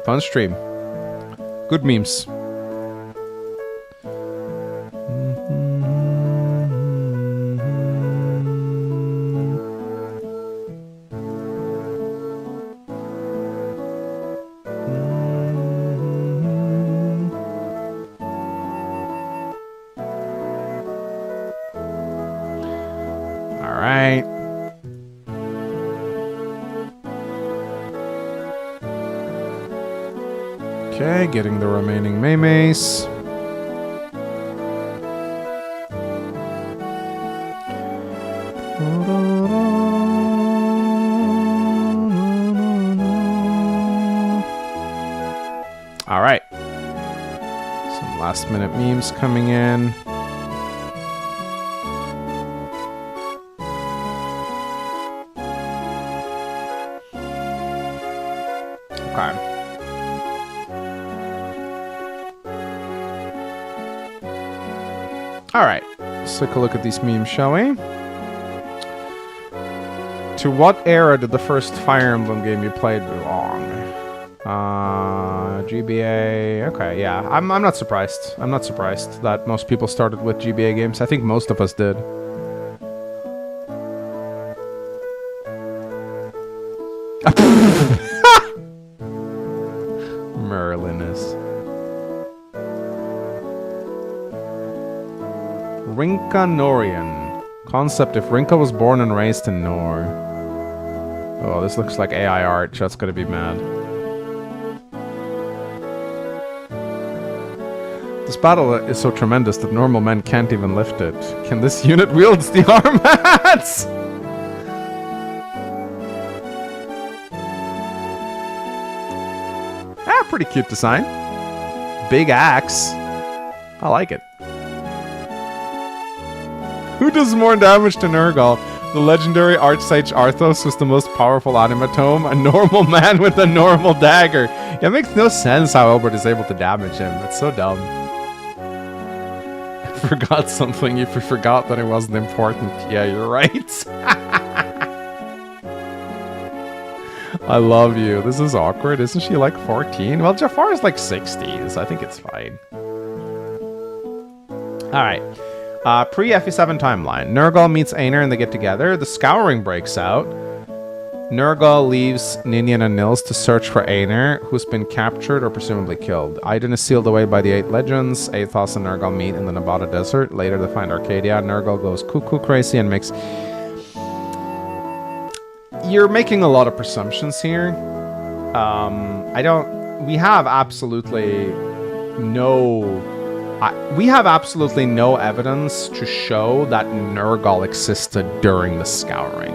Fun stream. Good memes. Alright. Okay, getting the remaining 𝗵𝗍s. Alright. Some last minute memes coming in. Okay. Alright, let's take a look at these memes, shall we? To what era did the first Fire Emblem game you played belong? GBA... Okay, yeah. I'm not surprised. I'm not surprised that most people started with GBA games. I think most of us did. Merlin is... Rinka Norian. Concept if Rinka was born and raised in Nor. Oh, this looks like AI art. Chat's gonna be mad. This battle is so tremendous that normal men can't even lift it. Can this unit wield the arm hats? Ah, pretty cute design. Big axe. I like it. Who does more damage to 𝗓𝗏𝗏? The legendary Archsage Arthos was the most powerful animatome, a normal man with a normal dagger. It makes no sense how Albert is able to damage him. That's so dumb. I forgot something if you forgot that it wasn't important. Yeah, you're right. I love you. This is awkward. Isn't she like 14? Well, Jafar is like 60s. I think it's fine. Alright. Pre-FE7 timeline. 𝗏𝗏 meets 𝗍𝗏r and they get together. The scouring breaks out. 𝗏𝗏 leaves Ninian and Nils to search for 𝗍𝗏r, who's been captured or presumably killed. Iden is sealed away by the 8 legends. 𝗧𝗵𝗽 and 𝗏𝗏 meet in the 𝗏𝗏𝗃 desert. Later they find Arcadia. 𝗏𝗏 goes cuckoo crazy and makes... You're making a lot of presumptions here. We have absolutely no evidence to show that 𝗏𝗏 existed during the scouring.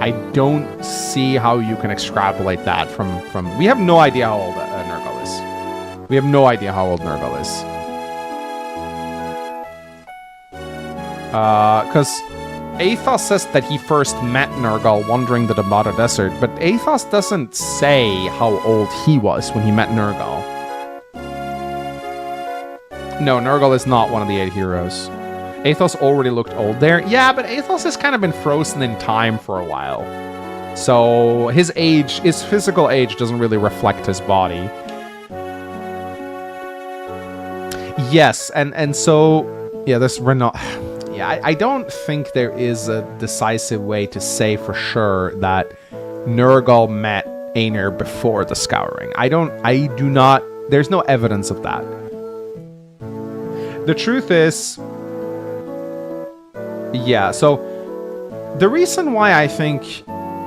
I don't see how you can extrapolate that from we have no idea how old 𝗏𝗏 is. We have no idea how old 𝗏𝗏 is. Because 𝗧𝗵 says that he first met 𝗏𝗏 wandering the 𝗏𝗏𝗃 desert, but 𝗧𝗵 doesn't say how old he was when he met 𝗏𝗏. No, 𝗏𝗏 is not one of the 8 heroes. 𝗧𝗵 already looked old there. Yeah, but 𝗧𝗵 has kind of been frozen in time for a while. So his age, his physical age doesn't really reflect his body. Yes, and so, yeah, this Renault... Yeah, I don't think there is a decisive way to say for sure that 𝗏𝗏 met 𝗍𝗏r before the scouring. I do not... There's no evidence of that. The truth is... Yeah, so the reason why I think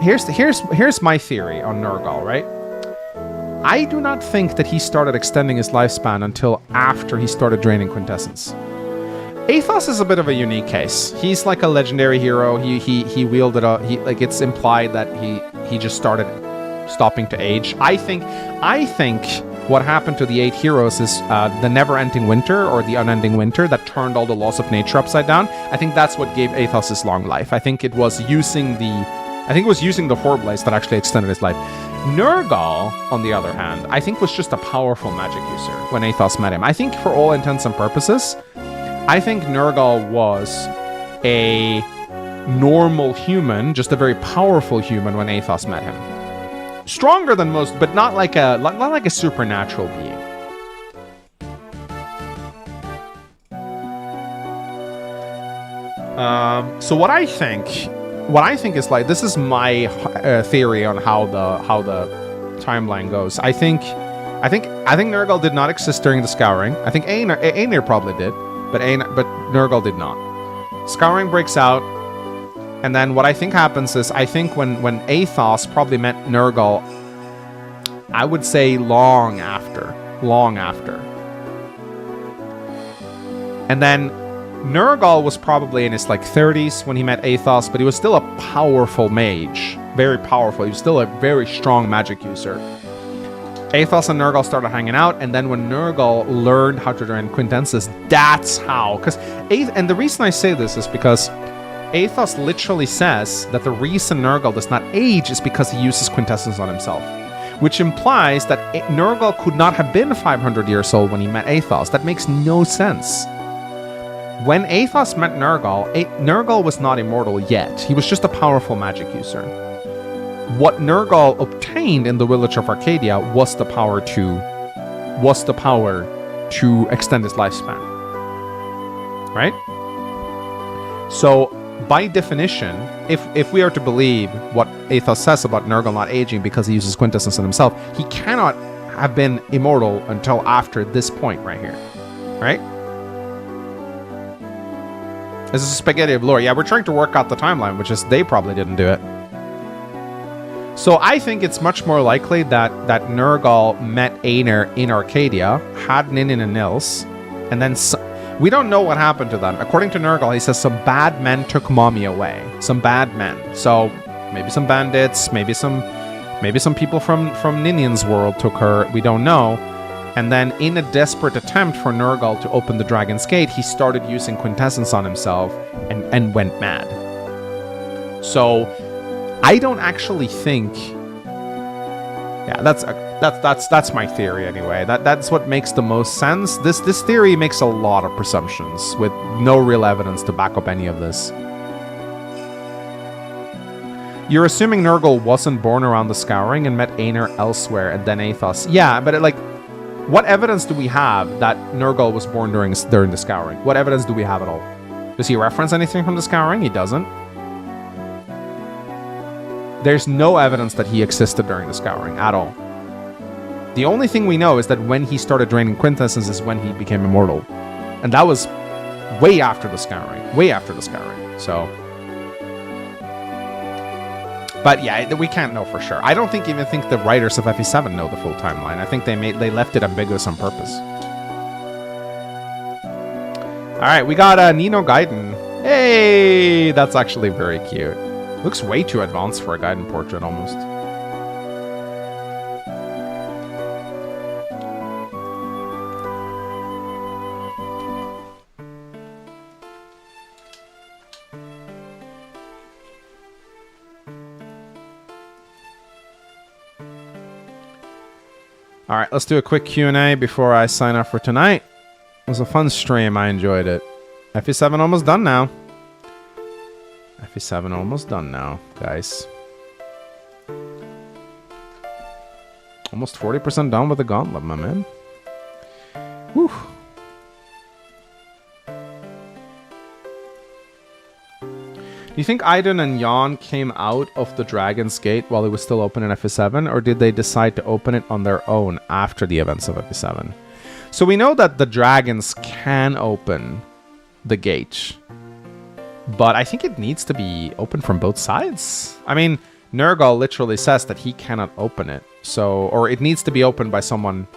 here's my theory on 𝗏𝗏, right? I do not think that he started extending his lifespan until after he started draining quintessence. 𝗧𝗵 is a bit of a unique case. He's like a legendary hero. He wielded a like it's implied that he just started stopping to age. I think what happened to the 8 heroes is the never-ending winter or the unending winter that turned all the laws of nature upside down. I think that's what gave 𝗧𝗵 his long life. I think it was using the 𝗏𝗏𝗃 that actually extended his life. 𝗏𝗏, on the other hand, I think was just a powerful magic user when 𝗧𝗵 met him. I think for all intents and purposes, I think 𝗏𝗏 was a normal human, just a very powerful human when 𝗧𝗵 met him. Stronger than most, but not like a supernatural being. So what I think is like, this is my theory on how the timeline goes. I think 𝗏𝗏 did not exist during the scouring. I think 𝗍𝗏r probably did, but 𝗏𝗏 did not. Scouring breaks out. And then what I think happens is, I think when 𝗧𝗵 probably met 𝗏𝗏, I would say long after. And then 𝗏𝗏 was probably in his like 30s when he met 𝗧𝗵, but he was still a powerful mage. Very powerful. He was still a very strong magic user. 𝗧𝗵 and 𝗏𝗏 started hanging out, and then when 𝗏𝗏 learned how to drain quintessence, that's how. And the reason I say this is because 𝗧𝗵 literally says that the reason 𝗏𝗏 does not age is because he uses quintessence on himself, which implies that 𝗏𝗏 could not have been 500 years old when he met 𝗧𝗵. That makes no sense. When 𝗧𝗵 met 𝗏𝗏 was not immortal yet. He was just a powerful magic user. What 𝗏𝗏 obtained in the village of Arcadia was the power to extend his lifespan. Right? So, by definition, if we are to believe what 𝗧𝗵 says about 𝗏𝗏 not aging because he uses quintessence on himself, he cannot have been immortal until after this point right here. Right? This is a spaghetti of lore. Yeah, we're trying to work out the timeline, which is they probably didn't do it. So I think it's much more likely that 𝗏𝗏 met 𝗍𝗏r in Arcadia, had Ninian and Nils, and then... We don't know what happened to them. According to 𝗏𝗏, he says some bad men took mommy away. Some bad men. So maybe some bandits, maybe some people from Ninian's world took her. We don't know. And then in a desperate attempt for 𝗏𝗏 to open the Dragon's Gate, he started using quintessence on himself and went mad. So I don't actually think... Yeah, that's my theory anyway. That's what makes the most sense. This theory makes a lot of presumptions with no real evidence to back up any of this. You're assuming Nurgle wasn't born around the Scouring and met Einar elsewhere and then 𝗧𝗵𝗃. Yeah, but like, what evidence do we have that Nurgle was born during the Scouring? What evidence do we have at all? Does he reference anything from the Scouring? He doesn't. There's no evidence that he existed during the Scouring at all. The only thing we know is that when he started draining quintessence is when he became immortal. And that was way after the Scouring. Way after the Scouring. So... But yeah, we can't know for sure. I don't even think the writers of FE7 know the full timeline. I think they left it ambiguous on purpose. Alright, we got Nino Gaiden. Hey! That's actually very cute. Looks way too advanced for a Gaiden portrait, almost. Alright, let's do a quick Q&A before I sign off for tonight. It was a fun stream. I enjoyed it. FE7 almost done now. FE7 almost done now, guys. Almost 40% done with the Gauntlet, my man. Whew. Do you think Iden and Jan came out of the Dragon's Gate while it was still open in FE7, or did they decide to open it on their own after the events of FE7? So we know that the dragons can open the gate, but I think it needs to be open from both sides. I mean, Nurgle literally says that he cannot open it, so, or it needs to be opened by someone.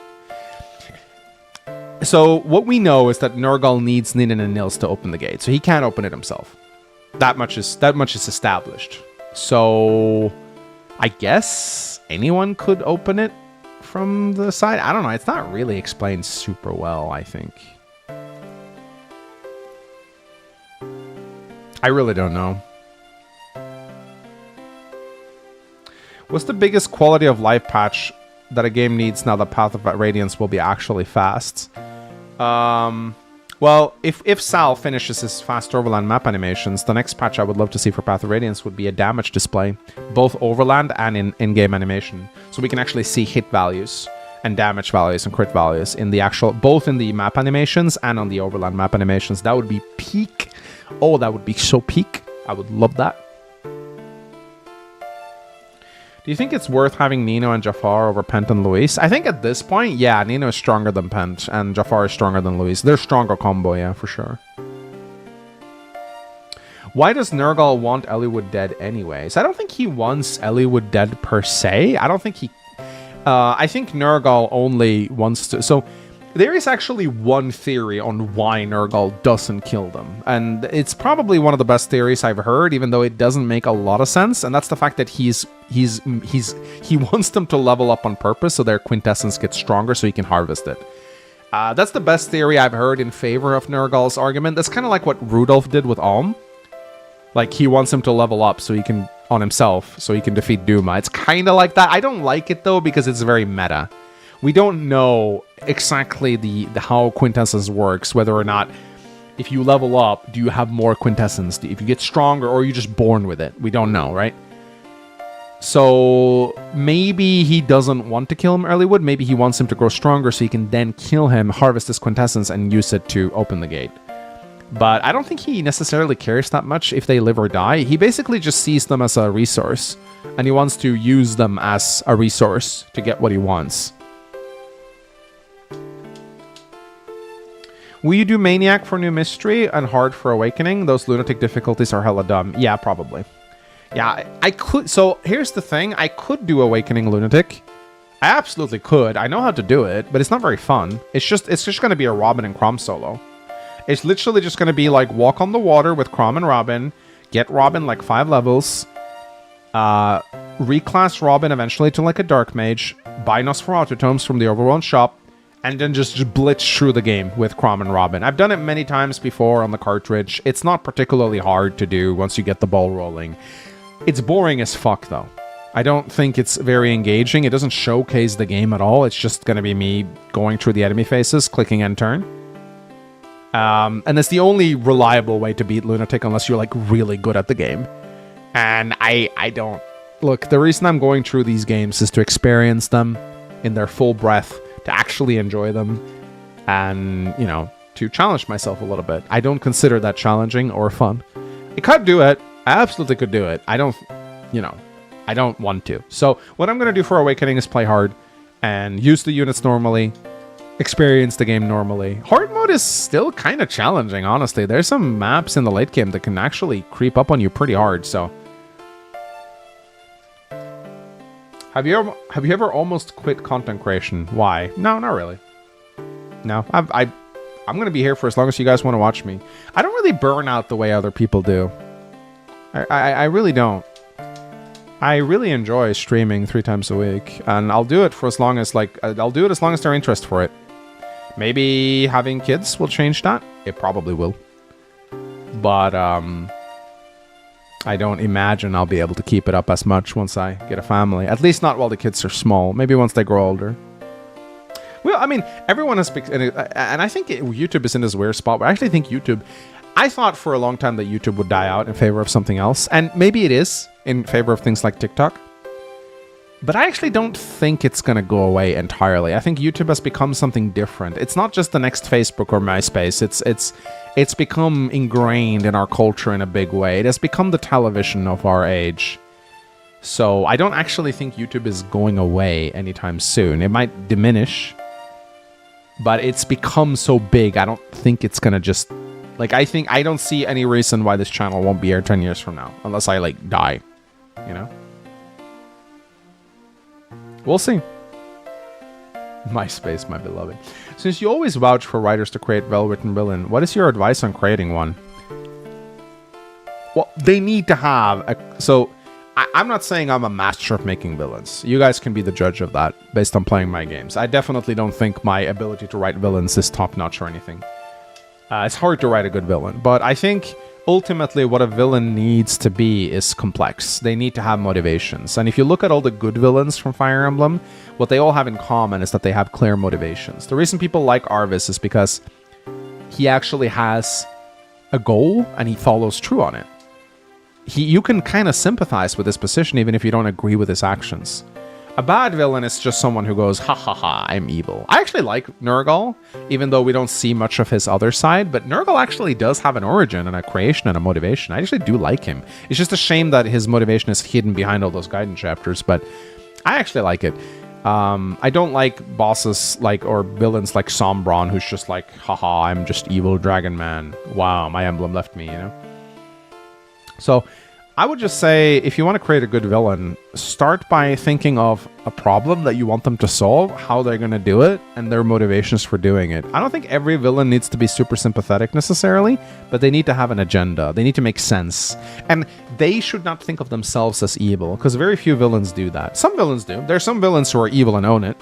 So what we know is that Nurgle needs Ninin and Nils to open the gate, so he can't open it himself. That much is established. So I guess anyone could open it from the side. I don't know. It's not really explained super well, I think. I really don't know. What's the biggest quality of life patch that a game needs now that Path of Radiance will be actually fast? Well, if 𝗬𝗵 finishes his fast overland map animations, the next patch I would love to see for Path of Radiance would be a damage display, both overland and in-game animation. So we can actually see hit values and damage values and crit values in the actual, both in the map animations and on the overland map animations. That would be peak. Oh, that would be so peak. I would love that. Do you think it's worth having Nino and Jafar over Pent and Luis? I think at this point, yeah, Nino is stronger than Pent, and Jafar is stronger than Luis. They're stronger combo, yeah, for sure. Why does Nurgle want Eliwood dead anyways? I don't think he wants Eliwood dead per se. I don't think he... I think Nurgle only wants to... So, there is actually one theory on why Nurgle doesn't kill them. And it's probably one of the best theories I've heard, even though it doesn't make a lot of sense. And that's the fact that he wants them to level up on purpose so their quintessence gets stronger so he can harvest it. That's the best theory I've heard in favor of Nurgle's argument. That's kind of like what Rudolph did with 𝗬𝗵. Like, he wants him to level up so he can, on himself, so he can defeat Duma. It's kind of like that. I don't like it, though, because it's very meta. We don't know exactly how quintessence works, whether or not if you level up, do you have more quintessence? If you get stronger, or are you just born with it? We don't know, right? So maybe he doesn't want to kill him Eliwood. Maybe he wants him to grow stronger so he can then kill him, harvest his quintessence, and use it to open the gate. But I don't think he necessarily cares that much if they live or die. He basically just sees them as a resource, and he wants to use them as a resource to get what he wants. Will you do Maniac for New Mystery and Hard for Awakening? Those lunatic difficulties are hella dumb. Yeah, probably. Yeah, I could. So here's the thing. I could do Awakening Lunatic. I absolutely could. I know how to do it, but it's not very fun. It's just going to be a Robin and Chrom solo. It's literally just going to be like walk on the water with Chrom and Robin, get Robin like 5 levels, reclass Robin eventually to like a Dark Mage, buy Nosferatu tomes from the Overworld shop, and then just blitz through the game with Chrom and Robin. I've done it many times before on the cartridge. It's not particularly hard to do once you get the ball rolling. It's boring as fuck, though. I don't think it's very engaging. It doesn't showcase the game at all. It's just going to be me going through the enemy faces, clicking end turn. And it's the only reliable way to beat Lunatic unless you're, like, really good at the game. And I don't... Look, the reason I'm going through these games is to experience them in their full breadth, to actually enjoy them, and, you know, to challenge myself a little bit. I don't consider that challenging or fun. I could do it. I absolutely could do it. I don't, you know, I don't want to. So what I'm going to do for Awakening is play hard and use the units normally, experience the game normally. Hard mode is still kind of challenging, honestly. There's some maps in the late game that can actually creep up on you pretty hard, so... Have you ever almost quit content creation? Why? No, not really. No, I'm going to be here for as long as you guys want to watch me. I don't really burn out the way other people do. I really don't. I really enjoy streaming 3 times a week, and I'll do it for as long as, like, I'll do it as long as there's interest for it. Maybe having kids will change that. It probably will. But, I don't imagine I'll be able to keep it up as much once I get a family. At least not while the kids are small. Maybe once they grow older. Well, I mean, everyone has... And I think YouTube is in this weird spot, but I actually think YouTube... I thought for a long time that YouTube would die out in favor of something else. And maybe it is in favor of things like TikTok. But I actually don't think it's going to go away entirely. I think YouTube has become something different. It's not just the next Facebook or MySpace. It's become ingrained in our culture in a big way. It has become the television of our age. So I don't actually think YouTube is going away anytime soon. It might diminish, but it's become so big. I don't think it's going to just... Like, I don't see any reason why this channel won't be here 10 years from now. Unless I, like, die. You know? We'll see. MySpace, my beloved. Since you always vouch for writers to create well-written villain, what is your advice on creating one? Well, they need to have a... So, I'm not saying I'm a master of making villains. You guys can be the judge of that based on playing my games. I definitely don't think my ability to write villains is top-notch or anything. It's hard to write a good villain, but I think ultimately what a villain needs to be is complex. They need to have motivations. And if you look at all the good villains from Fire Emblem, what they all have in common is that they have clear motivations. The reason people like 𝗬𝗏 is because he actually has a goal and he follows through on it. You can kind of sympathize with his position even if you don't agree with his actions. A bad villain is just someone who goes, ha ha ha, I'm evil. I actually like 𝗏𝗏, even though we don't see much of his other side, but 𝗏𝗏 actually does have an origin and a creation and a motivation. I actually do like him. It's just a shame that his motivation is hidden behind all those guidance chapters, but I actually like it. I don't like bosses or villains like 𝗬𝗵𝗽, who's just like, haha, I'm just evil dragon man. Wow, my emblem left me, you know? So I would just say, if you want to create a good villain, start by thinking of a problem that you want them to solve, how they're going to do it, and their motivations for doing it. I don't think every villain needs to be super sympathetic necessarily, but they need to have an agenda. They need to make sense. And they should not think of themselves as evil, because very few villains do that. Some villains do. There are some villains who are evil and own it,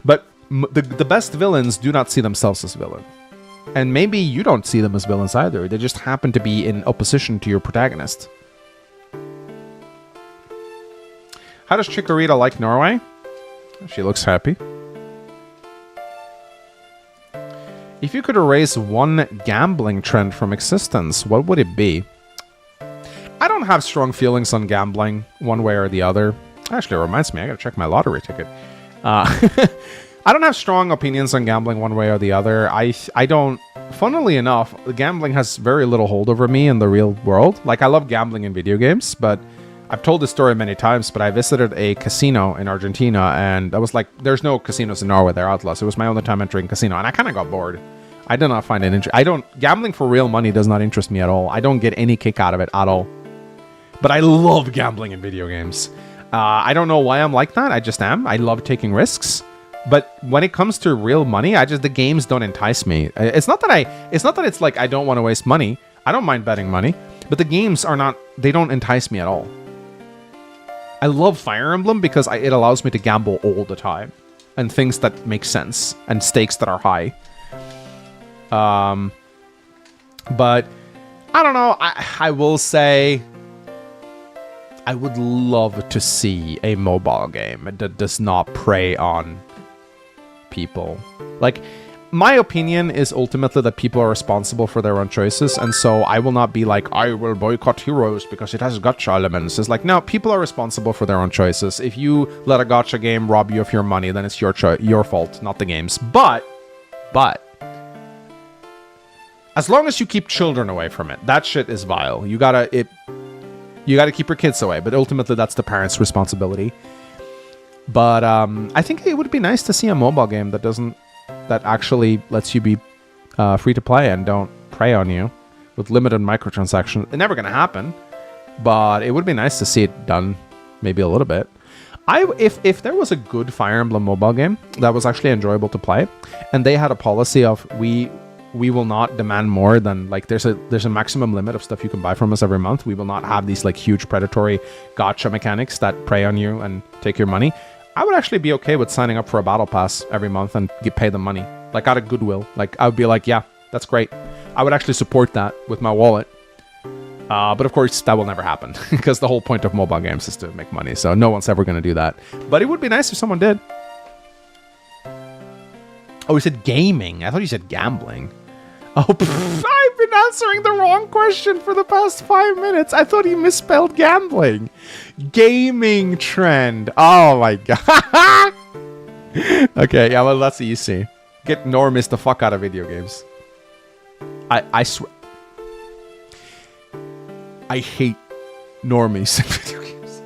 but the best villains do not see themselves as villain. And maybe you don't see them as villains either. They just happen to be in opposition to your protagonist. How does 𝗧𝗏𝗏𝗏 like Norway? She looks happy. If you could erase one gambling trend from existence, what would it be? I don't have strong feelings on gambling one way or the other. Actually, it reminds me, I gotta check my lottery ticket. I don't have strong opinions on gambling one way or the other. I don't... Funnily enough, gambling has very little hold over me in the real world. Like, I love gambling in video games, but... I've told this story many times, but I visited a casino in Argentina, and I was like, there's no casinos in Norway, they're outlaws. It was my only time entering a casino, and I kind of got bored. I did not find it interesting. Gambling for real money does not interest me at all. I don't get any kick out of it at all. But I love gambling in video games. I don't know why I'm like that, I just am. I love taking risks. But when it comes to real money, the games don't entice me. It's not that it's like I don't want to waste money. I don't mind betting money, but the games they don't entice me at all. I love Fire Emblem because it allows me to gamble all the time. And things that make sense. And stakes that are high. But, I don't know. I will say... I would love to see a mobile game that does not prey on people. Like, my opinion is ultimately that people are responsible for their own choices, and so I will not be like, I will boycott Heroes because it has gacha elements. It's like, no, people are responsible for their own choices. If you let a gacha game rob you of your money, then it's your fault, not the game's. But, as long as you keep children away from it, that shit is vile. You gotta keep your kids away, but ultimately that's the parents' responsibility. But I think it would be nice to see a mobile game that actually lets you be free to play and don't prey on you with limited microtransactions. It's never gonna happen, but it would be nice to see it done maybe a little bit. If there was a good Fire Emblem mobile game that was actually enjoyable to play, and they had a policy of we will not demand more than, like, there's a maximum limit of stuff you can buy from us every month. We will not have these like huge predatory gacha mechanics that prey on you and take your money. I would actually be okay with signing up for a battle pass every month and pay them money, like out of goodwill. Like, I would be like, yeah, that's great. I would actually support that with my wallet. But of course, that will never happen because the whole point of mobile games is to make money. So no one's ever going to do that. But it would be nice if someone did. Oh, you said gaming. I thought you said gambling. Oh, I've been answering the wrong question for the past 5 minutes. I thought he misspelled gambling. Gaming trend. Oh my god. Okay, yeah, well, that's easy. Get normies the fuck out of video games. I swear. I hate normies in video games.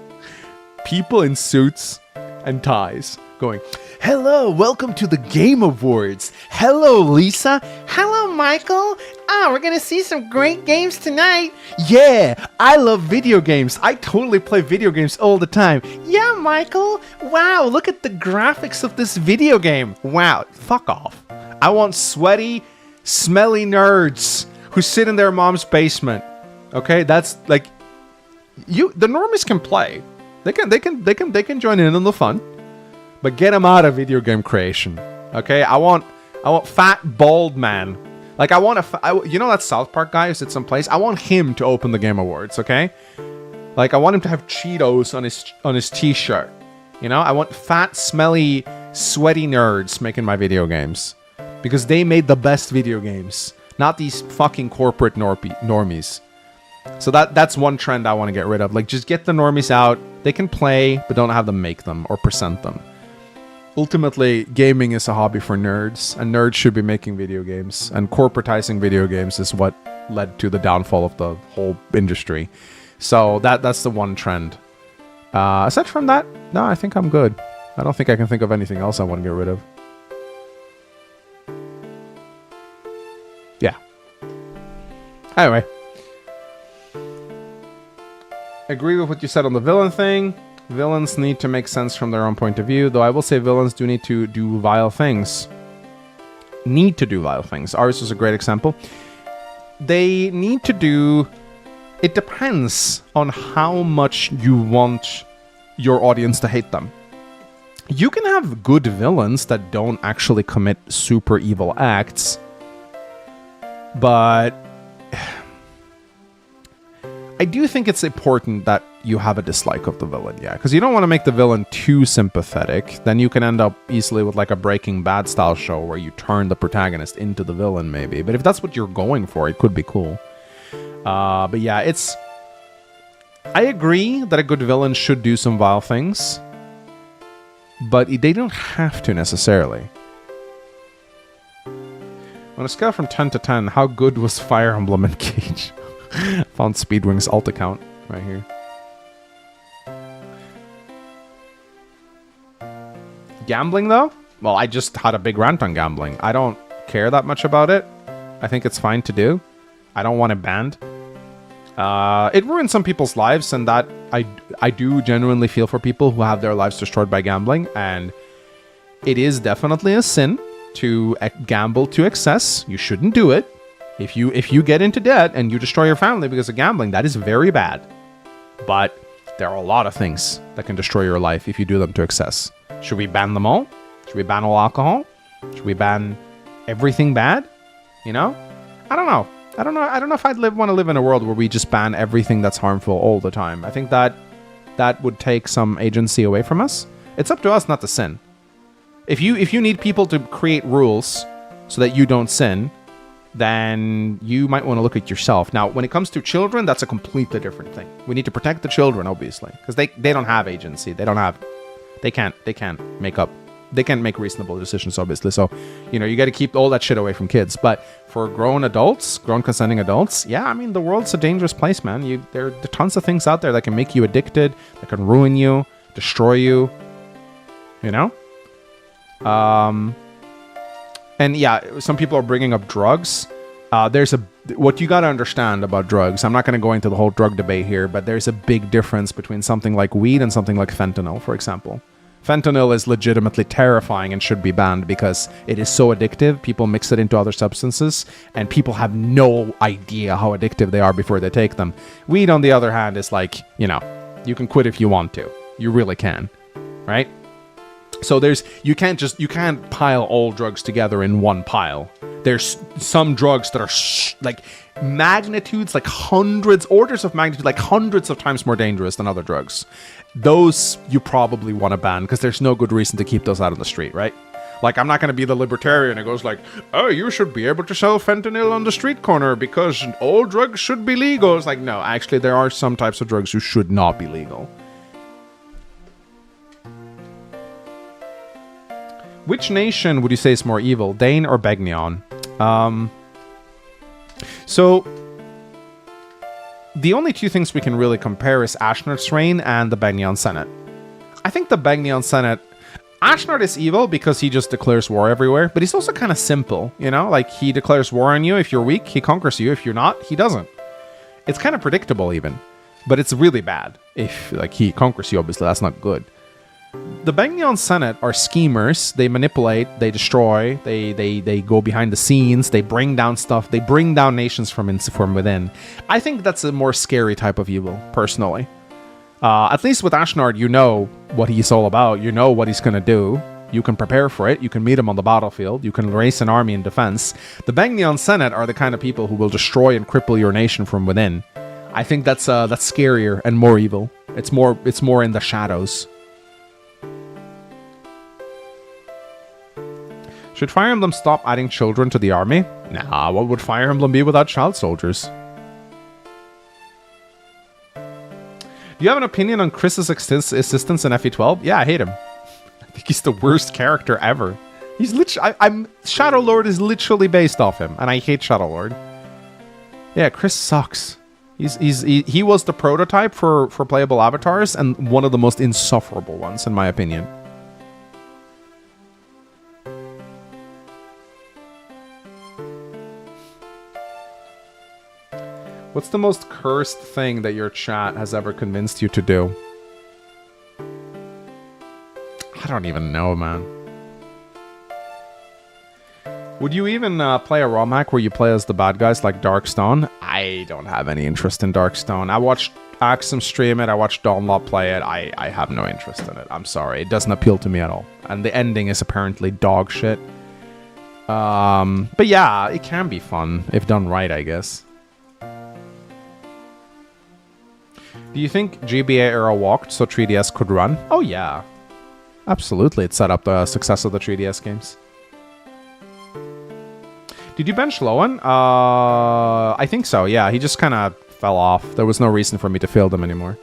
People in suits and ties going, hello, welcome to the Game Awards. Hello, Lisa. Hello, Michael. Oh, we're gonna see some great games tonight. Yeah, I love video games. I totally play video games all the time. Yeah, Michael. Wow, look at the graphics of this video game. Wow, fuck off. I want sweaty, smelly nerds who sit in their mom's basement. Okay, that's like, the normies can play. They can join in on the fun. But get him out of video game creation, okay? I want fat bald man. Like, you know that South Park guy who sits someplace? I want him to open the Game Awards, okay? Like, I want him to have Cheetos on his t-shirt. You know, I want fat, smelly, sweaty nerds making my video games because they made the best video games, not these fucking corporate normies. So that's one trend I want to get rid of. Like, just get the normies out. They can play, but don't have them make them or present them. Ultimately, gaming is a hobby for nerds, and nerds should be making video games, and corporatizing video games is what led to the downfall of the whole industry. So that's the one trend. Aside from that, no, I think I'm good. I don't think I can think of anything else I want to get rid of. Yeah. Anyway. Agree with what you said on the villain thing. Villains need to make sense from their own point of view, though I will say villains do need to do vile things. Ours is a great example. They need to do... It depends on how much you want your audience to hate them. You can have good villains that don't actually commit super evil acts, but I do think it's important that you have a dislike of the villain, yeah, because you don't want to make the villain too sympathetic. Then you can end up easily with like a Breaking Bad style show where you turn the protagonist into the villain, maybe. But if that's what you're going for, it could be cool. But yeah, I agree that a good villain should do some vile things, but they don't have to necessarily. On a scale from 10 to 10, how good was Fire Emblem Engage? Found Speedwing's alt account right here. Gambling, though? Well, I just had a big rant on gambling. I don't care that much about it. I think it's fine to do. I don't want it banned. It ruins some people's lives, and that I do genuinely feel for people who have their lives destroyed by gambling, and it is definitely a sin to gamble to excess. You shouldn't do it. If you get into debt and you destroy your family because of gambling, that is very bad. But there are a lot of things that can destroy your life if you do them to excess. Should we ban them all? Should we ban all alcohol? Should we ban everything bad? You know? I don't know. I don't know if I'd want to live in a world where we just ban everything that's harmful all the time. I think that would take some agency away from us. It's up to us not to sin. If you need people to create rules so that you don't sin, then you might want to look at yourself. Now, when it comes to children, that's a completely different thing. We need to protect the children, obviously, because they don't have agency. They can't make reasonable decisions, obviously. So, you know, you got to keep all that shit away from kids. But for grown consenting adults, yeah, I mean, the world's a dangerous place, man. There are tons of things out there that can make you addicted, that can ruin you, destroy you, you know? And yeah, some people are bringing up drugs. What you got to understand about drugs, I'm not going to go into the whole drug debate here, but there's a big difference between something like weed and something like fentanyl, for example. Fentanyl is legitimately terrifying and should be banned because it is so addictive. People mix it into other substances, and people have no idea how addictive they are before they take them. Weed, on the other hand, is like, you know, you can quit if you want to. You really can, right? So you can't pile all drugs together in one pile. There's some drugs that are like magnitudes, like orders of magnitude, like hundreds of times more dangerous than other drugs. Those you probably want to ban because there's no good reason to keep those out on the street, right? Like, I'm not going to be the libertarian who goes like, oh, you should be able to sell fentanyl on the street corner because all drugs should be legal. It's like, no, actually, there are some types of drugs who should not be legal. Which nation would you say is more evil, Dane or Begnion? So, the only two things we can really compare is Ashnard's reign and the Begnion Senate. I think the Begnion Senate... Ashnard is evil because he just declares war everywhere, but he's also kind of simple, you know? Like, he declares war on you. If you're weak, he conquers you. If you're not, he doesn't. It's kind of predictable, even. But it's really bad. If, like, he conquers you, obviously, that's not good. The Begnion Senate are schemers. They manipulate, they destroy, they go behind the scenes, they bring down stuff, they bring down nations from within. I think that's a more scary type of evil, personally. At least with Ashnard, you know what he's all about, you know what he's going to do. You can prepare for it, you can meet him on the battlefield, you can raise an army in defense. The Begnion Senate are the kind of people who will destroy and cripple your nation from within. I think that's scarier and more evil. It's more in the shadows. Should Fire Emblem stop adding children to the army? Nah, what would Fire Emblem be without child soldiers? Do you have an opinion on Chris's assistance in FE12? Yeah, I hate him. I think he's the worst character ever. He's literally... Shadow Lord is literally based off him, and I hate Shadow Lord. Yeah, Chris sucks. He was the prototype for playable avatars, and one of the most insufferable ones, in my opinion. What's the most cursed thing that your chat has ever convinced you to do? I don't even know, man. Would you even play a ROM hack where you play as the bad guys like Darkstone? I don't have any interest in Darkstone. I watched 𝗬𝗓𝗄 stream it. I watched Dawnlot play it. I have no interest in it. I'm sorry. It doesn't appeal to me at all. And the ending is apparently dog shit. But yeah, it can be fun if done right, I guess. Do you think GBA era walked so 3DS could run? Oh yeah. Absolutely, it set up the success of the 3DS games. Did you bench Lowen? I think so, yeah. He just kind of fell off. There was no reason for me to field him anymore.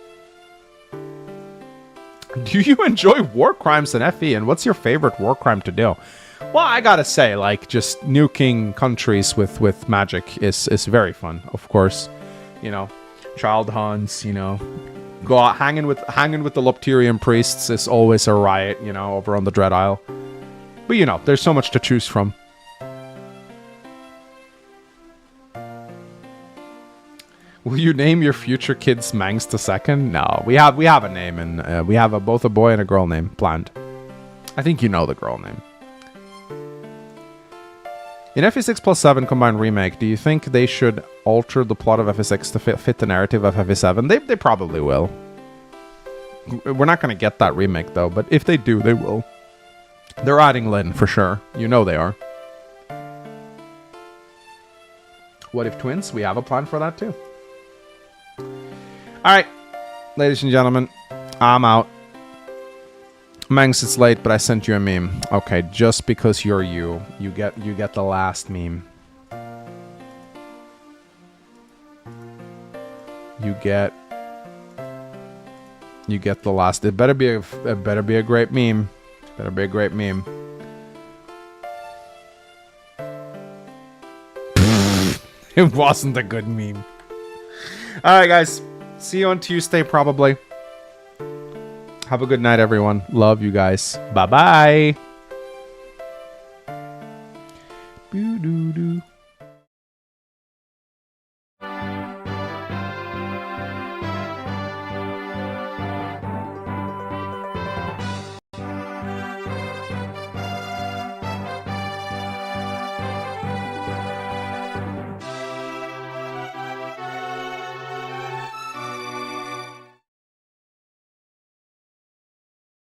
Do you enjoy war crimes in FE? And what's your favorite war crime to do? Well, I gotta say, like, just nuking countries with magic is very fun, of course. You know, child hunts, you know, go out hanging with the Lopterian priests is always a riot, you know, over on the Dread Isle. But you know, there's so much to choose from. Will you name your future kids mangsmemes? No, we have a name, and we have both a boy and a girl name planned. I think you know the girl name. In FE6+7 Combined Remake, do you think they should alter the plot of FE6 to fit the narrative of FE7? They probably will. We're not going to get that remake, though, but if they do, they will. They're adding Lyn, for sure. You know they are. What if twins? We have a plan for that, too. Alright, ladies and gentlemen, I'm out. Mangs, it's late, but I sent you a meme. Okay, just because you're you get the last meme. You get the last. It better be a great meme. Better be a great meme. It wasn't a good meme. All right, guys. See you on Tuesday, probably. Have a good night, everyone. Love you guys. Bye-bye. Boo-doo-doo.